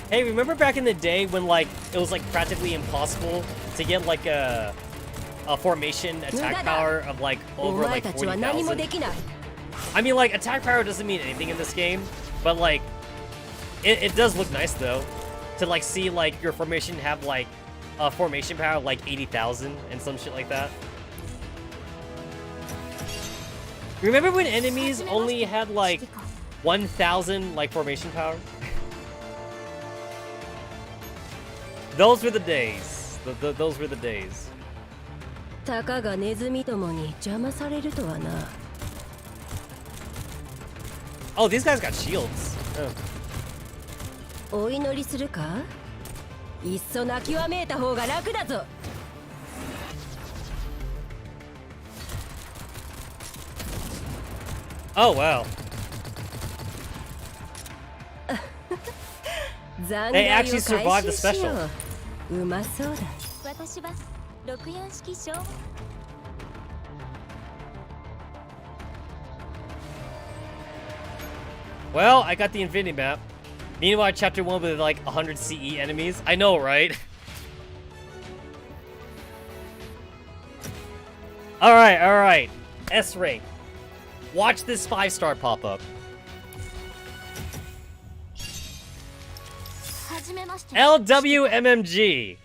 Hey, remember back in the day when like it was like practically impossible to get like a formation attack power of like over like 40,000? I mean, like attack power doesn't mean anything in this game, but like it does look nice though to like see like your formation have like a formation power of like 80,000 and some shit like that. Remember when enemies only had like 1,000 like formation power? Those were the days. Those were the days. Oh, these guys got shields. Oh. お祈りするか？いっそ泣きわめいた方が楽だぞ。Oh wow. They actually survived the special. うまそうだ。私は64式小。Well, I got the Infinity Map. Meanwhile, Chapter 1 with like 100 CE enemies. I know, right? Alright. S rank. Watch this 5-star pop up. LWMMG.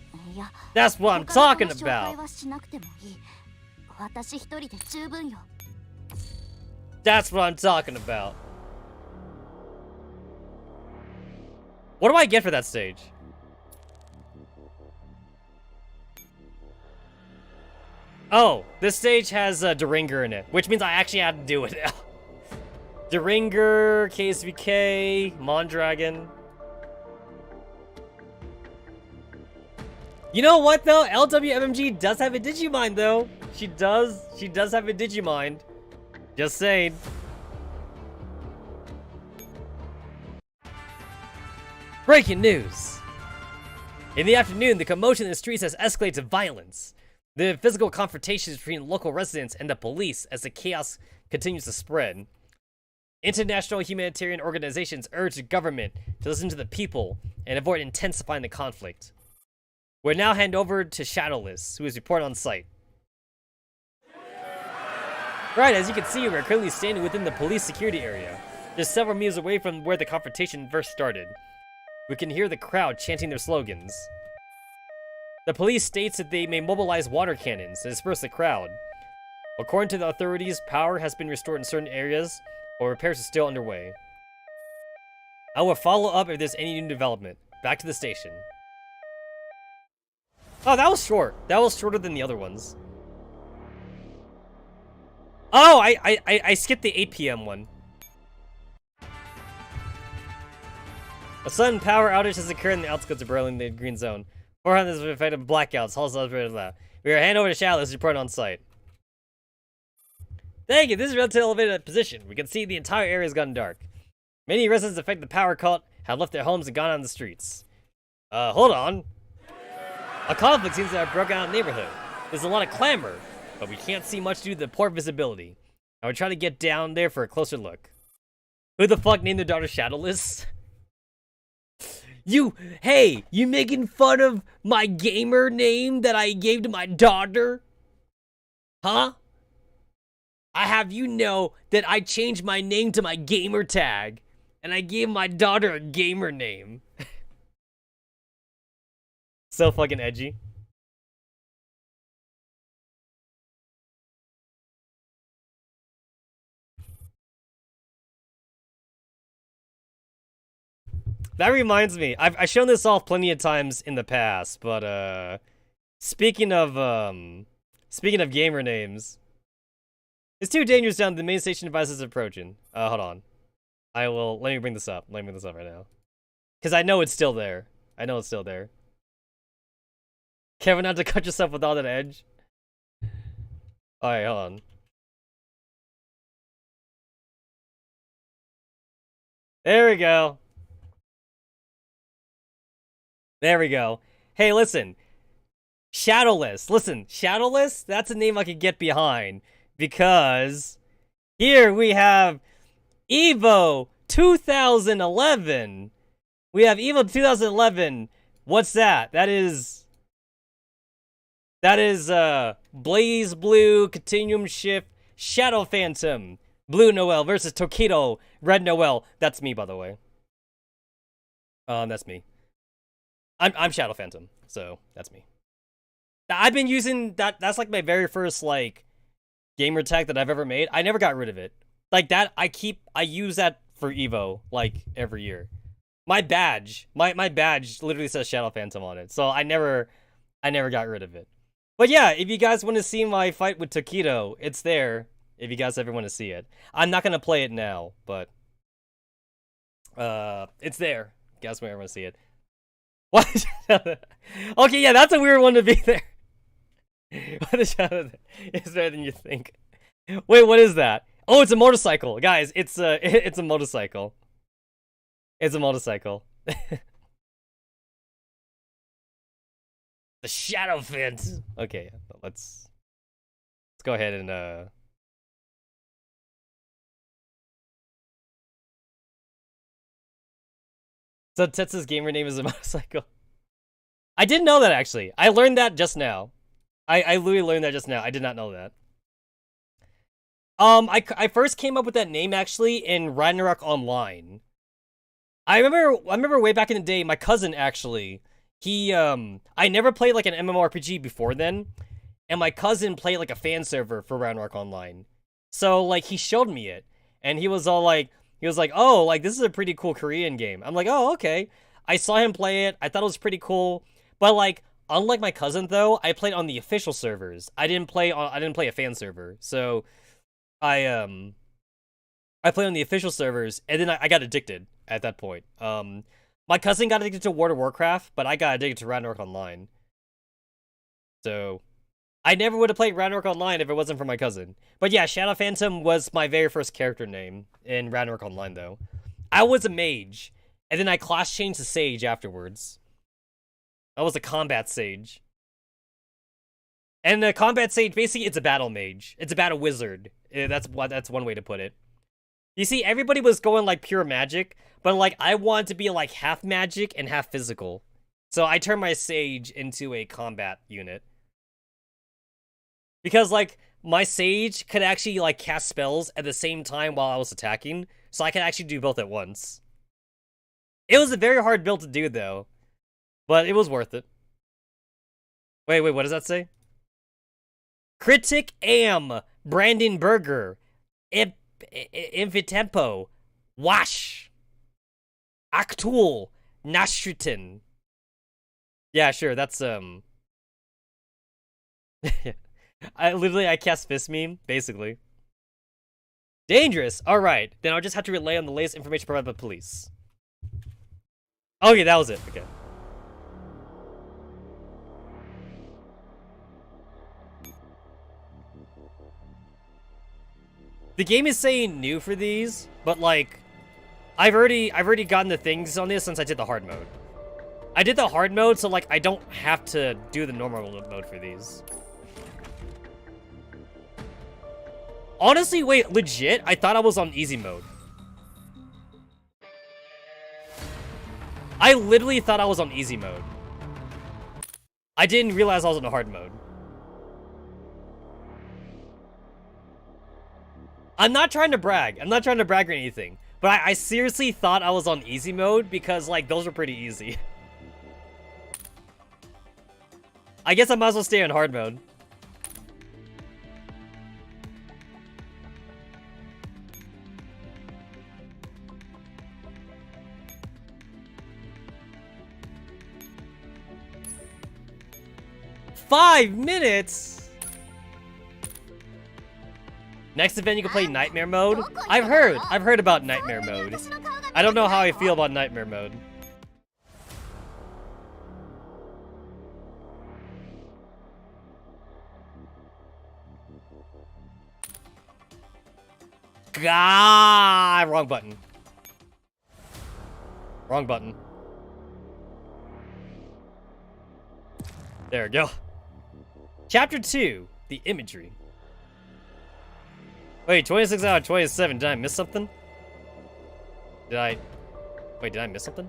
That's what I'm talking about. That's what I'm talking about. What do I get for that stage? Oh, this stage has Deringer in it, which means I actually had to do it. Deringer, KSVK, Mondragon. You know what though? LWMMG does have a Digimind though. She does have a Digimind. Just saying. Breaking news! In the afternoon, the commotion in the streets has escalated to violence. The physical confrontations between local residents and the police as the chaos continues to spread. International humanitarian organizations urge the government to listen to the people and avoid intensifying the conflict. We'll now hand over to Shadowless, who is reported on site. Right, as you can see, we're currently standing within the police security area, just several meters away from where the confrontation first started. We can hear the crowd chanting their slogans. The police states that they may mobilize water cannons to disperse the crowd. According to the authorities, power has been restored in certain areas, while repairs are still underway. I will follow up if there's any new development. Back to the station. Oh, that was short. That was shorter than the other ones. Oh, I skipped the 8 PM one. A sudden power outage has occurred in the outskirts of Berlin, the green zone. 400 has been affected by blackouts. We are hand over to Shadowless report on site. Thank you. This is a relatively elevated position. We can see the entire area has gotten dark. Many residents affected the power cut have left their homes and gone on the streets. Hold on. A conflict seems to have broken out in the neighborhood. There's a lot of clamor, but we can't see much due to the poor visibility. I would try to get down there for a closer look. Who the fuck named their daughter Shadowless? Hey, you making fun of my gamer name that I gave to my daughter? Huh? I have you know that I changed my name to my gamer tag, and I gave my daughter a gamer name. So fucking edgy. That reminds me, I've shown this off plenty of times in the past, but speaking of gamer names, it's too dangerous down. The main station device is approaching. Hold on, let me bring this up. Let me bring this up right now, because I know it's still there. I know it's still there. Kevin, not to cut yourself with all that edge. All right, hold on. There we go. There we go. Hey, listen. Shadowless. Listen, Shadowless, that's a name I could get behind. Because here we have Evo 2011. We have Evo 2011. What's that? That is Blaze Blue, Continuum Shift, Shadow Phantom, Blue Noel versus Tokido, Red Noel. That's me, by the way. That's me. I'm Shadow Phantom, so that's me. I've been using that. That's like my very first like gamer tag that I've ever made. I never got rid of it. Like that, I use that for Evo like every year. My badge, my badge literally says Shadow Phantom on it, so I never got rid of it. But yeah, if you guys want to see my fight with Tokido, it's there. If you guys ever want to see it, I'm not gonna play it now, but it's there. If you guys ever want to see it. What? Okay, yeah, that's a weird one to be there. What is there than you think? Wait, what is that? Oh, it's a motorcycle, guys. It's a motorcycle. It's a motorcycle. The Shadow Fence. Okay, let's go ahead and So Tetsu's gamer name is a motorcycle. I didn't know that, actually. I learned that just now. I literally learned that just now. I did not know that. I first came up with that name, actually, in Ragnarok Online. I remember way back in the day, my cousin, actually, I never played, like, an MMORPG before then, and my cousin played, like, a fan server for Ragnarok Online. So, like, he showed me it, and he was like, oh, like, this is a pretty cool Korean game. I'm like, oh, okay. I saw him play it. I thought it was pretty cool. But, like, unlike my cousin, though, I played on the official servers. I didn't play a fan server. So, I played on the official servers, and then I got addicted at that point. My cousin got addicted to World of Warcraft, but I got addicted to Ragnarok Online. So, I never would have played Ragnarok Online if it wasn't for my cousin. But yeah, Shadow Phantom was my very first character name in Ragnarok Online, though. I was a mage, and then I class changed to Sage afterwards. I was a combat Sage. And the combat Sage, basically, it's a battle mage. It's a battle wizard. That's one way to put it. You see, everybody was going, like, pure magic, but, like, I wanted to be, like, half magic and half physical. So I turned my Sage into a combat unit. Because, like, my Sage could actually, like, cast spells at the same time while I was attacking, so I could actually do both at once. It was a very hard build to do, though, but it was worth it. Wait, what does that say? Critic Am, Brandon Berger, Invitempo, Wash, Aktul, Nashrutin. Yeah, sure, that's, I cast Fist Meme, basically. Dangerous! Alright, then I'll just have to rely on the latest information provided by the police. Okay, that was it. Okay. The game is saying new for these, but like, I've already gotten the things on this since I did the hard mode. I did the hard mode, so like I don't have to do the normal mode for these. Honestly, wait, legit? I thought I was on easy mode. I literally thought I was on easy mode. I didn't realize I was in hard mode. I'm not trying to brag. I'm not trying to brag or anything. But I seriously thought I was on easy mode because, like, those were pretty easy. I guess I might as well stay on hard mode. Five minutes? Next event, you can play Nightmare Mode. I've heard about Nightmare Mode. I don't know how I feel about Nightmare Mode. Gah! Wrong button. Wrong button. There we go. Chapter 2, the imagery. Wait, 26 out of 27. Did I miss something? Wait, did I miss something?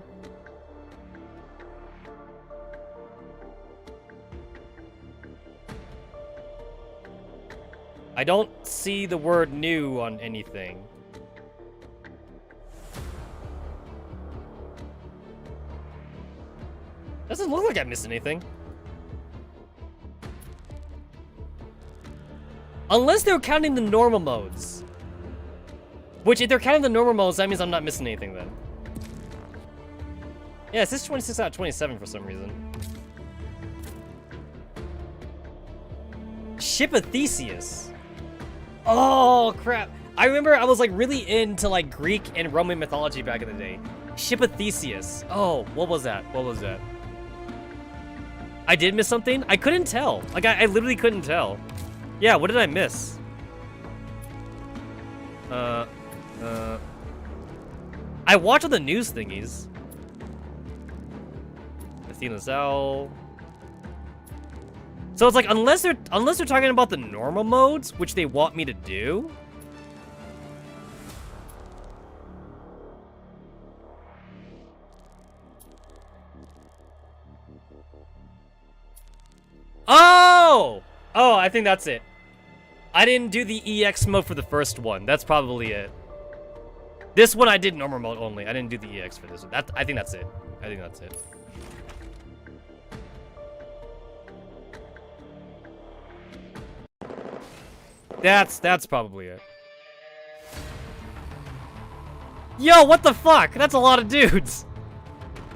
I don't see the word new on anything. Doesn't look like I missed anything. Unless they're counting the normal modes. Which, if they're counting the normal modes, that means I'm not missing anything then. Yeah, it says 26 out of 27 for some reason. Ship of Theseus. Oh, crap. I remember I was, like, really into, like, Greek and Roman mythology back in the day. Ship of Theseus. Oh, what was that? What was that? I did miss something? I couldn't tell. Like, I literally couldn't tell. Yeah, what did I miss? I watch all the news thingies. Athena Zell. So it's like, unless they're talking about the normal modes, which they want me to do. Oh! Oh, I think that's it. I didn't do the EX mode for the first one. That's probably it. This one I did normal mode only. I didn't do the EX for this one. I think that's it. I think that's it. That's probably it. Yo, what the fuck? That's a lot of dudes.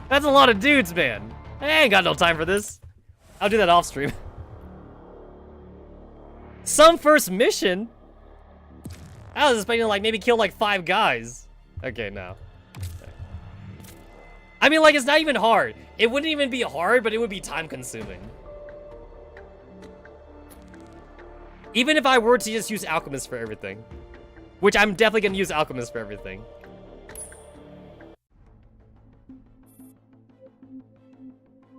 That's a lot of dudes, man. I ain't got no time for this. I'll do that off stream. Some first mission? I was expecting to, like, maybe kill, like, 5 guys. Okay, no. I mean, like, it's not even hard. It wouldn't even be hard, but it would be time-consuming. Even if I were to just use Alchemist for everything. Which I'm definitely gonna use Alchemist for everything.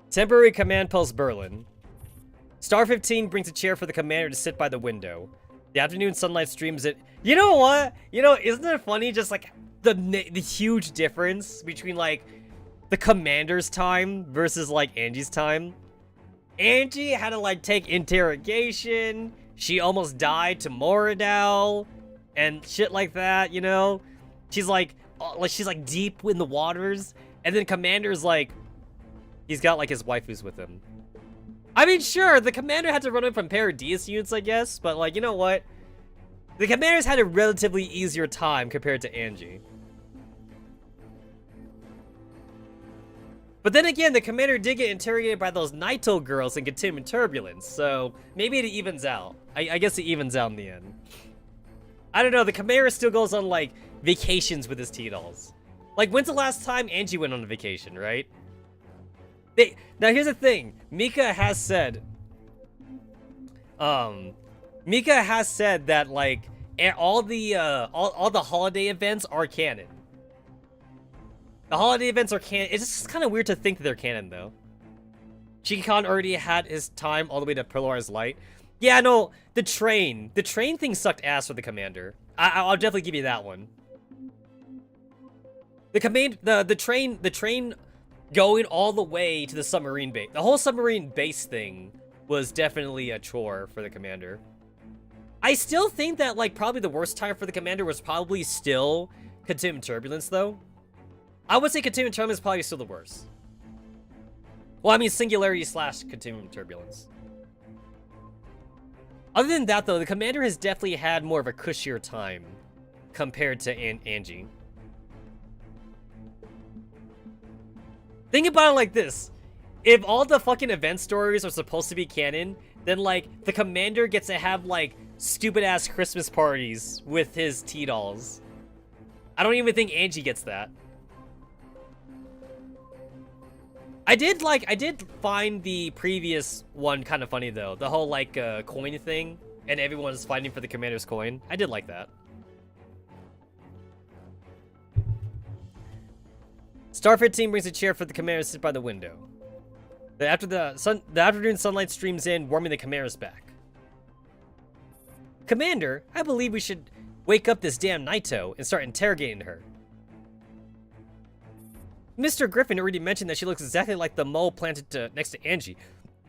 Temporary command post Berlin. Star 15 brings a chair for the commander to sit by the window. The afternoon sunlight streams it. You know what? You know, isn't it funny just like the huge difference between like the commander's time versus like Angie's time? Angie had to like take interrogation. She almost died to Moradel and shit like that, you know? She's like deep in the waters. And then commander's like, he's got like his wife who's with him. I mean, sure, the commander had to run away from Paradis units, I guess, but, like, you know what? The commanders had a relatively easier time compared to Angie. But then again, the commander did get interrogated by those Naito girls in Containment Turbulence, so maybe it evens out. I guess it evens out in the end. I don't know, the commander still goes on, like, vacations with his T-dolls. Like, when's the last time Angie went on a vacation, right? Now here's the thing. Mika has said that like all the holiday events are canon. The holiday events are canon. It's just kind of weird to think that they're canon, though. Shiki-Khan already had his time all the way to Polaris Light. Yeah, no, the train thing sucked ass for the commander. I'll definitely give you that one. The train going all the way to the submarine base. The whole submarine base thing was definitely a chore for the commander. I still think that, like, probably the worst time for the commander was probably still Continuum Turbulence, though. I would say Continuum Turbulence is probably still the worst. Well, I mean, Singularity / Continuum Turbulence. Other than that, though, the commander has definitely had more of a cushier time compared to Angie. Think about it like this. If all the fucking event stories are supposed to be canon, then, like, the commander gets to have, like, stupid-ass Christmas parties with his T-dolls. I don't even think Angie gets that. I did find the previous one kind of funny, though. The whole, like, coin thing, and everyone's fighting for the commander's coin. I did like that. Starfit team brings a chair for the commander to sit by the window. After the afternoon sunlight streams in, warming the commander's back. Commander, I believe we should wake up this damn Naito and start interrogating her. Mr. Griffin already mentioned that she looks exactly like the mole planted next to Angie.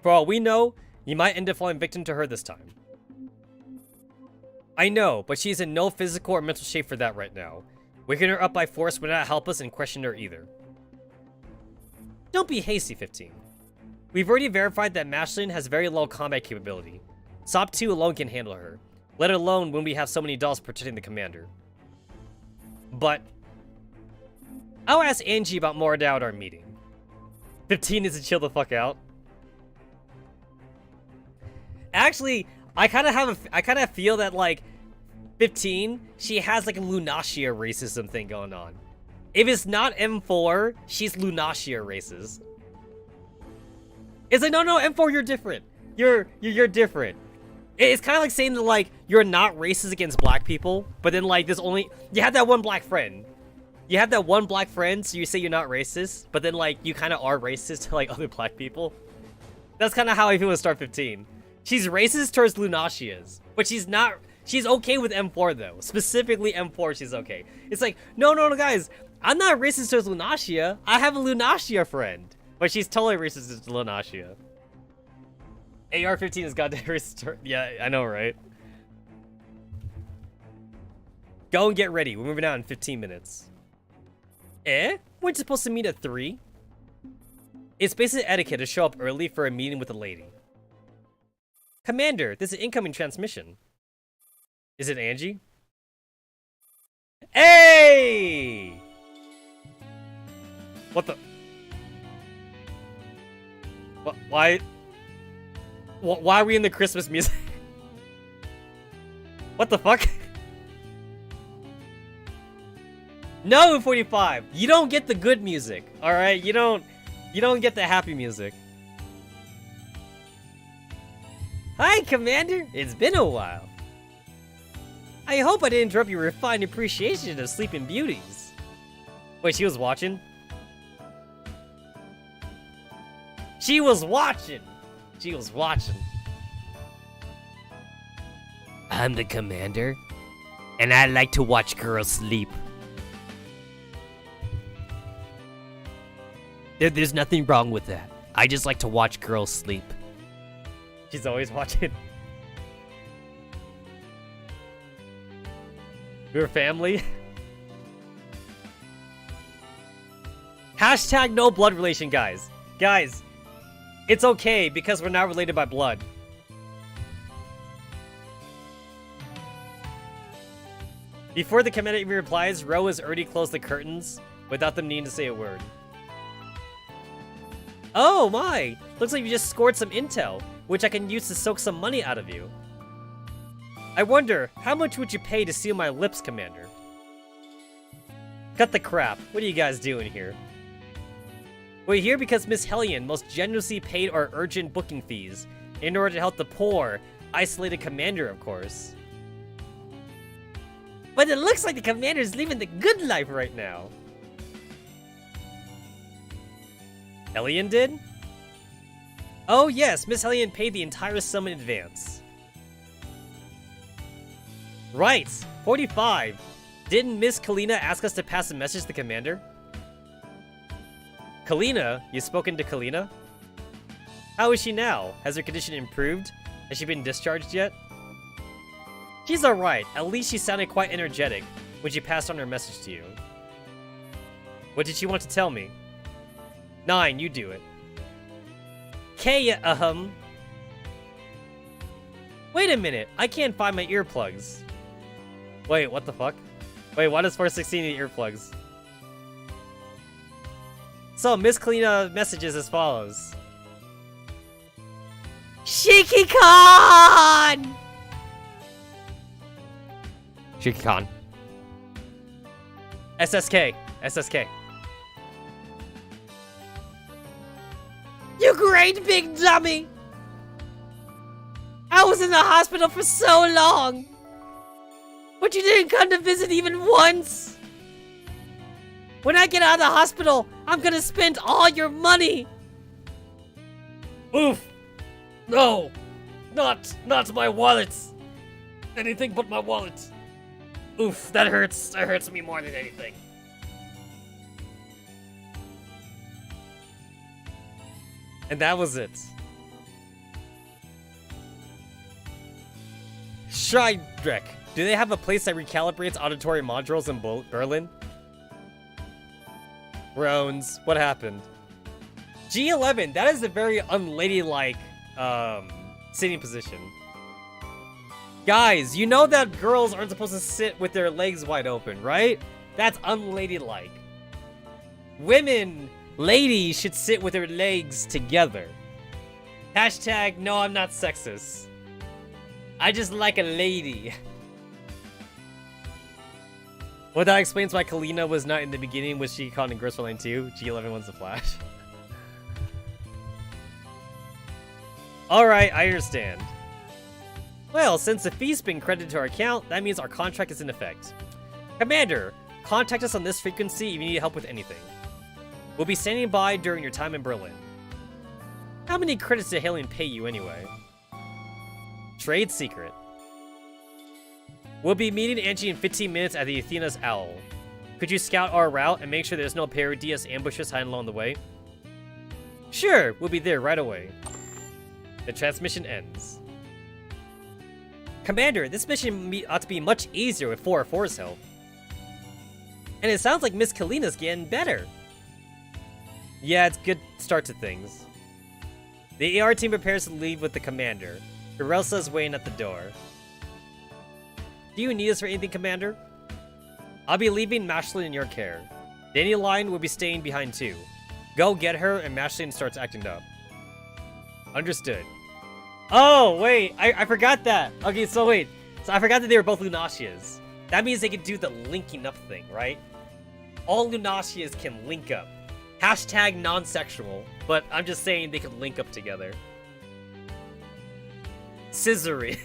For all we know, you might end up falling victim to her this time. I know, but she's in no physical or mental shape for that right now. Waking her up by force would not help us and question her either. Don't be hasty, 15. We've already verified that Mashlin has very low combat capability. SOP 2 alone can handle her, let alone when we have so many dolls protecting the commander. But I'll ask Angie about more now at our meeting. 15 needs to chill the fuck out. Actually, I kind of feel that, like, 15, she has like a Lunacia racism thing going on. If it's not M4, she's Lunacia racist. It's like, no, M4, you're different. You're different. It's kind of like saying that, like, you're not racist against black people, but then, like, you have that one black friend. You have that one black friend, so you say you're not racist, but then, like, you kind of are racist to, like, other black people. That's kind of how I feel with Star 15. She's racist towards Lunacias, but she's not. She's okay with M4, though. Specifically M4, she's okay. It's like, no, guys. I'm not racist towards Lunacia. I have a Lunacia friend. But she's totally racist to Lunacia. AR-15 is goddamn racist. Yeah, I know, right? Go and get ready. We're moving out in 15 minutes. We're supposed to meet at 3? It's basic etiquette to show up early for a meeting with a lady. Commander, this is an incoming transmission. Is it Angie? Hey! What the? What? Why are we in the Christmas music? What the fuck? No, 45. You don't get the good music. All right, you don't get the happy music. Hi, Commander. It's been a while. I hope I didn't interrupt your refined appreciation of Sleeping Beauties. Wait, she was watching? She was watching! She was watching. I'm the commander, and I like to watch girls sleep. There's nothing wrong with that. I just like to watch girls sleep. She's always watching. We're family. Hashtag no blood relation, guys. Guys, it's okay because we're not related by blood. Before the commander even replies, Ro has already closed the curtains without them needing to say a word. Oh my! Looks like you just scored some intel, which I can use to soak some money out of you. I wonder, how much would you pay to seal my lips, Commander? Cut the crap. What are you guys doing here? We're here because Miss Hellion most generously paid our urgent booking fees in order to help the poor, isolated commander, of course. But it looks like the commander's living the good life right now. Hellion did? Oh yes, Miss Hellion paid the entire sum in advance. Right, 45. Didn't Miss Kalina ask us to pass a message to the commander? Kalina? You've spoken to Kalina? How is she now? Has her condition improved? Has she been discharged yet? She's alright. At least she sounded quite energetic when she passed on her message to you. What did she want to tell me? 9, you do it. Kaya, Wait a minute, I can't find my earplugs. Wait, what the fuck? Wait, why does 416 need earplugs? So, Miss Kalina messages as follows. Shiki-Con! Shiki-Con. SSK. SSK. You great big dummy! I was in the hospital for so long! But you didn't come to visit even once! When I get out of the hospital, I'm gonna spend all your money! Oof! No! Not my wallet! Anything but my wallet! Oof, that hurts. That hurts me more than anything. And that was it. Schreidreck. Do they have a place that recalibrates auditory modules in Berlin? Roans, what happened? G11, that is a very unladylike sitting position. Guys, you know that girls aren't supposed to sit with their legs wide open, right? That's unladylike. Women, ladies should sit with their legs together. Hashtag, no, I'm not sexist. I just like a lady. Well, that explains why Kalina was not in the beginning with Shiki-Con and Girls Frontline 2. G11 wants the Flash. Alright, I understand. Well, since the fee's been credited to our account, that means our contract is in effect. Commander, contact us on this frequency if you need help with anything. We'll be standing by during your time in Berlin. How many credits did Halion pay you anyway? Trade secret. We'll be meeting Angie in 15 minutes at the Athena's Owl. Could you scout our route and make sure there's no Paradias ambushes hiding along the way? Sure, we'll be there right away. The transmission ends. Commander, this mission ought to be much easier with 404's help. And it sounds like Miss Kalina's getting better. Yeah, it's a good start to things. The AR team prepares to leave with the commander. Garelsa's waiting at the door. Do you need us for anything, Commander? I'll be leaving Mashlin in your care. Dandelion will be staying behind too. Go get her and Mashlin starts acting up. Understood. Oh, wait, I forgot that. Okay, so wait. So I forgot that they were both Lunatias. That means they can do the linking up thing, right? All Lunatias can link up. Hashtag non-sexual, but I'm just saying they can link up together. Scissory.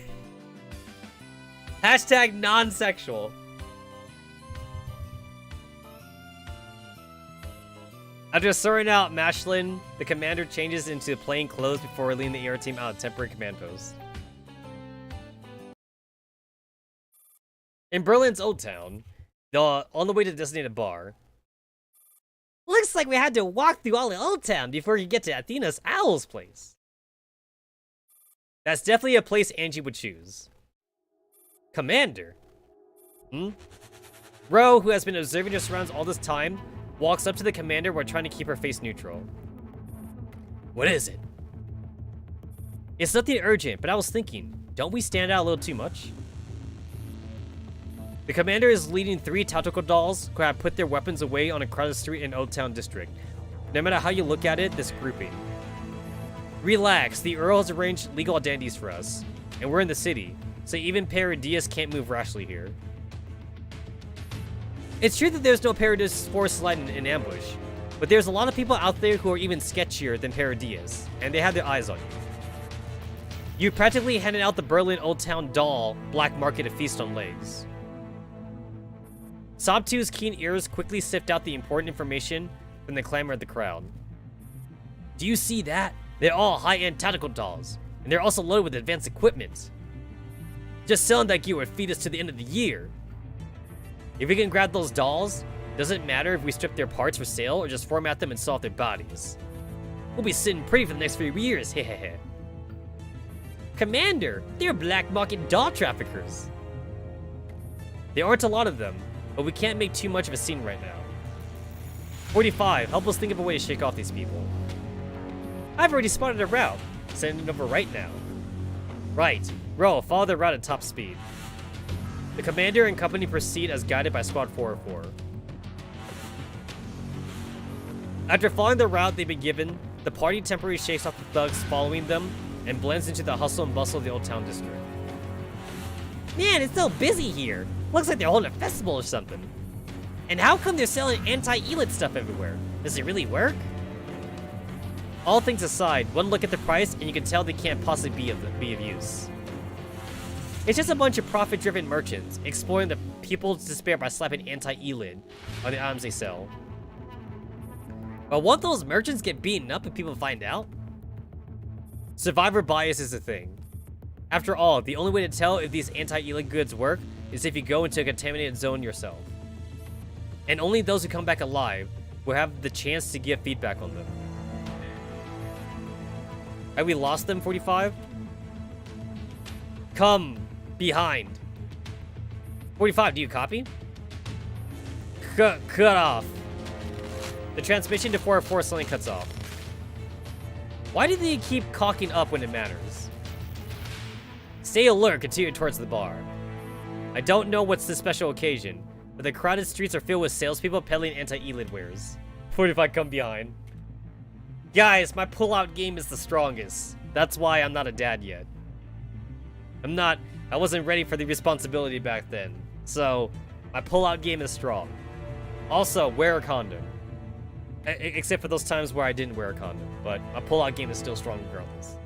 Hashtag non-sexual. After sorting out Mashlin, the commander changes into plain clothes before leading the AR team out of temporary command post. In Berlin's Old Town, on the way to the designated bar. Looks like we had to walk through all the Old Town before we get to Athena's Owl's place. That's definitely a place Angie would choose. Commander? Ro, who has been observing her surroundings all this time, walks up to the commander while trying to keep her face neutral. What is it? It's nothing urgent, but I was thinking, don't we stand out a little too much? The commander is leading 3 Tatoko dolls who have put their weapons away on a crowded street in Old Town District. No matter how you look at it, this grouping. Relax, the Earl has arranged legal identities for us, and we're in the city, so even Paradias can't move rashly here. It's true that there's no Paradias force sliding in ambush, but there's a lot of people out there who are even sketchier than Paradias, and they have their eyes on you. You practically handed out the Berlin Old Town doll black market to feast on legs. Sobtu's keen ears quickly sift out the important information from the clamor of the crowd. Do you see that? They're all high-end tactical dolls, and they're also loaded with advanced equipment. Just selling that gear would feed us to the end of the year. If we can grab those dolls, doesn't matter if we strip their parts for sale or just format them and sell off their bodies. We'll be sitting pretty for the next few years, hehehe. Commander, they're black market doll traffickers. There aren't a lot of them, but we can't make too much of a scene right now. 45, help us think of a way to shake off these people. I've already spotted a route. Sending it over right now. Right. Row, follow the route at top speed. The commander and company proceed as guided by Squad 404. After following the route they've been given, the party temporarily shakes off the thugs following them and blends into the hustle and bustle of the Old Town District. Man, it's so busy here. Looks like they're holding a festival or something. And how come they're selling anti-elite stuff everywhere? Does it really work? All things aside, one look at the price and you can tell they can't possibly be of use. It's just a bunch of profit-driven merchants exploiting the people's despair by slapping anti-elite on the items they sell. But won't those merchants get beaten up if people find out? Survivor bias is a thing. After all, the only way to tell if these anti-elite goods work is if you go into a contaminated zone yourself. And only those who come back alive will have the chance to give feedback on them. Have we lost them, 45? Come behind. 45, do you copy? Cut off. The transmission to 404 suddenly cuts off. Why do they keep cocking up when it matters? Stay alert, continue towards the bar. I don't know what's the special occasion, but the crowded streets are filled with salespeople peddling anti-elite wares. 45, come behind. Guys, my pull-out game is the strongest. That's why I'm not a dad yet. I wasn't ready for the responsibility back then. So, my pull-out game is strong. Also, wear a condom. Except for those times where I didn't wear a condom, but my pull-out game is still strong regardless.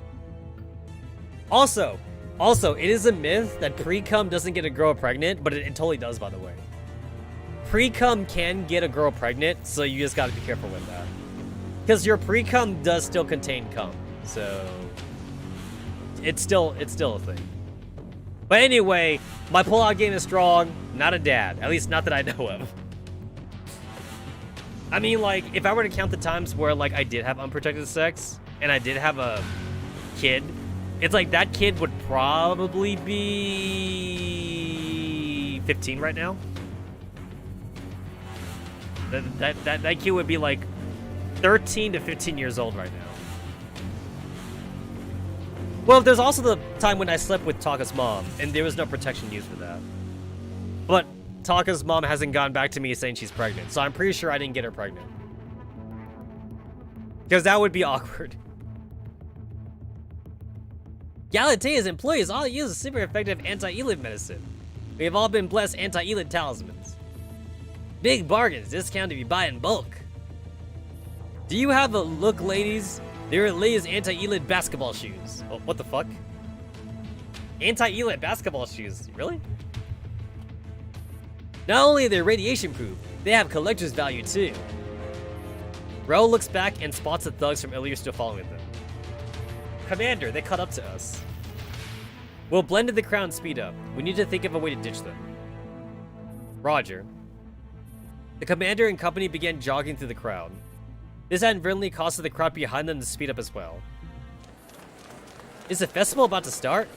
Also, it is a myth that pre-cum doesn't get a girl pregnant, but it totally does, by the way. Pre-cum can get a girl pregnant, so you just gotta be careful with that. Because your pre-cum does still contain cum, so it's still a thing. But anyway, my pull-out game is strong, not a dad, at least not that I know of. I mean, like, if I were to count the times where, like, I did have unprotected sex, and I did have a kid, it's like that kid would probably be 15 right now. That kid would be, like, 13 to 15 years old right now. Well, there's also the time when I slept with Taka's mom, and there was no protection used for that. But Taka's mom hasn't gone back to me saying she's pregnant, so I'm pretty sure I didn't get her pregnant. Because that would be awkward. Galatea's employees all use a super effective anti-elite medicine. We have all been blessed anti-elite talismans. Big bargains, discount if you buy in bulk. Do you have a look, ladies? They're Leia's anti-elite basketball shoes. Oh, what the fuck? Anti-elite basketball shoes, really? Not only are they radiation proof, they have collector's value too. Ro looks back and spots the thugs from earlier still following them. Commander, they caught up to us. We'll blend in the crowd and speed up. We need to think of a way to ditch them. Roger. The commander and company began jogging through the crowd. This inadvertently caused the crowd behind them to speed up as well. Is the festival about to start?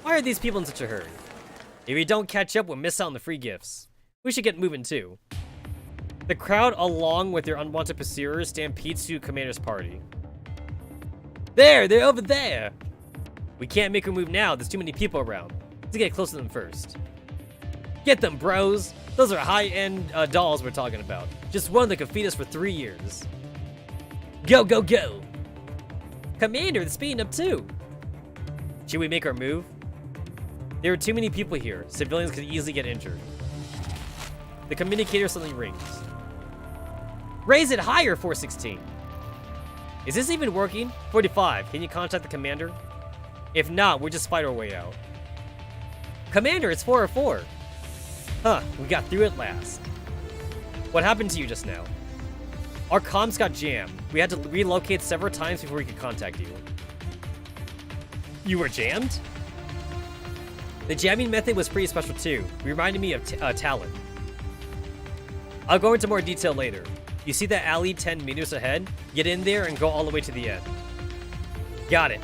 Why are these people in such a hurry? If we don't catch up, we'll miss out on the free gifts. We should get moving too. The crowd, along with their unwanted pursuers, stampedes to Commander's party. There! They're over there! We can't make a move now, there's too many people around. Let's get close to them first. Get them, bros! Those are high-end dolls we're talking about. Just one that could feed us for 3 years. Go, go, go! Commander, they're speeding up too! Should we make our move? There are too many people here. Civilians could easily get injured. The communicator suddenly rings. Raise it higher, 416! Is this even working? 45, can you contact the commander? If not, we'll just fight our way out. Commander, it's 404! Huh, we got through at last. What happened to you just now? Our comms got jammed. We had to relocate several times before we could contact you. You were jammed? The jamming method was pretty special too. Reminded me of Talon. I'll go into more detail later. You see that alley 10 meters ahead? Get in there and go all the way to the end. Got it.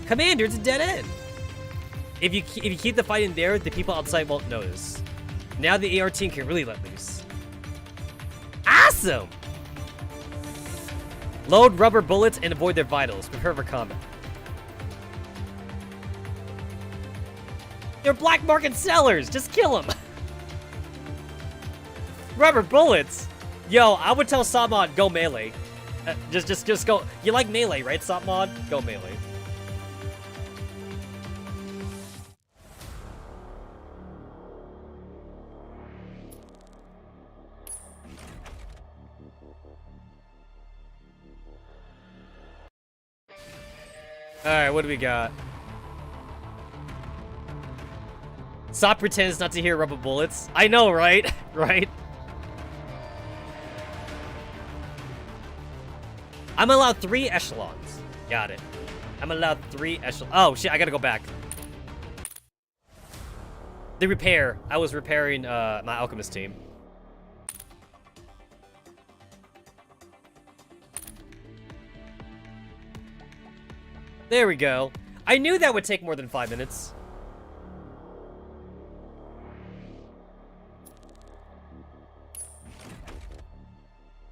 Commander, it's a dead end. If you keep the fight in there, the people outside won't notice. Now the AR team can really let loose. Awesome! Load rubber bullets and avoid their vitals. Prepare for combat. They're black market sellers. Just kill them. Rubber bullets. Yo, I would tell Samad go melee. Just go. You like melee, right, Samad? Go melee. All right, what do we got? Sop pretends not to hear rubber bullets. I know, right? Right? I'm allowed 3 echelons. Got it. I'm allowed 3 echelons. Oh, shit, I gotta go back. The repair. I was repairing my alchemist team. There we go. I knew that would take more than 5 minutes.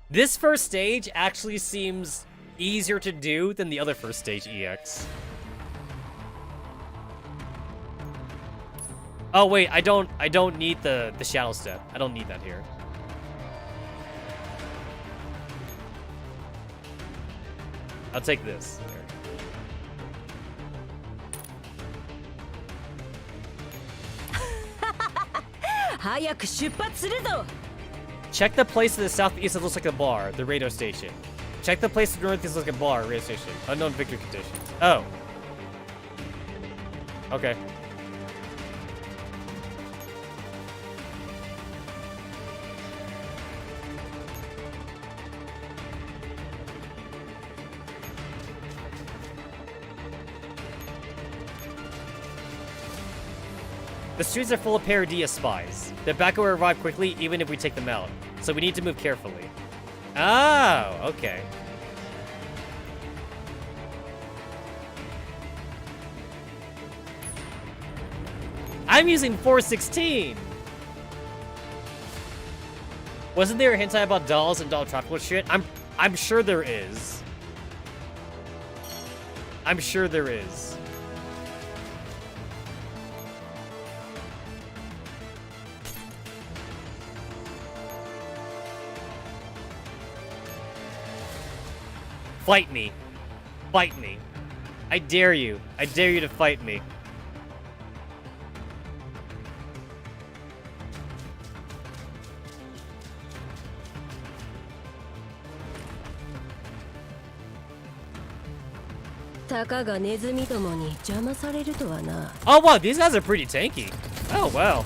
This first stage actually seems easier to do than the other first stage EX. Oh wait, I don't need the shadow step. I don't need that here. I'll take this. Here. Check the place to the southeast that looks like a bar, the radio station. Check the place to the northeast that looks like a bar, radio station. Unknown victory conditions. Oh. Okay. The streets are full of Paradia spies. The back will arrive quickly even if we take them out. So we need to move carefully. Oh, okay. I'm using 416! Wasn't there a hentai about dolls and doll tropical shit? I'm sure there is. I'm sure there is. Fight me. Fight me. I dare you. I dare you to fight me. Oh wow, these guys are pretty tanky. Oh wow.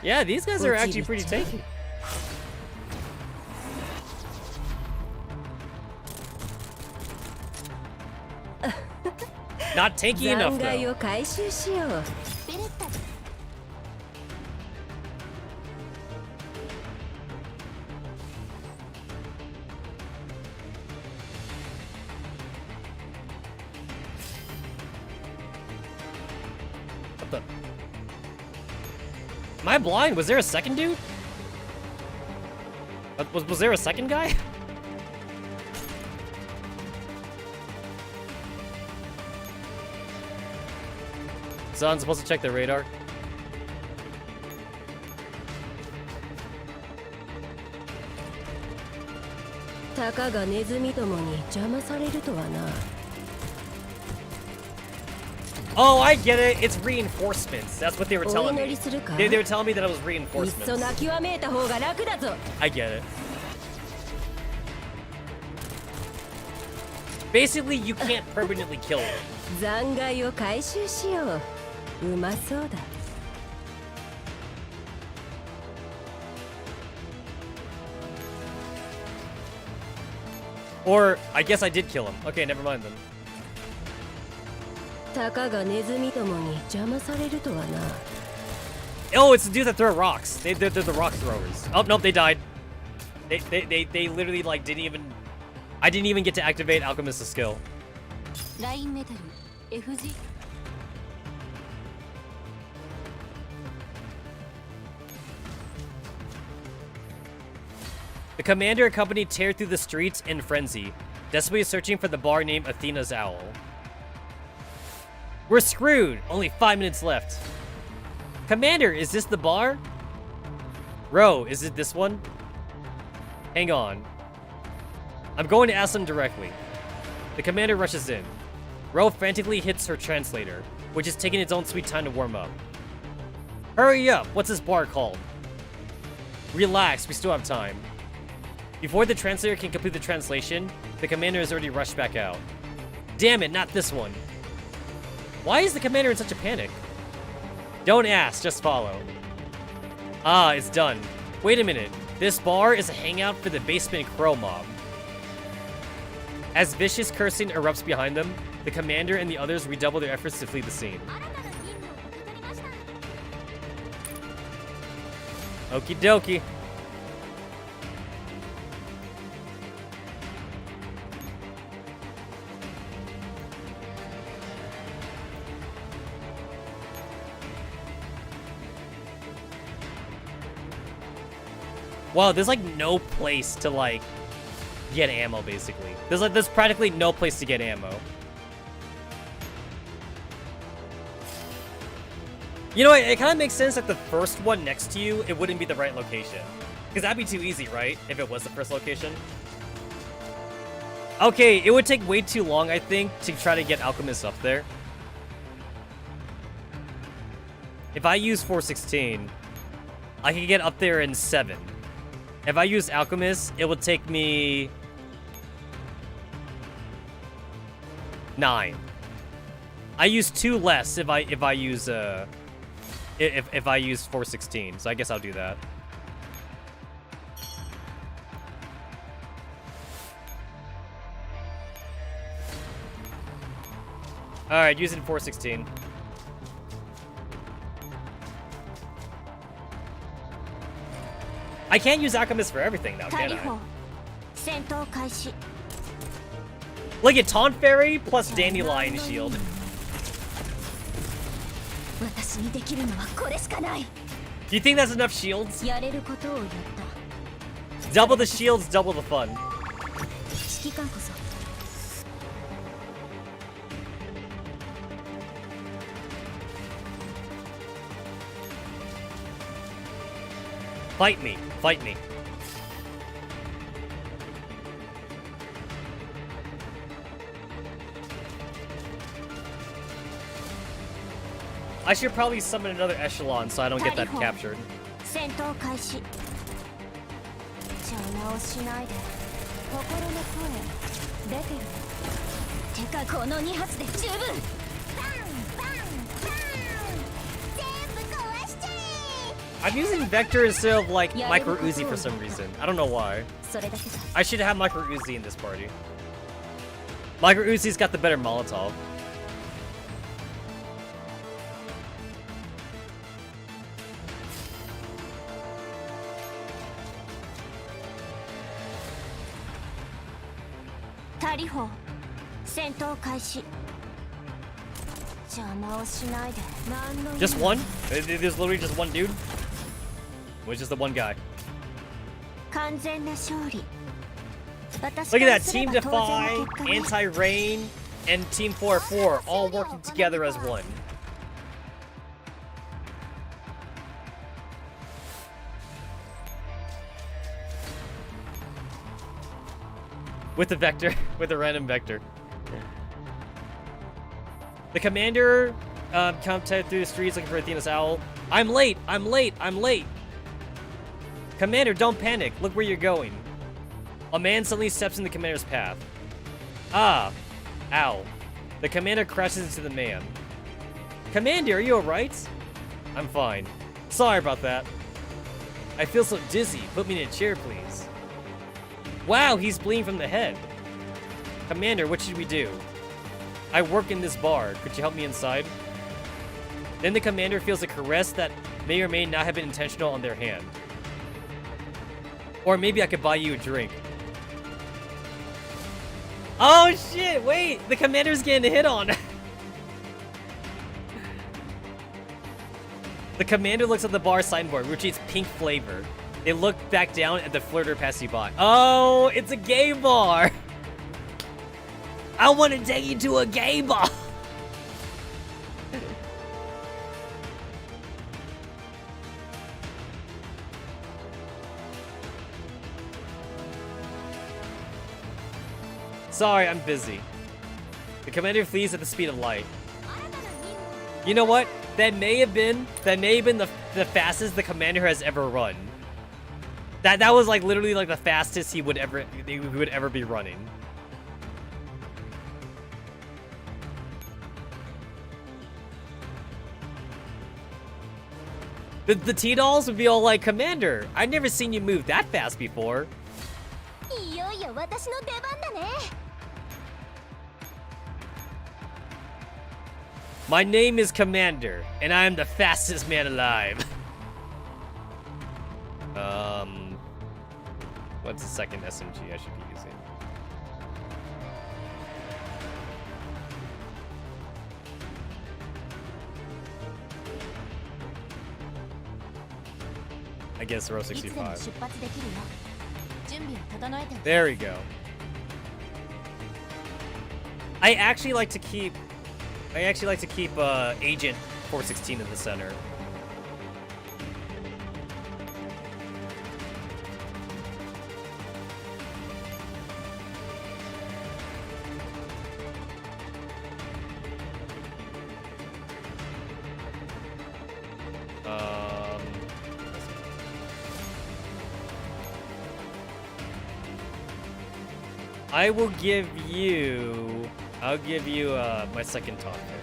Yeah, these guys are actually pretty tanky. Not tanky enough though. What the? Am I blind? Was there a second dude? Was there a second guy? So I'm supposed to check the radar. Oh, I get it. It's reinforcements. That's what they were telling me. They were telling me that it was reinforcements. I get it. Basically, you can't permanently kill them. Or, I guess I did kill him. Okay, never mind then. たかがネズミどもに邪魔されるとはな。 Oh, it's the dudes that throw rocks. They're the rock throwers. Oh, nope, they died. They literally, like, didn't even... I didn't even get to activate Alchemist's skill. ラインメタル FG The commander and company tear through the streets in frenzy, desperately searching for the bar named Athena's Owl. We're screwed! Only 5 minutes left. Commander, is this the bar? Ro, is it this one? Hang on. I'm going to ask them directly. The commander rushes in. Ro frantically hits her translator, which is taking its own sweet time to warm up. Hurry up! What's this bar called? Relax, we still have time. Before the translator can complete the translation, the commander has already rushed back out. Damn it, not this one. Why is the commander in such a panic? Don't ask, just follow. Ah, it's done. Wait a minute. This bar is a hangout for the basement crow mob. As vicious cursing erupts behind them, the commander and the others redouble their efforts to flee the scene. 新たな任務を受け取りました Okie dokie. Wow, there's like no place to like get ammo basically. There's practically no place to get ammo. You know, it kind of makes sense that the first one next to you, it wouldn't be the right location. Because that'd be too easy, right? If it was the first location. Okay, it would take way too long, I think, to try to get Alchemist up there. If I use 416, I can get up there in 7. If I use Alchemist, it would take me 9. I use 2 less if I use if I use 416, so I guess I'll do that. Alright, using 416. I can't use Alchemist for everything now, can 大 I? 砲戦闘開始 Look at Taunt Fairy plus Dandelion Shield. 私にできるのはこれしかない Do you think that's enough shields? やれることをやった Double the shields, double the fun. 指揮官こそ Fight me, fight me. I should probably summon another echelon so I don't get that captured. 戦闘開始邪魔をしないで心の声出てるてかこの2発で十分バンバンバン全部壊しちゃ I'm using Vector instead of like Micro Uzi for some reason. I don't know why. えそれだけだ I should have Micro Uzi in this party. Micro Uzi's got the better Molotov. Tari砲戦闘開始邪魔をしないで何の Just one? There's literally just one dude? Which is the one guy. 完全な勝利 Look at that, Team Defy, Anti-Rain, and Team 4-4 all working together as one. With the vector, with a random vector. The commander comes through the streets looking for Athena's Owl. I'm late, I'm late, I'm late. Commander, don't panic. Look where you're going. A man suddenly steps in the commander's path. Ah, ow. The commander crashes into the man. Commander, are you alright? I'm fine. Sorry about that. I feel so dizzy. Put me in a chair, please. Wow, he's bleeding from the head. Commander, what should we do? I work in this bar. Could you help me inside? Then the commander feels a caress that may or may not have been intentional on their hand. Or maybe I could buy you a drink. Oh shit, wait! The commander's getting hit on! The commander looks at the bar signboard, which reads pink flavor. They look back down at the flirter passing by. Oh, it's a gay bar! I want to take you to a gay bar! Sorry, I'm busy. The commander flees at the speed of light. You know what? That may have been the fastest the commander has ever run. That was like literally like the fastest he would ever be running. The T-dolls would be all like, Commander, I've never seen you move that fast before. My name is Commander, and I am the fastest man alive. What's the second SMG I should be using? I guess row 65. There we go. I actually like to keep Agent 416 in the center. I'll give you my second taunt there.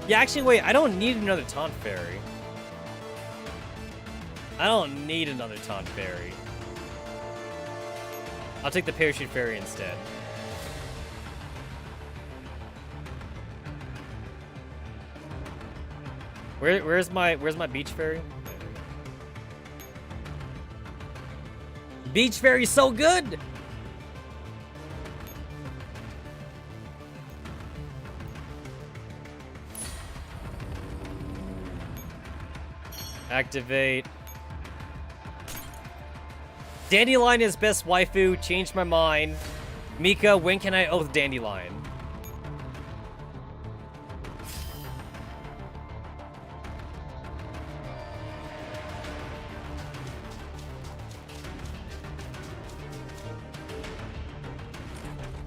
Yeah, actually, wait, I don't need another taunt fairy. I don't need another taunt fairy. I'll take the parachute fairy instead. Where's my beach fairy? Beach fairy's so good! Activate. Dandelion is best waifu. Changed my mind. Mika, when can I oath Dandelion?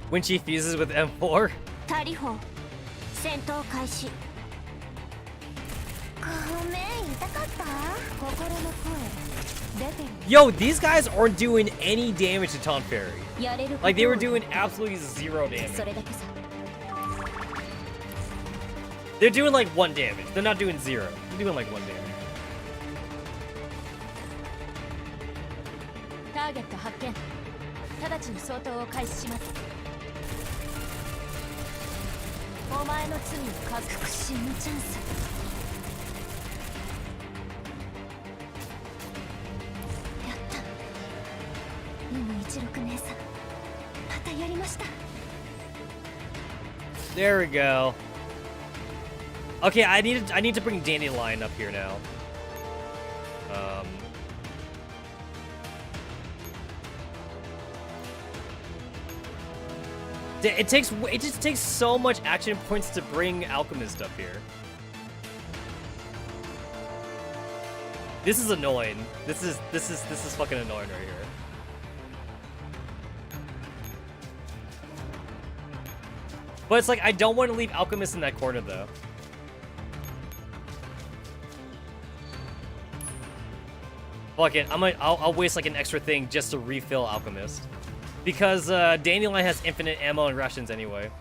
When she fuses with M4? Yo, these guys aren't doing any damage to Taunt Fairy. Like, they were doing absolutely 0 damage. They're doing like 1 damage. They're not doing 0. They're doing like 1 damage. There we go. Okay, I need to bring Dandelion up here now. It just takes so much action points to bring Alchemist up here. This is annoying. This is fucking annoying right here. But it's like, I don't want to leave Alchemist in that corner, though. Fuck it, I'll waste like an extra thing just to refill Alchemist. Because Dandelion has infinite ammo and rations anyway.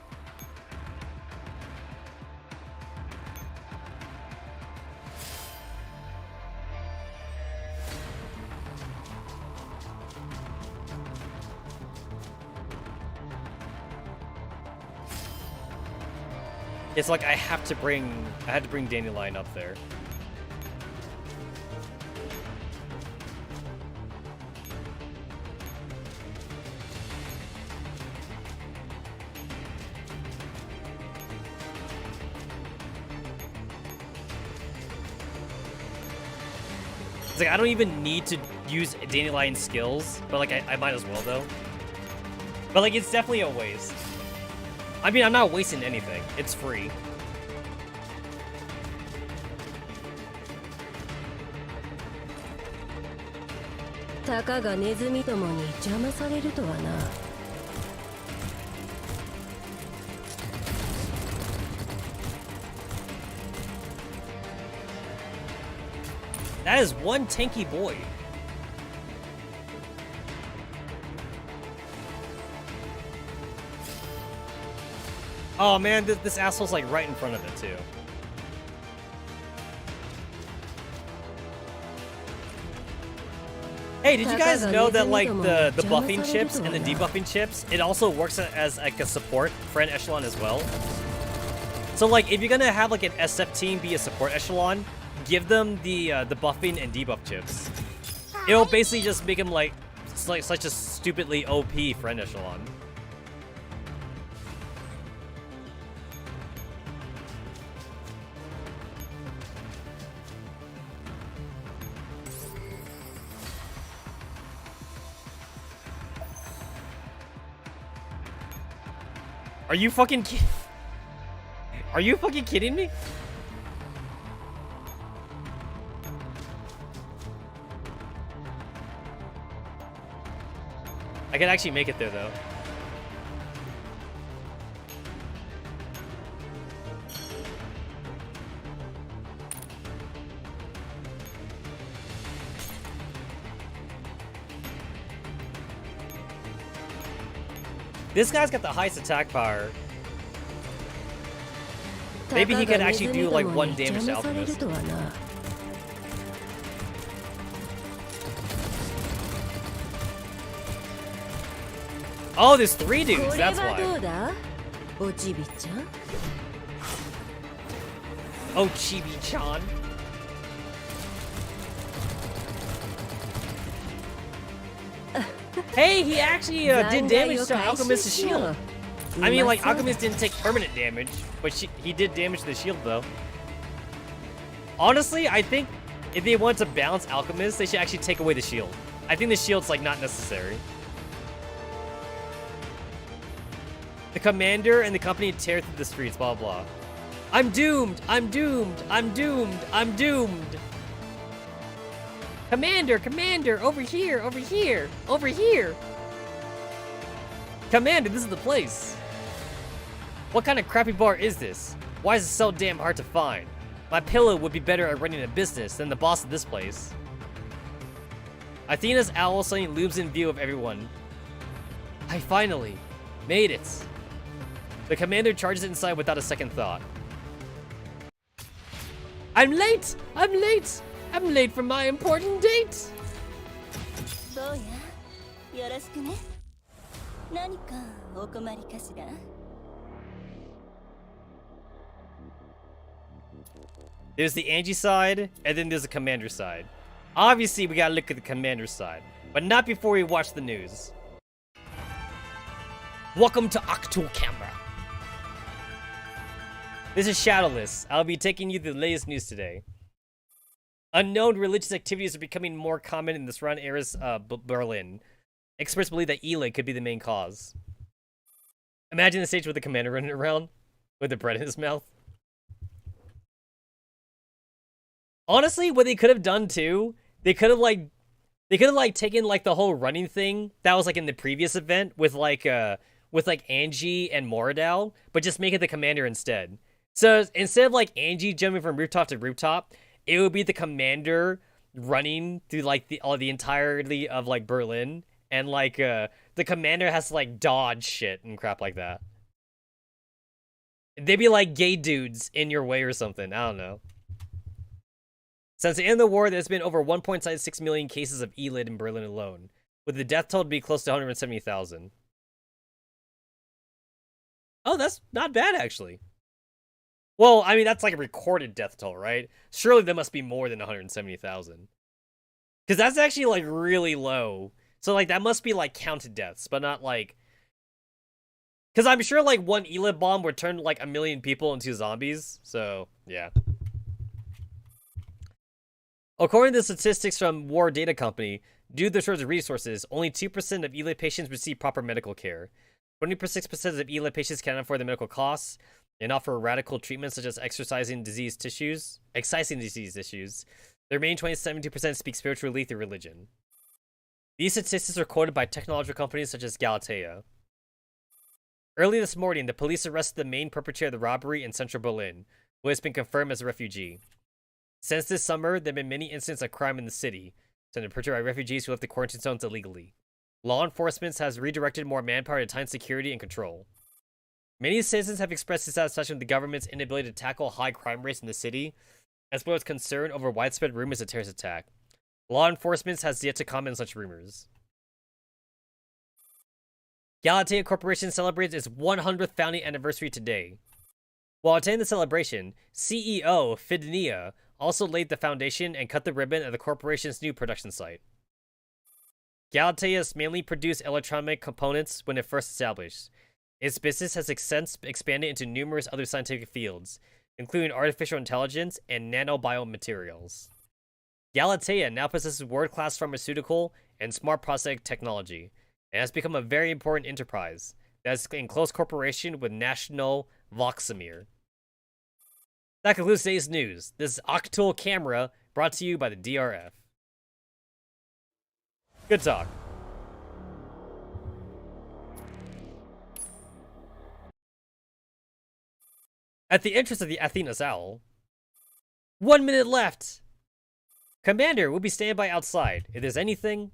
It's like I had to bring Dandelion up there. It's like I don't even need to use Dandelion skills, but like I might as well though. But like it's definitely a waste. I mean, I'm not wasting anything. It's free. Taka ga nezumi tomo ni jama sareru to wa na. That is one tanky boy. Oh man, this asshole's like right in front of it too. Hey, did you guys know that like the buffing chips and the debuffing chips, it also works as like a support friend echelon as well? So like if you're gonna have like an SF team be a support echelon, give them the buffing and debuff chips. It'll basically just make them like such a stupidly OP friend echelon. Are you fucking kidding me? I can actually make it there though. This guy's got the highest attack power. Maybe he could actually do like 1 damage to Alchemist. Oh, there's 3 dudes, that's why. Oh, Chibi-chan. Hey, he actually did damage to Alchemist's shield. I mean, like, Alchemist didn't take permanent damage, but he did damage to the shield, though. Honestly, I think if they want to balance Alchemist, they should actually take away the shield. I think the shield's, like, not necessary. The commander and the company tear through the streets, blah, blah. I'm doomed! I'm doomed! I'm doomed! I'm doomed! Commander, over here, over here, over here! Commander, this is the place. What kind of crappy bar is this? Why is it so damn hard to find? My pillow would be better at running a business than the boss of this place. Athena's owl suddenly looms in view of everyone. I finally made it. The commander charges inside without a second thought. I'm late! I'm late! I'm late for my important date! There's the Angie side, and then there's the commander side. Obviously, we gotta look at the commander side, but not before we watch the news. Welcome to Actual Camera. This is Shadowless. I'll be taking you the latest news today. Unknown religious activities are becoming more common in the surrounding areas of Berlin. Experts believe that Ile could be the main cause. Imagine the stage with the commander running around with the bread in his mouth. Honestly, what they could have done too, they could have taken like the whole running thing that was like in the previous event with like Angie and Moradal, but just make it the commander instead. So instead of like Angie jumping from rooftop to rooftop, it would be the commander running through like the entirety of like Berlin, and like the commander has to like dodge shit and crap like that. They'd be like gay dudes in your way or something. I don't know. Since the end of the war, there's been over 1.6 million cases of ELID in Berlin alone, with the death toll to be close to 170,000. Oh, that's not bad, actually. Well, I mean, that's like a recorded death toll, right? Surely there must be more than 170,000. Because that's actually, like, really low. So, like, that must be, like, counted deaths, but not, like... Because I'm sure, like, one ELID bomb would turn, like, 1 million people into zombies. So, yeah. According to statistics from War Data Company, due to the shortage of resources, only 2% of ELID patients receive proper medical care. 26% of ELID patients cannot afford the medical costs and offer radical treatments such as excising disease issues. The remaining 22% speak spiritually through religion. These statistics are quoted by technological companies such as Galatea. Early this morning, the police arrested the main perpetrator of the robbery in central Berlin, who has been confirmed as a refugee. Since this summer, there have been many incidents of crime in the city, perpetrated by refugees who left the quarantine zones illegally. Law enforcement has redirected more manpower to tighten security and control. Many citizens have expressed dissatisfaction with the government's inability to tackle high crime rates in the city, as well as concern over widespread rumors of terrorist attack. Law enforcement has yet to comment on such rumors. Galatea Corporation celebrates its 100th founding anniversary today. While attending the celebration, CEO Fidnia also laid the foundation and cut the ribbon at the corporation's new production site. Galatea mainly produced electronic components when it first established. Its business has expanded into numerous other scientific fields, including artificial intelligence and nanobiomaterials. Galatea now possesses world-class pharmaceutical and smart prosthetic technology, and has become a very important enterprise that is in close cooperation with National Voxamir. That concludes today's news. This is Octul Camera, brought to you by the DRF. Good talk. At the entrance of the Athena's Owl. 1 minute left! Commander will be standing by outside. If there's anything...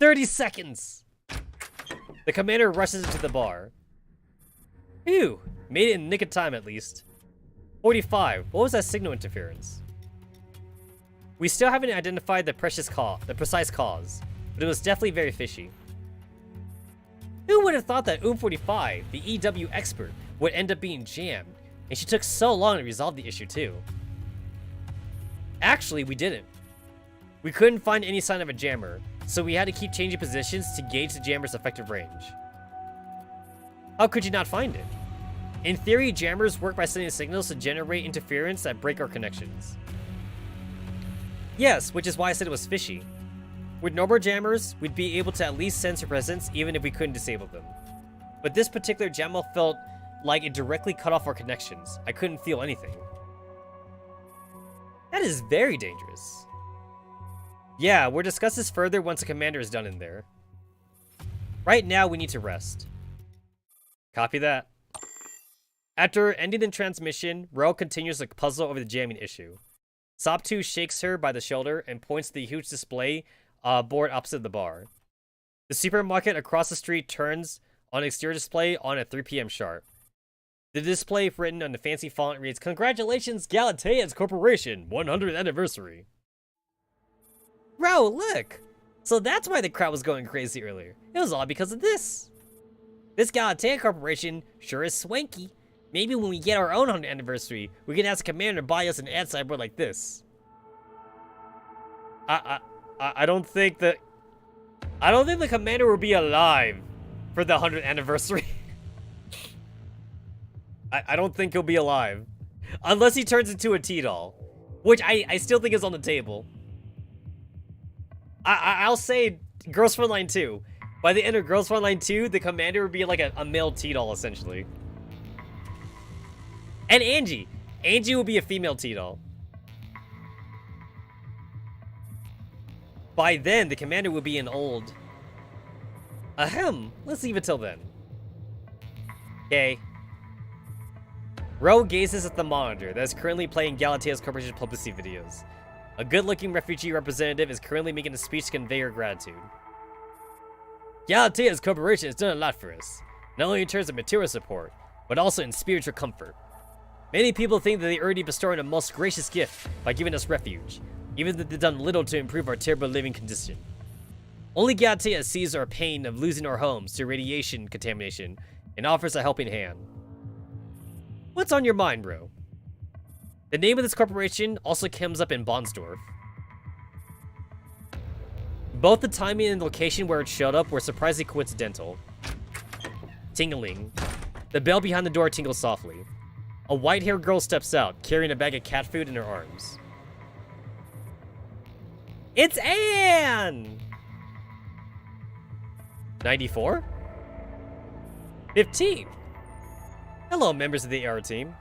30 seconds! The commander rushes into the bar. Phew! Made it in the nick of time, at least. 45. What was that signal interference? We still haven't identified the precise cause, but it was definitely very fishy. Who would have thought that 45, the EW expert, would end up being jammed, and she took so long to resolve the issue too? Actually, we didn't. We couldn't find any sign of a jammer, so we had to keep changing positions to gauge the jammer's effective range. How could you not find it? In theory, jammers work by sending signals to generate interference that break our connections. Yes, which is why I said it was fishy. With normal jammers, we'd be able to at least sense her presence even if we couldn't disable them. But this particular jammer felt like it directly cut off our connections. I couldn't feel anything. That is very dangerous. Yeah, we'll discuss this further once the commander is done in there. Right now, we need to rest. Copy that. After ending the transmission, Ro continues to puzzle over the jamming issue. Sop2 shakes her by the shoulder and points to the huge display board opposite the bar. The supermarket across the street turns on exterior display on at 3 p.m. sharp. The display written on the fancy font reads, "Congratulations, Galatea's Corporation, 100th anniversary." Bro, look! So that's why the crowd was going crazy earlier. It was all because of this. This Galatea Corporation sure is swanky. Maybe when we get our own 100th anniversary, we can ask the commander to buy us an ad sideboard like this. I don't think the commander will be alive for the 100th anniversary. I don't think he'll be alive. Unless he turns into a T-doll. Which I still think is on the table. I'll say Girls Frontline 2. By the end of Girls Frontline 2, the commander would be like a male T-doll, essentially. And Angie. Angie will be a female T-doll. By then, the commander will be an old... Ahem. Let's leave it till then. Okay. Ro gazes at the monitor that is currently playing Galatea's Corporation publicity videos. A good-looking refugee representative is currently making a speech to convey her gratitude. Galatea's corporation has done a lot for us, not only in terms of material support, but also in spiritual comfort. Many people think that they already bestowed a most gracious gift by giving us refuge, even though they've done little to improve our terrible living condition. Only Galatea sees our pain of losing our homes to radiation contamination and offers a helping hand. What's on your mind, bro? The name of this corporation also comes up in Bonsdorf. Both the timing and the location where it showed up were surprisingly coincidental. Tingling. The bell behind the door tingles softly. A white-haired girl steps out, carrying a bag of cat food in her arms. It's Anne! 94? 15. Hello, members of the AR team.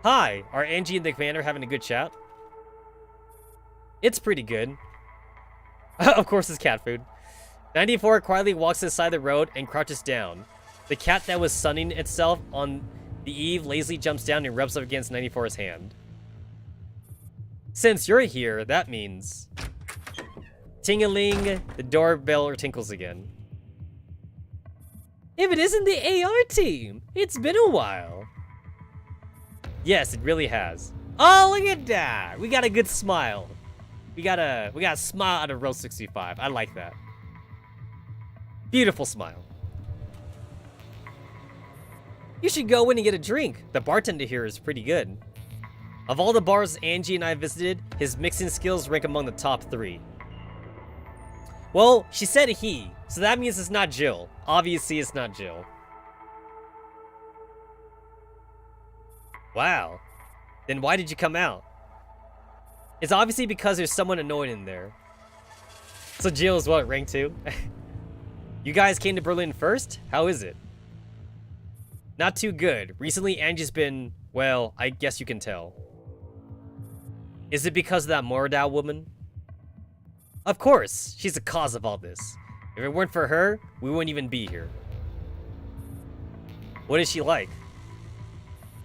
Hi, are Angie and the commander having a good chat? It's pretty good. Of course, it's cat food. 94 quietly walks to the side of the road and crouches down. The cat that was sunning itself on the eave lazily jumps down and rubs up against 94's hand. Since you're here, that means... Ting-a-ling, the doorbell tinkles again. If it isn't the AR team, it's been a while. Yes, it really has. Oh, look at that! We got a good smile. We got a smile out of Row 65. I like that. Beautiful smile. You should go in and get a drink. The bartender here is pretty good. Of all the bars Angie and I visited, his mixing skills rank among the top 3. Well, she said he, so that means it's not Jill. Obviously, it's not Jill. Wow. Then why did you come out? It's obviously because there's someone annoying in there. So Jill is what, rank 2? You guys came to Berlin first? How is it? Not too good. Recently, Angie's been, well, I guess you can tell. Is it because of that Moradau woman? Of course, she's the cause of all this. If it weren't for her, we wouldn't even be here. What is she like?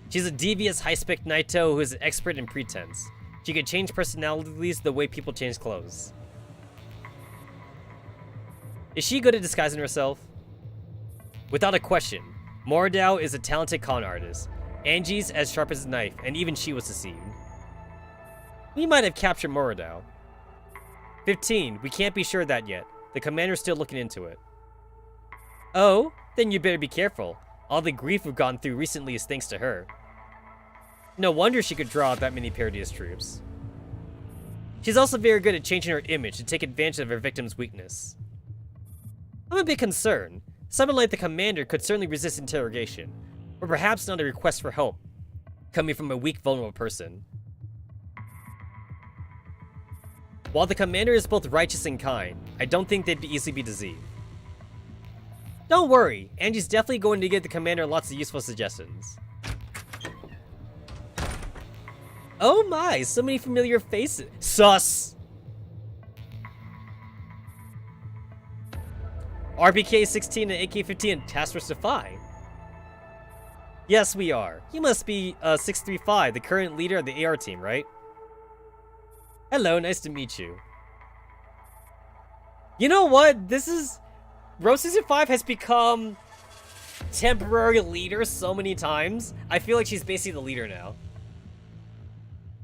She's a devious high-spec Naito who is an expert in pretense. She can change personalities the way people change clothes. Is she good at disguising herself? Without a question, Moradau is a talented con artist. Angie's as sharp as a knife, and even she was deceived. We might have captured Moradau. 15, we can't be sure of that yet. The commander's still looking into it. Oh, then you better be careful. All the grief we've gone through recently is thanks to her. No wonder she could draw out that many Paradius troops. She's also very good at changing her image to take advantage of her victim's weakness. I'm a bit concerned. Someone like the commander could certainly resist interrogation, or perhaps not a request for help, coming from a weak, vulnerable person. While the commander is both righteous and kind, I don't think they'd easily be deceived. Don't worry, Angie's definitely going to give the commander lots of useful suggestions. Oh my, so many familiar faces. Sus! RPK-16 and AK-15 and Task Force Defy. Yes, we are. You must be 635, the current leader of the AR team, right? Hello, nice to meet you. You know what? This is... Row 65 has become temporary leader so many times. I feel like she's basically the leader now.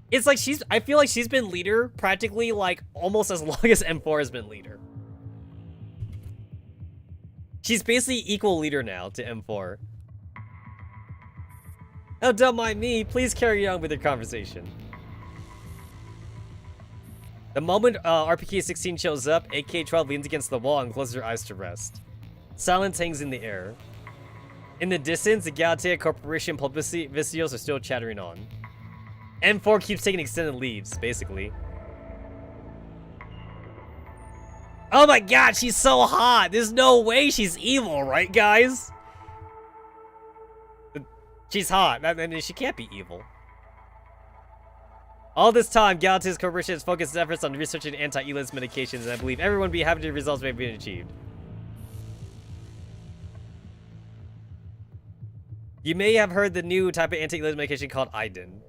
It's like I feel like she's been leader practically like almost as long as M4 has been leader. She's basically equal leader now to M4. Oh, don't mind me. Please carry on with your conversation. The moment RPK-16 shows up, AK-12 leans against the wall and closes her eyes to rest. Silence hangs in the air. In the distance, the Galatea Corporation publicity vicios are still chattering on. M4 keeps taking extended leaves, basically. Oh my god, she's so hot! There's no way she's evil, right, guys? She's hot. I mean, she can't be evil. All this time, Galatea's corporation has focused its efforts on researching anti-ELIS medications, and I believe everyone will be happy the results may have been achieved. You may have heard the new type of anti-ELIS medication called Iden.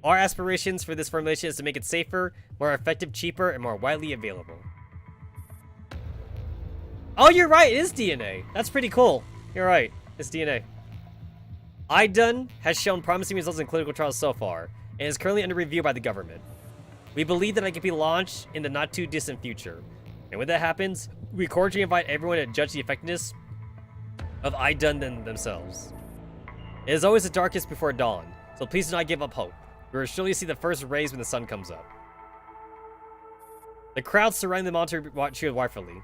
Our aspirations for this formulation is to make it safer, more effective, cheaper, and more widely available. Oh, you're right, it is DNA. That's pretty cool. You're right, it's DNA. IDUN has shown promising results in clinical trials so far, and is currently under review by the government. We believe that it can be launched in the not too distant future. And when that happens, we cordially invite everyone to judge the effectiveness of IDUN themselves. It is always the darkest before dawn, so please do not give up hope. We will surely see the first rays when the sun comes up. The crowd surrounding the monitor cheered wildly.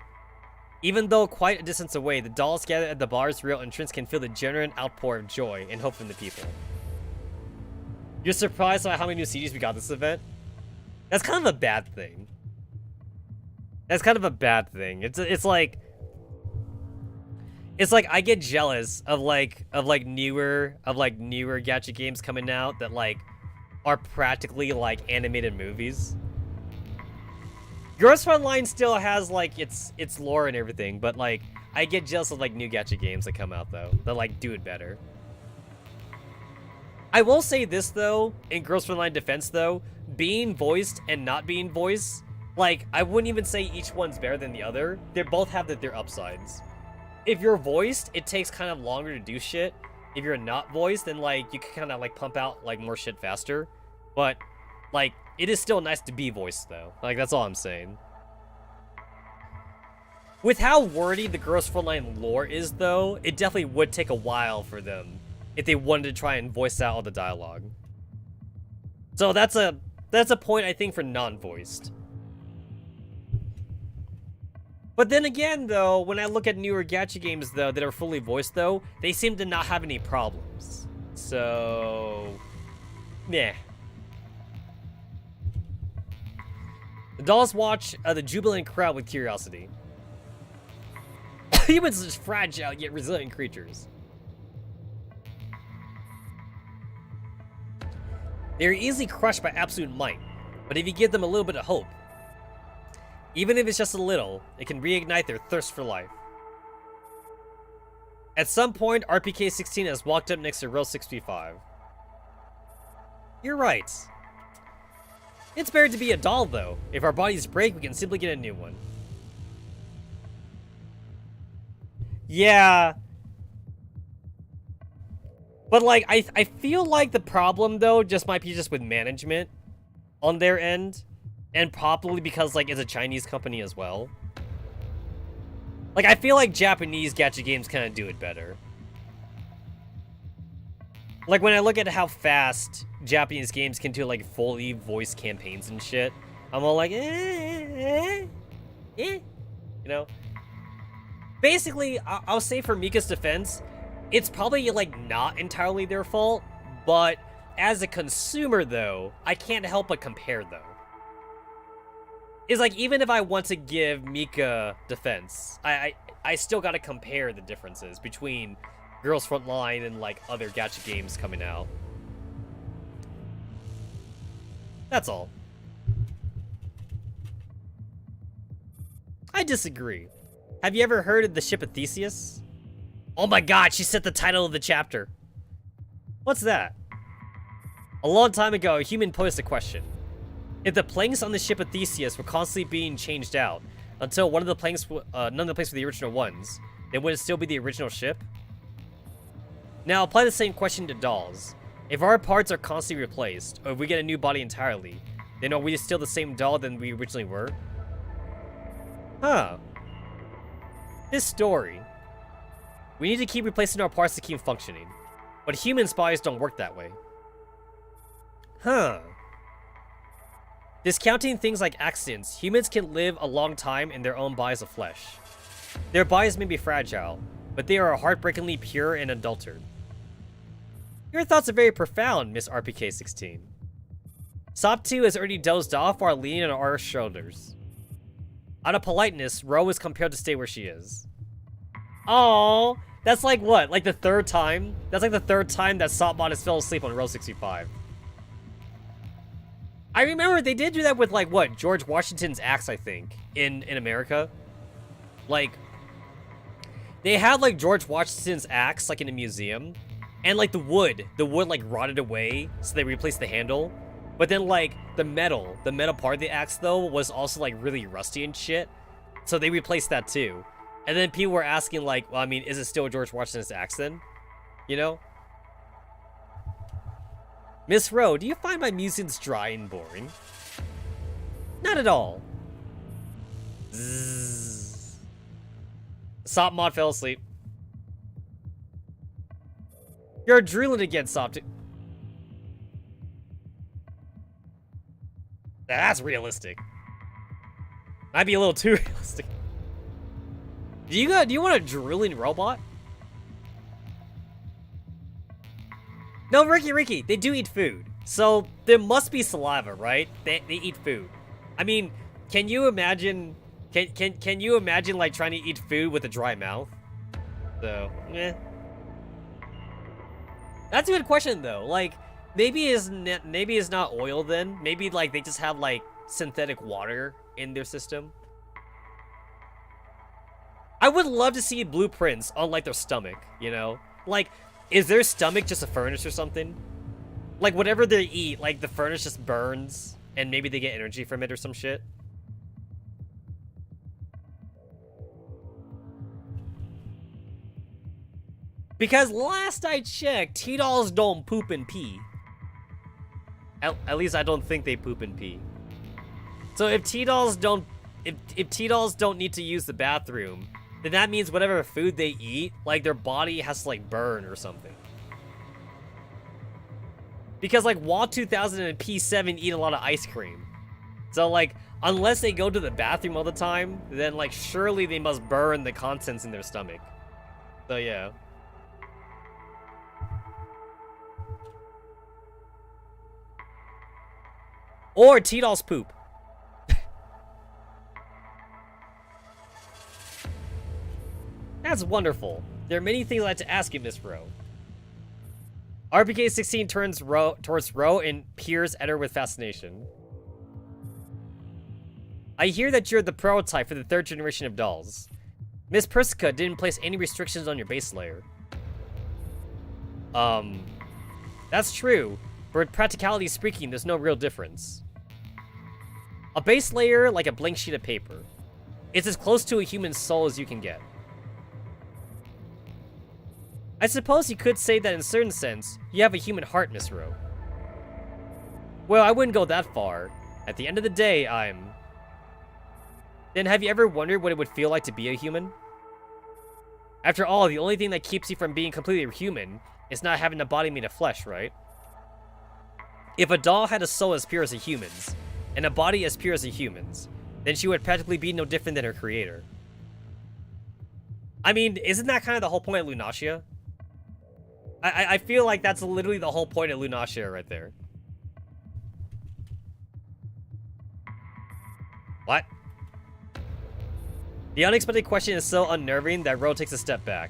Even though quite a distance away, the dolls gathered at the bar's real entrance can feel the genuine outpour of joy and hope from the people. You're surprised by how many new CDs we got this event? That's kind of a bad thing. That's kind of a bad thing. It's like I get jealous of newer gacha games coming out that like are practically like animated movies. Girls Frontline still has like its lore and everything, but like I get jealous of like new gacha games that come out though that like do it better. I will say this though, in Girls Frontline defense though, being voiced and not being voiced, like I wouldn't even say each one's better than the other. They both have their upsides. If you're voiced, it takes kind of longer to do shit. If you're not voiced, then like you can kind of like pump out like more shit faster. But like it is still nice to be voiced though. Like that's all I'm saying. With how wordy the Girls Frontline lore is though, it definitely would take a while for them if they wanted to try and voice out all the dialogue. So that's a point I think for non-voiced. But then again though, when I look at newer gacha games though that are fully voiced though, they seem to not have any problems. So yeah. The dolls watch the jubilant crowd with curiosity. Humans are just fragile yet resilient creatures. They are easily crushed by absolute might, but if you give them a little bit of hope, even if it's just a little, it can reignite their thirst for life. At some point, RPK-16 has walked up next to Row 65. You're right. It's better to be a doll, though. If our bodies break, we can simply get a new one. Yeah. But, like, I feel like the problem, though, just might be just with management on their end. And probably because, like, it's a Chinese company as well. Like, I feel like Japanese gacha games kind of do it better. Like, when I look at how fast Japanese games can do, like, fully voice campaigns and shit, I'm all like, you know? Basically, I'll say for Mika's defense, it's probably, like, not entirely their fault, but as a consumer, though, I can't help but compare, though. It's like, even if I want to give Mika defense, I still gotta compare the differences between Girls Frontline and, like, other gacha games coming out. That's all. I disagree. Have you ever heard of the ship of Theseus? Oh my god, she set the title of the chapter. What's that? A long time ago, a human posed a question. If the planks on the ship of Theseus were constantly being changed out until none of the planks were the original ones, then would it still be the original ship? Now apply the same question to dolls. If our parts are constantly replaced, or if we get a new body entirely, then are we still the same doll than we originally were? Huh. This story. We need to keep replacing our parts to keep functioning. But human bodies don't work that way. Huh. Discounting things like accidents, humans can live a long time in their own bodies of flesh. Their bodies may be fragile, but they are heartbreakingly pure and unadulterated. Your thoughts are very profound, Miss RPK-16. Sop2 has already dozed off while leaning on our shoulders. Out of politeness, Ro is compelled to stay where she is. Oh, that's like what? Like the third time? That's like the third time that Sopmon has fell asleep on Row 65. I remember they did do that with, like, what, George Washington's axe, I think, in America. Like, they had, like, George Washington's axe, like, in a museum, and, like, the wood, like, rotted away, so they replaced the handle. But then, like, the metal part of the axe, though, was also, like, really rusty and shit. So they replaced that, too. And then people were asking, like, well, I mean, is it still George Washington's axe, then? You know? Miss Rowe, do you find my musings dry and boring? Not at all. Zzz. Sop Mod fell asleep. You're drooling again, Sop. That's realistic. Might be a little too realistic. Do you want a drooling robot? No, Ricky, they do eat food. So there must be saliva, right? They eat food. I mean, can you imagine can you imagine like trying to eat food with a dry mouth? So, That's a good question though. Like maybe it's not oil then. Maybe like they just have like synthetic water in their system. I would love to see blueprints on like their stomach, you know? Like, is their stomach just a furnace or something? Like whatever they eat, like the furnace just burns and maybe they get energy from it or some shit. Because last I checked, T-dolls don't poop and pee. At least I don't think they poop and pee. So if T-dolls don't need to use the bathroom, then that means whatever food they eat, like their body has to like burn or something. Because like WA 2000 and P7 eat a lot of ice cream. So like, unless they go to the bathroom all the time, then like surely they must burn the contents in their stomach. So yeah. Or T-dolls poop. That's wonderful. There are many things I'd like to ask you, Miss Rowe. RPK-16 turns towards Rowe and peers at her with fascination. I hear that you're the prototype for the 3rd generation of dolls. Miss Persica didn't place any restrictions on your base layer. That's true, but practicality speaking, there's no real difference. A base layer, like a blank sheet of paper. It's as close to a human soul as you can get. I suppose you could say that in a certain sense, you have a human heart, Miss Rowe. Well, I wouldn't go that far. At the end of the day, I'm... Then have you ever wondered what it would feel like to be a human? After all, the only thing that keeps you from being completely human is not having a body made of flesh, right? If a doll had a soul as pure as a human's, and a body as pure as a human's, then she would practically be no different than her creator. I mean, isn't that kind of the whole point of Lunacia? I feel like that's literally the whole point of Lunacia right there. What? The unexpected question is so unnerving that Ro takes a step back.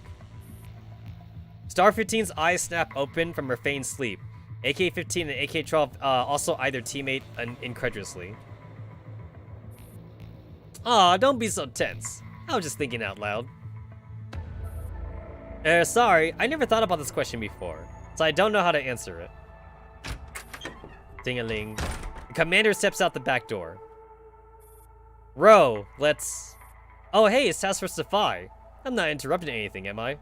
Star 15's eyes snap open from her feigned sleep. AK-15 and AK-12 also eye their teammate incredulously. Aw, don't be so tense. I was just thinking out loud. Sorry, I never thought about this question before, so I don't know how to answer it. Ding-a-ling. The commander steps out the back door. Ro, let's... Oh hey, it's Task Force Defy. I'm not interrupting anything, am I?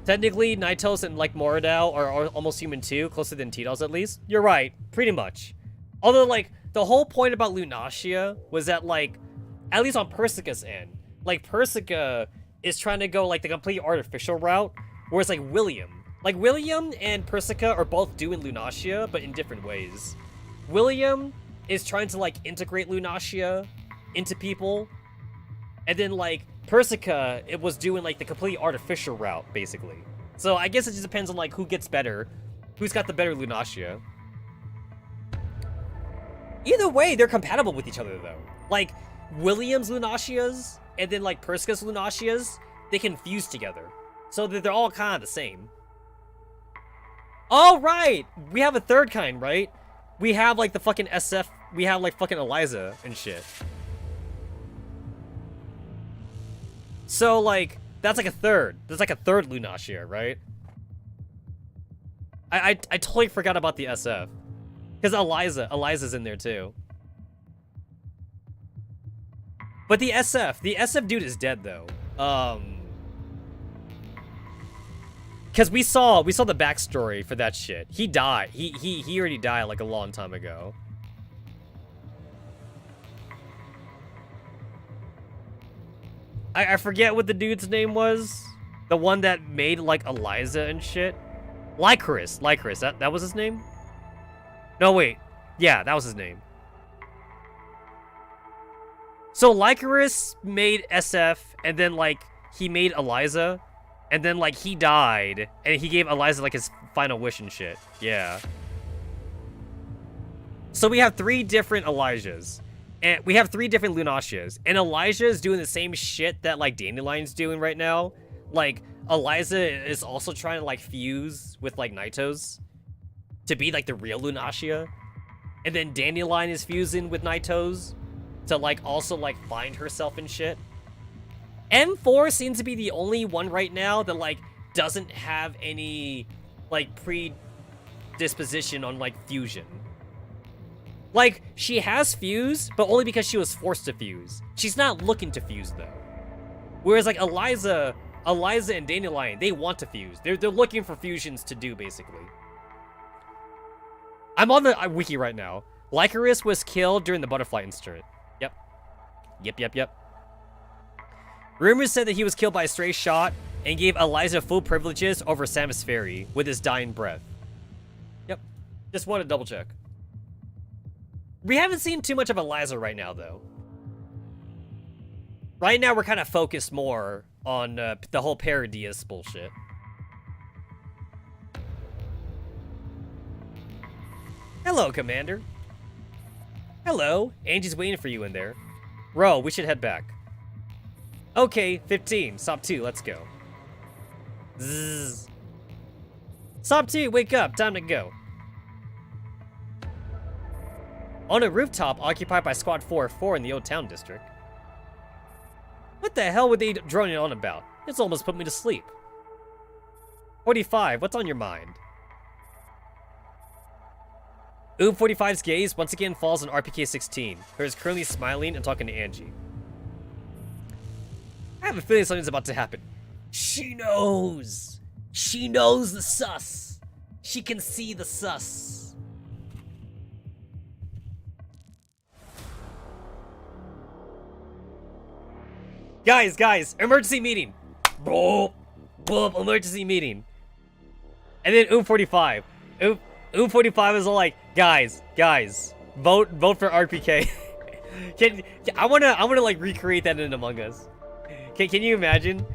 Technically, Naitos and like Moradao are almost human too, closer than T-dolls at least. You're right, pretty much. Although like, the whole point about Lunacia was that like, at least on Persica's end, like Persica is trying to go like the complete artificial route, whereas like William and Persica are both doing Lunacia, but in different ways. William is trying to like integrate Lunacia into people, and then like Persica, it was doing like the complete artificial route, basically. So I guess it just depends on like who gets better, who's got the better Lunacia. Either way, they're compatible with each other though. Like William's Lunacias and then like Persica's Lunacias, they can fuse together, so that they're all kind of the same. Oh right, we have a third kind, right? We have like the fucking SF, we have like fucking Eliza and shit. So like, that's like a third. There's like a third Lunacia, right? I totally forgot about the SF. Because Eliza's in there too. But the SF dude is dead though. Because we saw the backstory for that shit. He died. He already died like a long time ago. I forget what the dude's name was. The one that made like Eliza and shit. Lycaris. That was his name? No, wait. Yeah, that was his name. So Lycaris made SF, and then like he made Eliza, and then like he died, and he gave Eliza like his final wish and shit. Yeah. So we have 3 different Elijahs. And we have 3 different Lunasias. And Elijah is doing the same shit that like Dandelion's doing right now. Like Eliza is also trying to like fuse with like Naitos to be like the real Lunasia. And then Dandelion is fusing with Naitos to like also like find herself and shit. M4 seems to be the only one right now that like doesn't have any like predisposition on like fusion. Like, she has fuse, but only because she was forced to fuse. She's not looking to fuse, though. Whereas, like, Eliza and Dandelion, they want to fuse. They're looking for fusions to do, basically. I'm on the wiki right now. Lycaris was killed during the butterfly incident. Yep. Rumors said that he was killed by a stray shot and gave Eliza full privileges over Samus Ferry with his dying breath. Yep. Just wanted to double check. We haven't seen too much of Eliza right now, though. Right now, we're kind of focused more on the whole Paradias bullshit. Hello, Commander. Hello. Angie's waiting for you in there. Ro, we should head back. Okay, 15. Sop 2, let's go. Zzz. Sop 2, wake up. Time to go. On a rooftop occupied by Squad 4-4 in the Old Town District. What the hell were they droning on about? It's almost put me to sleep. 45, what's on your mind? Oob 45's gaze once again falls on RPK 16, who is currently smiling and talking to Angie. I have a feeling something's about to happen. She knows! She knows the sus! She can see the sus! Guys, emergency meeting. Boop, emergency meeting. And then Oob 45. Oob 45 is all like, guys, vote for RPK. I wanna like recreate that in Among Us. Can you imagine?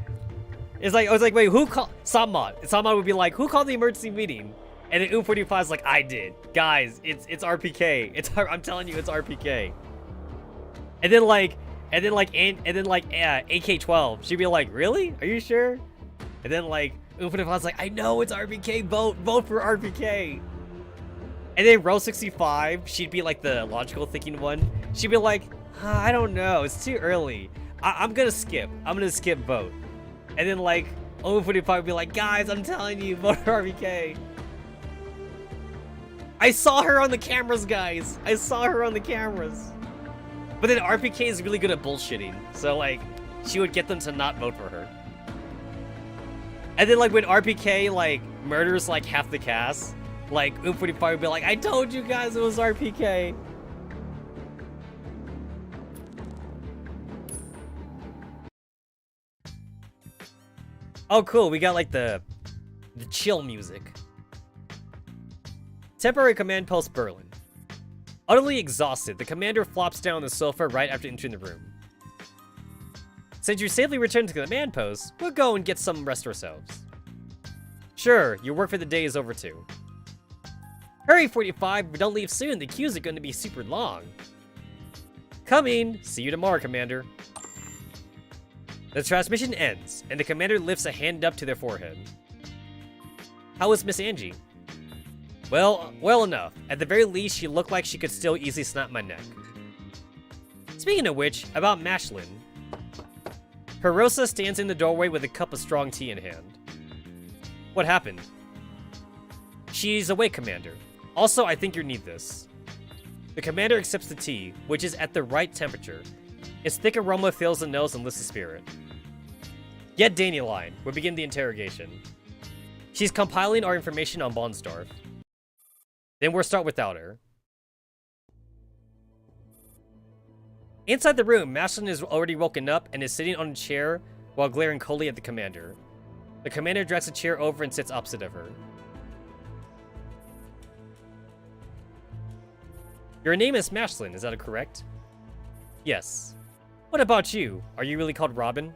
I was like, wait, who called Samad? Samad would be like, who called the emergency meeting? And then Oob 45 is like, I did. Guys, it's RPK. I'm telling you, it's RPK. And then AK-12, she'd be like, really? Are you sure? And then like, Oob 45 was like, I know it's RPK, vote for RPK. And then Row 65, she'd be like the logical thinking one. She'd be like, I don't know, it's too early. I'm gonna skip vote. And then like, Oob 45 would be like, guys, I'm telling you, vote for RPK. I saw her on the cameras, guys. I saw her on the cameras. But then RPK is really good at bullshitting, so like, she would get them to not vote for her. And then like when RPK like murders like half the cast, like Oob 45 would be like, I told you guys it was RPK. Oh cool, we got like the chill music. Temporary command post Berlin. Utterly exhausted, the commander flops down on the sofa right after entering the room. Since you're safely returned to the command post, we'll go and get some rest ourselves. Sure, your work for the day is over too. Hurry, 45, but don't leave soon, the queues are going to be super long. Coming! See you tomorrow, Commander. The transmission ends, and the commander lifts a hand up to their forehead. How is Miss Angie? Well enough. At the very least, she looked like she could still easily snap my neck. Speaking of which, about Mashlin. Hirosa stands in the doorway with a cup of strong tea in hand. What happened? She's awake, Commander. Also, I think you need this. The Commander accepts the tea, which is at the right temperature. Its thick aroma fills the nose and lifts the spirit. Get Dandelion. We begin the interrogation. She's compiling our information on Bonsdorf. Then we'll start without her. Inside the room, Mashlin is already woken up and is sitting on a chair while glaring coldly at the Commander. The Commander drags a chair over and sits opposite of her. Your name is Mashlin, is that correct? Yes. What about you? Are you really called Robin?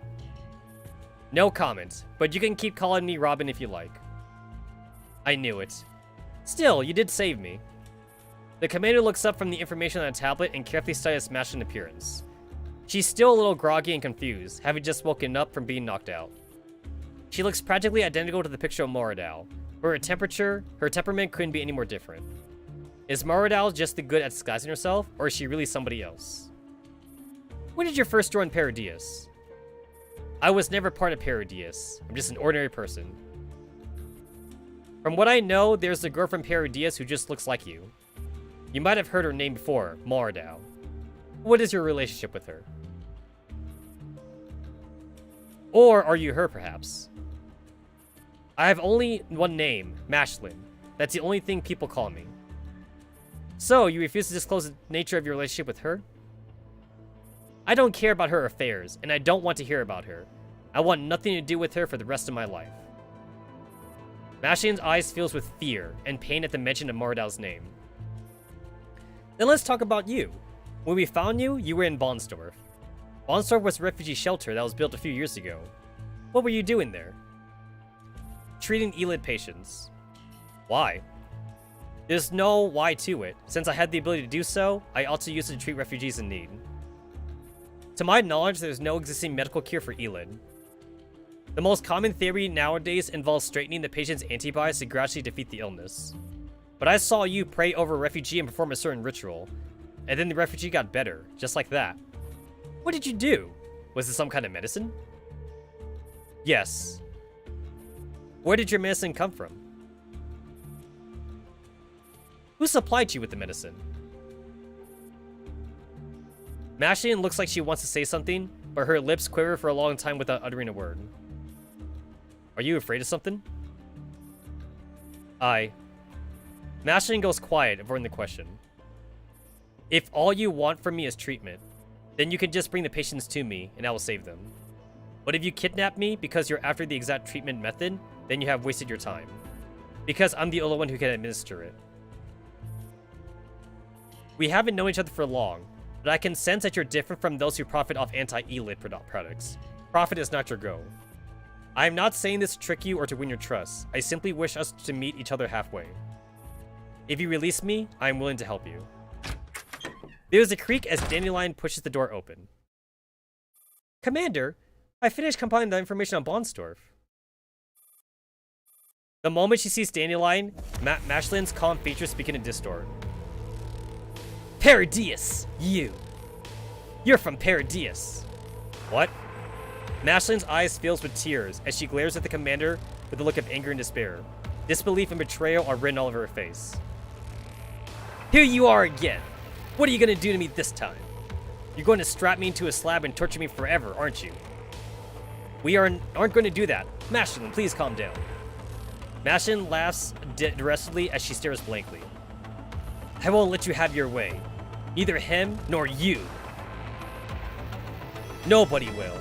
No comment, but you can keep calling me Robin if you like. I knew it. Still, you did save me. The Commander looks up from the information on a tablet and carefully studies Mashlin's appearance. She's still a little groggy and confused, having just woken up from being knocked out. She looks practically identical to the picture of Moradao, where her temperament couldn't be any more different. Is Moradao just the good at disguising herself, or is she really somebody else? When did you first join Paradies? I was never part of Paradies. I'm just an ordinary person. From what I know, there's a girl from Paradies who just looks like you. You might have heard her name before, Moradao. What is your relationship with her? Or are you her, perhaps? I have only one name, Mashlin. That's the only thing people call me. So, you refuse to disclose the nature of your relationship with her? I don't care about her affairs, and I don't want to hear about her. I want nothing to do with her for the rest of my life. Mashlin's eyes fills with fear and pain at the mention of Moradao's name. Then let's talk about you. When we found you, you were in Bonsdorf. Bonsdorf was a refugee shelter that was built a few years ago. What were you doing there? Treating Elid patients. Why? There's no why to it. Since I had the ability to do so, I also used it to treat refugees in need. To my knowledge, there's no existing medical cure for Elid. The most common theory nowadays involves straightening the patient's antibodies to gradually defeat the illness. But I saw you pray over a refugee and perform a certain ritual, and then the refugee got better, just like that. What did you do? Was it some kind of medicine? Yes. Where did your medicine come from? Who supplied you with the medicine? Mashlin looks like she wants to say something, but her lips quiver for a long time without uttering a word. Are you afraid of something? Mashlin goes quiet, avoiding the question. If all you want from me is treatment, then you can just bring the patients to me, and I will save them. But if you kidnap me because you're after the exact treatment method, then you have wasted your time. Because I'm the only one who can administer it. We haven't known each other for long, but I can sense that you're different from those who profit off anti-Elid products. Profit is not your goal. I am not saying this to trick you or to win your trust. I simply wish us to meet each other halfway. If you release me, I am willing to help you. There is a creak as Dandelion pushes the door open. Commander, I finished compiling the information on Bonsdorf. The moment she sees Dandelion, Mashlin's calm features begin to distort. Paradies! You're from Paradies. What? Mashlin's eyes fills with tears as she glares at the Commander with a look of anger and despair. Disbelief and betrayal are written all over her face. Here you are again. What are you gonna do to me this time? You're going to strap me into a slab and torture me forever, aren't you? We aren't going to do that. Mashlin, please calm down. Mashlin laughs derisively as she stares blankly. I won't let you have your way. Neither him nor you. Nobody will.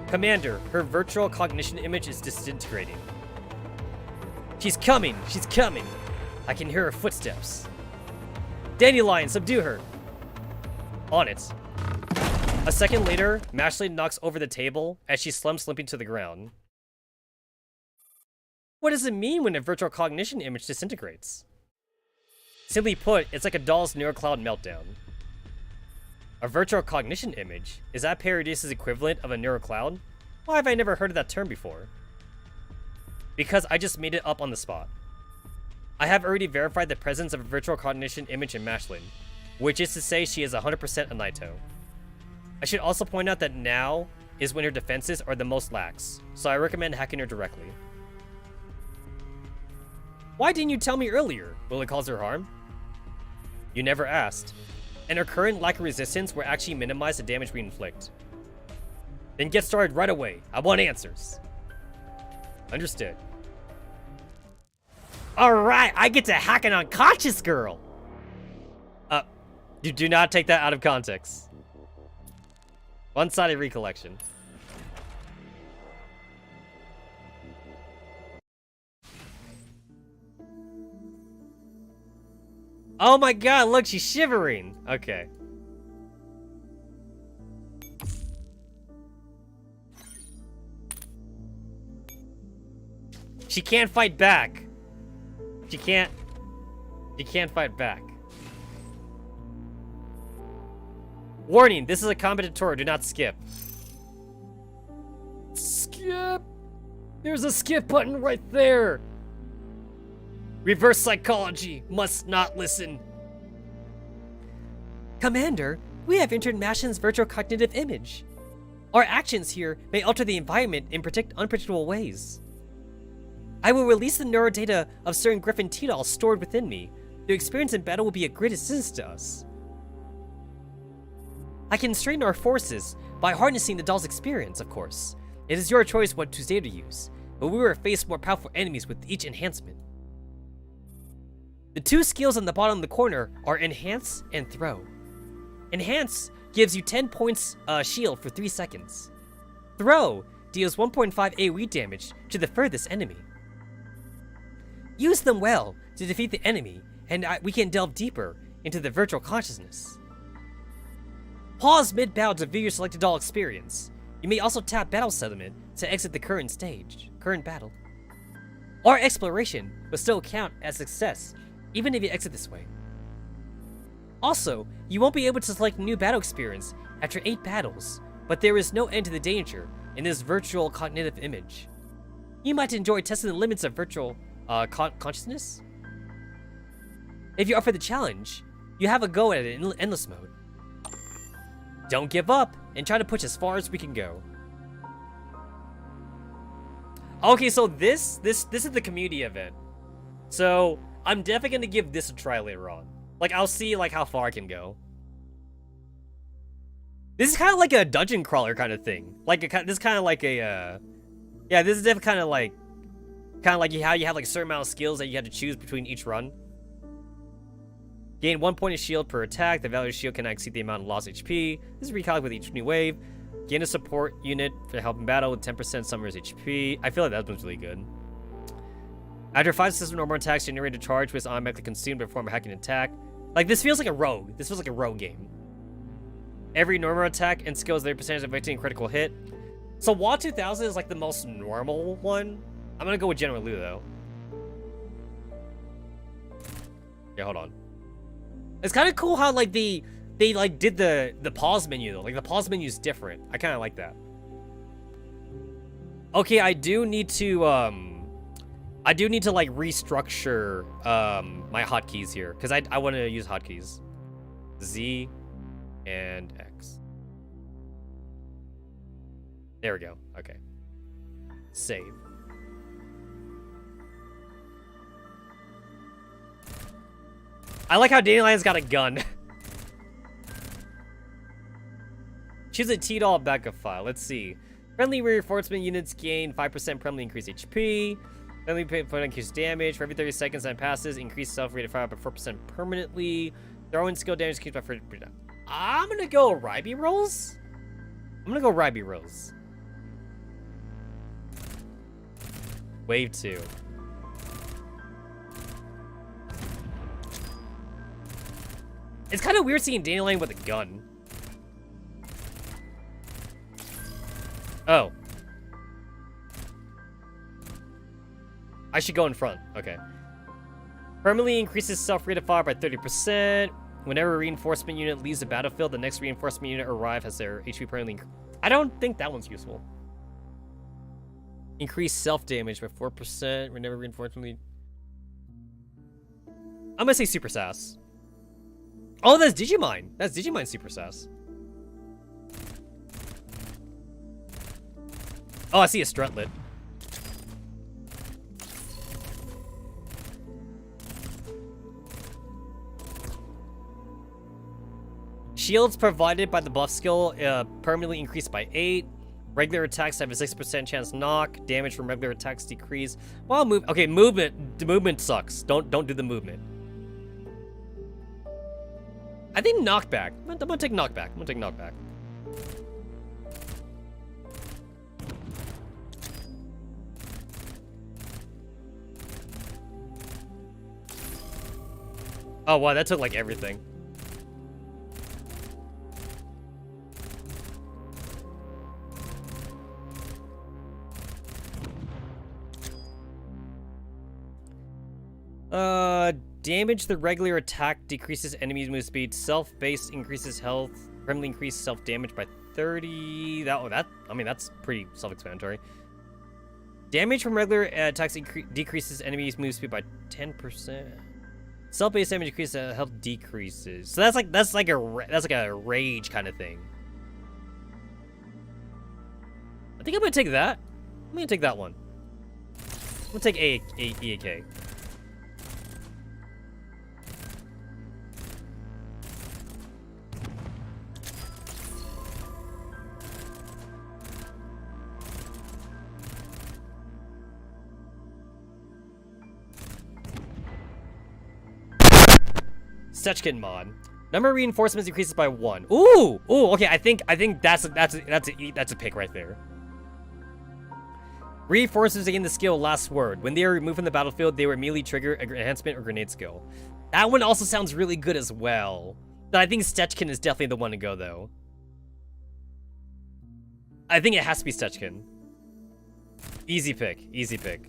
Commander, her virtual cognition image is disintegrating. She's coming! She's coming! I can hear her footsteps. Dandelion, subdue her! On it. A second later, Mashlin knocks over the table as she slumps limping to the ground. What does it mean when a virtual cognition image disintegrates? Simply put, it's like a doll's neurocloud meltdown. A virtual cognition image? Is that Paradies' equivalent of a neurocloud? Why have I never heard of that term before? Because I just made it up on the spot. I have already verified the presence of a virtual cognition image in Mashlin, which is to say she is 100% a Naito. I should also point out that now is when her defenses are the most lax, so I recommend hacking her directly. Why didn't you tell me earlier? Will it cause her harm? You never asked. And her current lack of resistance will actually minimize the damage we inflict. Then get started right away. I want answers. Understood. Alright, I get to hack an unconscious girl! You do not take that out of context. One-sided recollection. Oh my god, look, she's shivering! Okay. She can't fight back. She can't fight back. Warning, this is a combat tutorial, do not skip. Skip! There's a skip button right there! Reverse psychology, must not listen. Commander, we have entered Mashin's virtual cognitive image. Our actions here may alter the environment in unpredictable ways. I will release the neurodata of certain Griffin T-dolls stored within me. Their experience in battle will be a great assistance to us. I can strengthen our forces by harnessing the doll's experience, of course. It is your choice what Tuesday to use, but we will face more powerful enemies with each enhancement. The two skills on the bottom of the corner are Enhance and Throw. Enhance gives you 10 points shield for 3 seconds. Throw deals 1.5 AoE damage to the furthest enemy. Use them well to defeat the enemy, and we can delve deeper into the virtual consciousness. Pause mid-battle to view your selected doll experience. You may also tap Battle Settlement to exit the current battle. Our exploration will still count as success, even if you exit this way. Also, you won't be able to select a new battle experience after 8 battles, but there is no end to the danger in this virtual cognitive image. You might enjoy testing the limits of virtual consciousness. If you are for the challenge, you have a go at it in endless mode. Don't give up, and try to push as far as we can go. Okay, so this is the community event. So I'm definitely gonna give this a try later on. Like, I'll see like how far I can go. This is kind of like a dungeon crawler kind of thing. Like this is kind of like a yeah, this is definitely kind of like how you have like a certain amount of skills that you have to choose between each run. Gain 1 point of shield per attack. The value of shield cannot exceed the amount of lost HP. This is recalculated with each new wave. Gain a support unit for help in battle with 10% summoner's HP. I feel like that one's really good. After 5 successful normal attacks, generate a charge which is automatically consumed to perform a hacking attack. Like, this feels like a rogue. This feels like a rogue game. Every normal attack and skill is their percentage of inflicting critical hit. So WA 2000 is like the most normal one. I'm gonna go with General Lu though. Yeah, hold on. It's kind of cool how like they like did the pause menu though. Like the pause menu is different. I kind of like that. Okay, I do need to like restructure my hotkeys here because I want to use hotkeys. Z and X. There we go. Okay. Save. I like how Dandelion's got a gun. Choose a T-doll backup file. Let's see. Friendly reinforcement units gain 5% permanently increased HP. Friendly point increased damage. For every 30 seconds that passes, increase self-rated fire by 4% permanently. Throwing skill damage keeps by 40%. I'm gonna go Ryby rolls. Wave 2. It's kind of weird seeing Dandelion with a gun. Oh. I should go in front. Okay. Permanently increases self-rate of fire by 30%. Whenever a reinforcement unit leaves the battlefield, the next reinforcement unit arrive has their HP permanently. I don't think that one's useful. Increase self-damage by 4% whenever reinforcement. I'm gonna say Super Sass. Oh, that's Digimind. That's Digimind Super Sass. Oh, I see a Strutlet. Shields provided by the buff skill permanently increased by 8. Regular attacks have a 6% chance knock. Damage from regular attacks decrease. Well, okay, movement. The movement sucks. Don't do the movement. I think knockback. I'm gonna take knockback. Oh wow, that took like everything. Damage the regular attack decreases enemies' move speed. Self-based increases health. Permanently increase self-damage by 30. I mean, that's pretty self-explanatory. Damage from regular attacks decreases enemies' move speed by 10%. Self-based damage increases, health decreases. So that's like a rage kind of thing. I think I'm gonna take that. I'm gonna take that one. I'm gonna take EAK. Stetchkin mod. Number of reinforcements increases by 1. Ooh, okay. I think that's a pick right there. Reinforcements gain the skill Last Word. When they are removed from the battlefield, they will immediately trigger an enhancement or grenade skill. That one also sounds really good as well. But I think Stetchkin is definitely the one to go though. I think it has to be Stetchkin. Easy pick. Easy pick.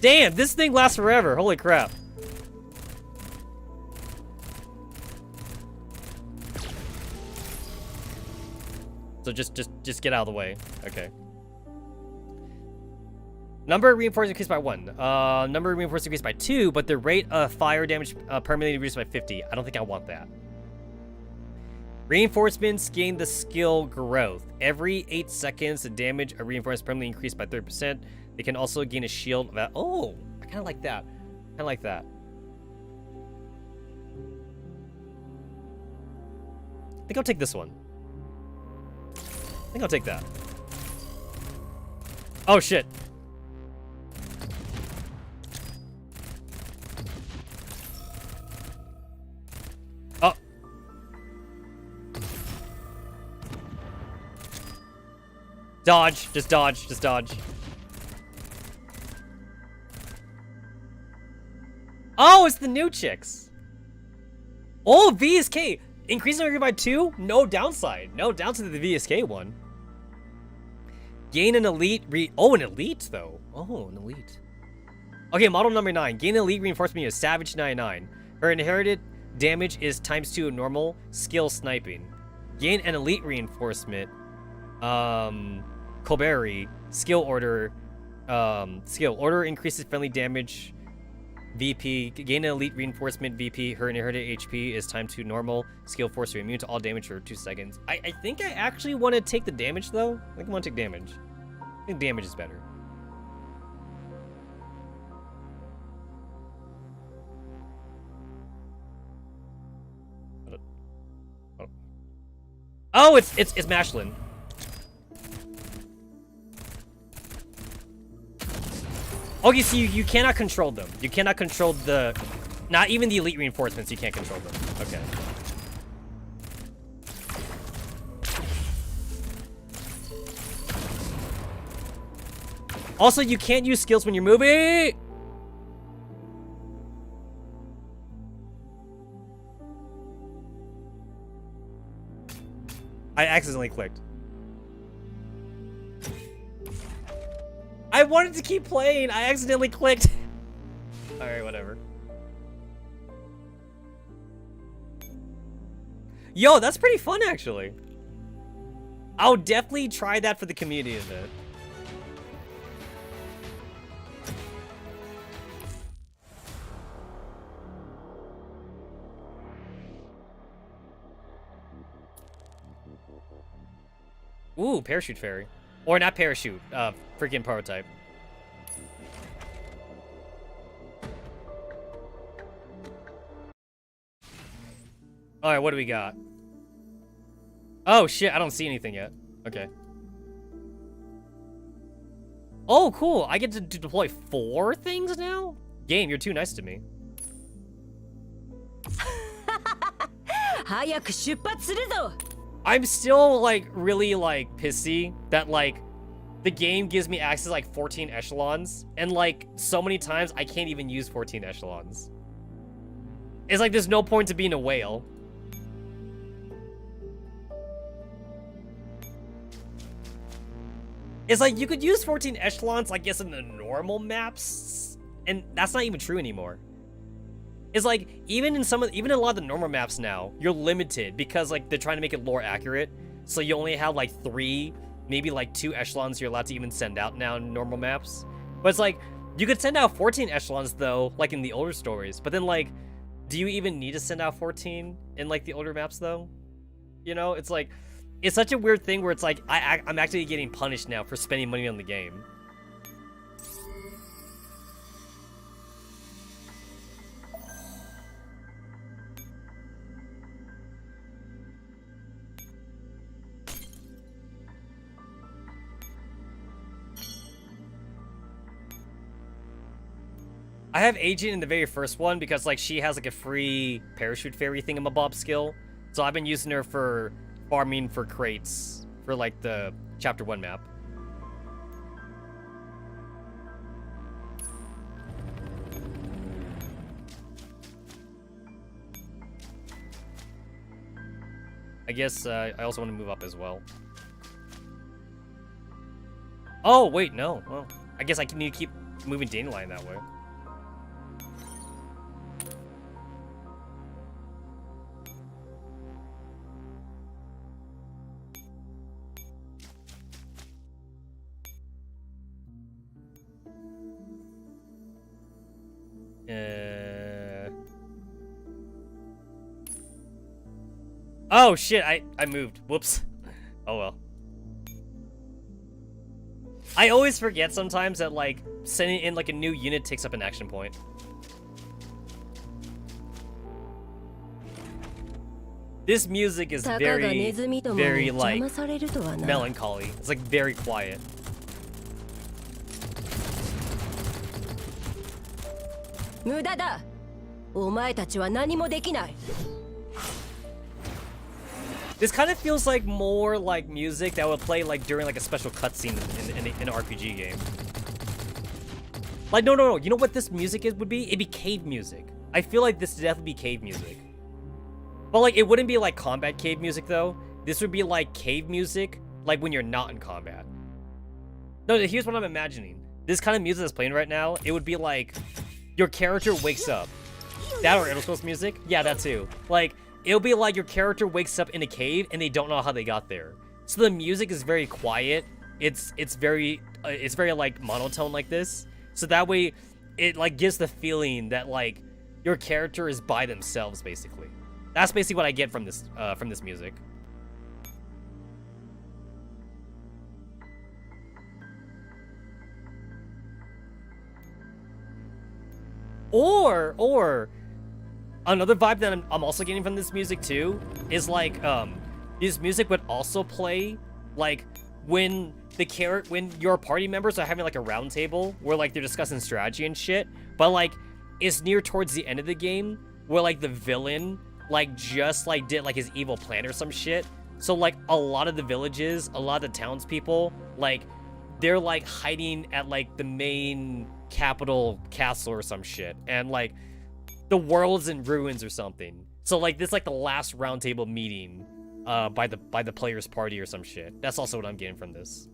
Damn, this thing lasts forever. Holy crap. So just get out of the way. Okay. Number of reinforcements increased by 1. Number of reinforcements increased by 2, but the rate of fire damage permanently reduced by 50. I don't think I want that. Reinforcements gain the skill Growth. Every 8 seconds, the damage of reinforcements permanently increased by 30%. They can also gain a shield. Oh, I kind of like that. I like that. I think I'll take this one. I think I'll take that. Oh, shit. Oh. Dodge. Just dodge. Just dodge. Oh, it's the new chicks. Oh, VSK. Increasing armor by 2? No downside. No downside to the VSK one. Gain an elite oh, an elite, though. Oh, an elite. Okay, model number 9. Gain an elite reinforcement of Savage 99. Her inherited damage is ×2 normal. Skill sniping. Gain an elite reinforcement. Colberry. Skill order. Skill. Order increases friendly damage. VP, gain an elite reinforcement VP. Her inherited HP is ×2 normal. Skill force to immune to all damage for 2 seconds. I think I actually want to take the damage though. I think I want to take damage. I think damage is better. Oh, it's Mashlin. Okay, so you cannot control them. You cannot control the... Not even the elite reinforcements, you can't control them. Okay. Also, you can't use skills when you're moving! I accidentally clicked. I wanted to keep playing. I accidentally clicked. Alright, whatever. Yo, that's pretty fun, actually. I'll definitely try that for the community event. Ooh, parachute fairy. Or not parachute, freaking prototype. Alright, what do we got? Oh shit, I don't see anything yet. Okay. Oh, cool. I get to deploy 4 things now? Game, you're too nice to me. 早く出発するぞ I'm still, like, really, like, pissy that, like, the game gives me access to, like, 14 echelons, and, like, so many times I can't even use 14 echelons. It's like there's no point to being a whale. It's like you could use 14 echelons, I guess, in the normal maps, and that's not even true anymore. It's like even in a lot of the normal maps now, you're limited because like they're trying to make it lore accurate. So you only have like 3, maybe like 2 echelons you're allowed to even send out now in normal maps. But it's like you could send out 14 echelons though, like in the older stories. But then like, do you even need to send out 14 in like the older maps though? You know, it's like it's such a weird thing where it's like I'm actually getting punished now for spending money on the game. I have Agent in the very first one because like she has like a free parachute fairy thingamabob skill. So I've been using her for farming for crates for like the chapter 1 map. I guess I also want to move up as well. Oh, wait, no. Well, I guess I need to keep moving Dandelion that way. Oh shit, I moved. Whoops. Oh well. I always forget sometimes that like sending in like a new unit takes up an action point. This music is very like melancholy. It's like very quiet. This kind of feels like more like music that would play like during like a special cutscene in an RPG game. Like no, you know what this music would be? It'd be cave music. I feel like this would definitely be cave music. But like it wouldn't be like combat cave music though. This would be like cave music like when you're not in combat. No, here's what I'm imagining. This kind of music that's playing right now, it would be like your character wakes up. That or Elder Scrolls music? Yeah, that too. Like it'll be like your character wakes up in a cave and they don't know how they got there. So the music is very quiet. It's very like monotone like this. So that way it like gives the feeling that like your character is by themselves basically. That's basically what I get from this music. Or another vibe that I'm also getting from this music too is like this music would also play like when your party members are having like a round table where like they're discussing strategy and shit, but like it's near towards the end of the game where like the villain like just like did like his evil plan or some shit. So like a lot of the villages, a lot of the townspeople, like they're like hiding at like the main capital castle or some shit, and like the world's in ruins or something. So like this like the last round table meeting by the player's party or some shit. That's also what I'm getting from this.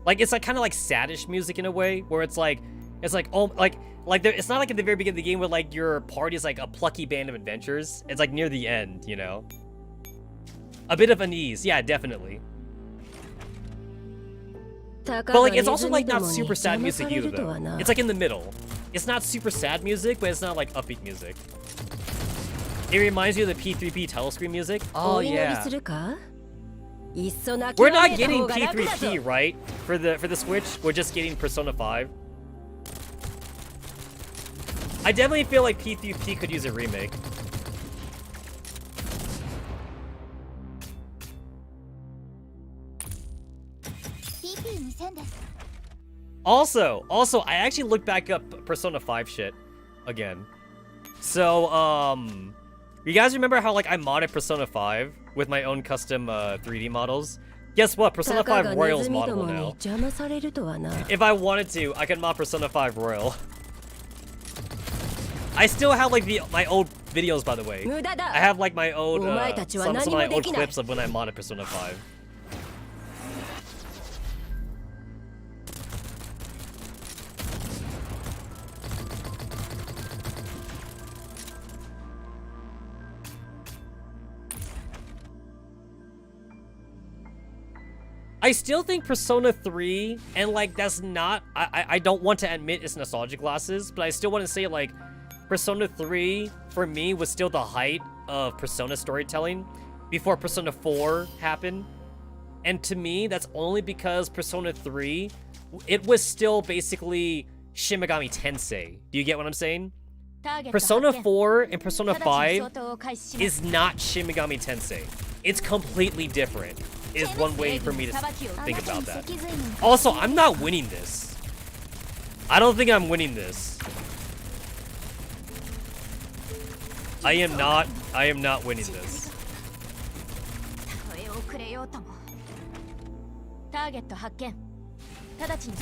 Like it's like kind of like saddish music in a way, where it's like oh like there, it's not like at the very beginning of the game where like your party is like a plucky band of adventurers. It's like near the end, you know. A bit of unease, yeah, definitely. But like it's also like not super sad music either though. It's like in the middle. It's not super sad music, but it's not like upbeat music. It reminds you of the P3P title screen music. Oh yeah. We're not getting P3P, right? For the Switch, we're just getting Persona 5. I definitely feel like P3P could use a remake. Also, I actually looked back up Persona 5 shit again. So, you guys remember how like I modded Persona 5 with my own custom 3D models? Guess what? Persona 5 Royal is moddable now. If I wanted to, I could mod Persona 5 Royal. I still have like my old videos, by the way. I have like my old some of my old clips of when I modded Persona 5. I still think Persona 3, and like that's not, I don't want to admit it's nostalgia glasses, but I still want to say like Persona 3 for me was still the height of Persona storytelling before Persona 4 happened. And to me, that's only because Persona 3, it was still basically Shin Megami Tensei. Do you get what I'm saying? Persona 4 and Persona 5 is not Shin Megami Tensei. It's completely different. Is one way for me to think about that. Also, I'm not winning this. I don't think I'm winning this. I am not winning this.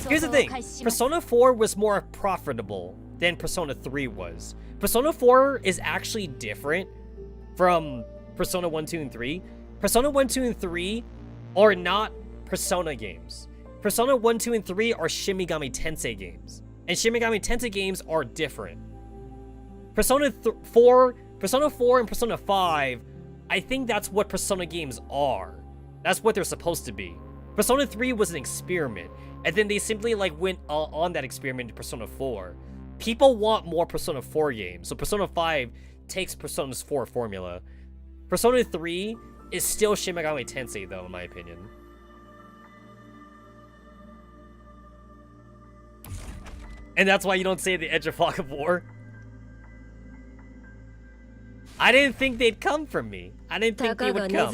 Here's the thing. Persona 4 was more profitable than Persona 3 was. Persona 4 is actually different from Persona 1, 2, and 3. Persona 1, 2, and 3 are not Persona games. Persona 1, 2, and 3 are Shin Megami Tensei games. And Shin Megami Tensei games are different. Persona 4 and Persona 5, I think that's what Persona games are. That's what they're supposed to be. Persona 3 was an experiment, and then they simply like went on that experiment to Persona 4. People want more Persona 4 games, so Persona 5 takes Persona's 4 formula. Persona 3 is still Shin Megami Tensei, though, in my opinion. And that's why you don't say the Edge of Fog of War. I didn't think they'd come from me. I didn't think they would come.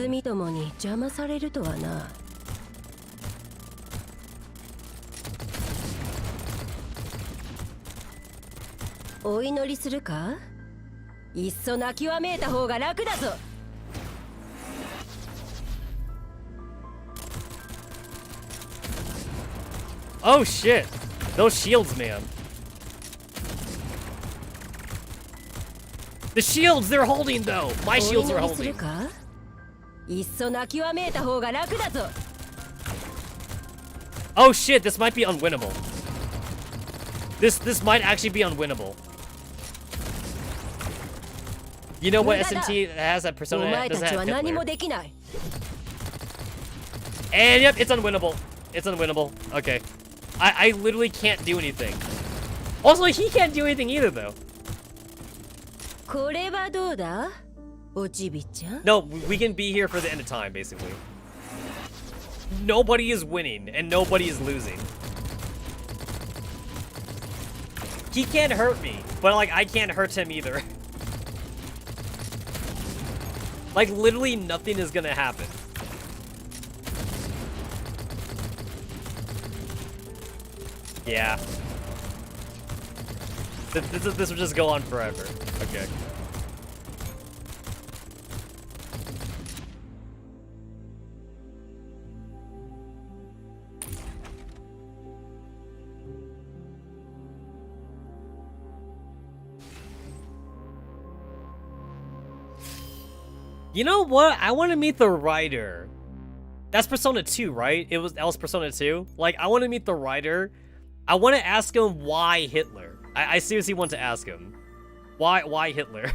Oh shit! Those shields, man. The shields they're holding, though! My shields are holding. Oh shit, this might be unwinnable. This might actually be unwinnable. You know what SMT has that Persona doesn't have Hitler. And yep, it's unwinnable. It's unwinnable. Okay. I literally can't do anything. Also, he can't do anything either, though. No, we can be here for the end of time, basically. Nobody is winning, and nobody is losing. He can't hurt me, but, like, I can't hurt him either. Like, literally nothing is gonna happen. Yeah. This will just go on forever. Okay. You know what? I want to meet the writer. That's Persona 2, right? That was Persona 2? Like, I want to meet the writer. I want to ask him why Hitler. I seriously want to ask him. Why Hitler?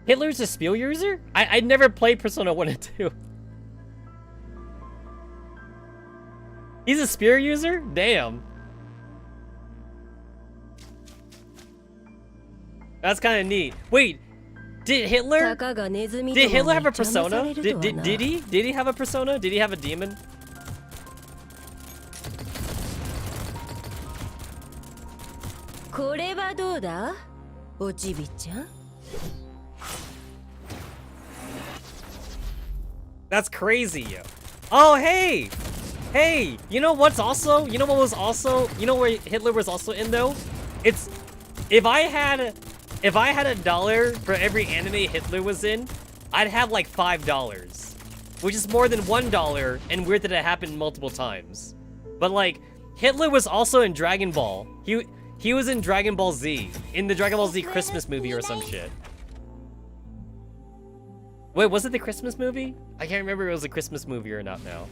Hitler's a Spiel user? I never played Persona 1 and 2. He's a spear user? Damn. That's kind of neat. Wait, did Hitler have a persona? Did he? Did he have a persona? Did he have a demon? That's crazy. Oh, hey! Hey, you know what's also, you know what was also, you know where Hitler was also in though? It's, if I had $1 for every anime Hitler was in, I'd have like $5, which is more than $1, and weird that it happened multiple times. But like, Hitler was also in Dragon Ball. He was in Dragon Ball Z, in the Dragon Ball Z Christmas movie or some shit. Wait, was it the Christmas movie? I can't remember if it was a Christmas movie or not now.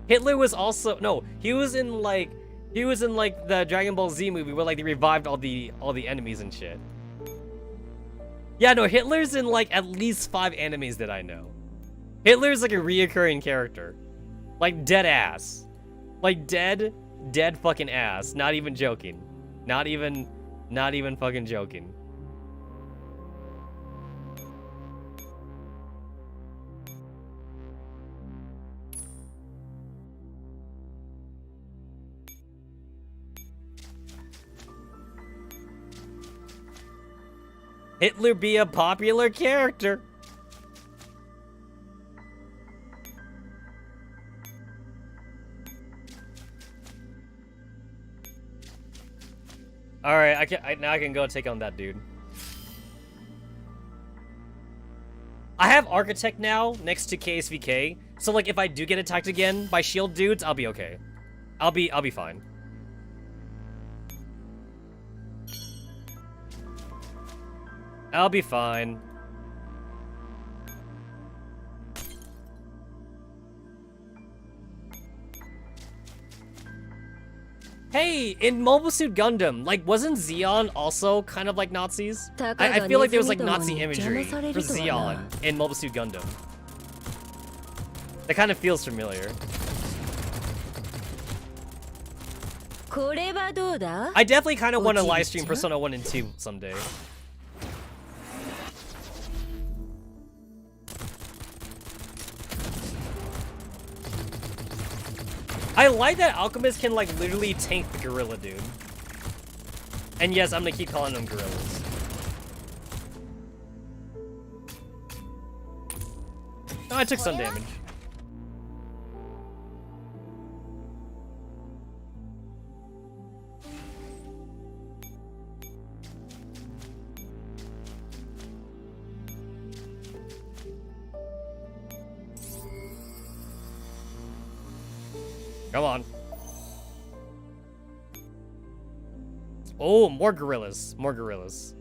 Hitler was also, no, he was in like the Dragon Ball Z movie where like they revived all the enemies and shit. Yeah, no, Hitler's in like at least 5 animes that I know. Hitler's like a reoccurring character. Like dead ass. Like dead fucking ass. Not even joking. Not even fucking joking. Hitler be a popular character. All right, now I can go take on that dude. I have Architect now next to KSVK, so like if I do get attacked again by shield dudes, I'll be okay. I'll be fine. I'll be fine. Hey, in Mobile Suit Gundam, like, wasn't Zeon also kind of like Nazis? I feel like there was like Nazi imagery for Zeon in Mobile Suit Gundam. That kind of feels familiar. I definitely kind of want to live stream Persona 1 and 2 someday. I like that Alchemist can like literally tank the gorilla dude. And yes, I'm gonna keep calling them gorillas. Oh, I took some damage. Come on. Oh, more gorillas. More gorillas.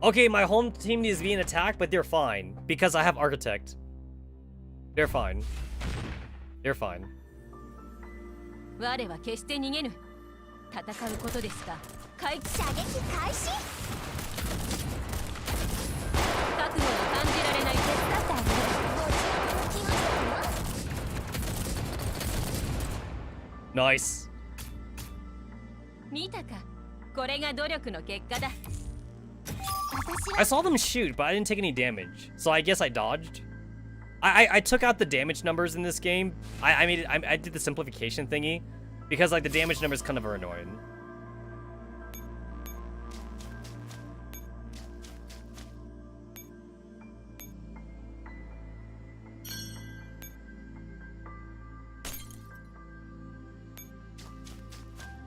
Okay, my home team is being attacked, but they're fine. Because I have Architect. They're fine. They're fine. 戦うことですが、射撃開始。覚悟が感じられない手伝ってあげる。Nice. 見たか、これが努力の結果だ。I saw them shoot, but I didn't take any damage, so I guess I dodged. I took out the damage numbers in this game. I did the simplification thingy. Because, like, the damage numbers kind of are annoying.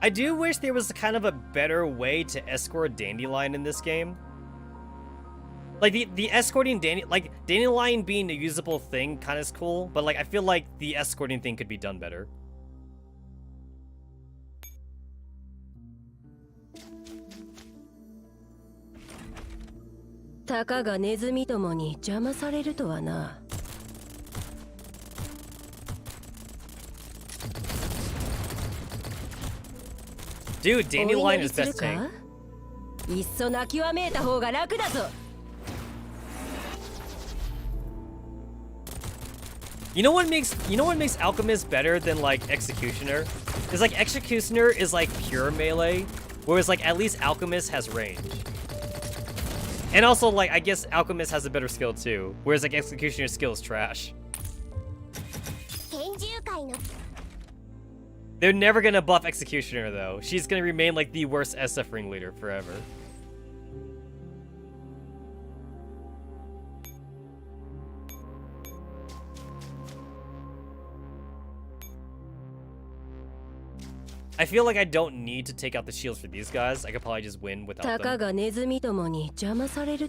I do wish there was kind of a better way to escort Dandelion in this game. Like, the escorting Dandelion being a usable thing kind of is cool, but, like, I feel like the escorting thing could be done better. Dude, Dandelion is best tank. いっそ泣きわめいた方が楽だぞ。 You know what makes Alchemist better than like Executioner? Is like Executioner is like pure melee, whereas like at least Alchemist has range. And also like I guess Alchemist has a better skill too, whereas like Executioner's skill is trash. They're never gonna buff Executioner though. She's gonna remain like the worst SF ringleader forever. I feel like I don't need to take out the shields for these guys. I could probably just win without them.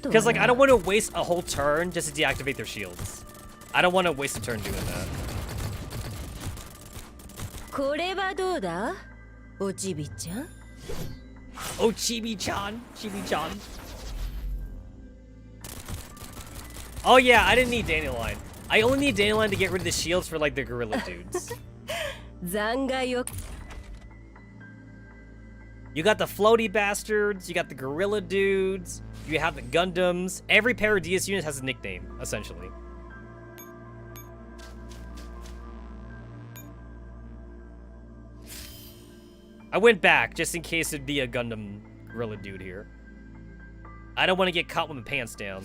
Because like I don't want to waste a whole turn just to deactivate their shields. I don't want to waste a turn doing that. Oh, Chibi-chan. Chibi-chan. Oh yeah, I didn't need Dandelion. I only need Dandelion to get rid of the shields for like the gorilla dudes. You got the floaty bastards, you got the gorilla dudes, you have the Gundams. Every Paradius unit has a nickname, essentially. I went back just in case it'd be a Gundam gorilla dude here. I don't want to get caught with my pants down.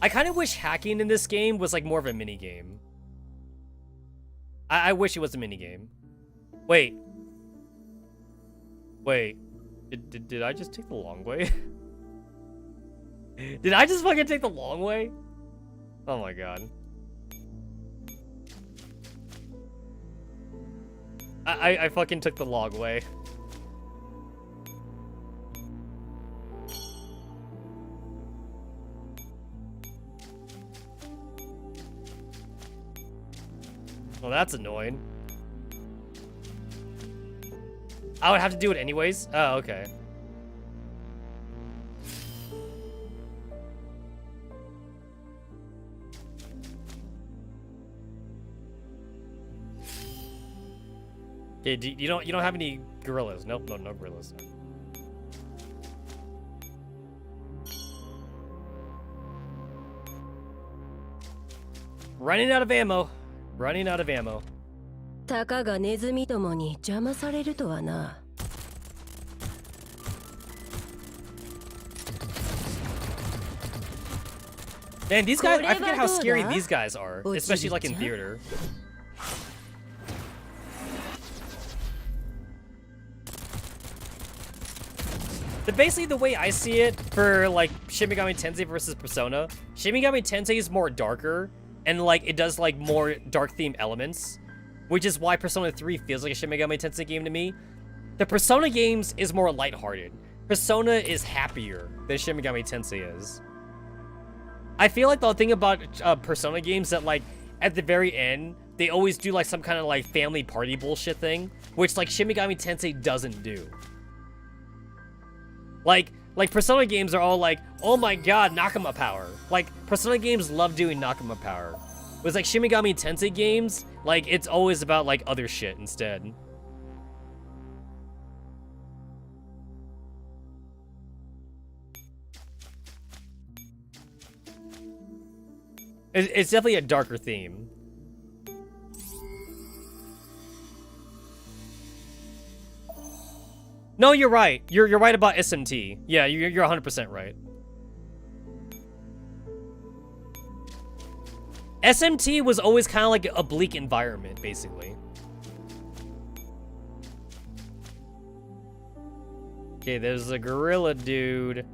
I kind of wish hacking in this game was like more of a mini game. I wish it was a mini game. Wait. Did I just take the long way? Did I just fucking take the long way? Oh my god. I fucking took the long way. Well, that's annoying. I would have to do it anyways? Oh, okay. Okay, you don't have any gorillas? Nope, no gorillas. Running out of ammo. Running out of ammo. Man, these guys, I forget how scary these guys are, especially like in theater. But basically the way I see it for like Shin Megami Tensei versus Persona, Shin Megami Tensei is more darker and like it does like more dark themed elements, which is why Persona 3 feels like a Shin Megami Tensei game to me. The Persona games is more lighthearted. Persona is happier than Shin Megami Tensei is. I feel like the thing about Persona games that like at the very end, they always do like some kind of like family party bullshit thing, which like Shin Megami Tensei doesn't do. Like Persona games are all like, oh my god, Nakama power. Like, Persona games love doing Nakama power. Whereas like Shin Megami Tensei games, like it's always about like other shit instead. It's definitely a darker theme. No, you're right. You're right about SMT. Yeah, you're 100% right. SMT was always kind of like a bleak environment, basically. Okay, there's a gorilla dude.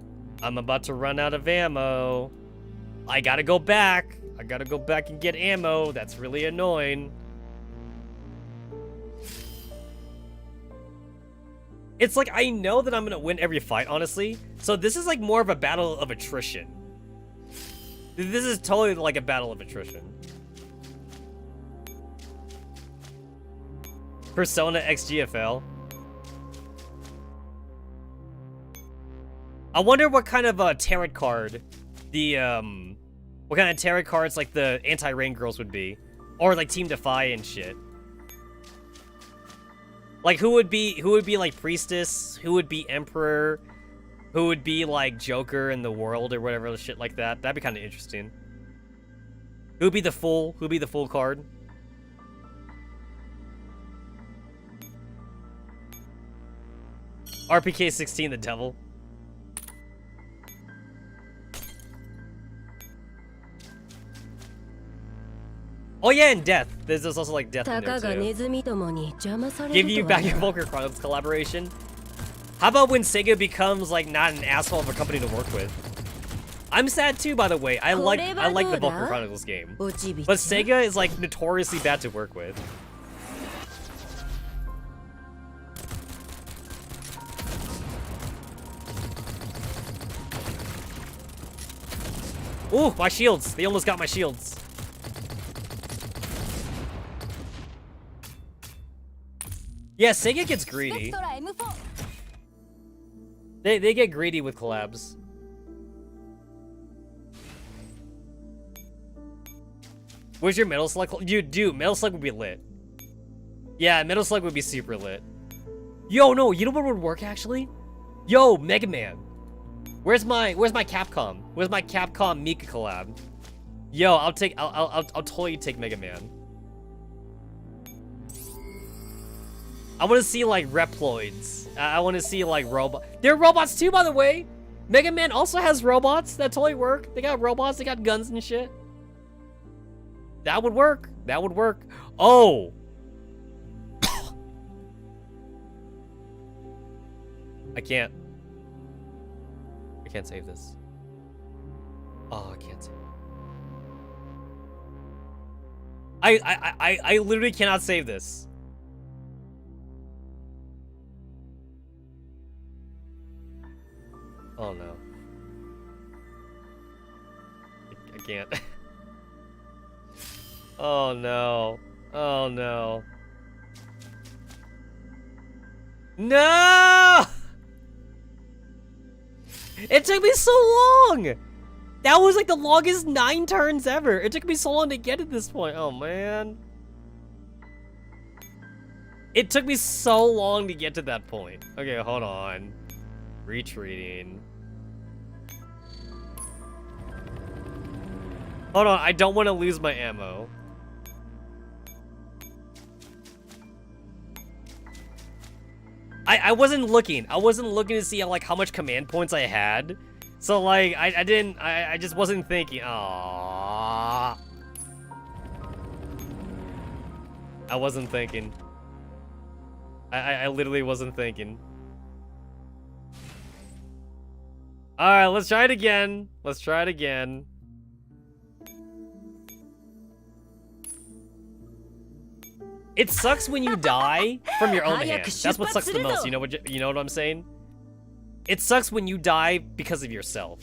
I'm about to run out of ammo. I gotta go back. I gotta go back and get ammo. That's really annoying. It's like, I know that I'm gonna win every fight, honestly. So this is like more of a battle of attrition. This is totally like a battle of attrition. Persona X GFL. I wonder what kind of tarot card the what kind of tarot cards like the anti-rain girls would be, or like Team Defy and shit. Like who would be like Priestess, who would be Emperor, who would be like Joker in the world or whatever shit like that. That'd be kind of interesting. Who'd be the Fool? Who'd be the Fool card? RPK 16, the devil. Oh yeah, and death. There's also like death in there too. Give you back your Volker Chronicles collaboration. How about when Sega becomes like not an asshole of a company to work with? I'm sad too, by the way. I like the Volker Chronicles game, but Sega is like notoriously bad to work with. Ooh, my shields! They almost got my shields. Yeah, Sega gets greedy. They get greedy with collabs. Where's your Metal Slug? Dude, Metal Slug would be lit. Yeah, Metal Slug would be super lit. Yo, no, you know what would work actually? Yo, Mega Man. Where's my Capcom? Where's my Capcom Mika collab? Yo, I'll totally take Mega Man. I want to see like Reploids. I want to see like robot. They're robots too, by the way. Mega Man also has robots that totally work. They got robots. They got guns and shit. That would work. That would work. Oh. I can't save this. Oh, I can't save it. I literally cannot save this. Oh no. I can't. Oh no. Oh no. No! It took me so long! That was like the longest 9 turns ever. It took me so long to get to this point. Oh man. It took me so long to get to that point. Okay, hold on. Retreating. Hold on, I don't want to lose my ammo. I wasn't looking. I wasn't looking to see like how much command points I had. So like I just wasn't thinking. Aww. I wasn't thinking. I literally wasn't thinking. Alright, let's try it again. Let's try it again. It sucks when you die from your own hand. That's what sucks the most. You know what I'm saying? It sucks when you die because of yourself.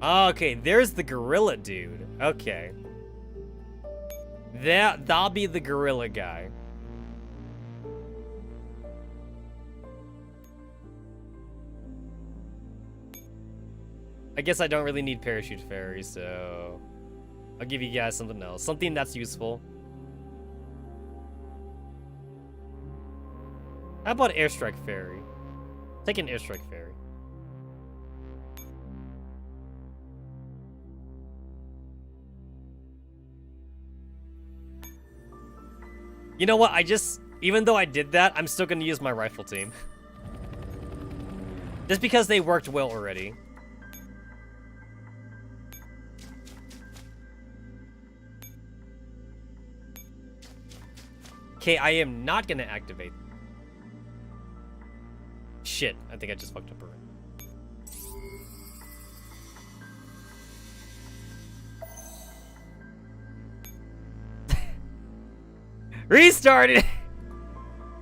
Okay, there's the gorilla dude. Okay. That'll be the gorilla guy. I guess I don't really need parachute fairy, so I'll give you guys something else. Something that's useful. How about airstrike fairy? Take an airstrike fairy. You know what, even though I did that, I'm still gonna use my rifle team. Just because they worked well already. Okay, I am not gonna activate. Shit, I think I just fucked up already. Restarted!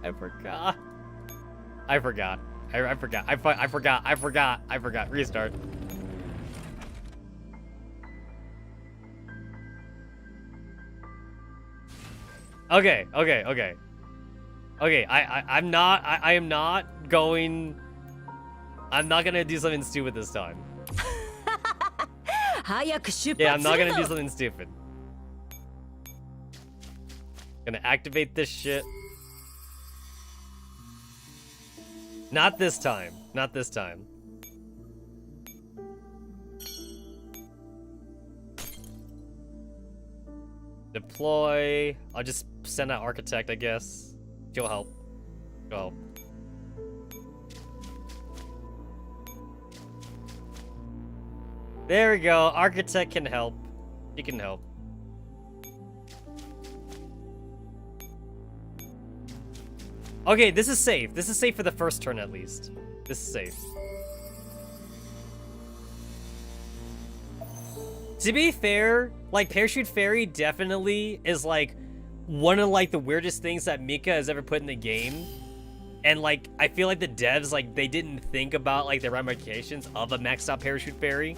I forgot. I forgot. I forgot. Restart. Okay. I'm not gonna do something stupid this time. Yeah, I'm not gonna do something stupid. Gonna activate this shit. Not this time. Not this time. Deploy. I'll just send out Architect, I guess. She'll help. She'll help. There we go. Architect can help. She can help. Okay, this is safe. This is safe for the first turn at least. This is safe. To be fair, like Parachute Fairy definitely is like one of like the weirdest things that Mika has ever put in the game. And like I feel like the devs like they didn't think about like the ramifications of a maxed out Parachute Fairy.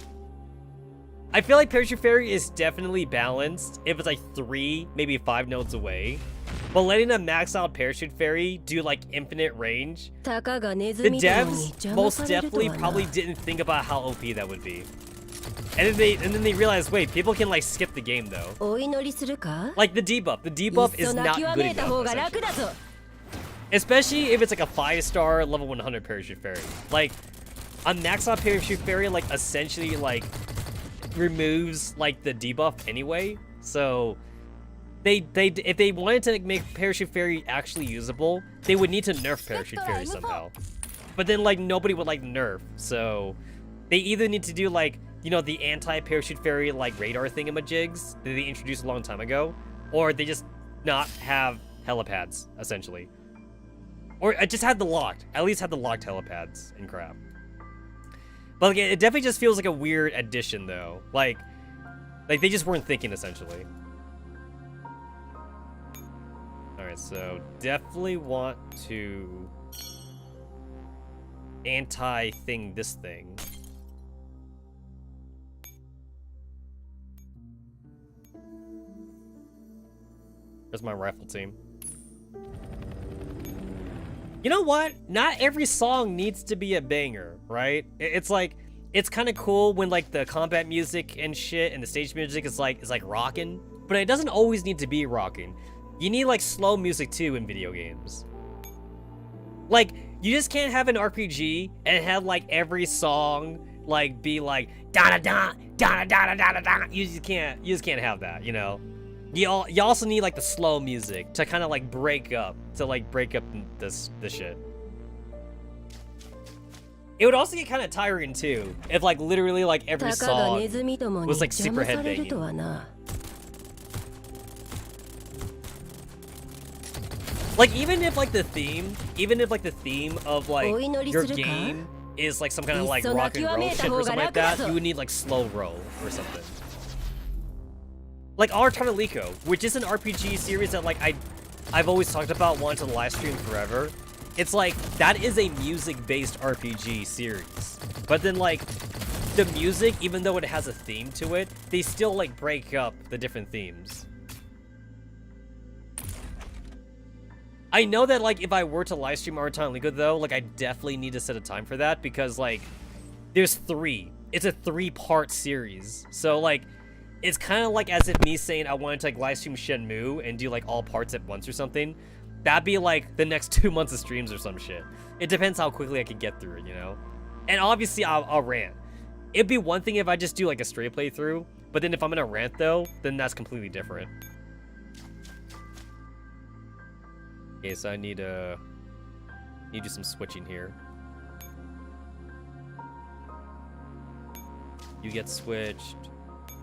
I feel like Parachute Fairy is definitely balanced if it's like 3, maybe 5 nodes away. But letting a maxed out Parachute Fairy do like infinite range, the devs most definitely probably didn't think about how OP that would be. And then they realized, wait, people can like skip the game though. Like the debuff. The debuff is not good enough. Especially if it's like a 5-star level 100 Parachute Fairy. Like a maxed out Parachute Fairy like essentially like removes like the debuff anyway. So if they wanted to make Parachute Fairy actually usable, they would need to nerf Parachute Fairy somehow. But then like nobody would like nerf, so they either need to do like, you know, the anti-Parachute Fairy like radar thingamajigs that they introduced a long time ago, or they just not have helipads essentially, or just had the locked, at least had the locked helipads and crap. But like, it definitely just feels like a weird addition though, like they just weren't thinking essentially. Alright, so definitely want to anti-thing this thing. There's my rifle team. You know what? Not every song needs to be a banger, right? It's like, it's kind of cool when like the combat music and shit and the stage music is like rocking, but it doesn't always need to be rocking. You need like slow music too in video games. Like, you just can't have an RPG and have like every song like be like da da da da da da da da. You just can't have that, you know. You also need like the slow music to kind of like break up this shit. It would also get kind of tiring too if like literally like every song was like super headbanging. Like even if like the theme of like your game is like some kind of like rock and roll shit or something like that, you would need like slow roll or something. Like our Tanaliko, which is an RPG series that like I've always talked about, wanting to live stream forever. It's like that is a music-based RPG series, but then like the music, even though it has a theme to it, they still like break up the different themes. I know that like if I were to live stream our Tanaliko though, like I definitely need to set a time for that because like there's 3. It's a 3-part series, so like. It's kind of like as if me saying I wanted to like live stream Shenmue and do like all parts at once or something. That'd be like the next 2 months of streams or some shit. It depends how quickly I can get through it, you know? And obviously I'll rant. It'd be one thing if I just do like a straight playthrough, but then if I'm gonna rant though, then that's completely different. Okay, so I need to do some switching here. You get switched.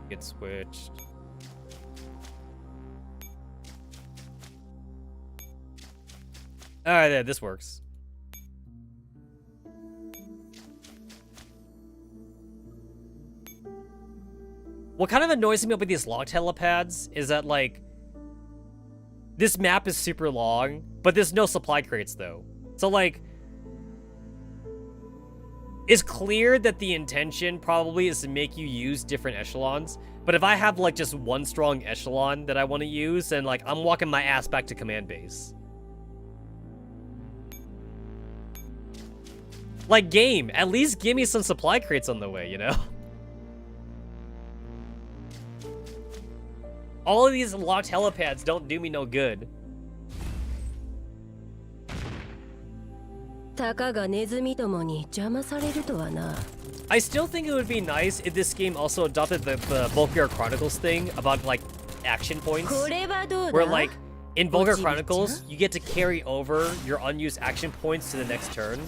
Get switched. Alright, yeah, this works. What kind of annoys me about these locked helipads is that, like, this map is super long, but there's no supply crates, though. So, like, It's clear that the intention probably is to make you use different echelons. But if I have like just one strong echelon that I want to use, then like I'm walking my ass back to command base. Like, game, at least give me some supply crates on the way, you know? All of these locked helipads don't do me no good. I still think it would be nice if this game also adopted the Bulkier Chronicles thing about, like, action points. Where, like, in Bulkier Chronicles, you get to carry over your unused action points to the next turn.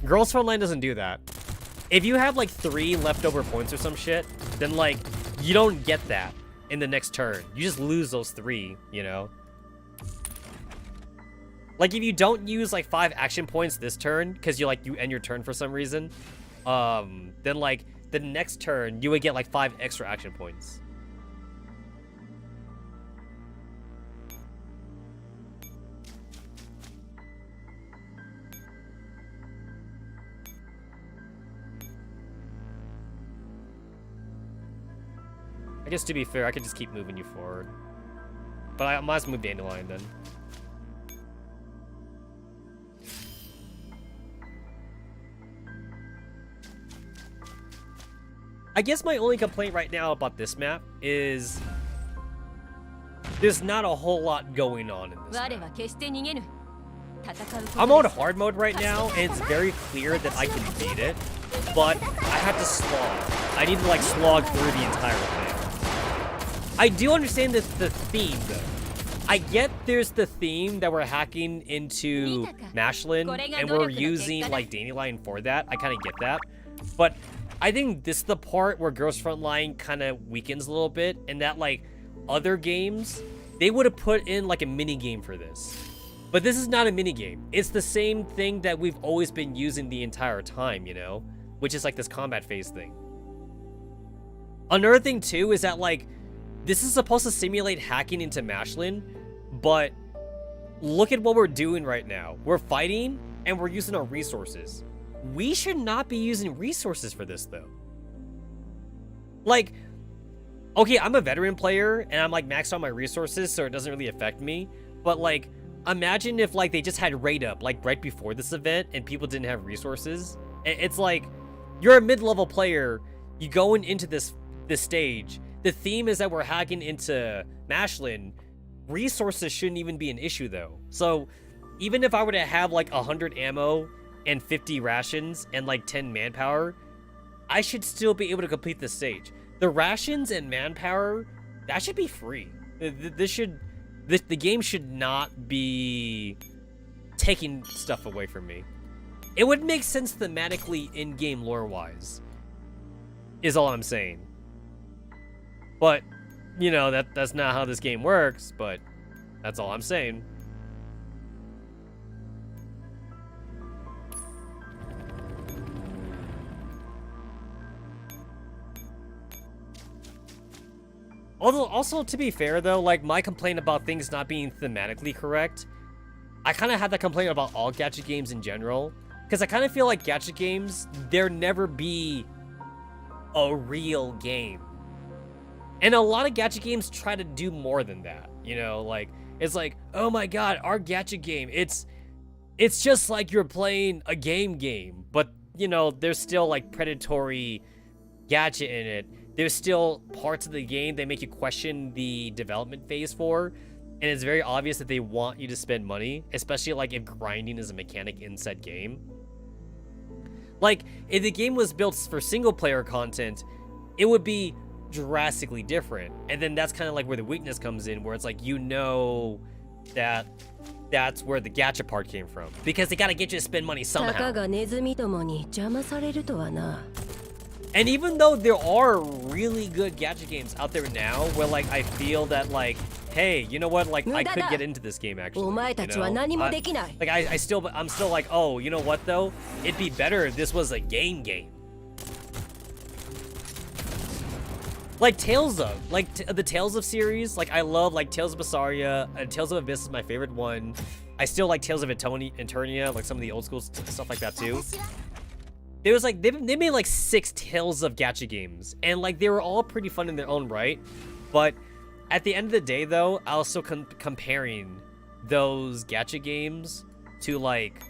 Girls Frontline doesn't do that. If you have, like, 3 leftover points or some shit, then, like, you don't get that in the next turn. You just lose those 3, you know? Like, if you don't use, like, 5 action points this turn, because you end your turn for some reason, then, like, the next turn, you would get, like, 5 extra action points. I guess to be fair, I could just keep moving you forward. But I might as well move Dandelion then. I guess my only complaint right now about this map is there's not a whole lot going on in this map. I'm on hard mode right now, and it's very clear that I can beat it, but I have to slog. I need to like slog through the entire thing. I do understand the theme, though. I get there's the theme that we're hacking into Mashlin, and we're using, like, Dandelion for that. I kind of get that. But I think this is the part where Girls Frontline kind of weakens a little bit, and that, like, other games, they would have put in, like, a mini-game for this. But this is not a mini-game. It's the same thing that we've always been using the entire time, you know? Which is, like, this combat phase thing. Another thing, too, is that, like, this is supposed to simulate hacking into Mashlin, but look at what we're doing right now. We're fighting, and we're using our resources. We should not be using resources for this, though. Like, okay, I'm a veteran player, and I'm, like, maxed on my resources, so it doesn't really affect me. But, like, imagine if, like, they just had raid up, like, right before this event, and people didn't have resources. It's like, you're a mid-level player, you going into this stage. The theme is that we're hacking into Mashlin. Resources shouldn't even be an issue, though. So, even if I were to have, like, 100 ammo and 50 rations and, like, 10 manpower, I should still be able to complete this stage. The rations and manpower, that should be free. The game should not be taking stuff away from me. It would make sense thematically in-game lore-wise, is all I'm saying. But, you know, that's not how this game works, but that's all I'm saying. Although, also, to be fair, though, like, my complaint about things not being thematically correct, I kind of have that complaint about all gacha games in general, because I kind of feel like gacha games, there never be a real game. And a lot of gacha games try to do more than that, you know, like, it's like, oh my god, our gacha game, it's just like you're playing a game, but, you know, there's still, like, predatory gacha in it. There's still parts of the game they make you question the development phase for, and it's very obvious that they want you to spend money, especially, like, if grinding is a mechanic in said game. Like, if the game was built for single-player content, it would be drastically different, and then that's kind of like where the weakness comes in, where it's like, you know, that's where the gacha part came from, because they gotta get you to spend money somehow. And even though there are really good gacha games out there now, where, like, I feel that, like, hey, you know what, like, I could get into this game, actually, you know? I'm still like, oh, you know what, though? It'd be better if this was a game. Like Tales of, like the Tales of series, like I love like Tales of Berseria, and Tales of Abyss is my favorite one. I still like Tales of Eternia, like some of the old school stuff like that too. there was like, they made like 6 Tales of Gacha games, and like they were all pretty fun in their own right, but at the end of the day though, I was still comparing those gacha games to like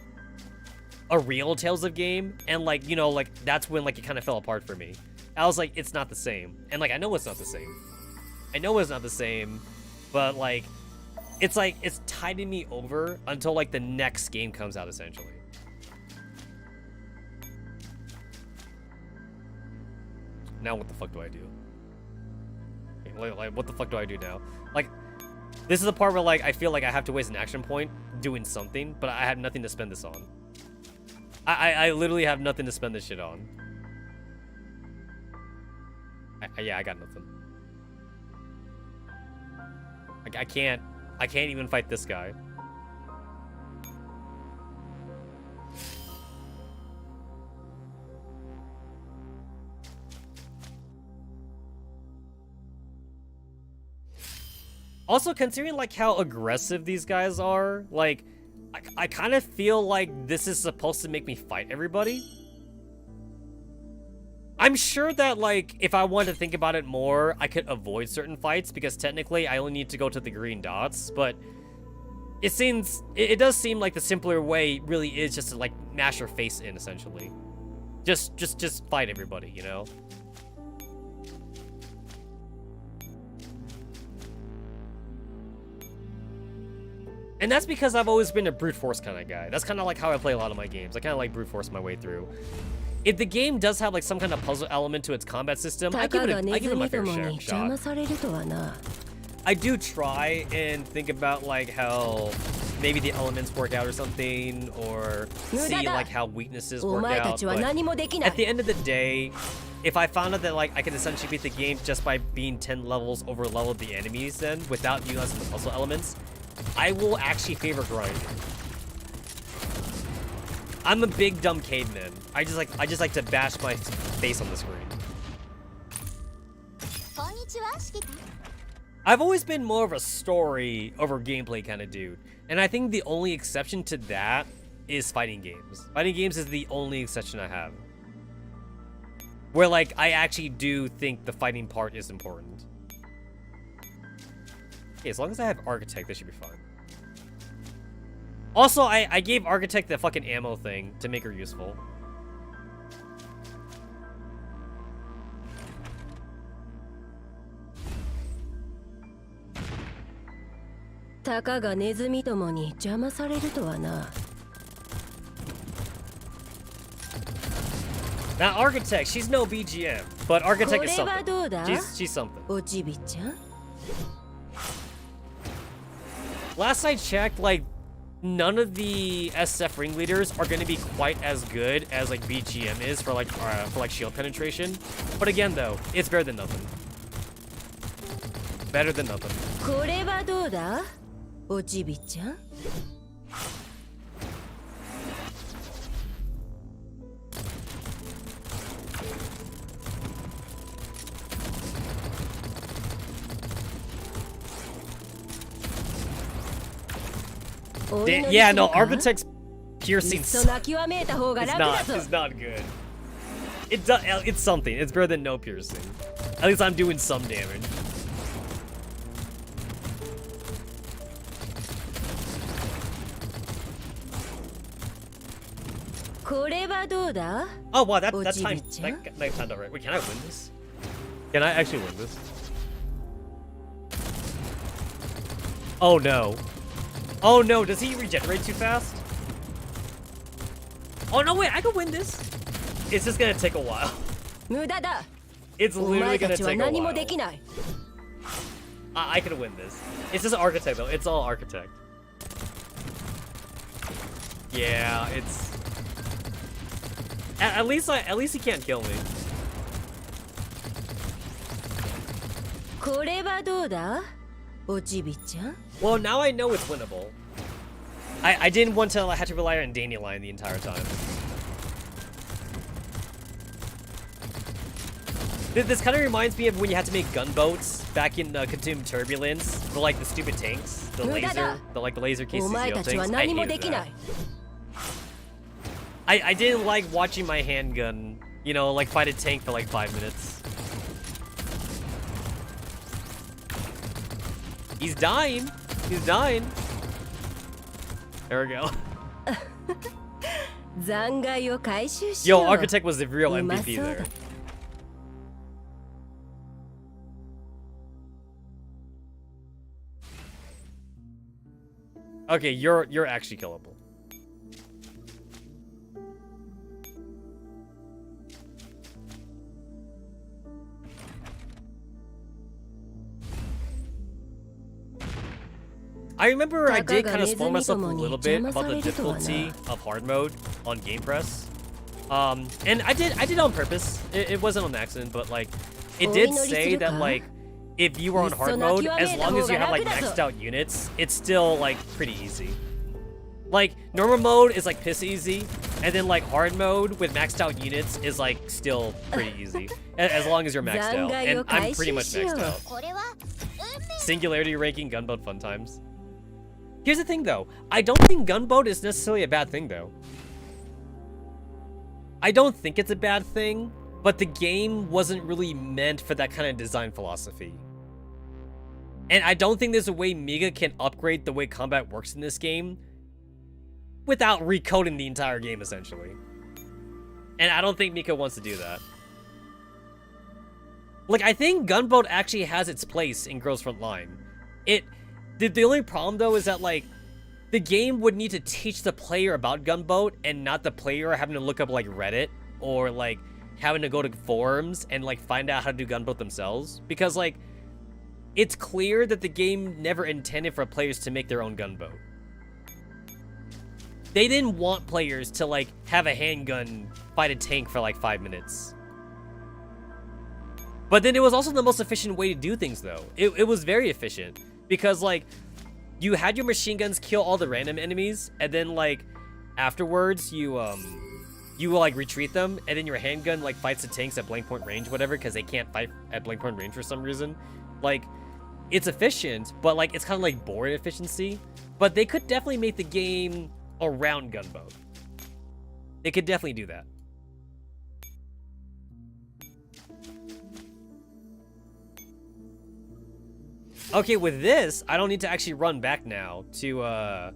a real Tales of game, and like, you know, like that's when like it kind of fell apart for me. I was like, it's not the same, and like I know it's not the same. I know it's not the same, but like it's tiding me over until like the next game comes out essentially. Now what the fuck do I do? Like what the fuck do I do now? Like, this is the part where like I feel like I have to waste an action point doing something, but I have nothing to spend this on. I literally have nothing to spend this shit on. Yeah, I got nothing. I can't even fight this guy. Also, considering like how aggressive these guys are, like I kind of feel like this is supposed to make me fight everybody. I'm sure that like if I wanted to think about it more, I could avoid certain fights because technically I only need to go to the green dots, but it does seem like the simpler way really is just to like mash your face in essentially. Just fight everybody, you know? And that's because I've always been a brute force kind of guy. That's kind of like how I play a lot of my games. I kind of like brute force my way through. If the game does have like some kind of puzzle element to its combat system, I give it my fair shot. I do try and think about like how maybe the elements work out or something, or see like how weaknesses work out. But at the end of the day, if I found out that like I can essentially beat the game just by being 10 levels over leveled the enemies, then without utilizing the puzzle elements, I will actually favor grinding. I'm a big dumb caveman. I just like to bash my face on the screen. I've always been more of a story over gameplay kind of dude, and I think the only exception to that is fighting games. Fighting games is the only exception I have, where like I actually do think the fighting part is important. Okay, as long as I have Architect, this should be fine. Also, I gave Architect the fucking ammo thing to make her useful. Now, Architect, she's no BGM, but Architect is something. She's something. Last I checked, like, none of the SF ringleaders are going to be quite as good as like BGM is for like shield penetration. But again, though, it's better than nothing. Better than nothing. Yeah, no, Architect's piercing is not good. It's something. It's better than no piercing. At least I'm doing some damage. Oh wow, that timed out right. Wait, can I win this? Can I actually win this? Oh no. Oh no, does he regenerate too fast? Oh no, wait, I can win this. It's just gonna take a while. It's literally gonna take a while. I can win this. It's just Architect though, it's all Architect. Yeah, it's... At least he can't kill me. Well, now I know it's winnable. I didn't want to have to rely on Dandelion the entire time. This kind of reminds me of when you had to make gunboats back in Consumed Turbulence for like the stupid tanks, the laser KCCO tanks. I hated that. I didn't like watching my handgun, you know, like fight a tank for like 5 minutes. He's dying. He's dying. There we go. Yo, Architect was the real MVP there. Okay, you're actually killable. I remember I did kind of spoil myself a little bit about the difficulty of hard mode on Game Press. And I did on purpose. It wasn't on accident, but like it did say that like if you were on hard mode, as long as you have like maxed out units, it's still like pretty easy. Like normal mode is like piss easy, and then like hard mode with maxed out units is like still pretty easy, as long as you're maxed out. And I'm pretty much maxed out. Singularity ranking gunboat fun times. Here's the thing though, I don't think gunboat is necessarily a bad thing though. I don't think it's a bad thing, but the game wasn't really meant for that kind of design philosophy. And I don't think there's a way Mega can upgrade the way combat works in this game without recoding the entire game, essentially. And I don't think Mika wants to do that. Like, I think Gunboat actually has its place in Girls Frontline. The only problem, though, is that, like, the game would need to teach the player about Gunboat and not the player having to look up, like, Reddit or, like, having to go to forums and, like, find out how to do Gunboat themselves. Because, like, it's clear that the game never intended for players to make their own gunboat. They didn't want players to, like, have a handgun fight a tank for, like, 5 minutes. But then it was also the most efficient way to do things, though. It was very efficient. Because, like, you had your machine guns kill all the random enemies, and then, like, afterwards, you will, like, retreat them, and then your handgun, like, fights the tanks at blank point range, whatever, because they can't fight at blank point range for some reason. Like, it's efficient, but, like, it's kind of, like, boring efficiency. But they could definitely make the game around Gunboat. They could definitely do that. Okay, with this, I don't need to actually run back now to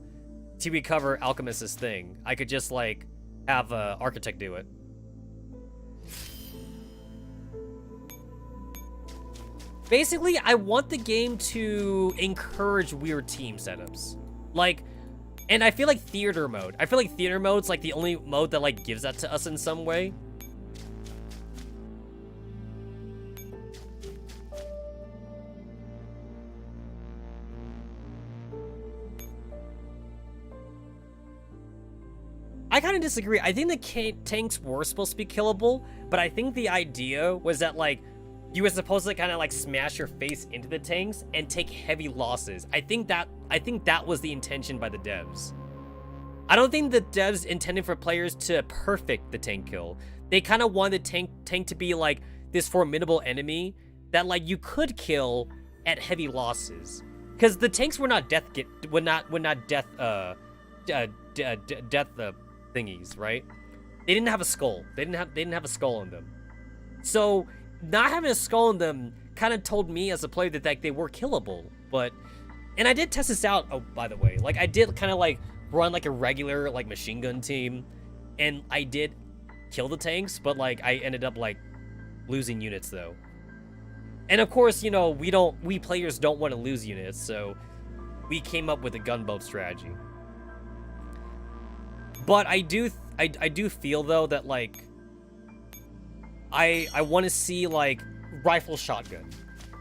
recover Alchemist's thing. I could just, like, have Architect do it. Basically, I want the game to encourage weird team setups. Like, and I feel like theater mode. I feel like theater mode's, like, the only mode that, like, gives that to us in some way. I kind of disagree. I think the tanks were supposed to be killable, but I think the idea was that, like, you were supposed to kind of, like, smash your face into the tanks and take heavy losses. I think that was the intention by the devs. I don't think the devs intended for players to perfect the tank kill. They kind of wanted the tank to be, like, this formidable enemy that, like, you could kill at heavy losses. Because the tanks were not death thingies, right? They didn't have a skull. They didn't have a skull in them. So not having a skull in them kind of told me as a player that, like, they were killable. But, and I did test this out. Oh, by the way, like, I did kind of, like, run, like, a regular, like, machine gun team, and I did kill the tanks, but, like, I ended up, like, losing units though. And of course, you know, we players don't want to lose units, so we came up with a gunboat strategy. But I do feel though that, like, I want to see, like, rifle shotgun.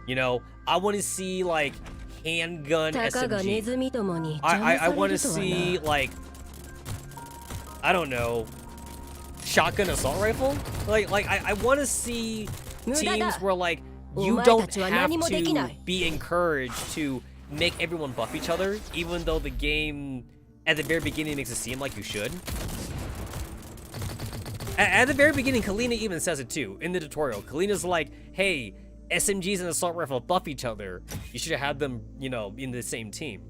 You know, I want to see, like, handgun SMG. I want to see, like, I don't know, shotgun assault rifle. Like I want to see teams where, like, you don't have to be encouraged to make everyone buff each other, even though the game at the very beginning makes it seem like you should. At the very beginning, Kalina even says it too, in the tutorial. Kalina's like, hey, SMGs and assault rifle buff each other. You should have had them, you know, in the same team.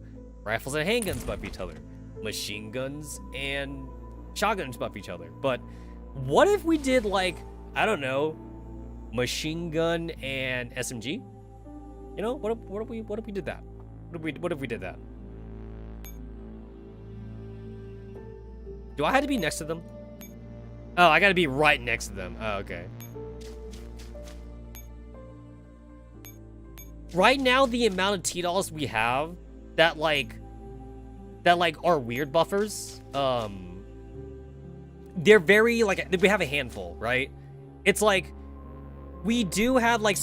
Rifles and handguns buff each other. Machine guns and shotguns buff each other. But what if we did like, I don't know, machine gun and SMG? You know, what if we did that? What if we did that? Do I have to be next to them? Oh, I gotta be right next to them. Oh, okay. Right now, the amount of T-dolls we have that are weird buffers, they're very, like, we have a handful, right? It's like, we do have, like,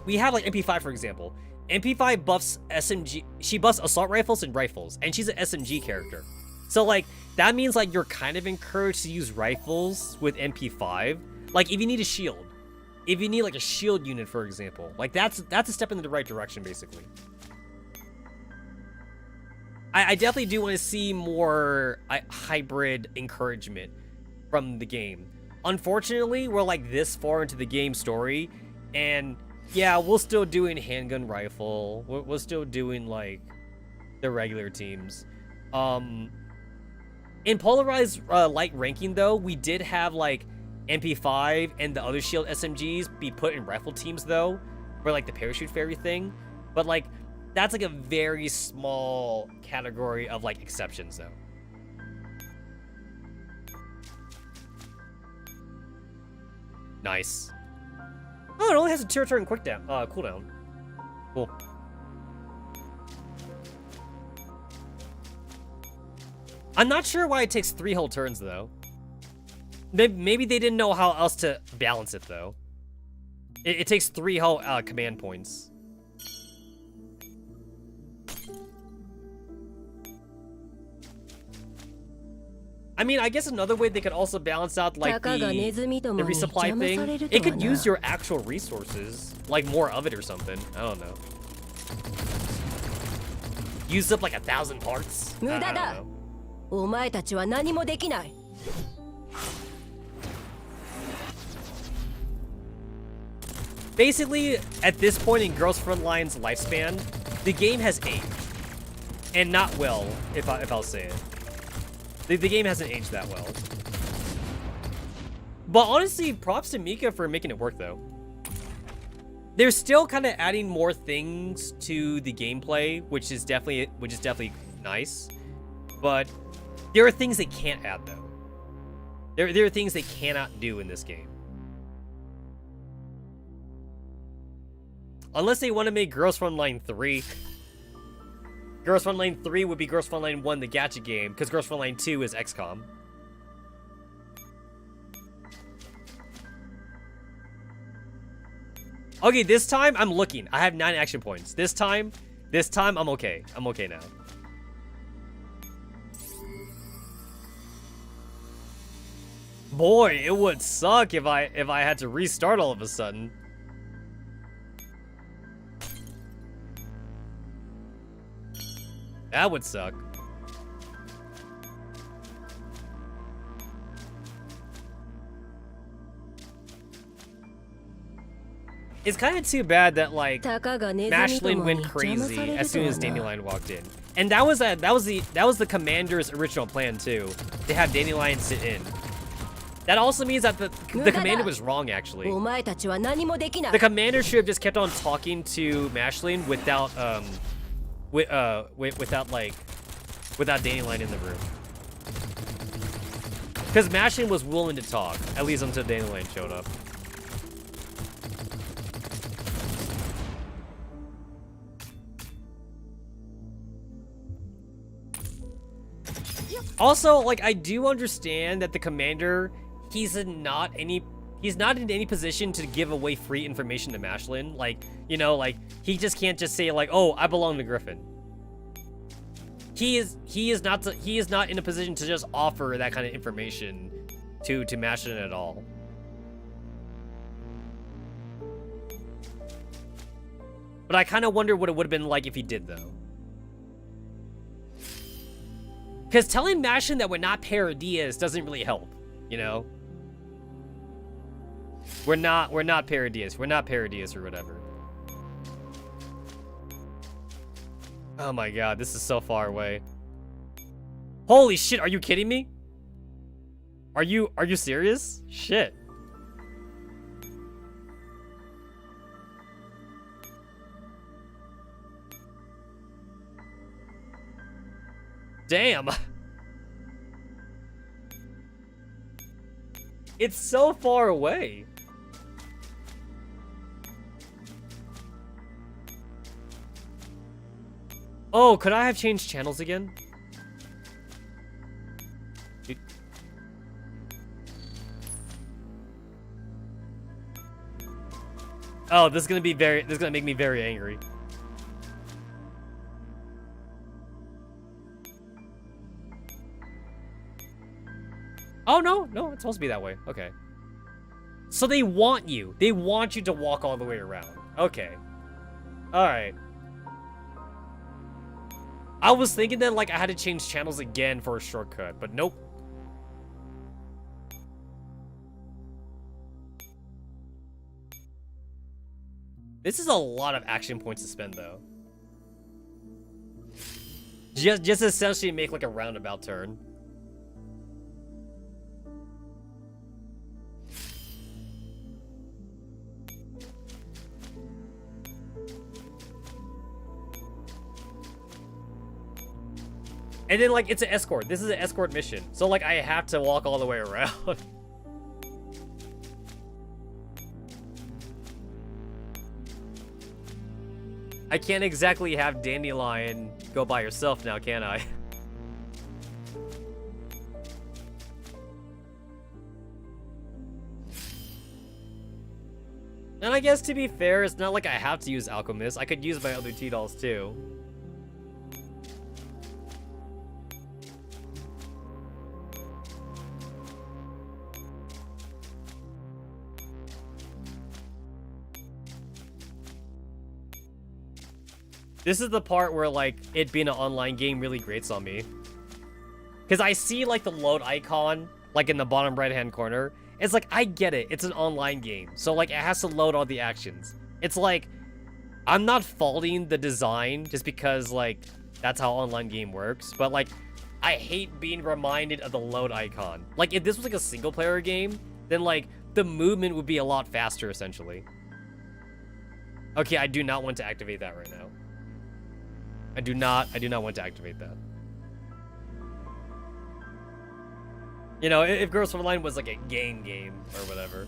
we have, like, MP5, for example. MP5 buffs SMG, she buffs assault rifles and rifles, and she's an SMG character. So, like, that means, like, you're kind of encouraged to use rifles with MP5. Like, if you need a shield. If you need, like, a shield unit, for example. Like, that's a step in the right direction, basically. I definitely do want to see more hybrid encouragement from the game. Unfortunately, we're, like, this far into the game story, and, yeah, we're still doing handgun rifle. We're still doing, like, the regular teams. In polarized light ranking, though, we did have, like, MP5 and the other shield SMGs be put in rifle teams, though, for, like, the parachute fairy thing. But, like, that's, like, a very small category of, like, exceptions, though. Nice. Oh, it only has a turn cooldown. Cool. I'm not sure why it takes 3 whole turns, though. Maybe they didn't know how else to balance it, though. It takes 3 whole command points. I mean, I guess another way they could also balance out, like, the resupply thing. It could use your actual resources, like, more of it or something. I don't know. Use up, like, 1,000 parts? I don't know. Basically, at this point in Girls Frontline's lifespan, the game has aged. And not well, if I'll say it. The game hasn't aged that well. But honestly, props to Mika for making it work, though. They're still kind of adding more things to the gameplay, which is definitely nice. But there are things they can't add, though. There are things they cannot do in this game. Unless they want to make Girls Frontline 3. Girls Frontline 3 would be Girls Frontline 1, the gacha game, because Girls Frontline 2 is XCOM. Okay, this time, I'm looking. I have 9 action points. This time, I'm okay. I'm okay now. Boy, it would suck if I had to restart all of a sudden. That would suck. It's kind of too bad that, like, Mashlin went crazy as soon as Dandelion walked in. And that was the commander's original plan too, to have Dandelion sit in. That also means that the commander was wrong, actually. The commander should have just kept on talking to Mashlin without without Dandelion in the room. Because Mashlin was willing to talk, at least until Dandelion showed up. Also, like, I do understand that the commander, he's not in any position to give away free information to Mashlin. Like, you know, like, he just can't just say, like, oh, I belong to Griffin. He is not in a position to just offer that kind of information to Mashlin at all. But I kind of wonder what it would have been like if he did, though. Because telling Mashlin that we're not Paradias doesn't really help, you know? We're not Paradias. We're not Paradias or whatever. Oh my god, this is so far away. Holy shit, are you kidding me? Are you serious? Shit. Damn. It's so far away. Oh, could I have changed channels again? Oh, this is gonna make me very angry. Oh, no, it's supposed to be that way. Okay. So they want you. They want you to walk all the way around. Okay. Alright. I was thinking that, like, I had to change channels again for a shortcut, but nope. This is a lot of action points to spend, though. Just essentially make, like, a roundabout turn. And then, like, it's an escort. This is an escort mission. So, like, I have to walk all the way around. I can't exactly have Dandelion go by herself now, can I? And I guess, to be fair, it's not like I have to use Alchemist. I could use my other T-Dolls, too. This is the part where, like, it being an online game really grates on me. Because I see, like, the load icon, like, in the bottom right-hand corner. It's like, I get it. It's an online game. So, like, it has to load all the actions. It's like, I'm not faulting the design just because, like, that's how online game works. But, like, I hate being reminded of the load icon. Like, if this was, like, a single-player game, then, like, the movement would be a lot faster, essentially. Okay, I do not want to activate that right now. I do not want to activate that. You know, if Girls Frontline was like a game or whatever.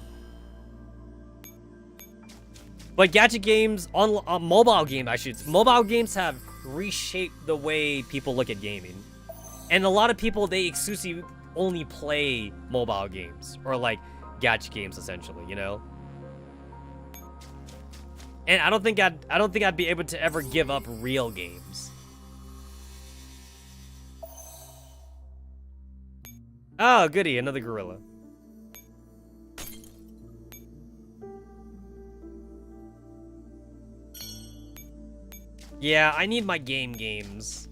But gadget games, on mobile games have reshaped the way people look at gaming. And a lot of people, they exclusively only play mobile games or like gadget games, essentially, you know? And I don't think I'd be able to ever give up real games. Oh, goody, another gorilla. Yeah, I need my games.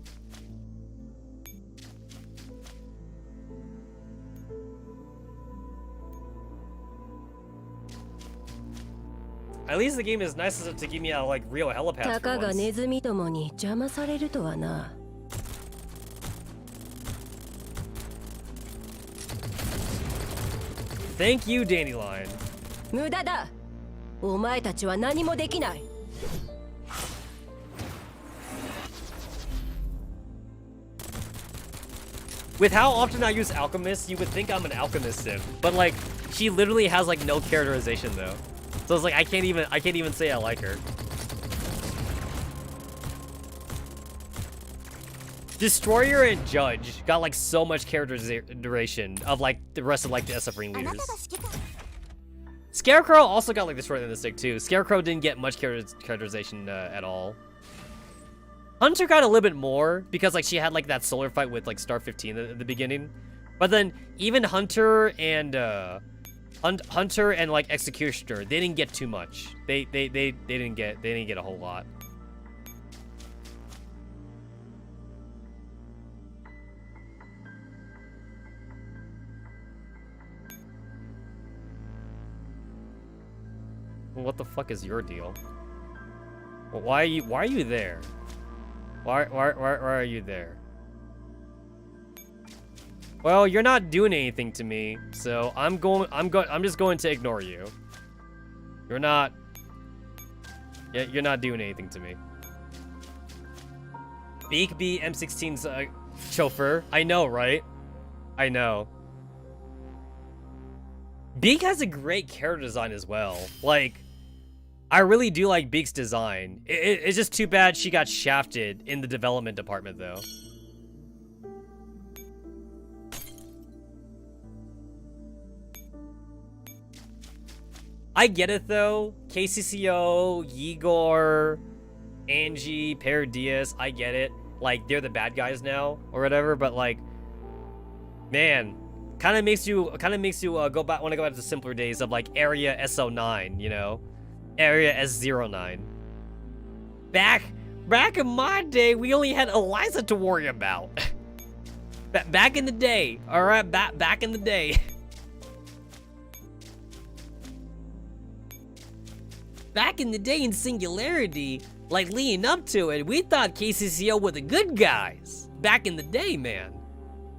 At least the game is nice enough to give me a, like, real helipad for たかが once. ネズミどもに邪魔されるとはな。Thank you, Dandelion. 無駄だ。お前たちは何もできない。With how often I use Alchemist, you would think I'm an Alchemist sim. But, like, she literally has, like, no characterization, though. So it's like, I can't even say I like her. Destroyer and Judge got, like, so much characterization of, like, the rest of, like, the SF Ring leaders. Scarecrow also got, like, destroyed in the stick, too. Scarecrow didn't get much characterization at all. Hunter got a little bit more, because, like, she had, like, that solar fight with, like, Star 15 at the beginning. But then, even Hunter and, like, Executioner, they didn't get too much. They didn't get a whole lot. What the fuck is your deal? Well, why are you there? Why are you there? Well, you're not doing anything to me, so I'm just going to ignore you. You're not doing anything to me. Beak B M16's chauffeur. I know, right? I know. Beak has a great character design as well. Like, I really do like Beak's design. It's just too bad she got shafted in the development department, though. I get it, though. KCCO, Igor, Angie, Paradias, I get it. Like, they're the bad guys now, or whatever, but, like, man, kind of makes you go back, want to go back to simpler days of, like, Area SO9, you know? Area S09. Back in my day, we only had Eliza to worry about. Back in the day, alright? Back in the day. Back in the day in Singularity, like leading up to it, we thought KCCO were the good guys. Back in the day, man.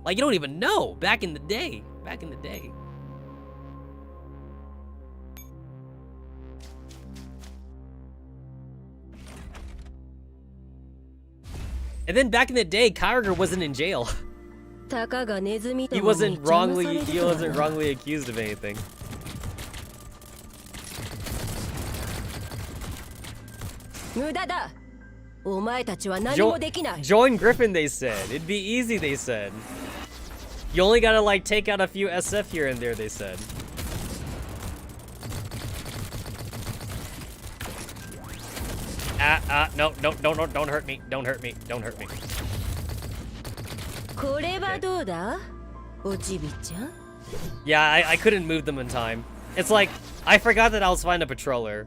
Like, you don't even know. Back in the day. Back in the day. And then back in the day, Kyogre wasn't in jail. He wasn't wrongly accused of anything. Join Griffin, they said. It'd be easy, they said. You only gotta, like, take out a few SF here and there, they said. No, don't hurt me. Don't hurt me. Don't hurt me. Okay. Yeah, I couldn't move them in time. It's like, I forgot that I was finding a patroller.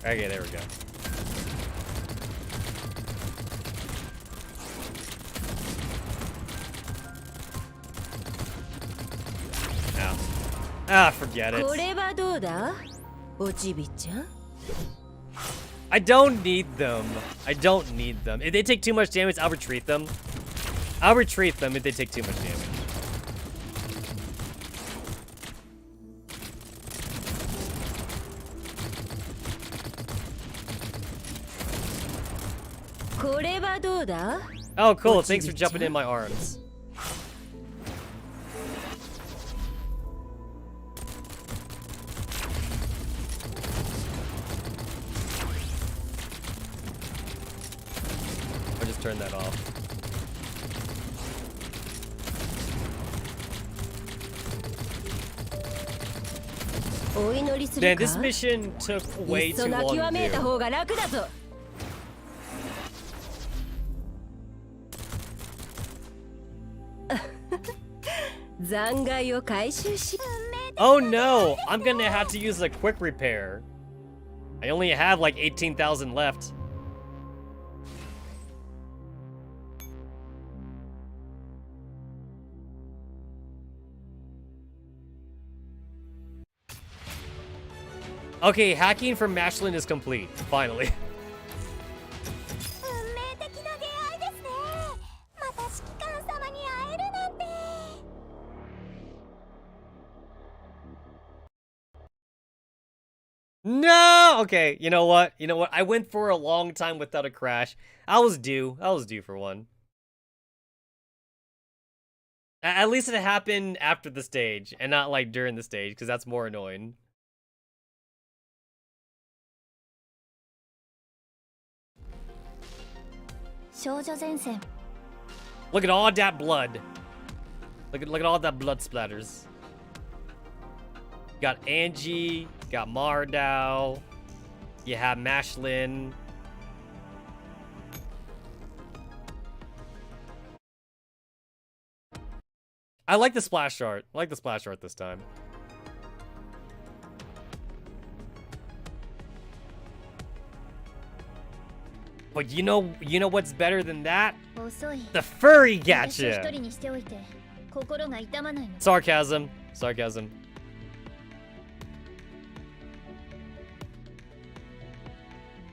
Okay, there we go. Ow. Ah, forget it. I don't need them. I don't need them. If they take too much damage, I'll retreat them. I'll retreat them if they take too much damage. Oh, cool. Thanks for jumping in my arms. I'll just turn that off. Man, this mission took way too long to do. Oh no! I'm gonna have to use a quick repair. I only have like 18,000 left. Okay, hacking for Mashlin is complete, finally. No! Okay, you know what? You know what? I went for a long time without a crash. I was due for one. At least it happened after the stage, and not like during the stage, because that's more annoying. Look at all that blood. Look at all that blood splatters. Got Angie, got Mardau, you have Mashlin. I like the splash art. I like the splash art this time. But you know what's better than that? The furry gacha! Sarcasm. Sarcasm.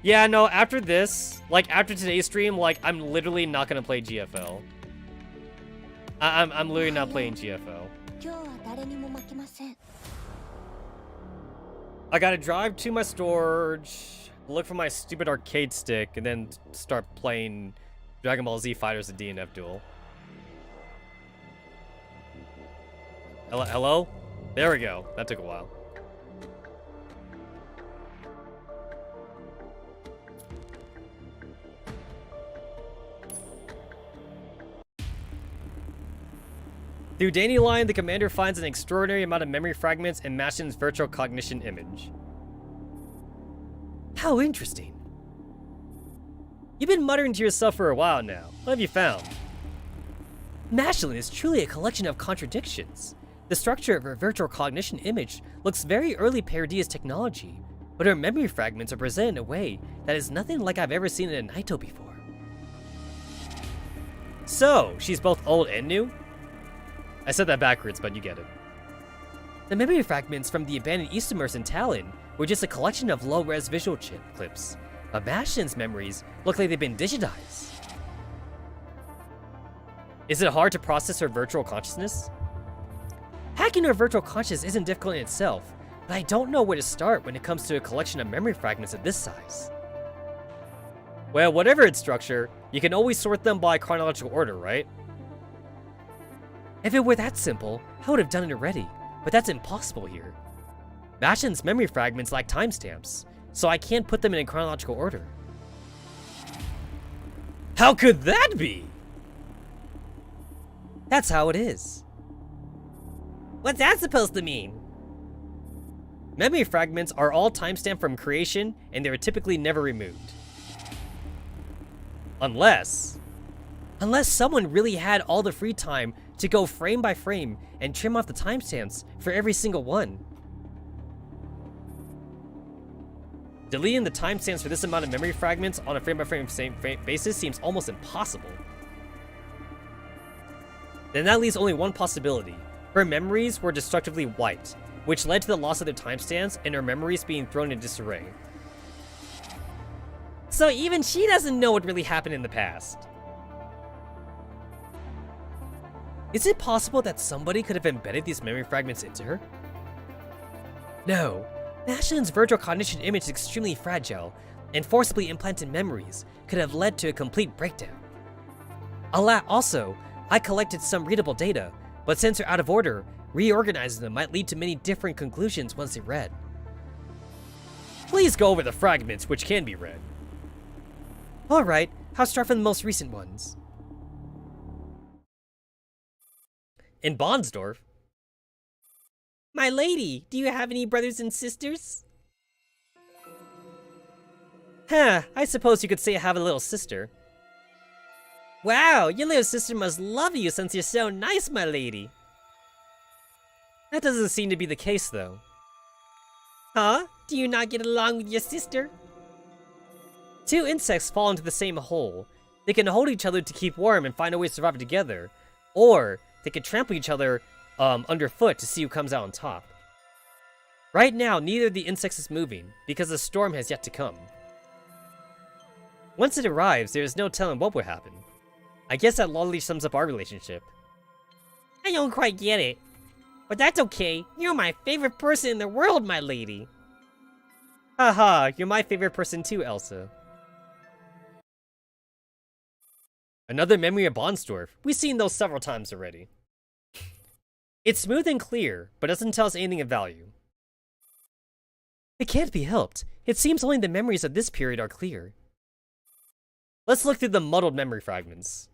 Yeah, no, after this, like, after today's stream, like, I'm literally not gonna play GFL. I'm literally not playing GFO. 今日は誰にも負けません I gotta drive to my storage, look for my stupid arcade stick, and then start playing Dragon Ball Z Fighters: The DNF Duel. Hello? There we go. That took a while. Through Dandelion, the commander finds an extraordinary amount of memory fragments in Mashin's virtual cognition image. How interesting. You've been muttering to yourself for a while now. What have you found? Mashlin is truly a collection of contradictions. The structure of her virtual cognition image looks very early Paradia's technology, but her memory fragments are presented in a way that is nothing like I've ever seen in a Naito before. So, she's both old and new? I said that backwards, but you get it. The memory fragments from the abandoned Eastermers in Talon were just a collection of low-res visual clips, but Mashlin's memories look like they've been digitized. Is it hard to process her virtual consciousness? Hacking her virtual consciousness isn't difficult in itself, but I don't know where to start when it comes to a collection of memory fragments of this size. Well, whatever its structure, you can always sort them by chronological order, right? If it were that simple, I would have done it already, but that's impossible here. Mashin's memory fragments lack timestamps, so I can't put them in chronological order. How could that be? That's how it is. What's that supposed to mean? Memory fragments are all timestamped from creation, and they are typically never removed. Unless someone really had all the free time to go frame by frame and trim off the timestamps for every single one. Deleting the timestamps for this amount of memory fragments on a frame-by-frame basis seems almost impossible. Then that leaves only one possibility. Her memories were destructively wiped, which led to the loss of their timestamps and her memories being thrown in disarray. So even she doesn't know what really happened in the past. Is it possible that somebody could have embedded these memory fragments into her? No. Mashlin's virtual cognition image is extremely fragile, and forcibly implanted memories could have led to a complete breakdown. Also, I collected some readable data, but since they're out of order, reorganizing them might lead to many different conclusions once they're read. Please go over the fragments which can be read. Alright, I'll start from the most recent ones. In Bonsdorf. My lady, do you have any brothers and sisters? Huh, I suppose you could say I have a little sister. Wow, your little sister must love you since you're so nice, my lady. That doesn't seem to be the case, though. Huh? Do you not get along with your sister? Two insects fall into the same hole. They can hold each other to keep warm and find a way to survive together, or they can trample each other underfoot to see who comes out on top. Right now, neither of the insects is moving, because the storm has yet to come. Once it arrives, there is no telling what will happen. I guess that largely sums up our relationship. I don't quite get it. But that's okay. You're my favorite person in the world, my lady. Haha, you're my favorite person too, Elsa. Another memory of Bonsdorf. We've seen those several times already. It's smooth and clear, but doesn't tell us anything of value. It can't be helped. It seems only the memories of this period are clear. Let's look through the muddled memory fragments.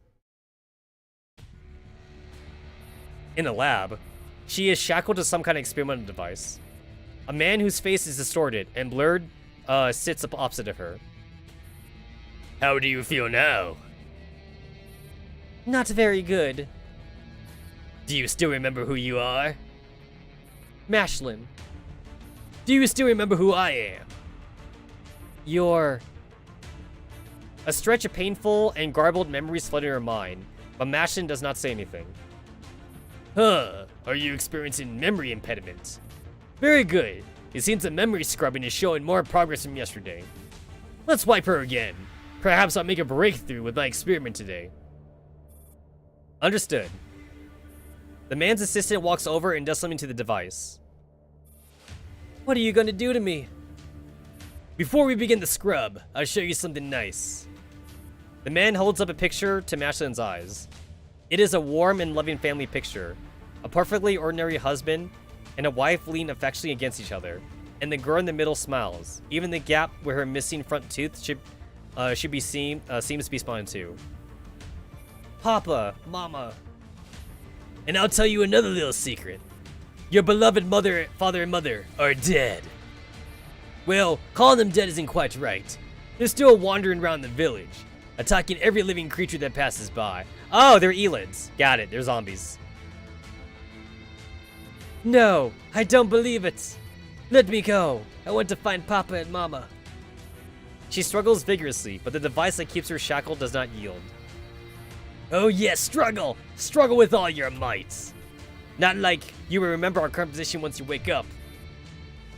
In a lab, she is shackled to some kind of experimental device. A man whose face is distorted and blurred sits up opposite of her. How do you feel now? Not very good. Do you still remember who you are? Mashlin. Do you still remember who I am? You're... A stretch of painful and garbled memories flood in her mind, but Mashlin does not say anything. Huh, are you experiencing memory impediment? Very good. It seems the memory scrubbing is showing more progress from yesterday. Let's wipe her again. Perhaps I'll make a breakthrough with my experiment today. Understood. The man's assistant walks over and does something to the device. What are you gonna do to me? Before we begin the scrub, I'll show you something nice. The man holds up a picture to Mashlin's eyes. It is a warm and loving family picture. A perfectly ordinary husband and a wife lean affectionately against each other, and the girl in the middle smiles. Even the gap where her missing front tooth should be seen seems to be spotted too. Papa, Mama. And I'll tell you another little secret. Your beloved father and mother are dead. Well, calling them dead isn't quite right. They're still wandering around the village, attacking every living creature that passes by. Oh, they're elids. Got it, they're zombies. No, I don't believe it. Let me go. I want to find Papa and Mama. She struggles vigorously, but the device that keeps her shackled does not yield. Oh yes, struggle! Struggle with all your might. Not like you will remember our current position once you wake up.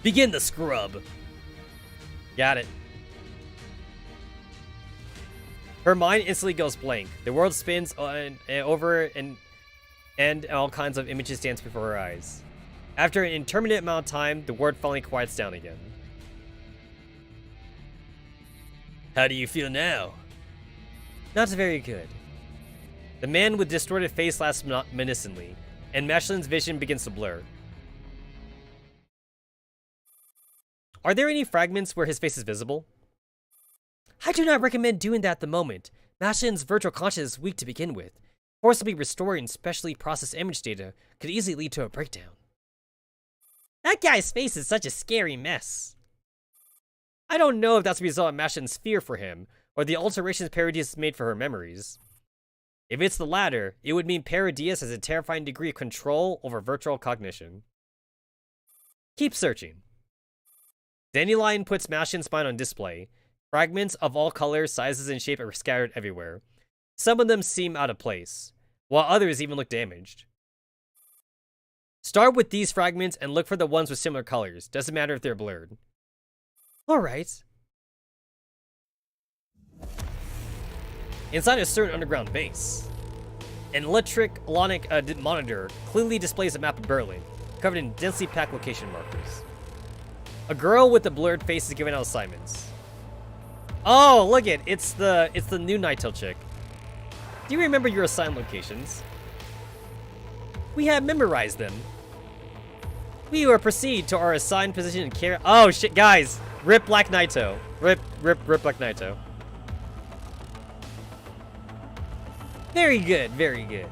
Begin the scrub. Got it. Her mind instantly goes blank. The world spins over and all kinds of images dance before her eyes. After an interminate amount of time, the word finally quiets down again. How do you feel now? Not very good. The man with distorted face laughs menacingly, and Mashlin's vision begins to blur. Are there any fragments where his face is visible? I do not recommend doing that at the moment. Mashlin's virtual consciousness is weak to begin with. Forcibly restoring specially processed image data could easily lead to a breakdown. That guy's face is such a scary mess. I don't know if that's a result of Mashlin's fear for him, or the alterations Paradies made for her memories. If it's the latter, it would mean Paradies has a terrifying degree of control over virtual cognition. Keep searching. Dandelion puts Mashlin's spine on display. Fragments of all colors, sizes, and shape are scattered everywhere. Some of them seem out of place, while others even look damaged. Start with these fragments and look for the ones with similar colors. Doesn't matter if they're blurred. Alright. Inside a certain underground base, an electronic monitor clearly displays a map of Berlin, covered in densely packed location markers. A girl with a blurred face is giving out assignments. Oh, look it! It's the new Naito chick. Do you remember your assigned locations? We have memorized them. We will proceed to our assigned position and carry. Oh shit, guys! Rip Black Naito. Rip Black Naito. Very good, very good.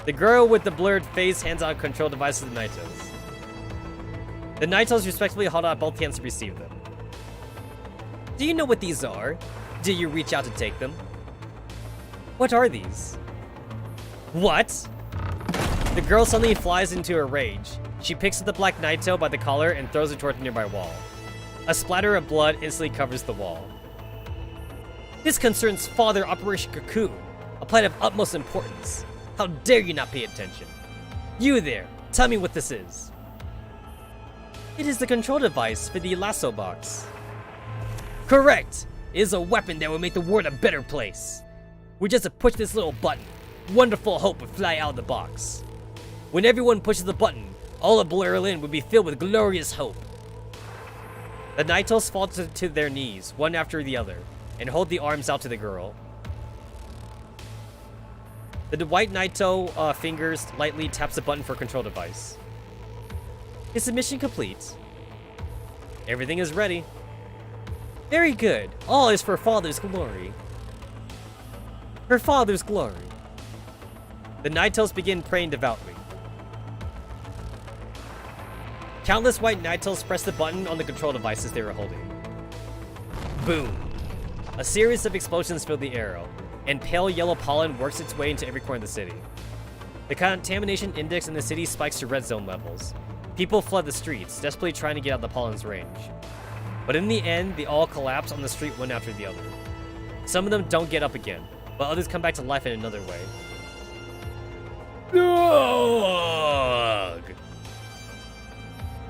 The girl with the blurred face hands out control devices to the Naitos. The Naitos respectfully hold out both hands to receive them. Do you know what these are? Did you reach out to take them? What are these? What? The girl suddenly flies into a rage. She picks up the Black Naito by the collar and throws it toward the nearby wall. A splatter of blood instantly covers the wall. This concerns Father Operation Cocoon, a plan of utmost importance. How dare you not pay attention? You there, tell me what this is. It is the control device for the lasso box. Correct! It is a weapon that will make the world a better place. We just have to push this little button. Wonderful hope would fly out of the box. When everyone pushes the button, all of Berlin would be filled with glorious hope. The Naitos fall to their knees, one after the other, and hold the arms out to the girl. The white Naito fingers lightly taps the button for control device. Is the mission complete? Everything is ready. Very good. All is for Father's glory. For Father's glory. The Naitos begin praying devoutly. Countless white Naitos press the button on the control devices they were holding. Boom. A series of explosions fill the air, and pale yellow pollen works its way into every corner of the city. The contamination index in the city spikes to red zone levels. People flood the streets, desperately trying to get out of the pollen's range. But in the end, they all collapse on the street one after the other. Some of them don't get up again, but others come back to life in another way. Ugh.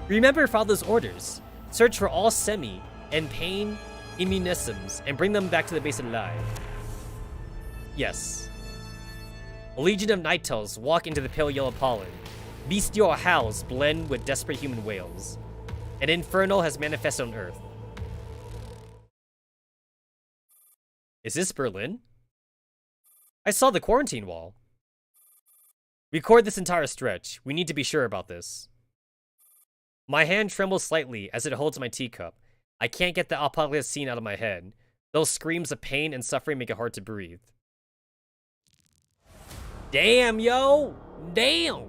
Remember Father's orders. Search for all semi and pain immunisms and bring them back to the base alive. Yes. A legion of night-tails walk into the pale yellow pollen. Bestial howls blend with desperate human wails. An inferno has manifested on Earth. Is this Berlin? I saw the quarantine wall. Record this entire stretch. We need to be sure about this. My hand trembles slightly as it holds my teacup. I can't get the apocalypse scene out of my head. Those screams of pain and suffering make it hard to breathe. Damn, yo! Damn!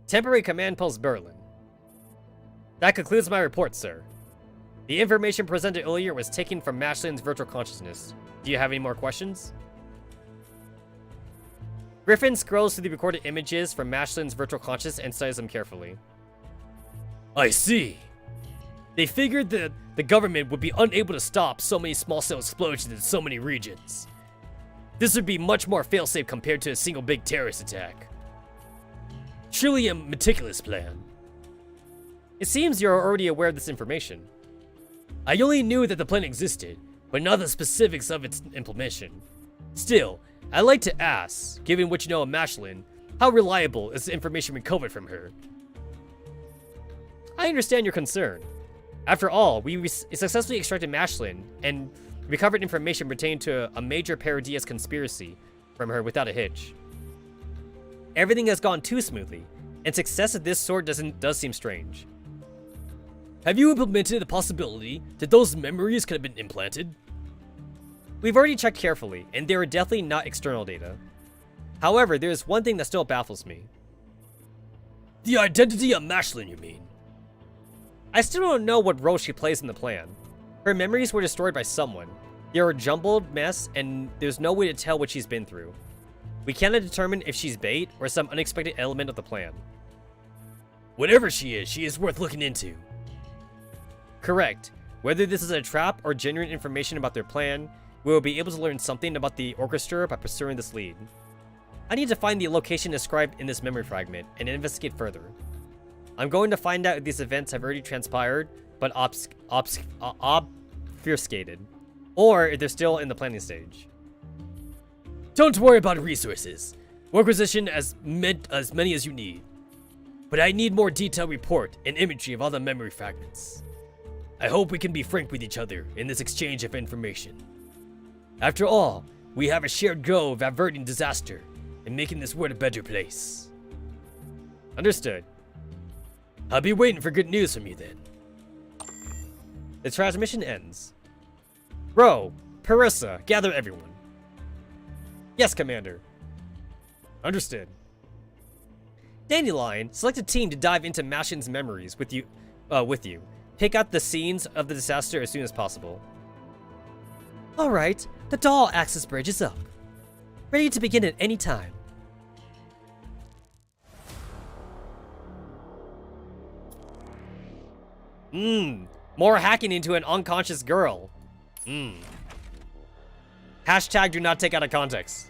Temporary command post Berlin. That concludes my report, sir. The information presented earlier was taken from Mashlin's virtual consciousness. Do you have any more questions? Griffin scrolls through the recorded images from Mashlin's virtual consciousness and studies them carefully. I see. They figured that the government would be unable to stop so many small-scale explosions in so many regions. This would be much more failsafe compared to a single big terrorist attack. Truly a meticulous plan. It seems you're already aware of this information. I only knew that the plan existed, but not the specifics of its implementation. Still, I'd like to ask, given what you know of Mashlin, how reliable is the information recovered from her? I understand your concern. After all, we successfully extracted Mashlin and recovered information pertaining to a major Paradias conspiracy from her without a hitch. Everything has gone too smoothly, and success of this sort does seem strange. Have you implemented the possibility that those memories could have been implanted? We've already checked carefully, and they are definitely not external data. However, there is one thing that still baffles me. The identity of Mashlin, you mean? I still don't know what role she plays in the plan. Her memories were destroyed by someone. They are a jumbled mess, and there's no way to tell what she's been through. We cannot determine if she's bait or some unexpected element of the plan. Whatever she is worth looking into. Correct. Whether this is a trap or genuine information about their plan, we will be able to learn something about the orchestra by pursuing this lead. I need to find the location described in this memory fragment and investigate further. I'm going to find out if these events have already transpired, but obfuscated, or if they're still in the planning stage. Don't worry about resources. We'll requisition as many as you need. But I need more detailed report and imagery of all the memory fragments. I hope we can be frank with each other in this exchange of information. After all, we have a shared goal of averting disaster and making this world a better place. Understood. I'll be waiting for good news from you then. The transmission ends. Bro, Parissa, gather everyone. Yes, Commander. Understood. Dandelion, select a team to dive into Mashlin's memories with you. Pick out the scenes of the disaster as soon as possible. Alright, the doll access bridge is up. Ready to begin at any time. More hacking into an unconscious girl. Hashtag do not take out of context.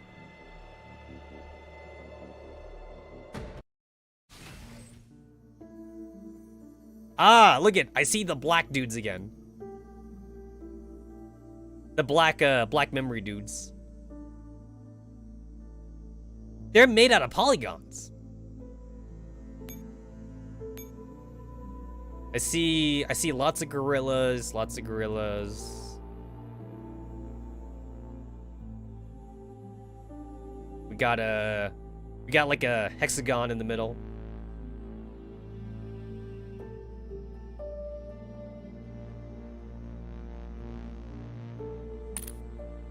Ah, look it. I see the black dudes again. The black memory dudes. They're made out of polygons. I see lots of gorillas, We got like a hexagon in the middle.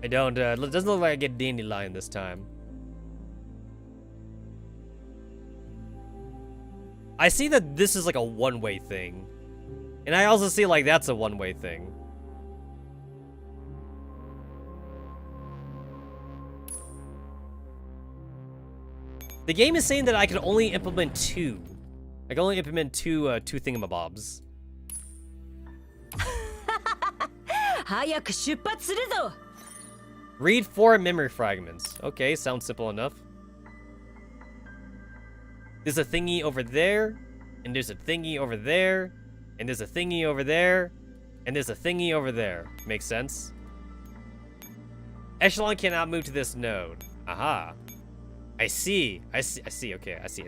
I don't, it doesn't look like I get Dandelion this time. I see that this is like a one-way thing. And I also see like that's a one-way thing. The game is saying that I can only implement two. I can only implement two thingamabobs. 早く出発するぞ Read 4 memory fragments. Okay, sounds simple enough. There's a thingy over there, and there's a thingy over there, and there's a thingy over there. And there's a thingy over there. Makes sense. Echelon cannot move to this node. Aha. I see. I see. Okay, I see.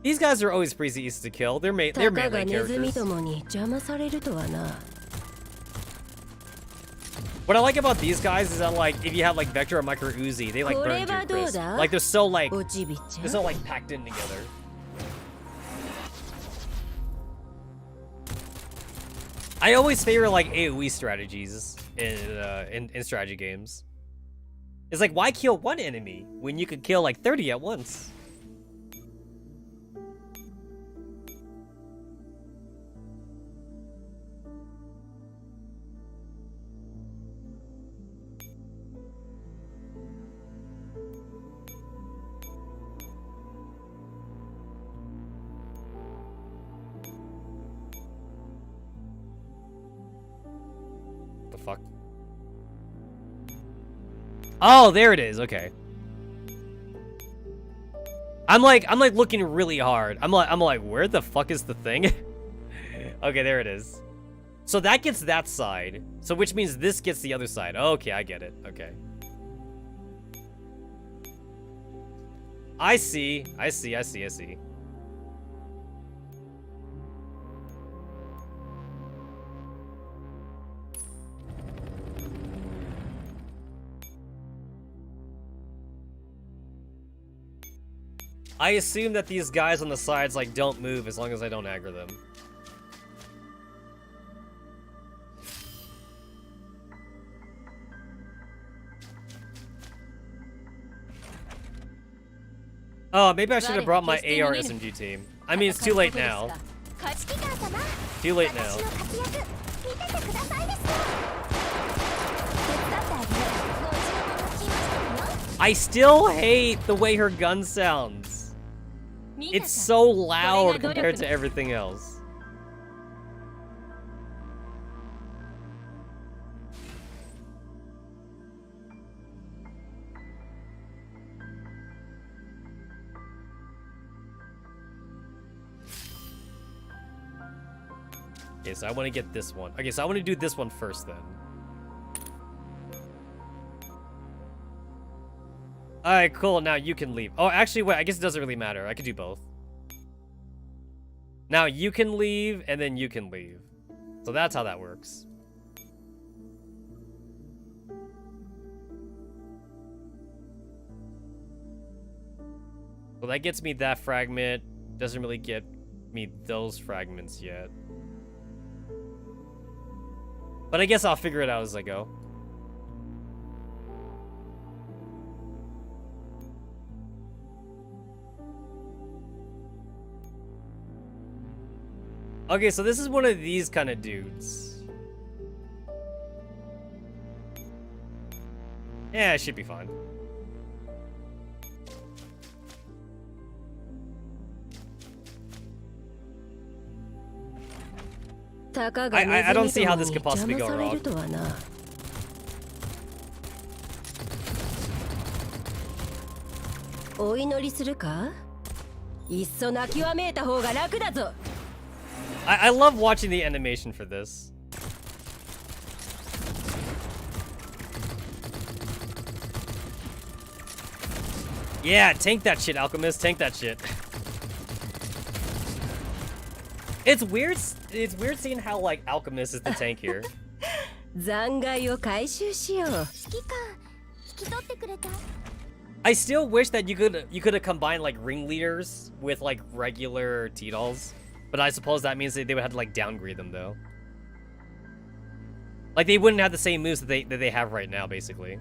These guys are always pretty easy to kill. They're melee characters. What I like about these guys is that, like, if you have like Vector or Micro Uzi, they like burn to a crisp. Like they're so packed in together. I always favor like AoE strategies in strategy games. It's like, why kill one enemy when you could kill like 30 at once? Fuck. Oh, there it is. Okay. I'm like looking really hard. I'm like, where the fuck is the thing? Okay, there it is. So that gets that side. So which means this gets the other side. Okay, I get it. Okay. I see. I assume that these guys on the sides, like, don't move as long as I don't aggro them. Oh, maybe I should have brought my AR SMG team. I mean, it's too late now. Too late now. I still hate the way her gun sounds. It's so loud compared to everything else. Okay, so I want to get this one. Okay, so I want to do this one first then. Alright, cool. Now you can leave. Oh, actually, wait. I guess it doesn't really matter. I could do both. Now you can leave, and then you can leave. So that's how that works. Well, that gets me that fragment. Doesn't really get me those fragments yet. But I guess I'll figure it out as I go. Okay, so this is one of these kind of dudes. Yeah, it should be fine. I don't see how this could possibly go wrong. I love watching the animation for this. Yeah, tank that shit, Alchemist. Tank that shit. It's weird seeing how, like, Alchemist is the tank here. I still wish that you could have combined, like, ringleaders with, like, regular T-dolls. But I suppose that means that they would have to, like, downgrade them, though. Like, they wouldn't have the same moves that they have right now, basically.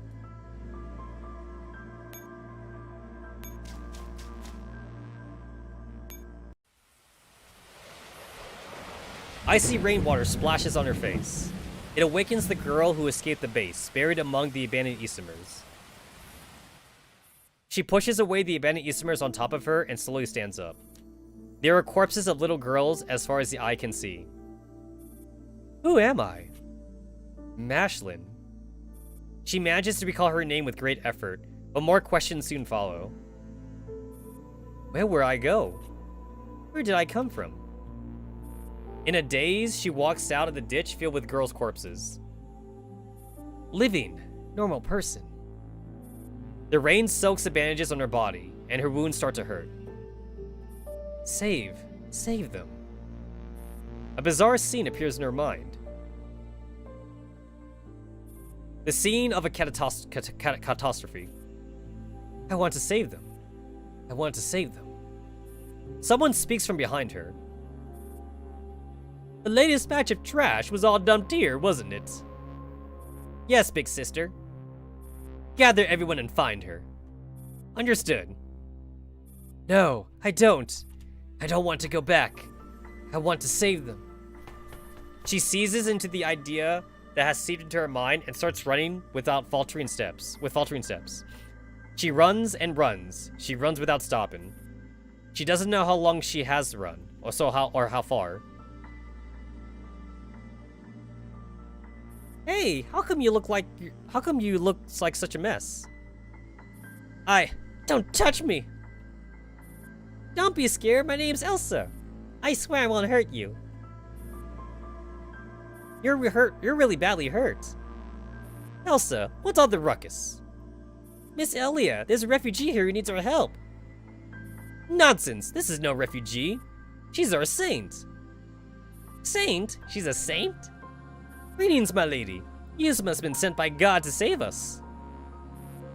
Icy rainwater splashes on her face. It awakens the girl who escaped the base, buried among the abandoned Isomers. She pushes away the abandoned Isomers on top of her and slowly stands up. There are corpses of little girls as far as the eye can see. Who am I? Mashlin. She manages to recall her name with great effort, but more questions soon follow. Where will I go? Where did I come from? In a daze, she walks out of the ditch filled with girls' corpses. Living, normal person. The rain soaks the bandages on her body, and her wounds start to hurt. Save them. A bizarre scene appears in her mind. The scene of a catastrophe. I want to save them. I want to save them. Someone speaks from behind her. The latest batch of trash was all dumped here, wasn't it? Yes, big sister. Gather everyone and find her. Understood. No, I don't. I don't want to go back. I want to save them. She seizes into the idea that has seeped into her mind and starts running with faltering steps. She runs and runs. She runs without stopping. She doesn't know how long she has to run, or how far. Hey, how come you look like such a mess? Don't touch me. Don't be scared. My name's Elsa. I swear I won't hurt you. You're really badly hurt. Elsa, what's all the ruckus? Miss Elia, there's a refugee here who needs our help. Nonsense, this is no refugee. She's our saint. Saint? She's a saint? Greetings, my lady. You must have been sent by God to save us.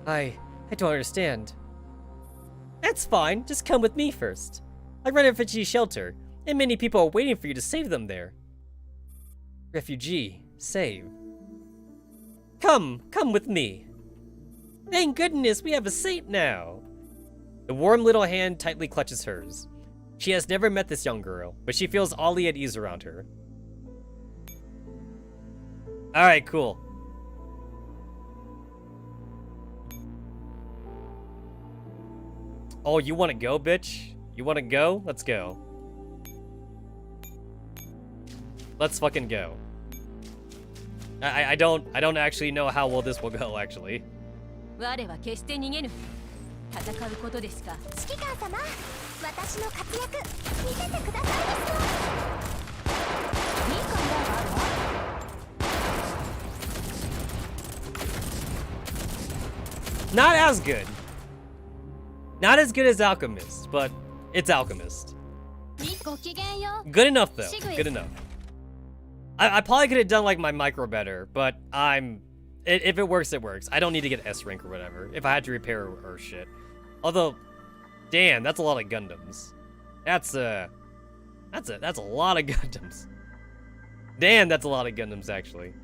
I don't understand. That's fine, just come with me first. I run a refugee shelter, and many people are waiting for you to save them there. Refugee, save. Come with me. Thank goodness we have a saint now. The warm little hand tightly clutches hers. She has never met this young girl, but she feels oddly at ease around her. Alright, cool. Oh, you wanna go, bitch? You wanna go? Let's go. Let's fucking go. I don't actually know how well this will go, actually. Not as good. Not as good as Alchemist, but it's Alchemist. Good enough, though. Good enough. I probably could have done like my micro better, but if it works, it works. I don't need to get S rank or whatever if I had to repair or shit. Although, damn, that's a lot of Gundams. That's a lot of Gundams. Damn, that's a lot of Gundams actually.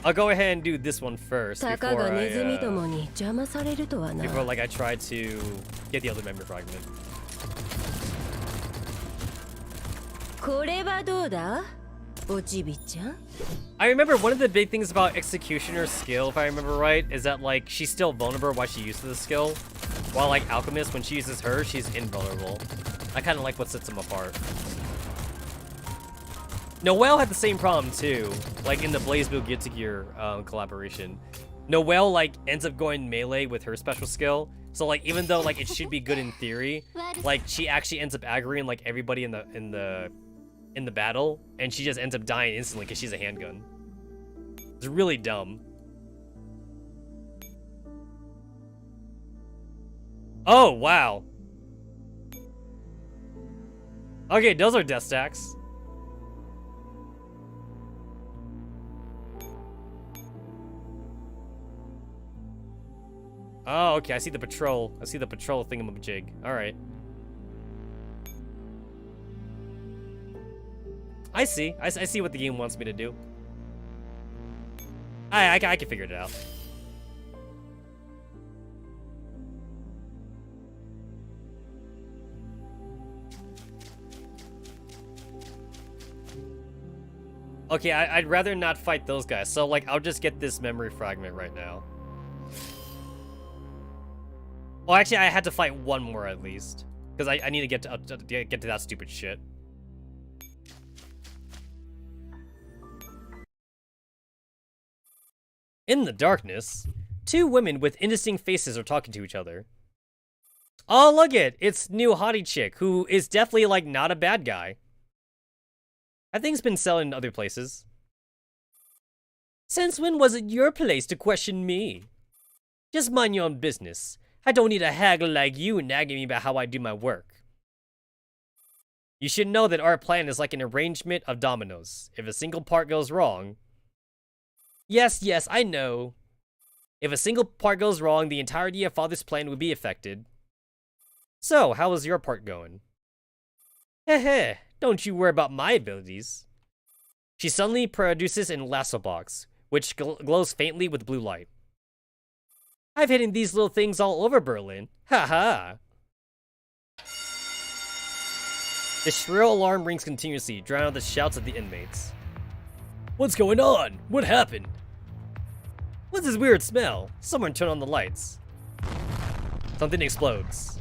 I'll go ahead and do this one first before I try to get the other memory fragment. I remember one of the big things about Executioner's skill, if I remember right, is that like she's still vulnerable while she uses the skill, while like Alchemist, when she uses her, she's invulnerable. I kind of like what sets them apart. Noelle had the same problem too, like in the BlazBlue Guilty Gear collaboration. Noelle like ends up going melee with her special skill, so like even though like it should be good in theory, like she actually ends up aggroing like everybody in the battle, and she just ends up dying instantly because she's a handgun. It's really dumb. Oh wow. Okay, those are death stacks. Oh, okay, I see the patrol. I see the patrol thingamajig. Alright. I see. I see what the game wants me to do. I can figure it out. Okay, I'd rather not fight those guys. So, like, I'll just get this memory fragment right now. Well, actually, I had to fight one more at least. Because I need to get to that stupid shit. In the darkness, two women with indistinct faces are talking to each other. Oh, look it! It's new hottie chick, who is definitely, like, not a bad guy. I think it's been selling in other places. Since when was it your place to question me? Just mind your own business. I don't need a hag like you nagging me about how I do my work. You should know that our plan is like an arrangement of dominoes. If a single part goes wrong... Yes, I know. If a single part goes wrong, the entirety of Father's plan would be affected. So, how is your part going? Heh, don't you worry about my abilities. She suddenly produces an lasso box, which glows faintly with blue light. I've hidden these little things all over Berlin. Haha. The shrill alarm rings continuously, drowning out the shouts of the inmates. What's going on? What happened? What's this weird smell? Someone turn on the lights. Something explodes.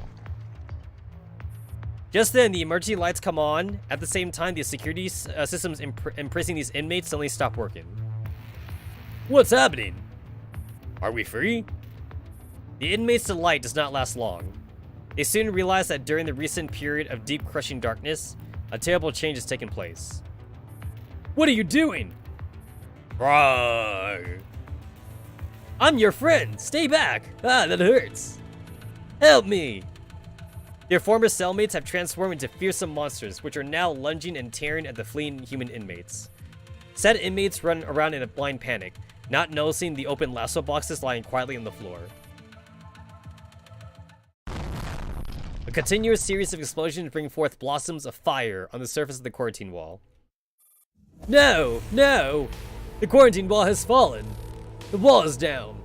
Just then, the emergency lights come on. At the same time, the security systems imprisoning these inmates suddenly stop working. What's happening? Are we free? The inmates' delight does not last long. They soon realize that during the recent period of deep crushing darkness, a terrible change has taken place. What are you doing? Rawr. I'm your friend! Stay back! Ah, that hurts! Help me! Their former cellmates have transformed into fearsome monsters, which are now lunging and tearing at the fleeing human inmates. Said inmates run around in a blind panic, not noticing the open lasso boxes lying quietly on the floor. A continuous series of explosions bring forth blossoms of fire on the surface of the quarantine wall. No! The quarantine wall has fallen! The wall is down!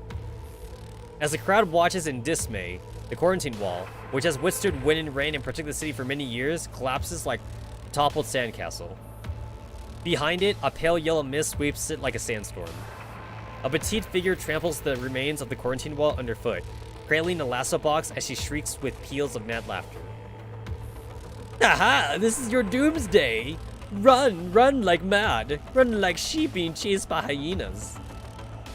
As the crowd watches in dismay, the quarantine wall, which has withstood wind and rain and protected the city for many years, collapses like a toppled sandcastle. Behind it, a pale yellow mist sweeps it like a sandstorm. A petite figure tramples the remains of the quarantine wall underfoot, cradling a lasso box as she shrieks with peals of mad laughter. Aha! This is your doomsday! Run like mad! Run like sheep being chased by hyenas!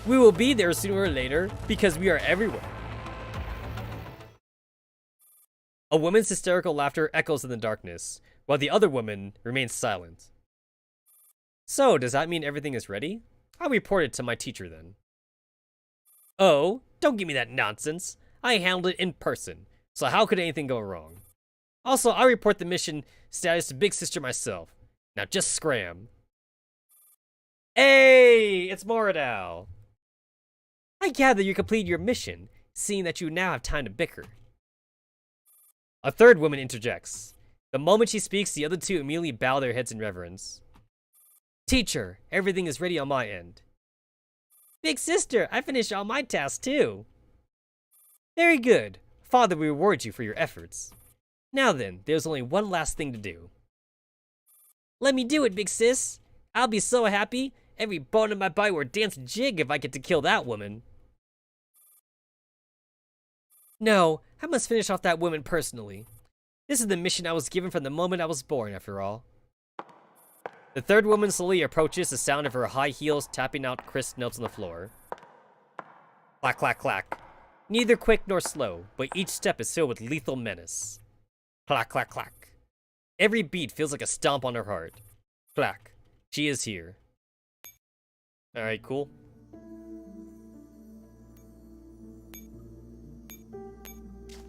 We will be there sooner or later, because we are everywhere. A woman's hysterical laughter echoes in the darkness, while the other woman remains silent. So, does that mean everything is ready? I'll report it to my teacher then. Oh, don't give me that nonsense. I handled it in person, so how could anything go wrong? Also, I'll report the mission status to Big Sister myself. Now just scram. Hey, it's Moradal. I gather you completed your mission, seeing that you now have time to bicker. A third woman interjects. The moment she speaks, the other two immediately bow their heads in reverence. Teacher, everything is ready on my end. Big Sister, I finished all my tasks too. Very good. Father will reward you for your efforts. Now then, there's only one last thing to do. Let me do it, Big Sis. I'll be so happy. Every bone in my body will dance a jig if I get to kill that woman. No, I must finish off that woman personally. This is the mission I was given from the moment I was born, after all. The third woman slowly approaches, the sound of her high heels tapping out crisp notes on the floor. Clack, clack, clack. Neither quick nor slow, but each step is filled with lethal menace. Clack, clack, clack. Every beat feels like a stomp on her heart. Clack. She is here. Alright, cool.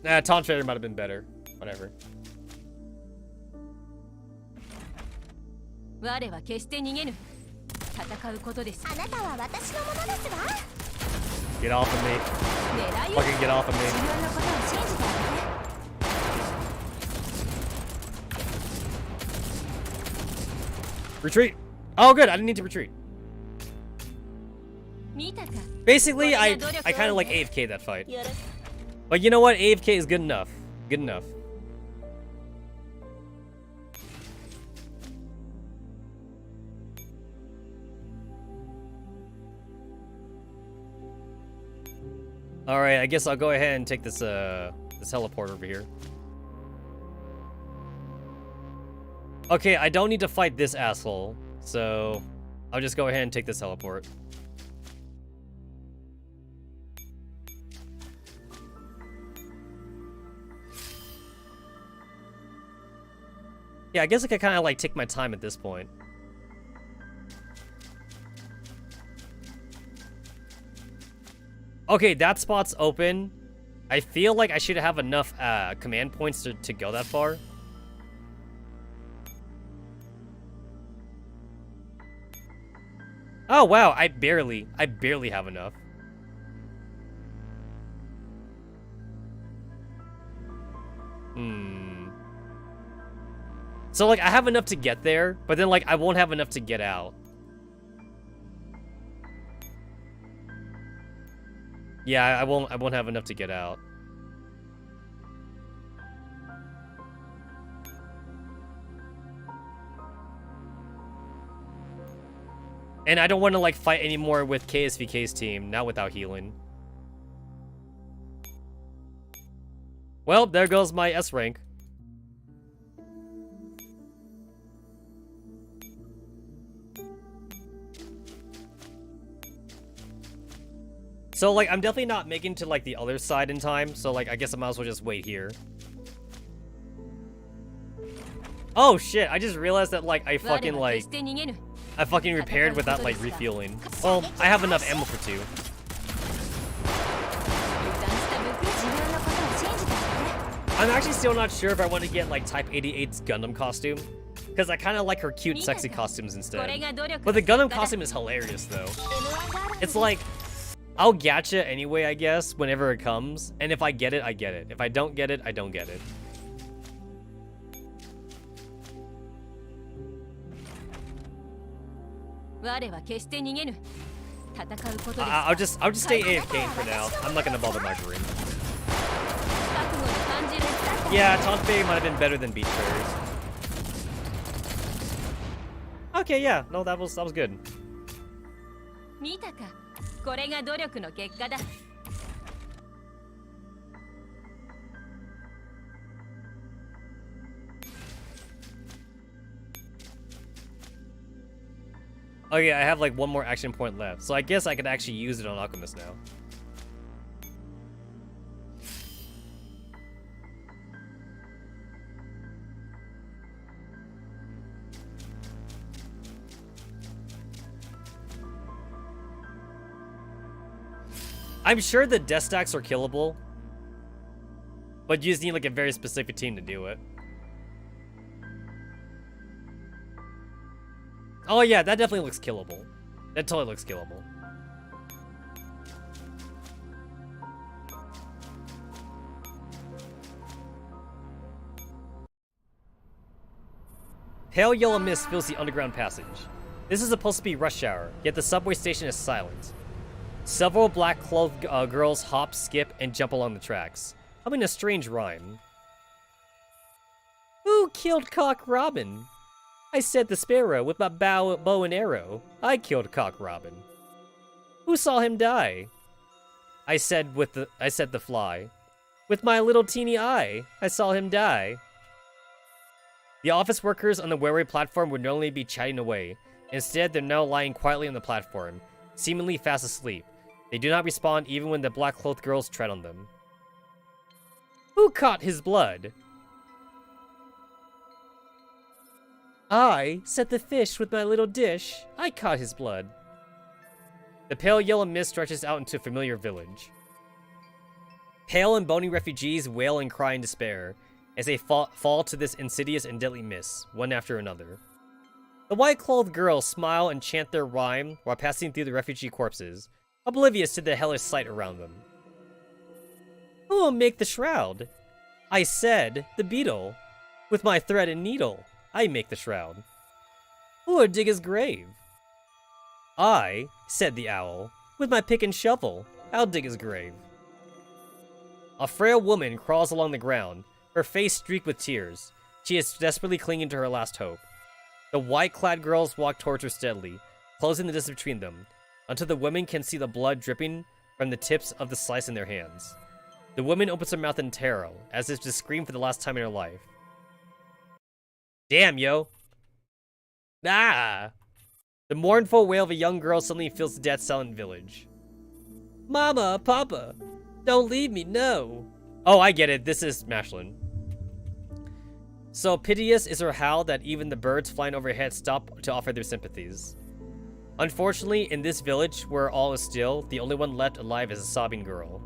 Taunt Fader might have been better. Whatever. 我は決して逃げぬ。戦うことです。あなたは私のものですわ。 Get off of me. 狙いを Fucking get off of 自 me. 分のことを信じてあげて。 Retreat. Oh, good. I didn't need to retreat. 見たか。 Basically, I kind of like AFK that fight. But you know what? AFK is good enough. Good enough. Alright, I guess I'll go ahead and take this, this teleport over here. Okay, I don't need to fight this asshole, so I'll just go ahead and take this teleport. Yeah, I guess I could kind of like take my time at this point. Okay, that spot's open. I feel like I should have enough command points to go that far. Oh wow, I barely have enough. So like I have enough to get there, but then like I won't have enough to get out. Yeah, I won't have enough to get out. And I don't want to like fight anymore with KSVK's team, not without healing. Well, there goes my S rank. So like I'm definitely not making to like the other side in time, so like I guess I might as well just wait here. Oh shit, I just realized that like I fucking repaired without like refueling. Well, I have enough ammo for 2. I'm actually still not sure if I want to get like Type 88's Gundam costume, because I kind of like her cute sexy costumes instead. But the Gundam costume is hilarious though. It's like, I'll gacha anyway, I guess, whenever it comes, and if I get it, I get it. If I don't get it, I don't get it. I'll just stay AFK for now. I'm not gonna bother my brain. Yeah, Taunt Fairy might have been better than Beach Fairies. Okay, yeah, no, that was good. Okay, I have like one more action point left, so I guess I could actually use it on Alchemist now. I'm sure the death stacks are killable, but you just need like a very specific team to do it. Oh yeah, that definitely looks killable. That totally looks killable. Pale yellow mist fills the underground passage. This is supposed to be rush hour, yet the subway station is silent. Several black-clothed girls hop, skip, and jump along the tracks, humming a strange rhyme. Who killed Cock Robin? I said the sparrow with my bow and arrow. I killed Cock Robin. Who saw him die? I said the fly. With my little teeny eye, I saw him die. The office workers on the railway platform would normally be chatting away. Instead, they're now lying quietly on the platform, seemingly fast asleep. They do not respond even when the black-clothed girls tread on them. Who caught his blood? I set the fish with my little dish. I caught his blood. The pale yellow mist stretches out into a familiar village. Pale and bony refugees wail and cry in despair as they fall to this insidious and deadly mist, one after another. The white-clothed girls smile and chant their rhyme while passing through the refugee corpses, oblivious to the hellish sight around them. Who will make the shroud? I said, the beetle. With my thread and needle, I make the shroud. Who will dig his grave? I, said the owl, with my pick and shovel, I'll dig his grave. A frail woman crawls along the ground, her face streaked with tears. She is desperately clinging to her last hope. The white-clad girls walk towards her steadily, closing the distance between them, until the women can see the blood dripping from the tips of the slice in their hands. The woman opens her mouth in terror, as if to scream for the last time in her life. Damn, yo. Ah! The mournful wail of a young girl suddenly fills the dead silent village. Mama, Papa, don't leave me, no. Oh, I get it. This is Mashlin. So piteous is her howl that even the birds flying overhead stop to offer their sympathies. Unfortunately, in this village where all is still, the only one left alive is a sobbing girl.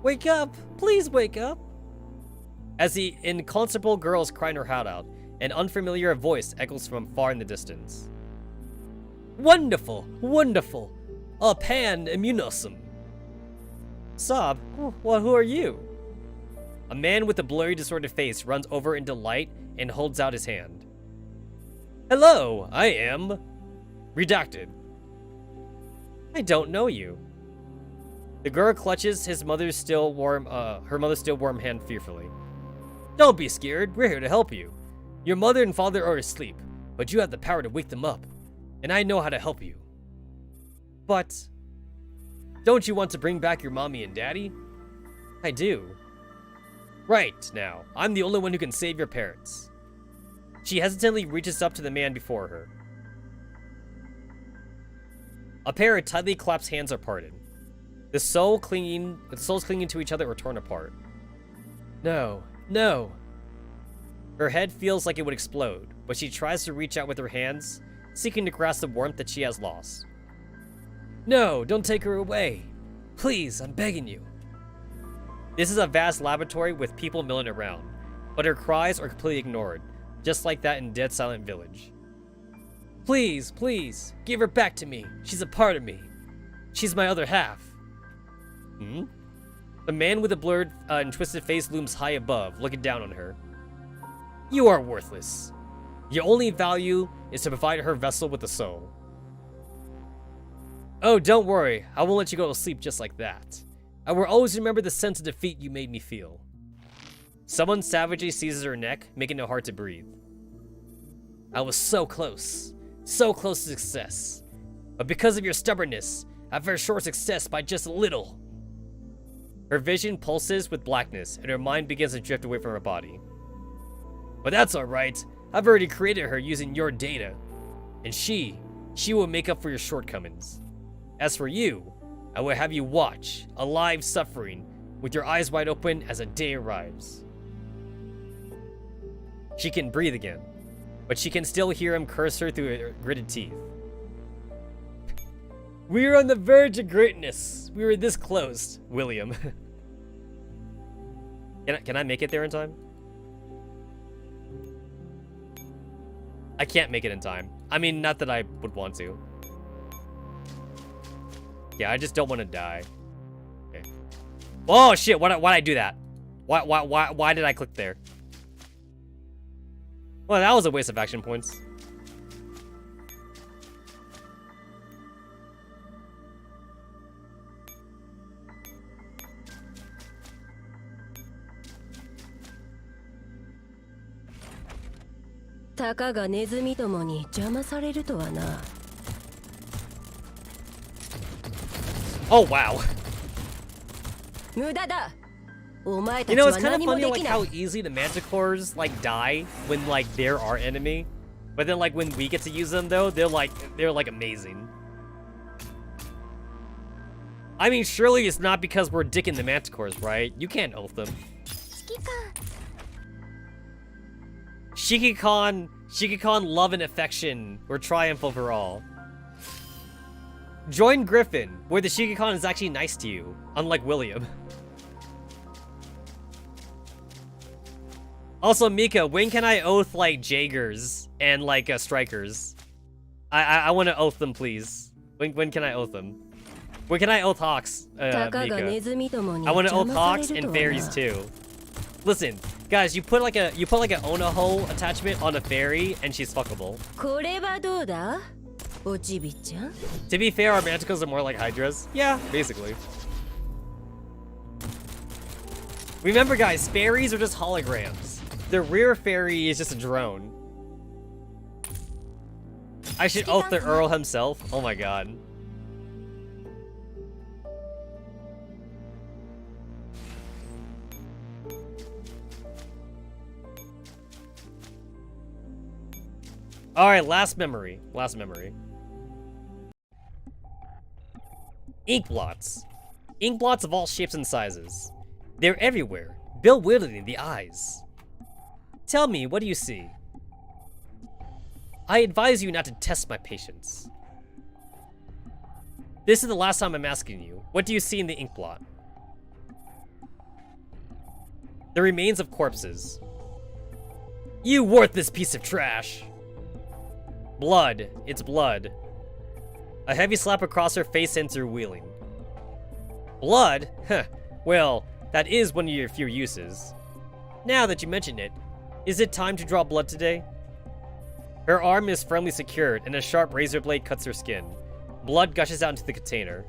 Wake up! Please wake up! As the inconsolable girl is crying her heart out, an unfamiliar voice echoes from far in the distance. Wonderful! Wonderful! A pan immunosum! Sob, well, who are you? A man with a blurry, distorted face runs over into light and holds out his hand. Hello, I am... Redacted. I don't know you. The girl clutches her mother's still warm hand fearfully. Don't be scared, we're here to help you. Your mother and father are asleep, but you have the power to wake them up, and I know how to help you. But... don't you want to bring back your mommy and daddy? I do. Right, now, I'm the only one who can save your parents. She hesitantly reaches up to the man before her. A pair of tightly clasped hands are parted. The souls clinging to each other are torn apart. No, no. Her head feels like it would explode, but she tries to reach out with her hands, seeking to grasp the warmth that she has lost. No, don't take her away. Please, I'm begging you. This is a vast laboratory with people milling around, but her cries are completely ignored, just like that in Dead Silent Village. Please, please, give her back to me. She's a part of me. She's my other half. The man with a blurred and twisted face looms high above, looking down on her. You are worthless. Your only value is to provide her vessel with a soul. Oh, don't worry. I won't let you go to sleep just like that. I will always remember the sense of defeat you made me feel. Someone savagely seizes her neck, making it hard to breathe. I was so close to success. But because of your stubbornness, I've had short success by just a little. Her vision pulses with blackness, and her mind begins to drift away from her body. But that's alright. I've already created her using your data. And she will make up for your shortcomings. As for you, I will have you watch, alive suffering, with your eyes wide open as a day arrives. She can breathe again, but she can still hear him curse her through her gritted teeth. We are on the verge of greatness. We were this close, William. Can I make it there in time? I can't make it in time. I mean, not that I would want to. Yeah, I just don't want to die. Okay. Oh shit! Why'd I do that? Why did I click there? Well, that was a waste of action points. Taka ga nezumi domo ni jama sareru to wa na. Oh wow. Muda da. Omae You know, tachi it's wa kind of nani mo funny like dekinai. how easy the manticores like die when like they're our enemy, but then like when we get to use them though, they're like amazing. I mean, surely it's not because we're dicking the manticores, right? You can't ult them. Shiki-Con, love and affection were triumph over all. Join Griffin, where the Shiki-Con is actually nice to you, unlike William. Also, Mika, when can I oath, like, Jaegers and, like, Strikers? I want to oath them, please. When can I oath them? When can I oath Hawks, Mika? I want to oath Hawks and Fairies, too. Listen, guys, you put like a Onaho attachment on a fairy, and she's fuckable. To be fair, our Manticles are more like Hydras. Yeah, basically. Remember, guys, fairies are just holograms. The rear fairy is just a drone. I should oath the Earl himself. Oh my god. Alright, last memory. Last memory. Ink blots. Ink blots of all shapes and sizes. They're everywhere, bewildering the eyes. Tell me, what do you see? I advise you not to test my patience. This is the last time I'm asking you. What do you see in the ink blot? The remains of corpses. You worthless piece of trash. Blood. It's blood. A heavy slap across her face sends her wheeling. Blood? Huh. Well, that is one of your few uses. Now that you mention it, is it time to draw blood today? Her arm is firmly secured, and a sharp razor blade cuts her skin. Blood gushes out into the container.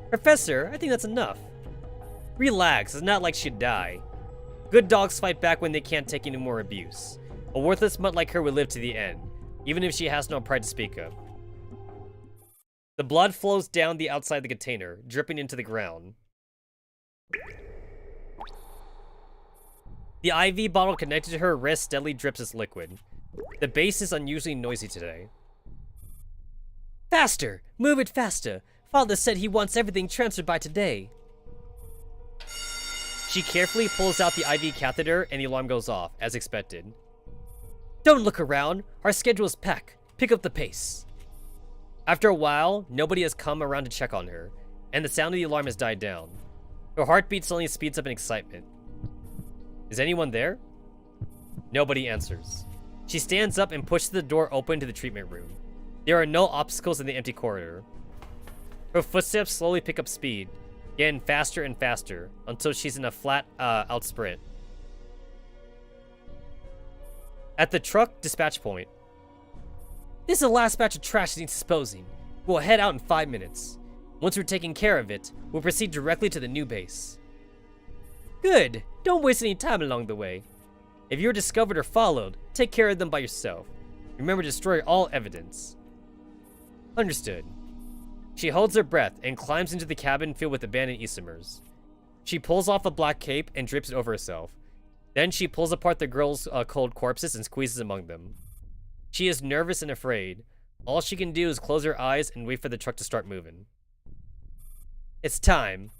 Professor, I think that's enough. Relax, it's not like she'd die. Good dogs fight back when they can't take any more abuse. A worthless mutt like her would live to the end, even if she has no pride to speak of. The blood flows down the outside of the container, dripping into the ground. The IV bottle connected to her wrist steadily drips its liquid. The base is unusually noisy today. Faster! Move it faster! Father said he wants everything transferred by today. She carefully pulls out the IV catheter and the alarm goes off, as expected. Don't look around. Our schedule is packed. Pick up the pace. After a while, nobody has come around to check on her, and the sound of the alarm has died down. Her heartbeat suddenly speeds up in excitement. Is anyone there? Nobody answers. She stands up and pushes the door open to the treatment room. There are no obstacles in the empty corridor. Her footsteps slowly pick up speed, getting faster and faster, until she's in a flat out sprint. At the truck dispatch point. This is the last batch of trash that needs disposing. We'll head out in 5 minutes. Once we're taking care of it, we'll proceed directly to the new base. Good. Don't waste any time along the way. If you're discovered or followed, take care of them by yourself. Remember to destroy all evidence. Understood. She holds her breath and climbs into the cabin filled with abandoned isomers. She pulls off a black cape and drapes it over herself. Then she pulls apart the girls' cold corpses and squeezes among them. She is nervous and afraid. All she can do is close her eyes and wait for the truck to start moving. It's time.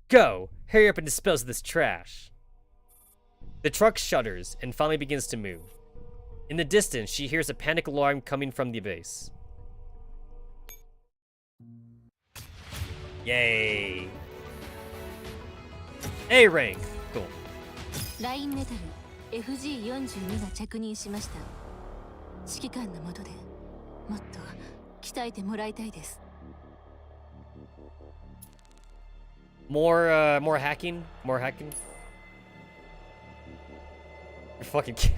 Go! Hurry up and dispose of this trash. The truck shudders and finally begins to move. In the distance, she hears a panic alarm coming from the base. Yay! A rank. Cool. ラインメタル FG42 が着任しました。指揮官の下でもっと鍛えてもらいたいです。 More hacking? More hacking? You're fucking kidding.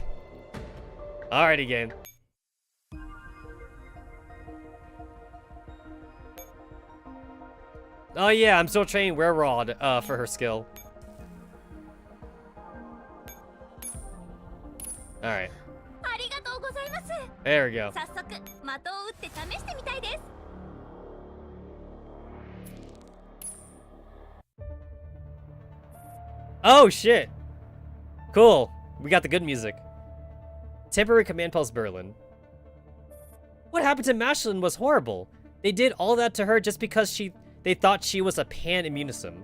Alrighty, game. Oh yeah, I'm still training Wererod for her skill. Alright. There we go. Oh shit! Cool. We got the good music. Temporary command post Berlin. What happened to Mashlin was horrible. They did all that to her just because they thought she was a pan-immunism.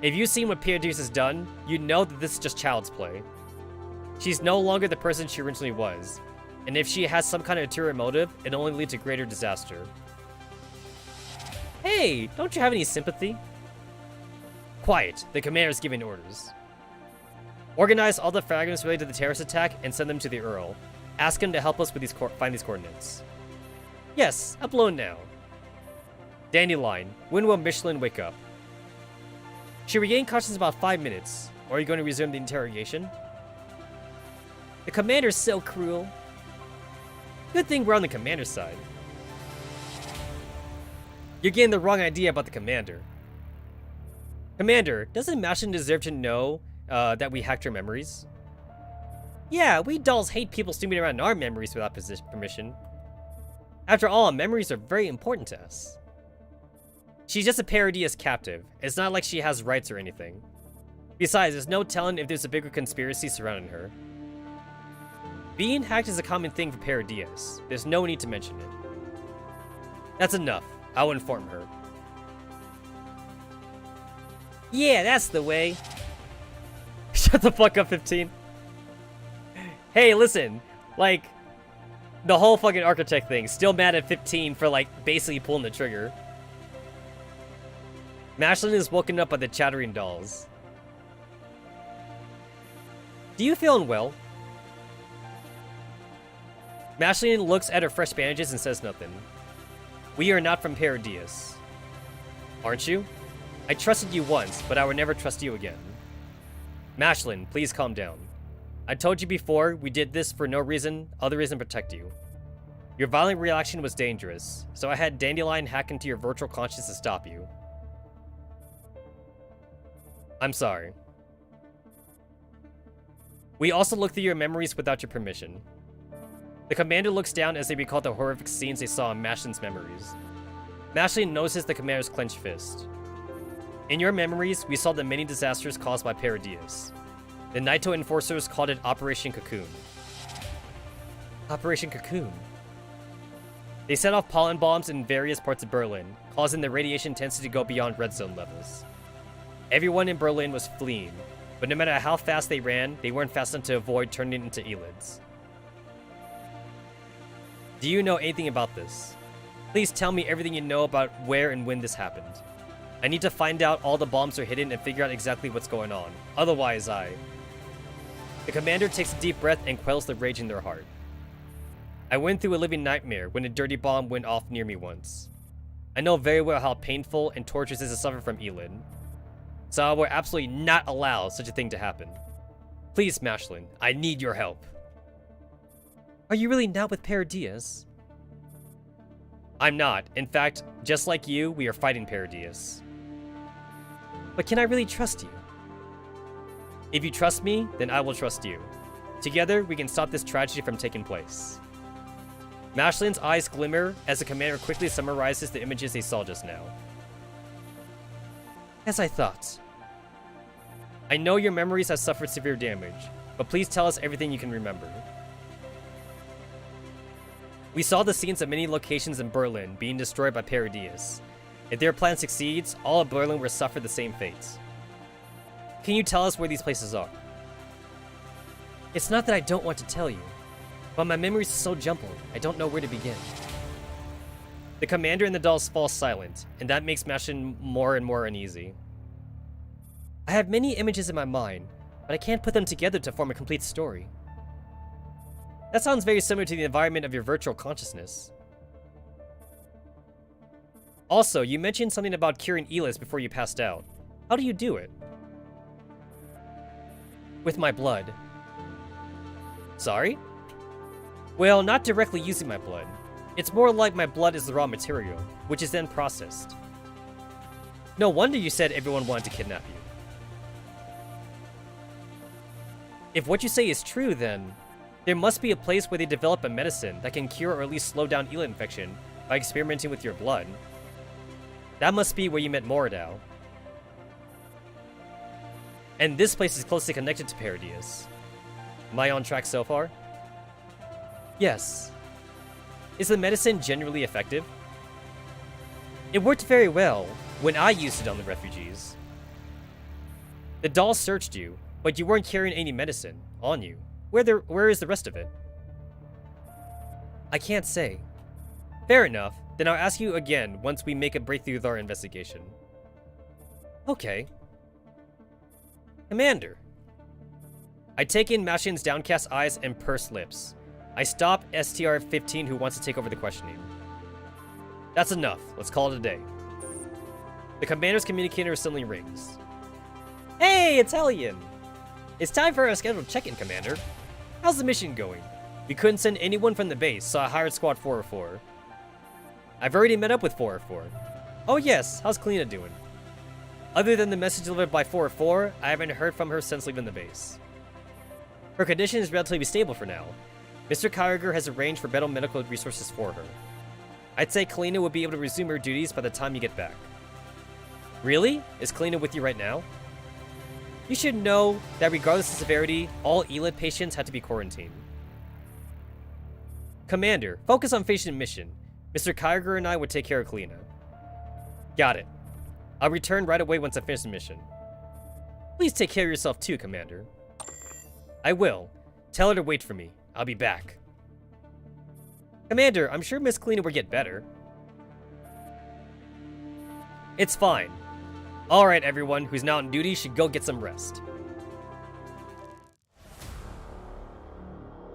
If you've seen what Pierre Deuce has done, you know that this is just child's play. She's no longer the person she originally was, and if she has some kind of ulterior motive, it only leads to greater disaster. Hey, don't you have any sympathy? Quiet, the commander's giving orders. Organize all the fragments related to the terrorist attack and send them to the Earl. Ask him to help us with find these coordinates. Yes, upload now. Dandelion, when will Michelin wake up? She regained consciousness in about 5 minutes. Or are you going to resume the interrogation? The commander's so cruel. Good thing we're on the commander's side. You're getting the wrong idea about the commander. Commander, doesn't Mashin deserve to know that we hacked her memories? Yeah, we dolls hate people snooping around our memories without permission. After all, memories are very important to us. She's just a Parodius captive. It's not like she has rights or anything. Besides, there's no telling if there's a bigger conspiracy surrounding her. Being hacked is a common thing for Paradias. There's no need to mention it. That's enough. I'll inform her. Yeah, that's the way. Shut the fuck up, 15. Hey, listen. Like, the whole fucking architect thing. Still mad at 15 for, like, basically pulling the trigger. Mashlin is woken up by the chattering dolls. Do you feel unwell? Mashlin looks at her fresh bandages and says nothing. We are not from Paradias. Aren't you? I trusted you once, but I would never trust you again. Mashlin, please calm down. I told you before, we did this for no reason other reason to protect you. Your violent reaction was dangerous, so I had Dandelion hack into your virtual conscience to stop you. I'm sorry. We also looked through your memories without your permission. The commander looks down as they recall the horrific scenes they saw in Mashlin's memories. Mashlin notices the commander's clenched fist. In your memories, we saw the many disasters caused by Paradias. The Naito enforcers called it Operation Cocoon. Operation Cocoon? They set off pollen bombs in various parts of Berlin, causing the radiation intensity to go beyond red zone levels. Everyone in Berlin was fleeing, but no matter how fast they ran, they weren't fast enough to avoid turning into elids. Do you know anything about this? Please tell me everything you know about where and when this happened. I need to find out all the bombs are hidden and figure out exactly what's going on. Otherwise, The commander takes a deep breath and quells the rage in their heart. I went through a living nightmare when a dirty bomb went off near me once. I know very well how painful and torturous it is to suffer from Elid. So I will absolutely not allow such a thing to happen. Please, Mashlin, I need your help. Are you really not with Paradias? I'm not. In fact, just like you, we are fighting Paradias. But can I really trust you? If you trust me, then I will trust you. Together, we can stop this tragedy from taking place. Mashlin's eyes glimmer as the commander quickly summarizes the images they saw just now. As I thought. I know your memories have suffered severe damage, but please tell us everything you can remember. We saw the scenes of many locations in Berlin being destroyed by Paradias. If their plan succeeds, all of Berlin will suffer the same fate. Can you tell us where these places are? It's not that I don't want to tell you, but my memories are so jumbled, I don't know where to begin. The commander and the dolls fall silent, and that makes Mashlin more and more uneasy. I have many images in my mind, but I can't put them together to form a complete story. That sounds very similar to the environment of your virtual consciousness. Also, you mentioned something about curing Elis before you passed out. How do you do it? With my blood. Sorry? Well, not directly using my blood. It's more like my blood is the raw material, which is then processed. No wonder you said everyone wanted to kidnap you. If what you say is true, then there must be a place where they develop a medicine that can cure or at least slow down Elid infection by experimenting with your blood. That must be where you met Moradao. And this place is closely connected to Paradias. Am I on track so far? Yes. Is the medicine generally effective? It worked very well when I used it on the refugees. The dolls searched you, but you weren't carrying any medicine on you. Where is the rest of it? I can't say. Fair enough. Then I'll ask you again once we make a breakthrough with our investigation. Okay. Commander. I take in Mashlin's downcast eyes and pursed lips. I stop STR-15 who wants to take over the questioning. That's enough. Let's call it a day. The commander's communicator suddenly rings. Hey, Italian! It's time for our scheduled check-in, Commander. How's the mission going? We couldn't send anyone from the base, so I hired Squad 404. I've already met up with 404. Oh yes, how's Kalina doing? Other than the message delivered by 404, I haven't heard from her since leaving the base. Her condition is relatively stable for now. Mr. Kyriger has arranged for better medical resources for her. I'd say Kalina will be able to resume her duties by the time you get back. Really? Is Kalina with you right now? You should know that regardless of severity, all Elid patients had to be quarantined. Commander, focus on finishing mission. Mr. Kyger and I would take care of Kalina. Got it. I'll return right away once I finish the mission. Please take care of yourself too, Commander. I will. Tell her to wait for me. I'll be back. Commander, I'm sure Miss Kalina will get better. It's fine. Alright, everyone who's now on duty should go get some rest.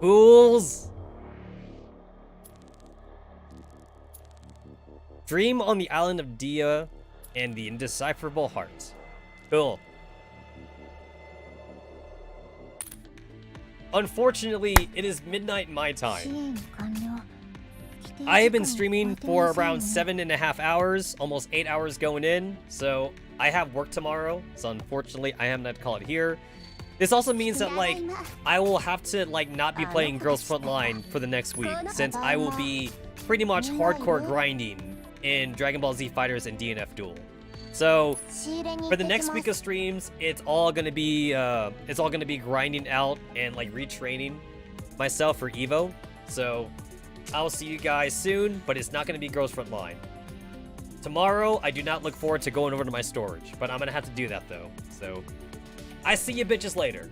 Fools! Dream on the island of Dia and the indecipherable heart. Cool. Unfortunately, it is midnight my time. I have been streaming for around 7.5 hours, almost 8 hours going in, so I have work tomorrow, so unfortunately I am not to call it here. This also means that, like, I will have to, like, not be playing Girls Frontline for the next week, since I will be pretty much hardcore grinding in Dragon Ball Z Fighters and DNF Duel. So, for the next week of streams, it's all gonna be grinding out and, like, retraining myself for Evo. So, I'll see you guys soon, but it's not gonna be Girls Frontline. Tomorrow, I do not look forward to going over to my storage, but I'm gonna have to do that, though. So, I see you bitches later.